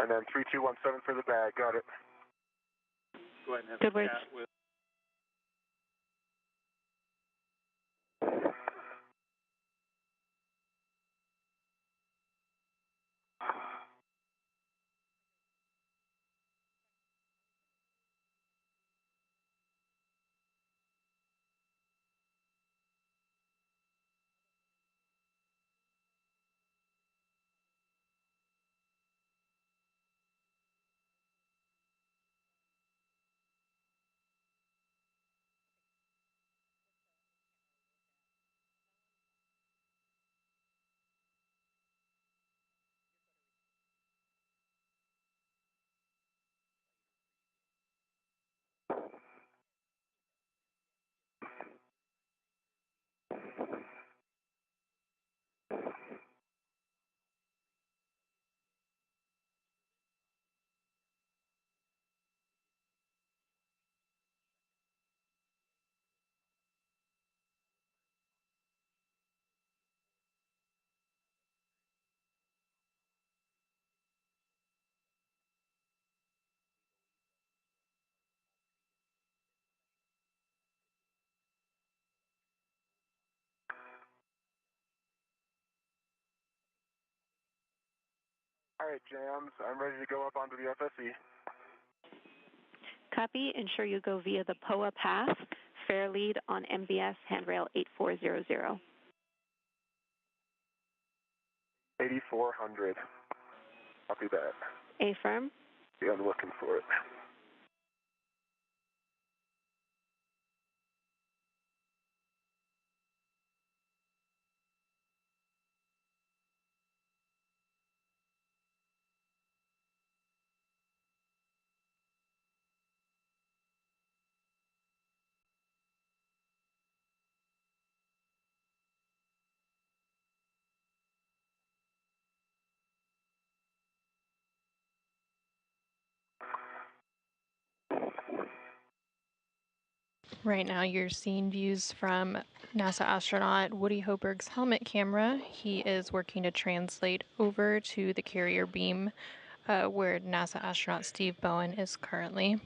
And then 3217 for the bag. Got it. Go ahead and have Good a words. chat with. All right, Jams, I'm ready to go up onto the FSE. Copy. Ensure you go via the POA path, fair lead on MBS handrail 8400. 8400. Copy that. Affirm. Yeah, I'm looking for it. Right now you're seeing views from NASA astronaut Woody Hoberg's helmet camera. He is working to translate over to the carrier beam where NASA astronaut Steve Bowen is currently.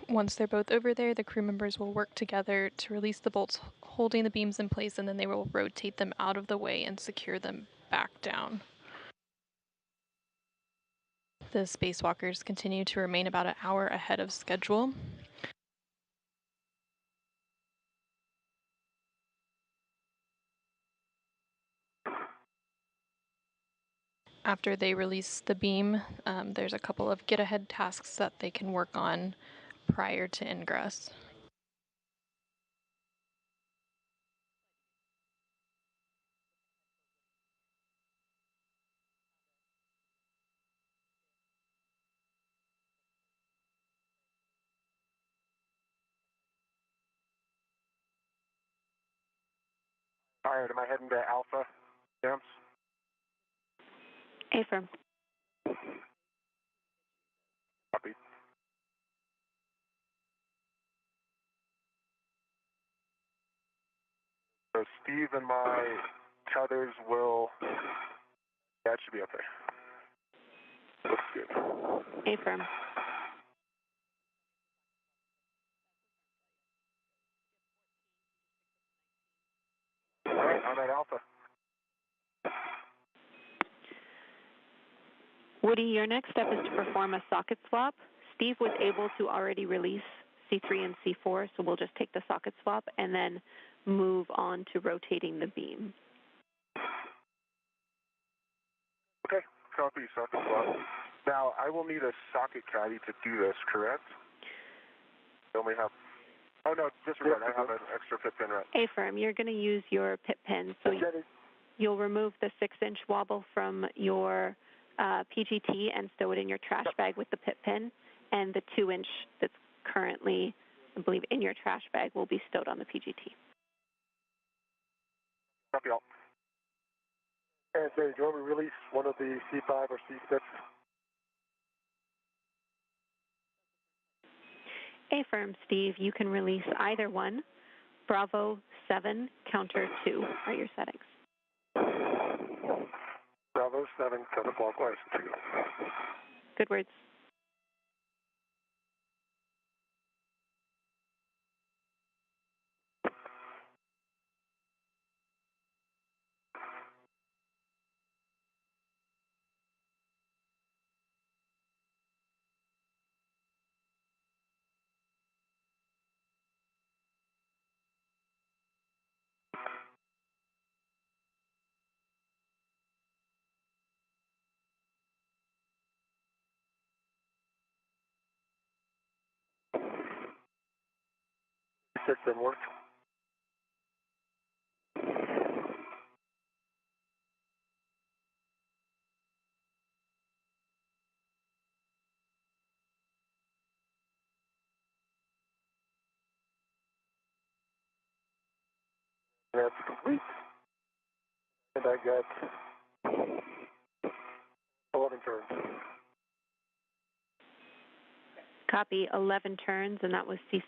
Once they're both over there, the crew members will work together to release the bolts holding the beams in place, and then they will rotate them out of the way and secure them back down. The spacewalkers continue to remain about an hour ahead of schedule. After they release the beam, there's a couple of get-ahead tasks that they can work on prior to ingress. All right, am I heading to Alpha, Jams? Affirm. Copy. So Steve and my tethers will, that should be okay. Looks good. Affirm. All right, I'm at Alpha. Woody, your next step is to perform a socket swap. Steve was able to already release C3 and C4, so we'll just take the socket swap and then move on to rotating the beam. Okay, copy, socket swap. Now, I will need a socket caddy to do this, correct? I only have, oh no, disregard, I have an extra pit pin right. Affirm, you're going to use your pit pin, so you'll remove the 6-inch wobble from your PGT and stow it in your trash bag with the pit pin, and the 2-inch that's currently, I believe, in your trash bag will be stowed on the PGT. Copy all. And say, do you want me to release one of the C5 or C6? Affirm, Steve, you can release either one. Bravo 7, counter 2 are your settings. Bravo 7, counterclockwise 2. Good words. C6 didn't work. That's complete. And I got 11 turns. Copy, 11 turns, and that was C6.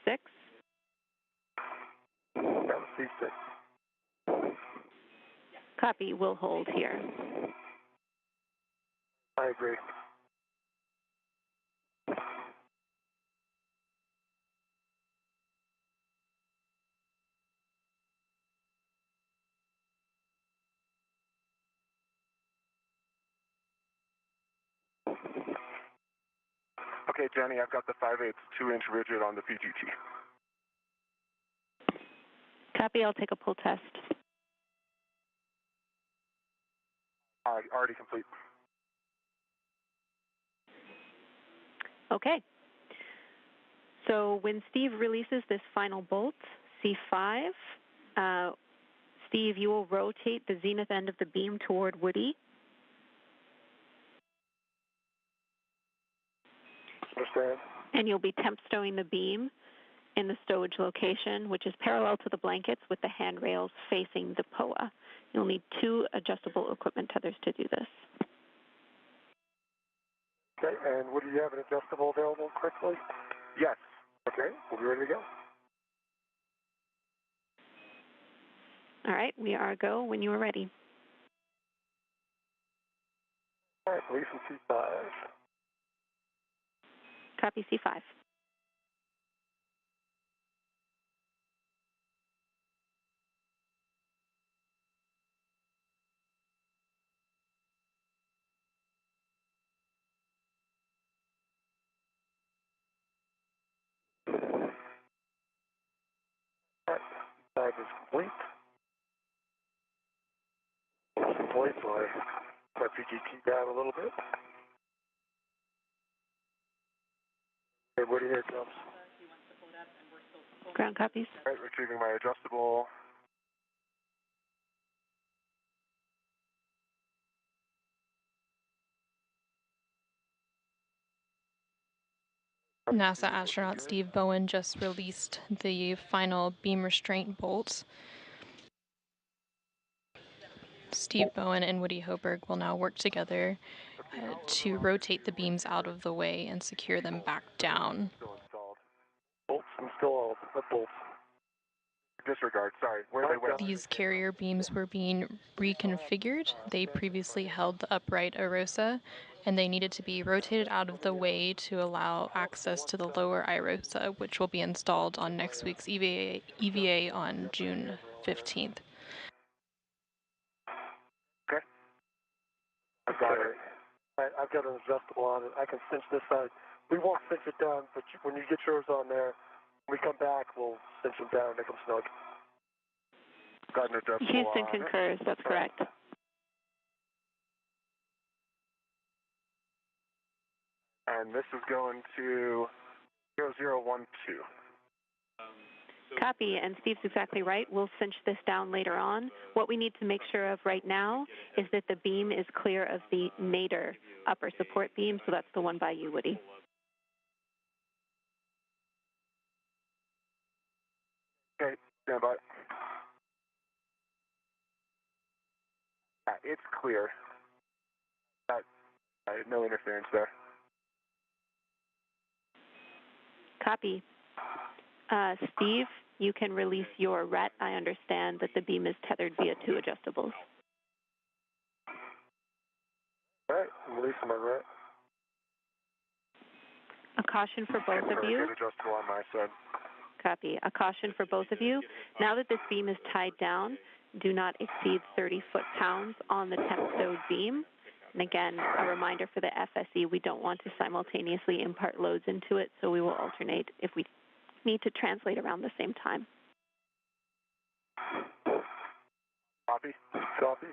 That was C6. Copy, we'll hold here. I agree. Okay, Jenny, I've got the 5/8 2-inch rigid on the PGT. Copy, I'll take a pull test. Already complete. Okay. So when Steve releases this final bolt, C5, Steve, you will rotate the zenith end of the beam toward Woody. Understand. And you'll be temp stowing the beam in the stowage location, which is parallel to the blankets with the handrails facing the POA. You'll need 2 adjustable equipment tethers to do this. Okay, and Woody, you have an adjustable available quickly? Yes. Okay, we'll be ready to go. All right, we are go when you are ready. All right, release from C5. Copy C5. All right, 5 is complete. Complete, so I my PGT down a little bit. Okay, Woody, here it comes. Ground copies. All right, retrieving my adjustable. NASA astronaut Steve Bowen just released the final beam restraint bolts. Steve Bowen and Woody Hoberg will now work together to rotate the beams out of the way and secure them back down. Still installed. Bolts installed. What bolts? Disregard, sorry. Where they went? These carrier beams were being reconfigured. They previously held the upright IROSA, and they needed to be rotated out of the way to allow access to the lower IROSA, which will be installed on next week's EVA on June 15th. Okay. I've got it. I've got an adjustable on it. I can cinch this side. We won't cinch it down, but when you get yours on there, when we come back, we'll cinch them down and make them snug. Got an adjustable Houston on concurs, that's correct. And this is going to 0012. Copy, and Steve's exactly right. We'll cinch this down later on. What we need to make sure of right now is that the beam is clear of the nadir upper support beam, so that's the one by you, Woody. Okay, stand by. It's clear. No interference there. Copy. Steve, you can release your RET. I understand that the beam is tethered via 2 adjustables. All right, I'm releasing my RET. A caution for both of you. Good adjustable on my side. Copy. A caution for both of you. Now that this beam is tied down, do not exceed 30 foot-pounds on the temp stowed beam. And again, a reminder for the FSE, we don't want to simultaneously impart loads into it, so we will alternate if we need to translate around the same time. Copy. Copy.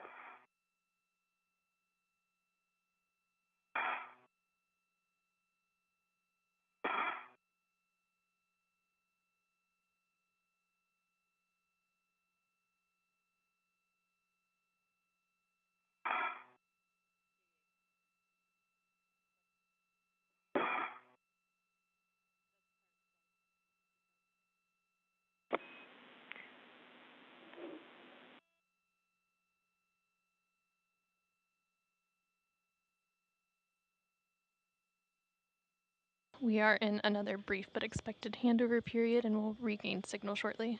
We are in another brief but expected handover period and will regain signal shortly.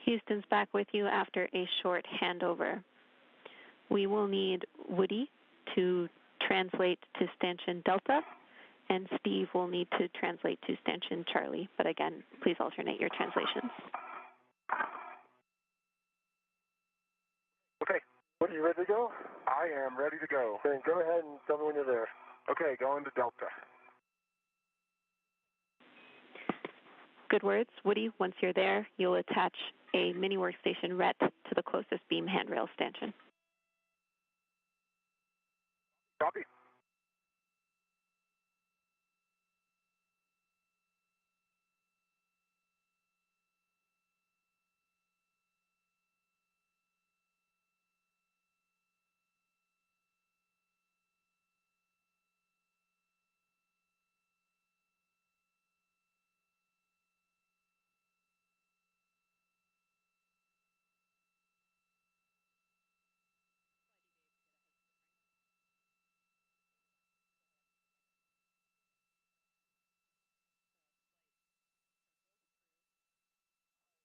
Houston's back with you after a short handover. We will need Woody to translate to stanchion Delta and Steve will need to translate to Stanchion Charlie, but again, please alternate your translations. Okay, what are you ready to go? I am ready to go. Then go ahead and tell me when you're there. Okay, going to Delta. Good words. Woody, once you're there, you'll attach a mini workstation RET to the closest beam handrail stanchion. Copy.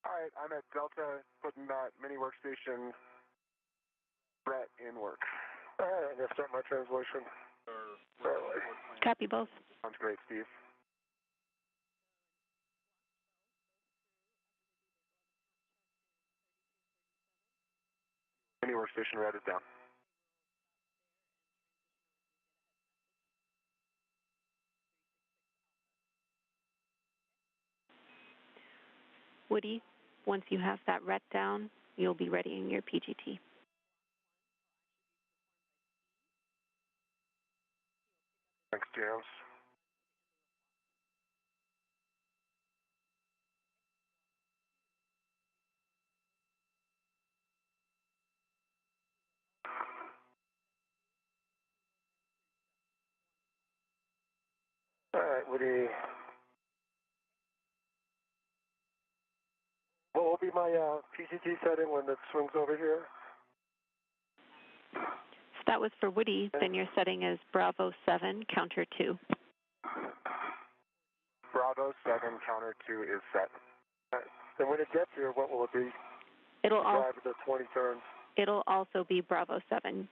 All right, I'm at Delta, putting that mini workstation RET in work. All right, I'm going to start my translation. Copy both. Sounds great, Steve. Mini workstation RET is down. Woody, once you have that RET down, you'll be readying your PGT. Thanks, James. All right, Woody. What will be my PGT setting when it swings over here? If that was for Woody, then your setting is Bravo 7, counter 2. Bravo 7, counter 2 is set. All right. Then when it gets here, what will it be? It'll drive the 20 turns. It'll also be Bravo 7.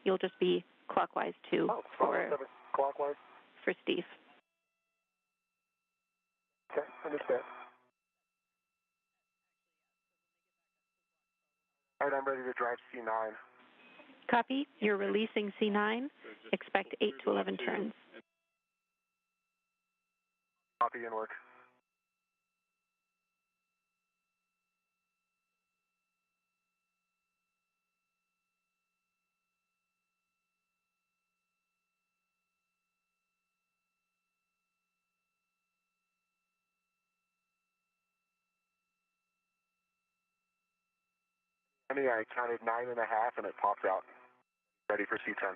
You'll just be clockwise 2 Bravo 7 clockwise? For Steve. Okay, understand. All right, I'm ready to drive C9. Copy. You're releasing C9. Expect 8 to 11 turns. Copy and work. I counted 9.5 and it popped out. Ready for C10.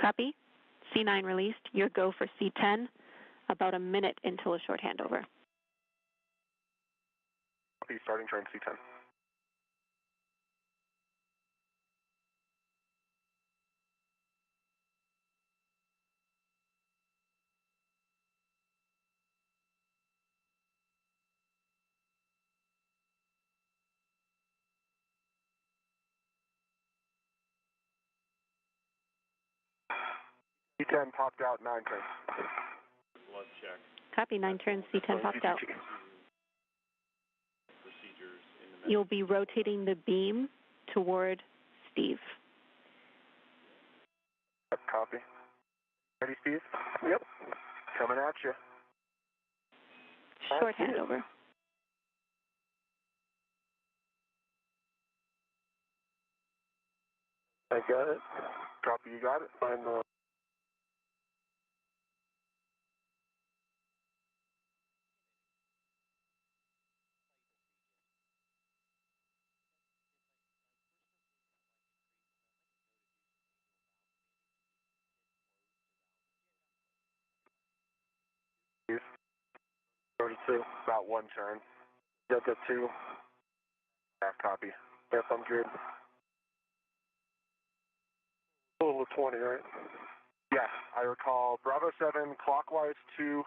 Copy. C9 released. Your go for C10. About a minute until a short handover. Copy, starting turn C10. C10 popped out 9 turns. Blood check. Copy. 9 turns. C10 popped out. You'll be rotating the beam toward Steve. Copy. Ready, Steve? Yep. Coming at you. Short handover. I got it. Copy, you got it. I'm Steve. 32. About 1 turn. Delta 2. Half copy. Yes, I'm good. Total of 20, right? Yes, I recall Bravo 7, clockwise 2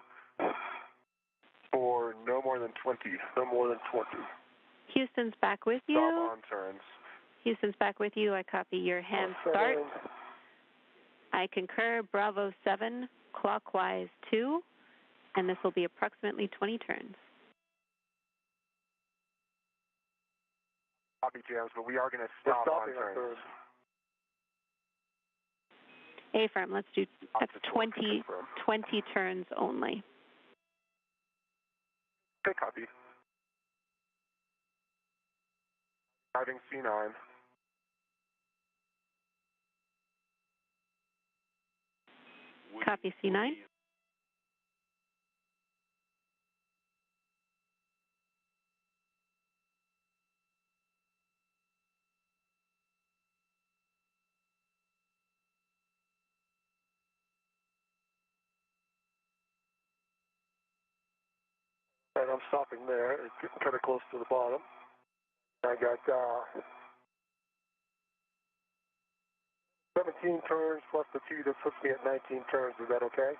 for no more than 20. No more than 20. Houston's back with you. Stop on turns. Houston's back with you. I copy your hand start. I concur, Bravo 7, clockwise 2, and this will be approximately 20 turns. Copy, James, but we are going to stop on turns. A-firm, let's do, that's 20 turns only. Okay, copy. Driving C9. Copy C9. And I'm stopping there. It's getting kind of close to the bottom. I got 17 turns plus the 2 that puts me at 19 turns. Is that okay?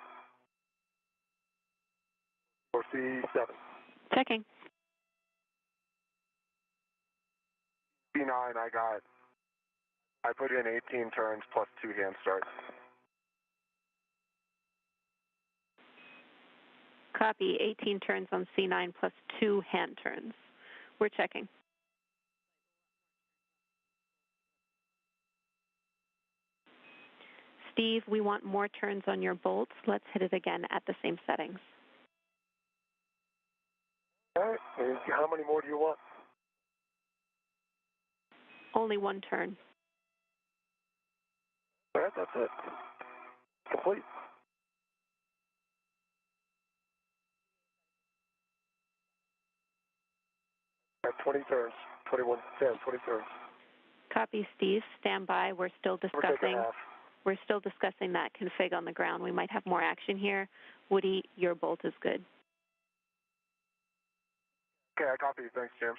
Or C7? Checking. C9, I put in 18 turns plus 2 hand starts. Copy, 18 turns on C9 plus 2 hand turns. We're checking. Steve, we want more turns on your bolts. Let's hit it again at the same settings. All right, and how many more do you want? Only 1 turn. All right, that's it. Complete. At 20 turns, 21, 10, 20 turns. Copy, Steve. Stand by. We're still discussing that config on the ground. We might have more action here. Woody, your bolt is good. Okay, I copy. Thanks, James.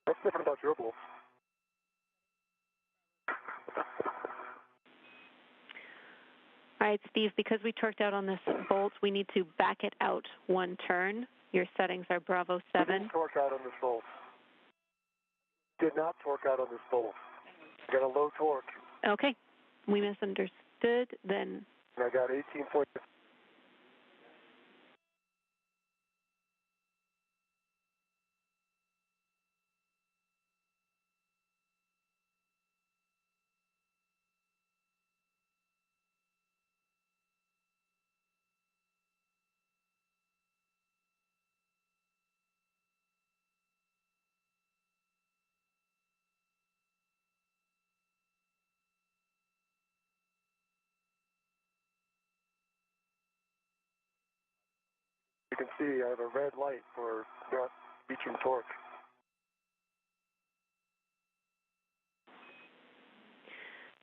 What's different about your bolt? All right, Steve, because we torqued out on this bolt, we need to back it out 1 turn. Your settings are Bravo 7. I didn't torque out on this bolt. Did not torque out on this bolt. I got a low torque. Okay, we misunderstood then. And I got 18 points. You can see I have a red light for not reaching torque.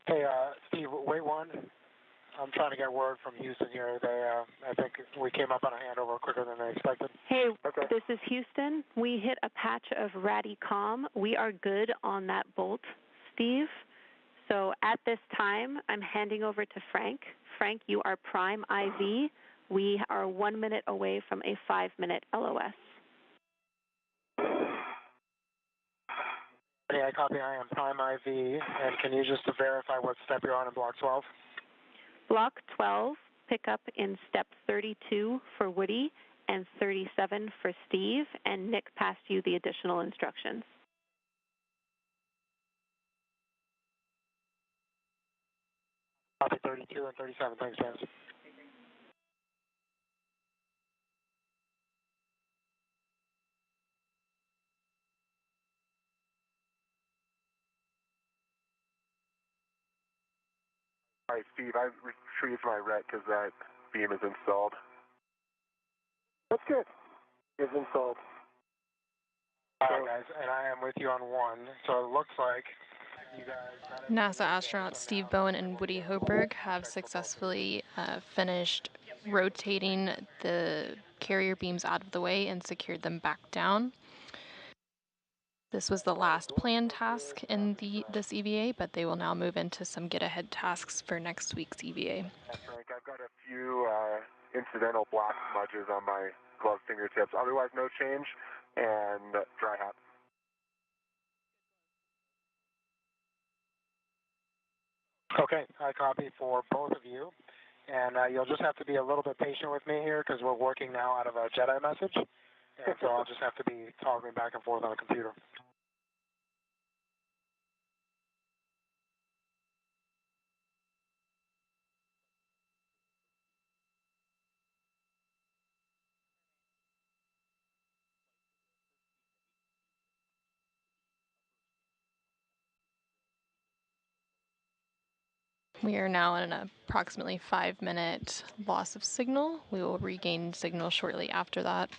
Hey, Steve, wait 1. I'm trying to get word from Houston here. I think we came up on a handover quicker than they expected. Hey, okay. This is Houston. We hit a patch of ratty comm. We are good on that bolt, Steve. So at this time, I'm handing over to Frank. Frank, you are prime IV. We are 1 minute away from a 5-minute LOS. Hey, I copy. I am prime IV. And can you just verify what step you're on in block 12? Block 12, pick up in step 32 for Woody and 37 for Steve, and Nick passed you the additional instructions. Copy 32 and 37. Thanks, James. All right, Steve, I retrieved my RET because that beam is installed. That's good. It's installed. All right, guys, and I am with you on 1. So it looks like you guys... NASA astronauts Steve Bowen and Woody Hoberg have successfully finished rotating the carrier beams out of the way and secured them back down. This was the last planned task in this EVA, but they will now move into some get-ahead tasks for next week's EVA. Frank, I've got a few incidental black smudges on my glove fingertips. Otherwise, no change, and dry hat. Okay, I copy for both of you. And you'll just have to be a little bit patient with me here because we're working now out of a Jedi message. And so I'll just have to be toggling back and forth on a computer. We are now in an approximately 5-minute loss of signal. We will regain signal shortly after that.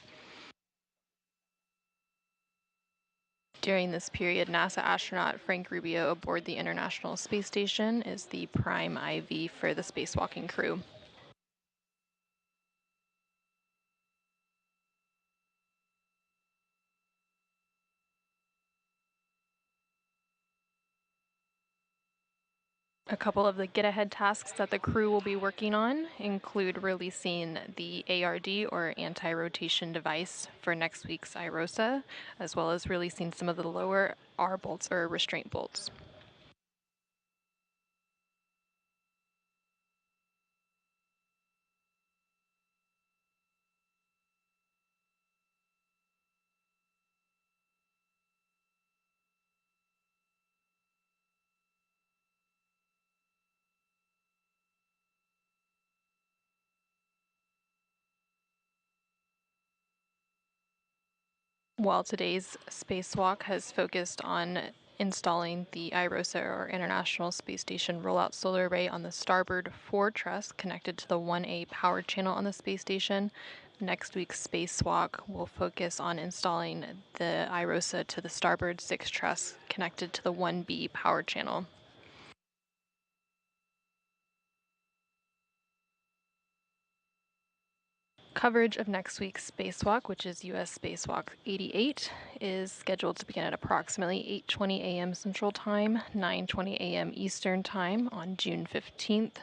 During this period, NASA astronaut Frank Rubio aboard the International Space Station is the prime IV for the spacewalking crew. A couple of the get-ahead tasks that the crew will be working on include releasing the ARD, or anti-rotation device, for next week's IROSA, as well as releasing some of the lower R bolts, or restraint bolts. While today's spacewalk has focused on installing the IROSA, or International Space Station Rollout Solar Array, on the starboard fore truss connected to the 1A power channel on the space station, next week's spacewalk will focus on installing the IROSA to the starboard 6 truss connected to the 1B power channel. Coverage of next week's spacewalk, which is U.S. Spacewalk 88, is scheduled to begin at approximately 8:20 a.m. Central Time, 9:20 a.m. Eastern Time on June 15th.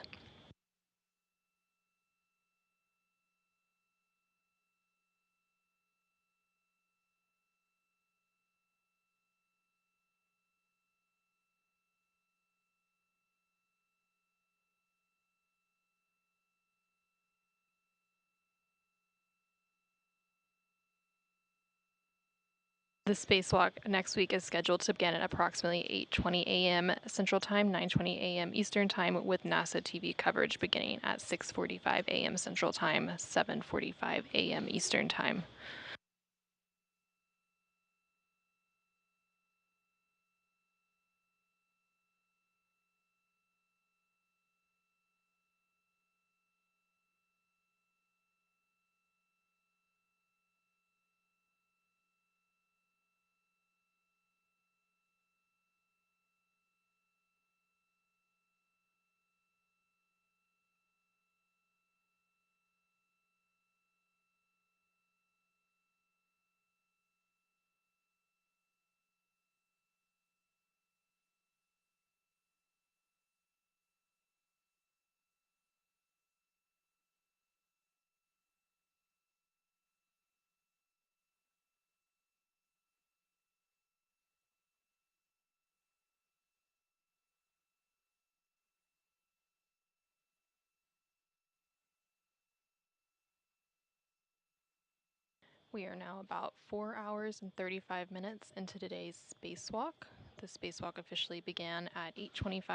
The spacewalk next week is scheduled to begin at approximately 8:20 a.m. Central Time, 9:20 a.m. Eastern Time, with NASA TV coverage beginning at 6:45 a.m. Central Time, 7:45 a.m. Eastern Time. We are now about 4 hours and 35 minutes into today's spacewalk. The spacewalk officially began at 8:25